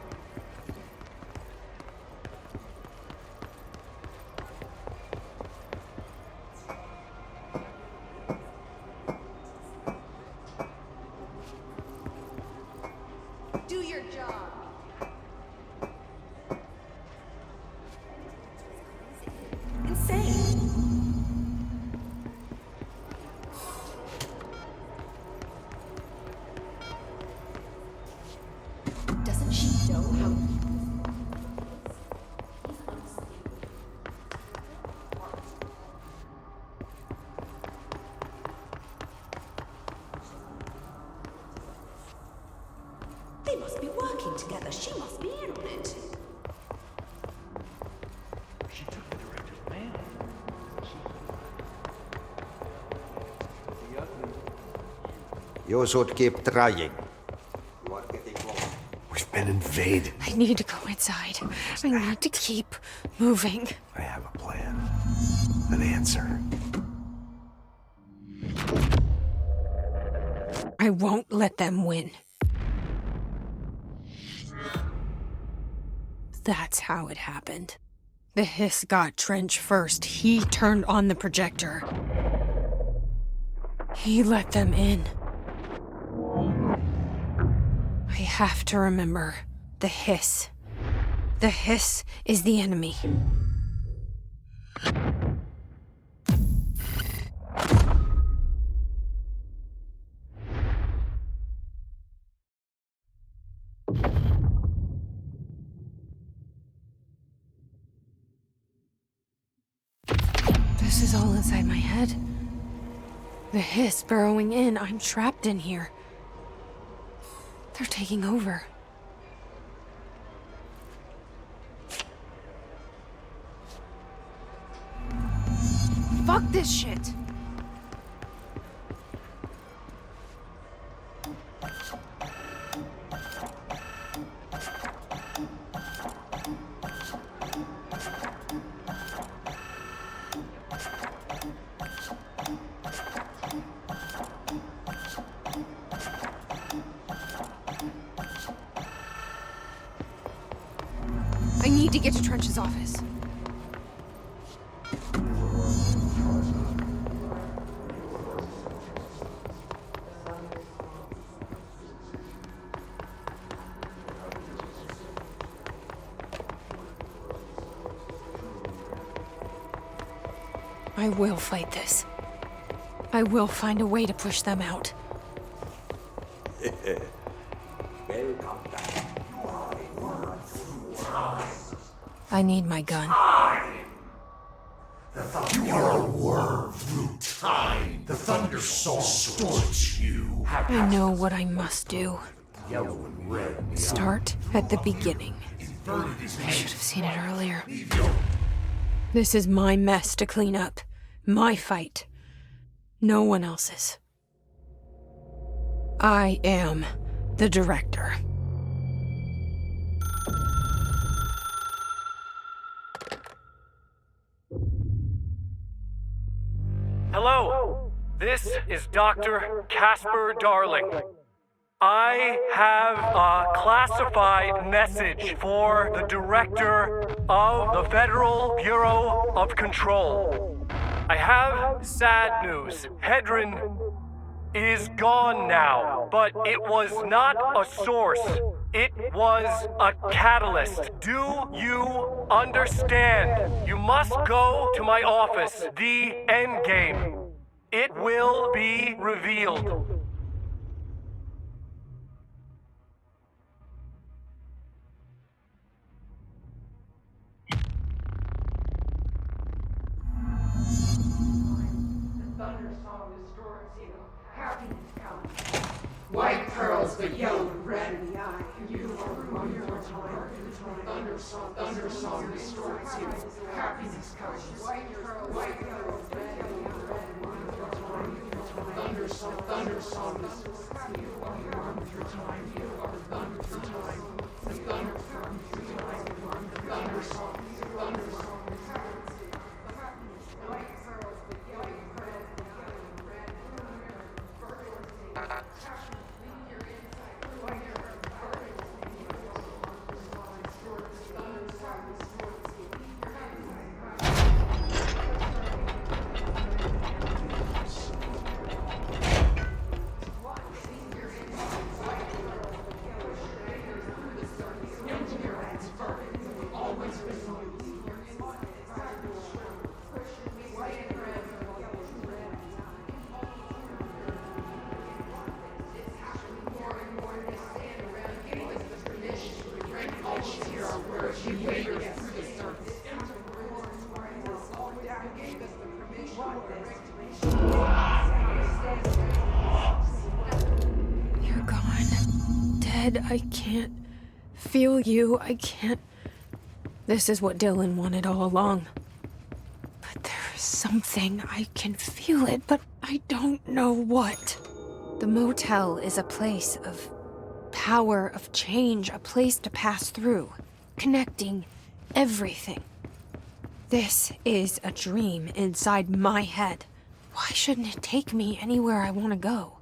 G: together. She must be in on it.
D: She took the director's mail.
B: You should keep trying. You are getting low.
R: We've been invaded.
A: I need to go inside. I need to keep moving.
R: I have a plan. An answer.
A: I won't let them win. That's how it happened. The hiss got Trench first. He turned on the projector. He let them in. I have to remember the hiss. The hiss is the enemy. This is all inside my head. The hiss burrowing in. I'm trapped in here. They're taking over. Fuck this shit! I need to get to Trench's office. I will fight this. I will find a way to push them out.
B: Welcome back.
A: I need my gun.
E: You are a worm through time. The thunderstorm distorts you.
A: I know what I must do.
E: Yellow and red.
A: Start at the beginning. I should have seen it earlier. This is my mess to clean up. My fight. No one else's. I am the director.
P: Hello, this is Dr. Casper Darling. I have a classified message for the Director of the Federal Bureau of Control. I have sad news. Hedron is gone now, but it was not a source. It was a catalyst. Do you understand? You must go to my office, the Endgame. It will be revealed.
G: White pearls, but yellow and red in the eye. You are one for time. Thundersong distorts you. Happiness comes. White pearls, red in the eye. Thundersong distorts you. You are one through time. You are thunder through time. The thunder through time. Thundersong. White pearls, but yellow and red.
A: You're gone. Dead. I can't feel you. I can't... This is what Dylan wanted all along. But there's something. I can feel it, but I don't know what. The motel is a place of power, of change, a place to pass through, connecting everything. This is a dream inside my head. Why shouldn't it take me anywhere I want to go?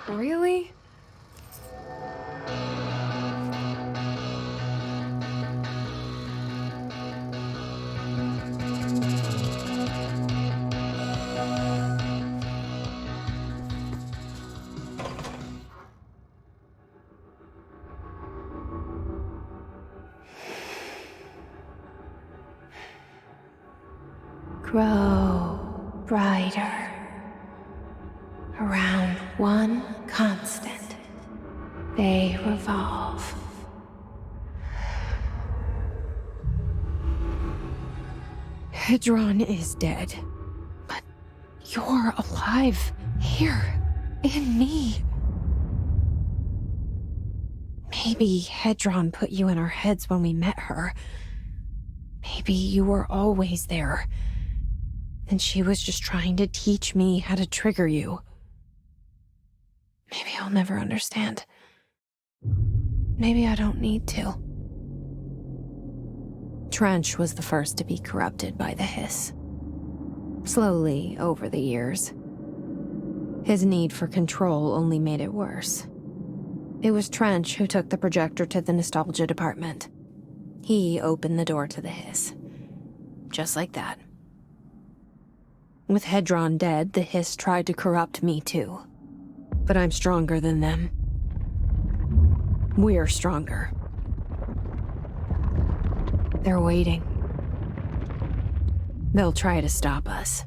A: Really? Grow brighter around one constant. They revolve. Hedron is dead, but you're alive here in me. Maybe Hedron put you in our heads when we met her. Maybe you were always there, and she was just trying to teach me how to trigger you. Maybe I'll never understand. Maybe I don't need to. Trench was the first to be corrupted by the hiss. Slowly, over the years. His need for control only made it worse. It was Trench who took the projector to the nostalgia department. He opened the door to the hiss. Just like that. With Hedron dead, the hiss tried to corrupt me too. But I'm stronger than them. We're stronger. They're waiting. They'll try to stop us.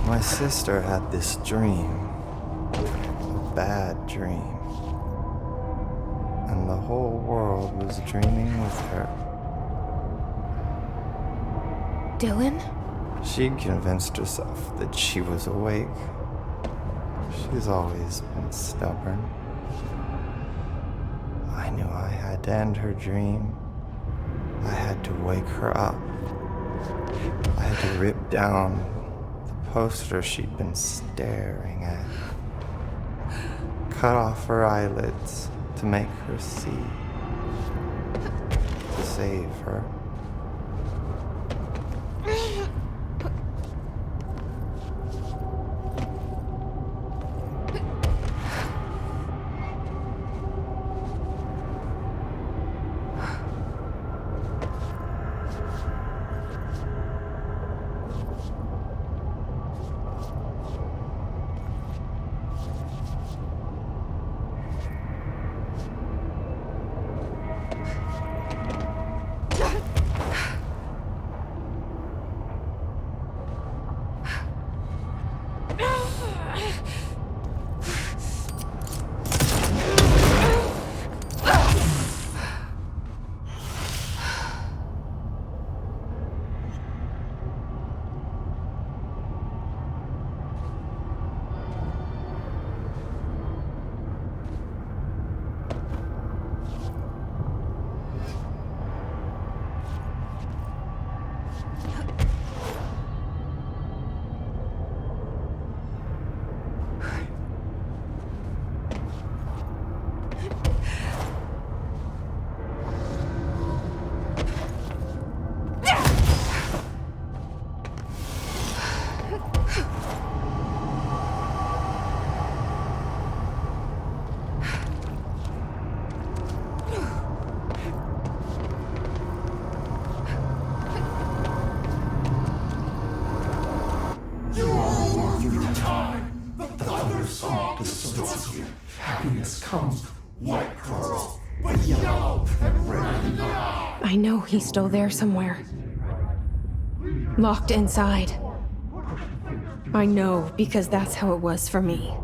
I: My sister had this dream. A bad dream. And the whole world was dreaming with her.
A: Dylan?
I: She'd convinced herself that she was awake. She's always been stubborn. I knew I had to end her dream. I had to wake her up. I had to rip down the poster she'd been staring at. Cut off her eyelids to make her see. To save her.
E: Happiness comes, white pearls, but yellow and red in the eye.
A: I know he's still there somewhere. Locked inside. I know, because that's how it was for me.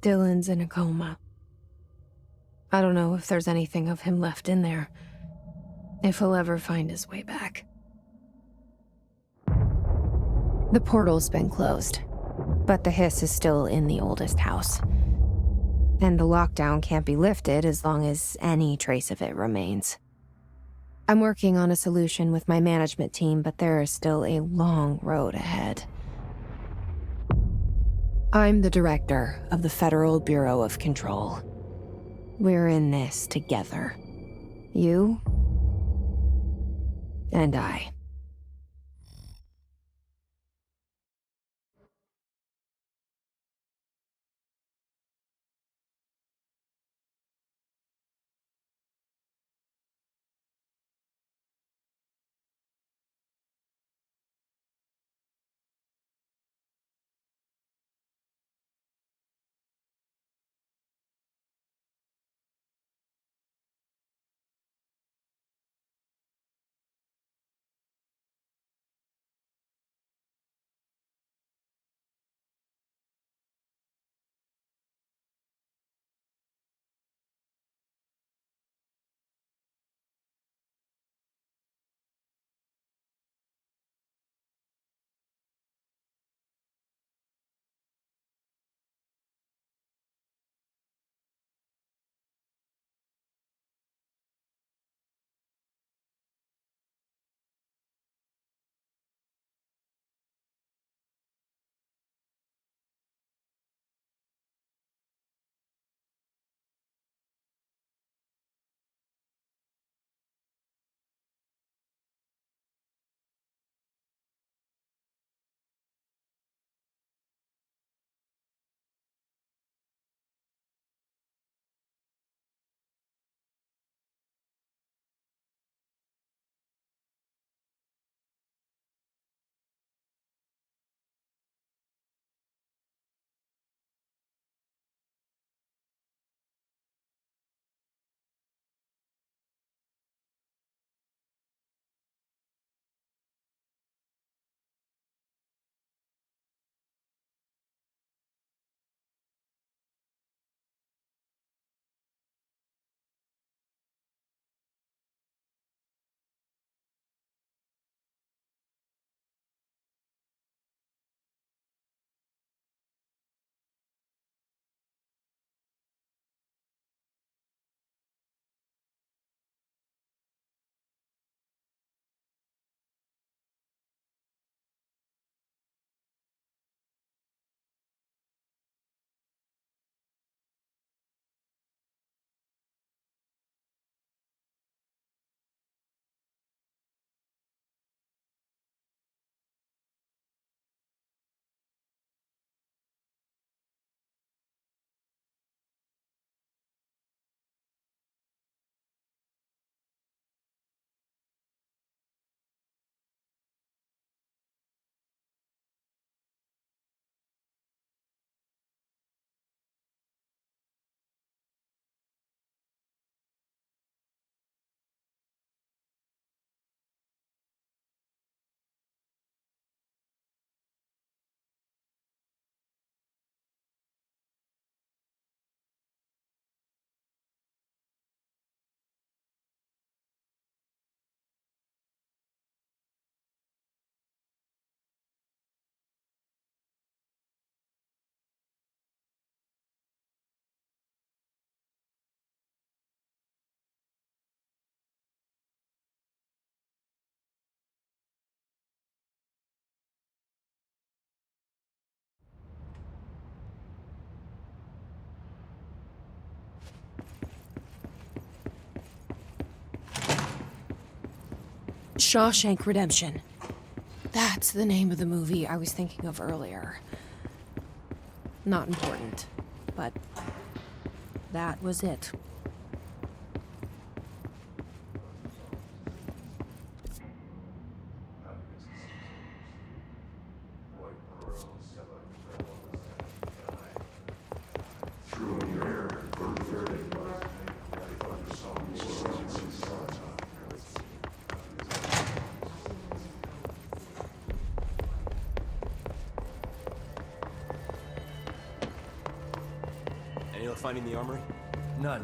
A: Dylan's in a coma. I don't know if there's anything of him left in there. If he'll ever find his way back. The portal's been closed, but the hiss is still in the oldest house. And the lockdown can't be lifted as long as any trace of it remains. I'm working on a solution with my management team, but there is still a long road ahead. I'm the director of the Federal Bureau of Control. We're in this together. You and I. Shawshank Redemption. That's the name of the movie I was thinking of earlier. Not important, but that was it.
N: Any luck finding the armory?
T: None.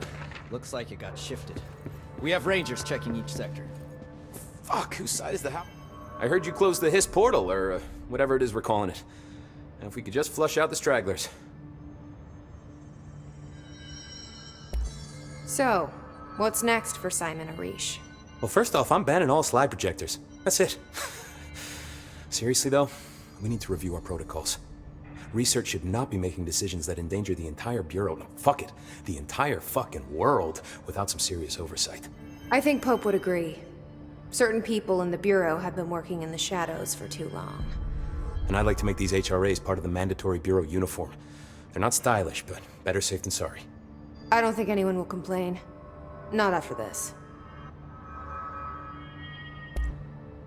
T: Looks like it got shifted. We have rangers checking each sector.
N: Fuck, whose side is the house? I heard you closed the Hiss portal, or whatever it is we're calling it. And if we could just flush out the stragglers.
L: So, what's next for Simon Ayrus?
N: Well, first off, I'm banning all slide projectors. That's it. Seriously, though, we need to review our protocols. Research should not be making decisions that endanger the entire Bureau, no, fuck it, the entire fucking world, without some serious oversight.
L: I think Pope would agree. Certain people in the Bureau have been working in the shadows for too long.
N: And I'd like to make these HRAs part of the mandatory Bureau uniform. They're not stylish, but better safe than sorry.
L: I don't think anyone will complain. Not after this.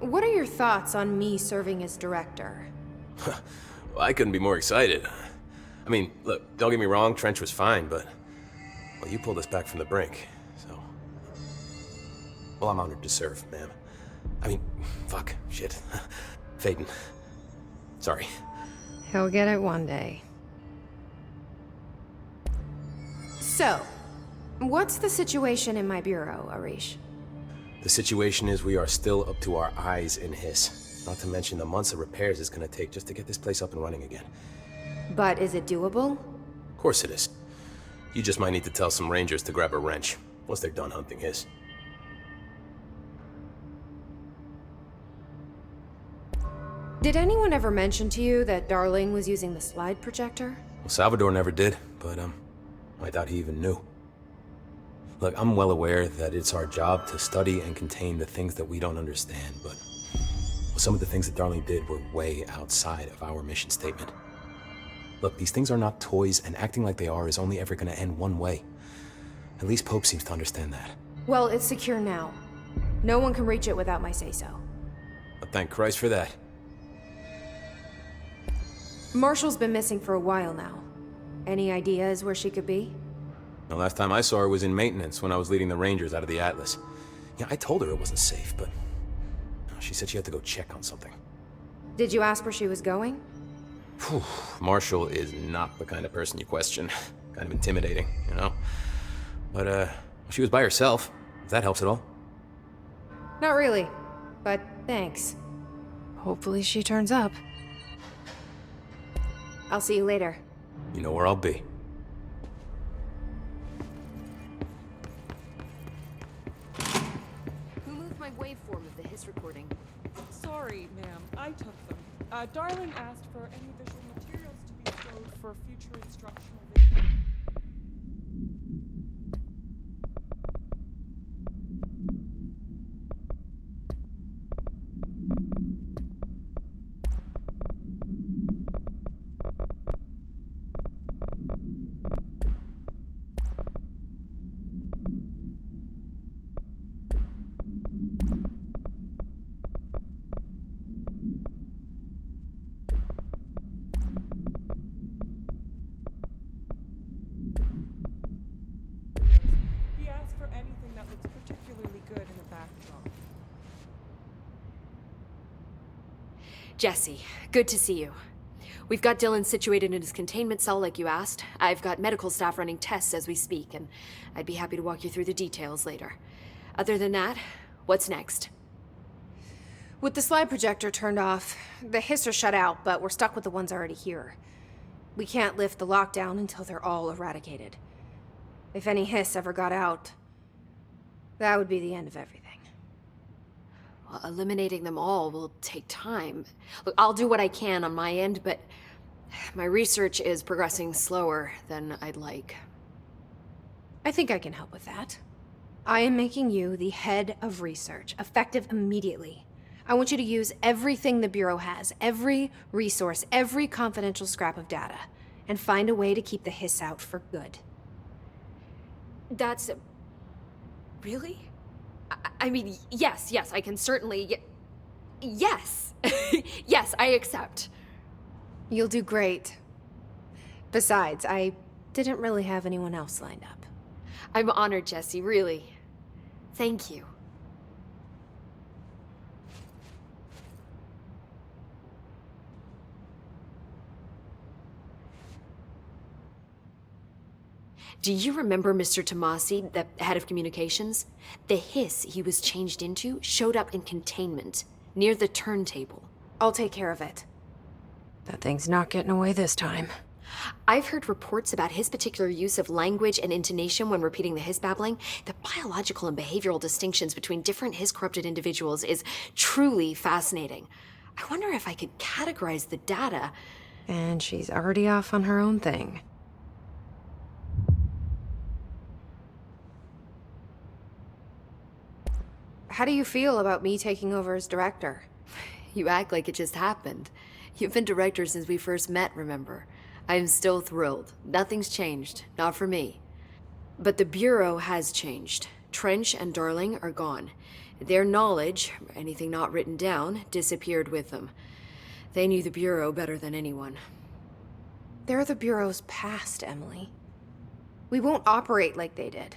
L: What are your thoughts on me serving as director?
N: Well, I couldn't be more excited. I mean, look, don't get me wrong, Trench was fine, but... well, you pulled us back from the brink, so... well, I'm honored to serve, ma'am. I mean, fuck, shit. Faden. Sorry.
L: He'll get it one day. So, what's the situation in my bureau, Ayrus?
N: The situation is we are still up to our eyes in Hiss. Not to mention the months of repairs it's gonna take just to get this place up and running again.
L: But is it doable?
N: Of course it is. You just might need to tell some rangers to grab a wrench once they're done hunting Hiss.
L: Did anyone ever mention to you that Darling was using the slide projector?
N: Well, Salvador never did, but I doubt he even knew. Look, I'm well aware that it's our job to study and contain the things that we don't understand, but some of the things that Darling did were way outside of our mission statement. Look, these things are not toys, and acting like they are is only ever gonna end one way. At least Pope seems to understand that.
L: Well, it's secure now. No one can reach it without my say-so.
N: But thank Christ for that.
L: Marshall's been missing for a while now. Any ideas where she could be?
N: The last time I saw her was in maintenance when I was leading the Rangers out of the Atlas. Yeah, I told her it wasn't safe, but she said she had to go check on something.
L: Did you ask where she was going?
N: Whew, Marshall is not the kind of person you question. Kind of intimidating, you know? But, she was by herself, if that helps at all.
L: Not really, but thanks.
A: Hopefully she turns up.
L: I'll see you later.
N: You know where I'll be.
H: Who moved my waveform of the Hiss recording?
J: Sorry, ma'am. I took them. Darling asked for any visual materials to be stowed for future instructional videos. He asked for anything that looks particularly good in a backdrop.
H: Jesse, good to see you. We've got Dylan situated in his containment cell like you asked. I've got medical staff running tests as we speak, and I'd be happy to walk you through the details later. Other than that, what's next?
L: With the slide projector turned off, the Hiss are shut out, but we're stuck with the ones already here. We can't lift the lockdown until they're all eradicated. If any Hiss ever got out, that would be the end of everything.
H: Well, eliminating them all will take time. Look, I'll do what I can on my end, but my research is progressing slower than I'd like.
L: I think I can help with that. I am making you the head of research, effective immediately. I want you to use everything the Bureau has, every resource, every confidential scrap of data, and find a way to keep the hiss out for good.
H: That's... really? I mean, yes, I can certainly... Yes! Yes, I accept.
L: You'll do great. Besides, I didn't really have anyone else lined up.
H: I'm honored, Jesse, really. Thank you. Do you remember Mr. Tomasi, the head of communications? The hiss he was changed into showed up in containment, near the turntable.
L: I'll take care of it.
A: That thing's not getting away this time.
H: I've heard reports about his particular use of language and intonation when repeating the hiss babbling. The biological and behavioral distinctions between different hiss-corrupted individuals is truly fascinating. I wonder if I could categorize the data.
A: And she's already off on her own thing.
L: How do you feel about me taking over as director?
H: You act like it just happened. You've been director since we first met, remember? I'm still thrilled. Nothing's changed. Not for me. But the Bureau has changed. Trench and Darling are gone. Their knowledge, anything not written down, disappeared with them. They knew the Bureau better than anyone.
L: They're the Bureau's past, Emily. We won't operate like they did.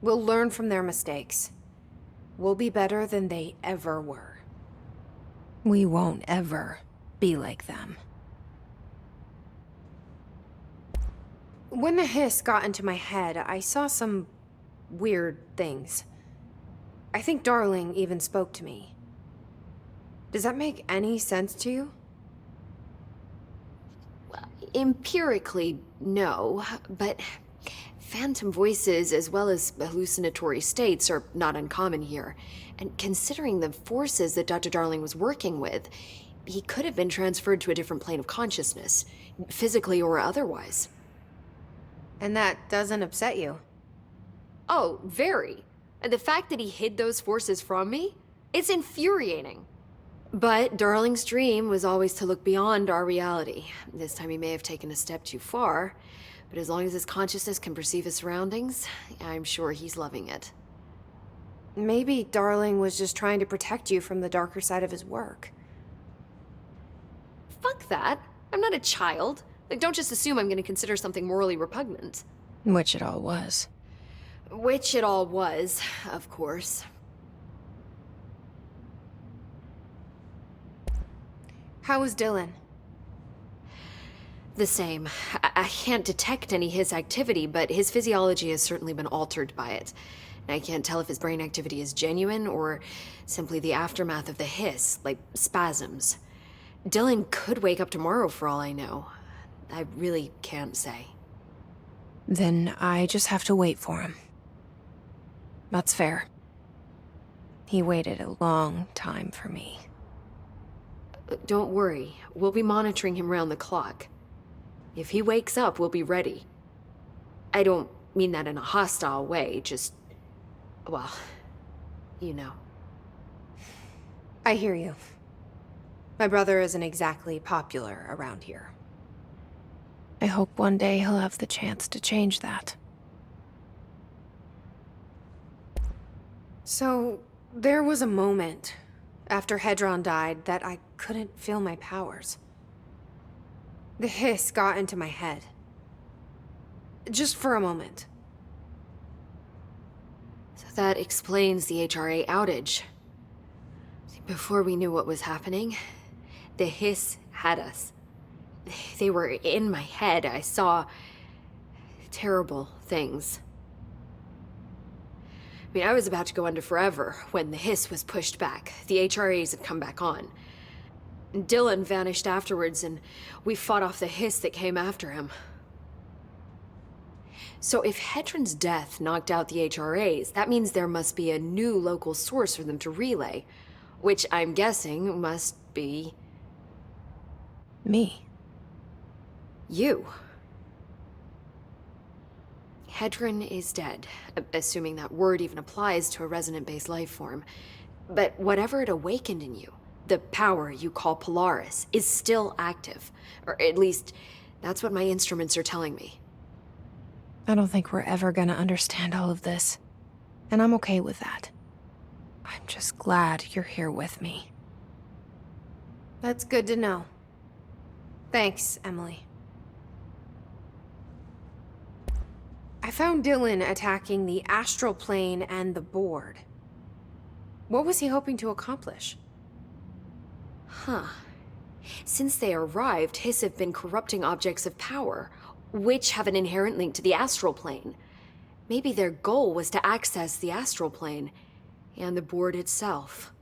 L: We'll learn from their mistakes. We'll be better than they ever were.
A: We won't ever be like them.
L: When the hiss got into my head, I saw some weird things. I think Darling even spoke to me. Does that make any sense to you?
H: Well, empirically, no, but phantom voices as well as hallucinatory states are not uncommon here. And considering the forces that Dr. Darling was working with, he could have been transferred to a different plane of consciousness, physically or otherwise.
L: And that doesn't upset you?
H: Oh, very. And the fact that he hid those forces from me? It's infuriating. But Darling's dream was always to look beyond our reality. This time he may have taken a step too far, but as long as his consciousness can perceive his surroundings, I'm sure he's loving it.
L: Maybe Darling was just trying to protect you from the darker side of his work.
H: Fuck that. I'm not a child. Like, don't just assume I'm going to consider something morally repugnant.
A: Which it all was.
H: Which it all was, of course.
L: How was Dylan?
H: The same. I can't detect any hiss activity, but his physiology has certainly been altered by it. And I can't tell if his brain activity is genuine or simply the aftermath of the hiss, like spasms. Dylan could wake up tomorrow for all I know. I really can't say.
A: Then I just have to wait for him. That's fair. He waited a long time for me.
H: Don't worry. We'll be monitoring him round the clock. If he wakes up, we'll be ready. I don't mean that in a hostile way, just... well, you know.
L: I hear you. My brother isn't exactly popular around here.
A: I hope one day he'll have the chance to change that.
L: So, there was a moment after Hedron died that I couldn't feel my powers. The hiss got into my head. Just for a moment.
H: So that explains the HRA outage. Before we knew what was happening, the hiss had us. They were in my head. I saw terrible things. I mean, I was about to go under forever when the hiss was pushed back. The HRAs had come back on. Dylan vanished afterwards, and we fought off the hiss that came after him. So if Hedron's death knocked out the HRAs, that means there must be a new local source for them to relay, which I'm guessing must be...
A: me.
H: You. Hedron is dead, assuming that word even applies to a resonant-based life form. But whatever it awakened in you, the power you call Polaris, is still active. Or at least, that's what my instruments are telling me.
A: I don't think we're ever gonna understand all of this. And I'm okay with that. I'm just glad you're here with me.
L: That's good to know. Thanks, Emily. I found Dylan attacking the astral plane and the board. What was he hoping to accomplish?
H: Huh. Since they arrived, Hiss have been corrupting objects of power, which have an inherent link to the astral plane. Maybe their goal was to access the astral plane and the board itself.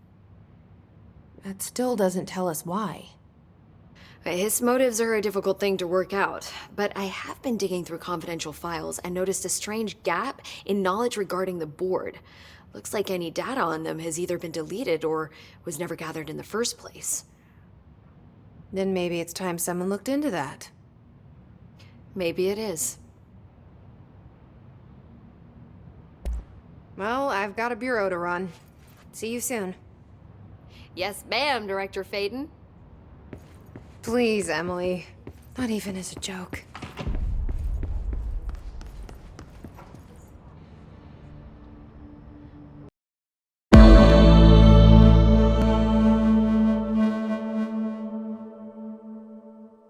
L: That still doesn't tell us why.
H: His motives are a difficult thing to work out, but I have been digging through confidential files and noticed a strange gap in knowledge regarding the board. Looks like any data on them has either been deleted or was never gathered in the first place.
L: Then maybe it's time someone looked into that.
H: Maybe it is.
L: Well, I've got a bureau to run. See you soon.
H: Yes, ma'am, Director Faden.
L: Please, Emily. Not even as a joke.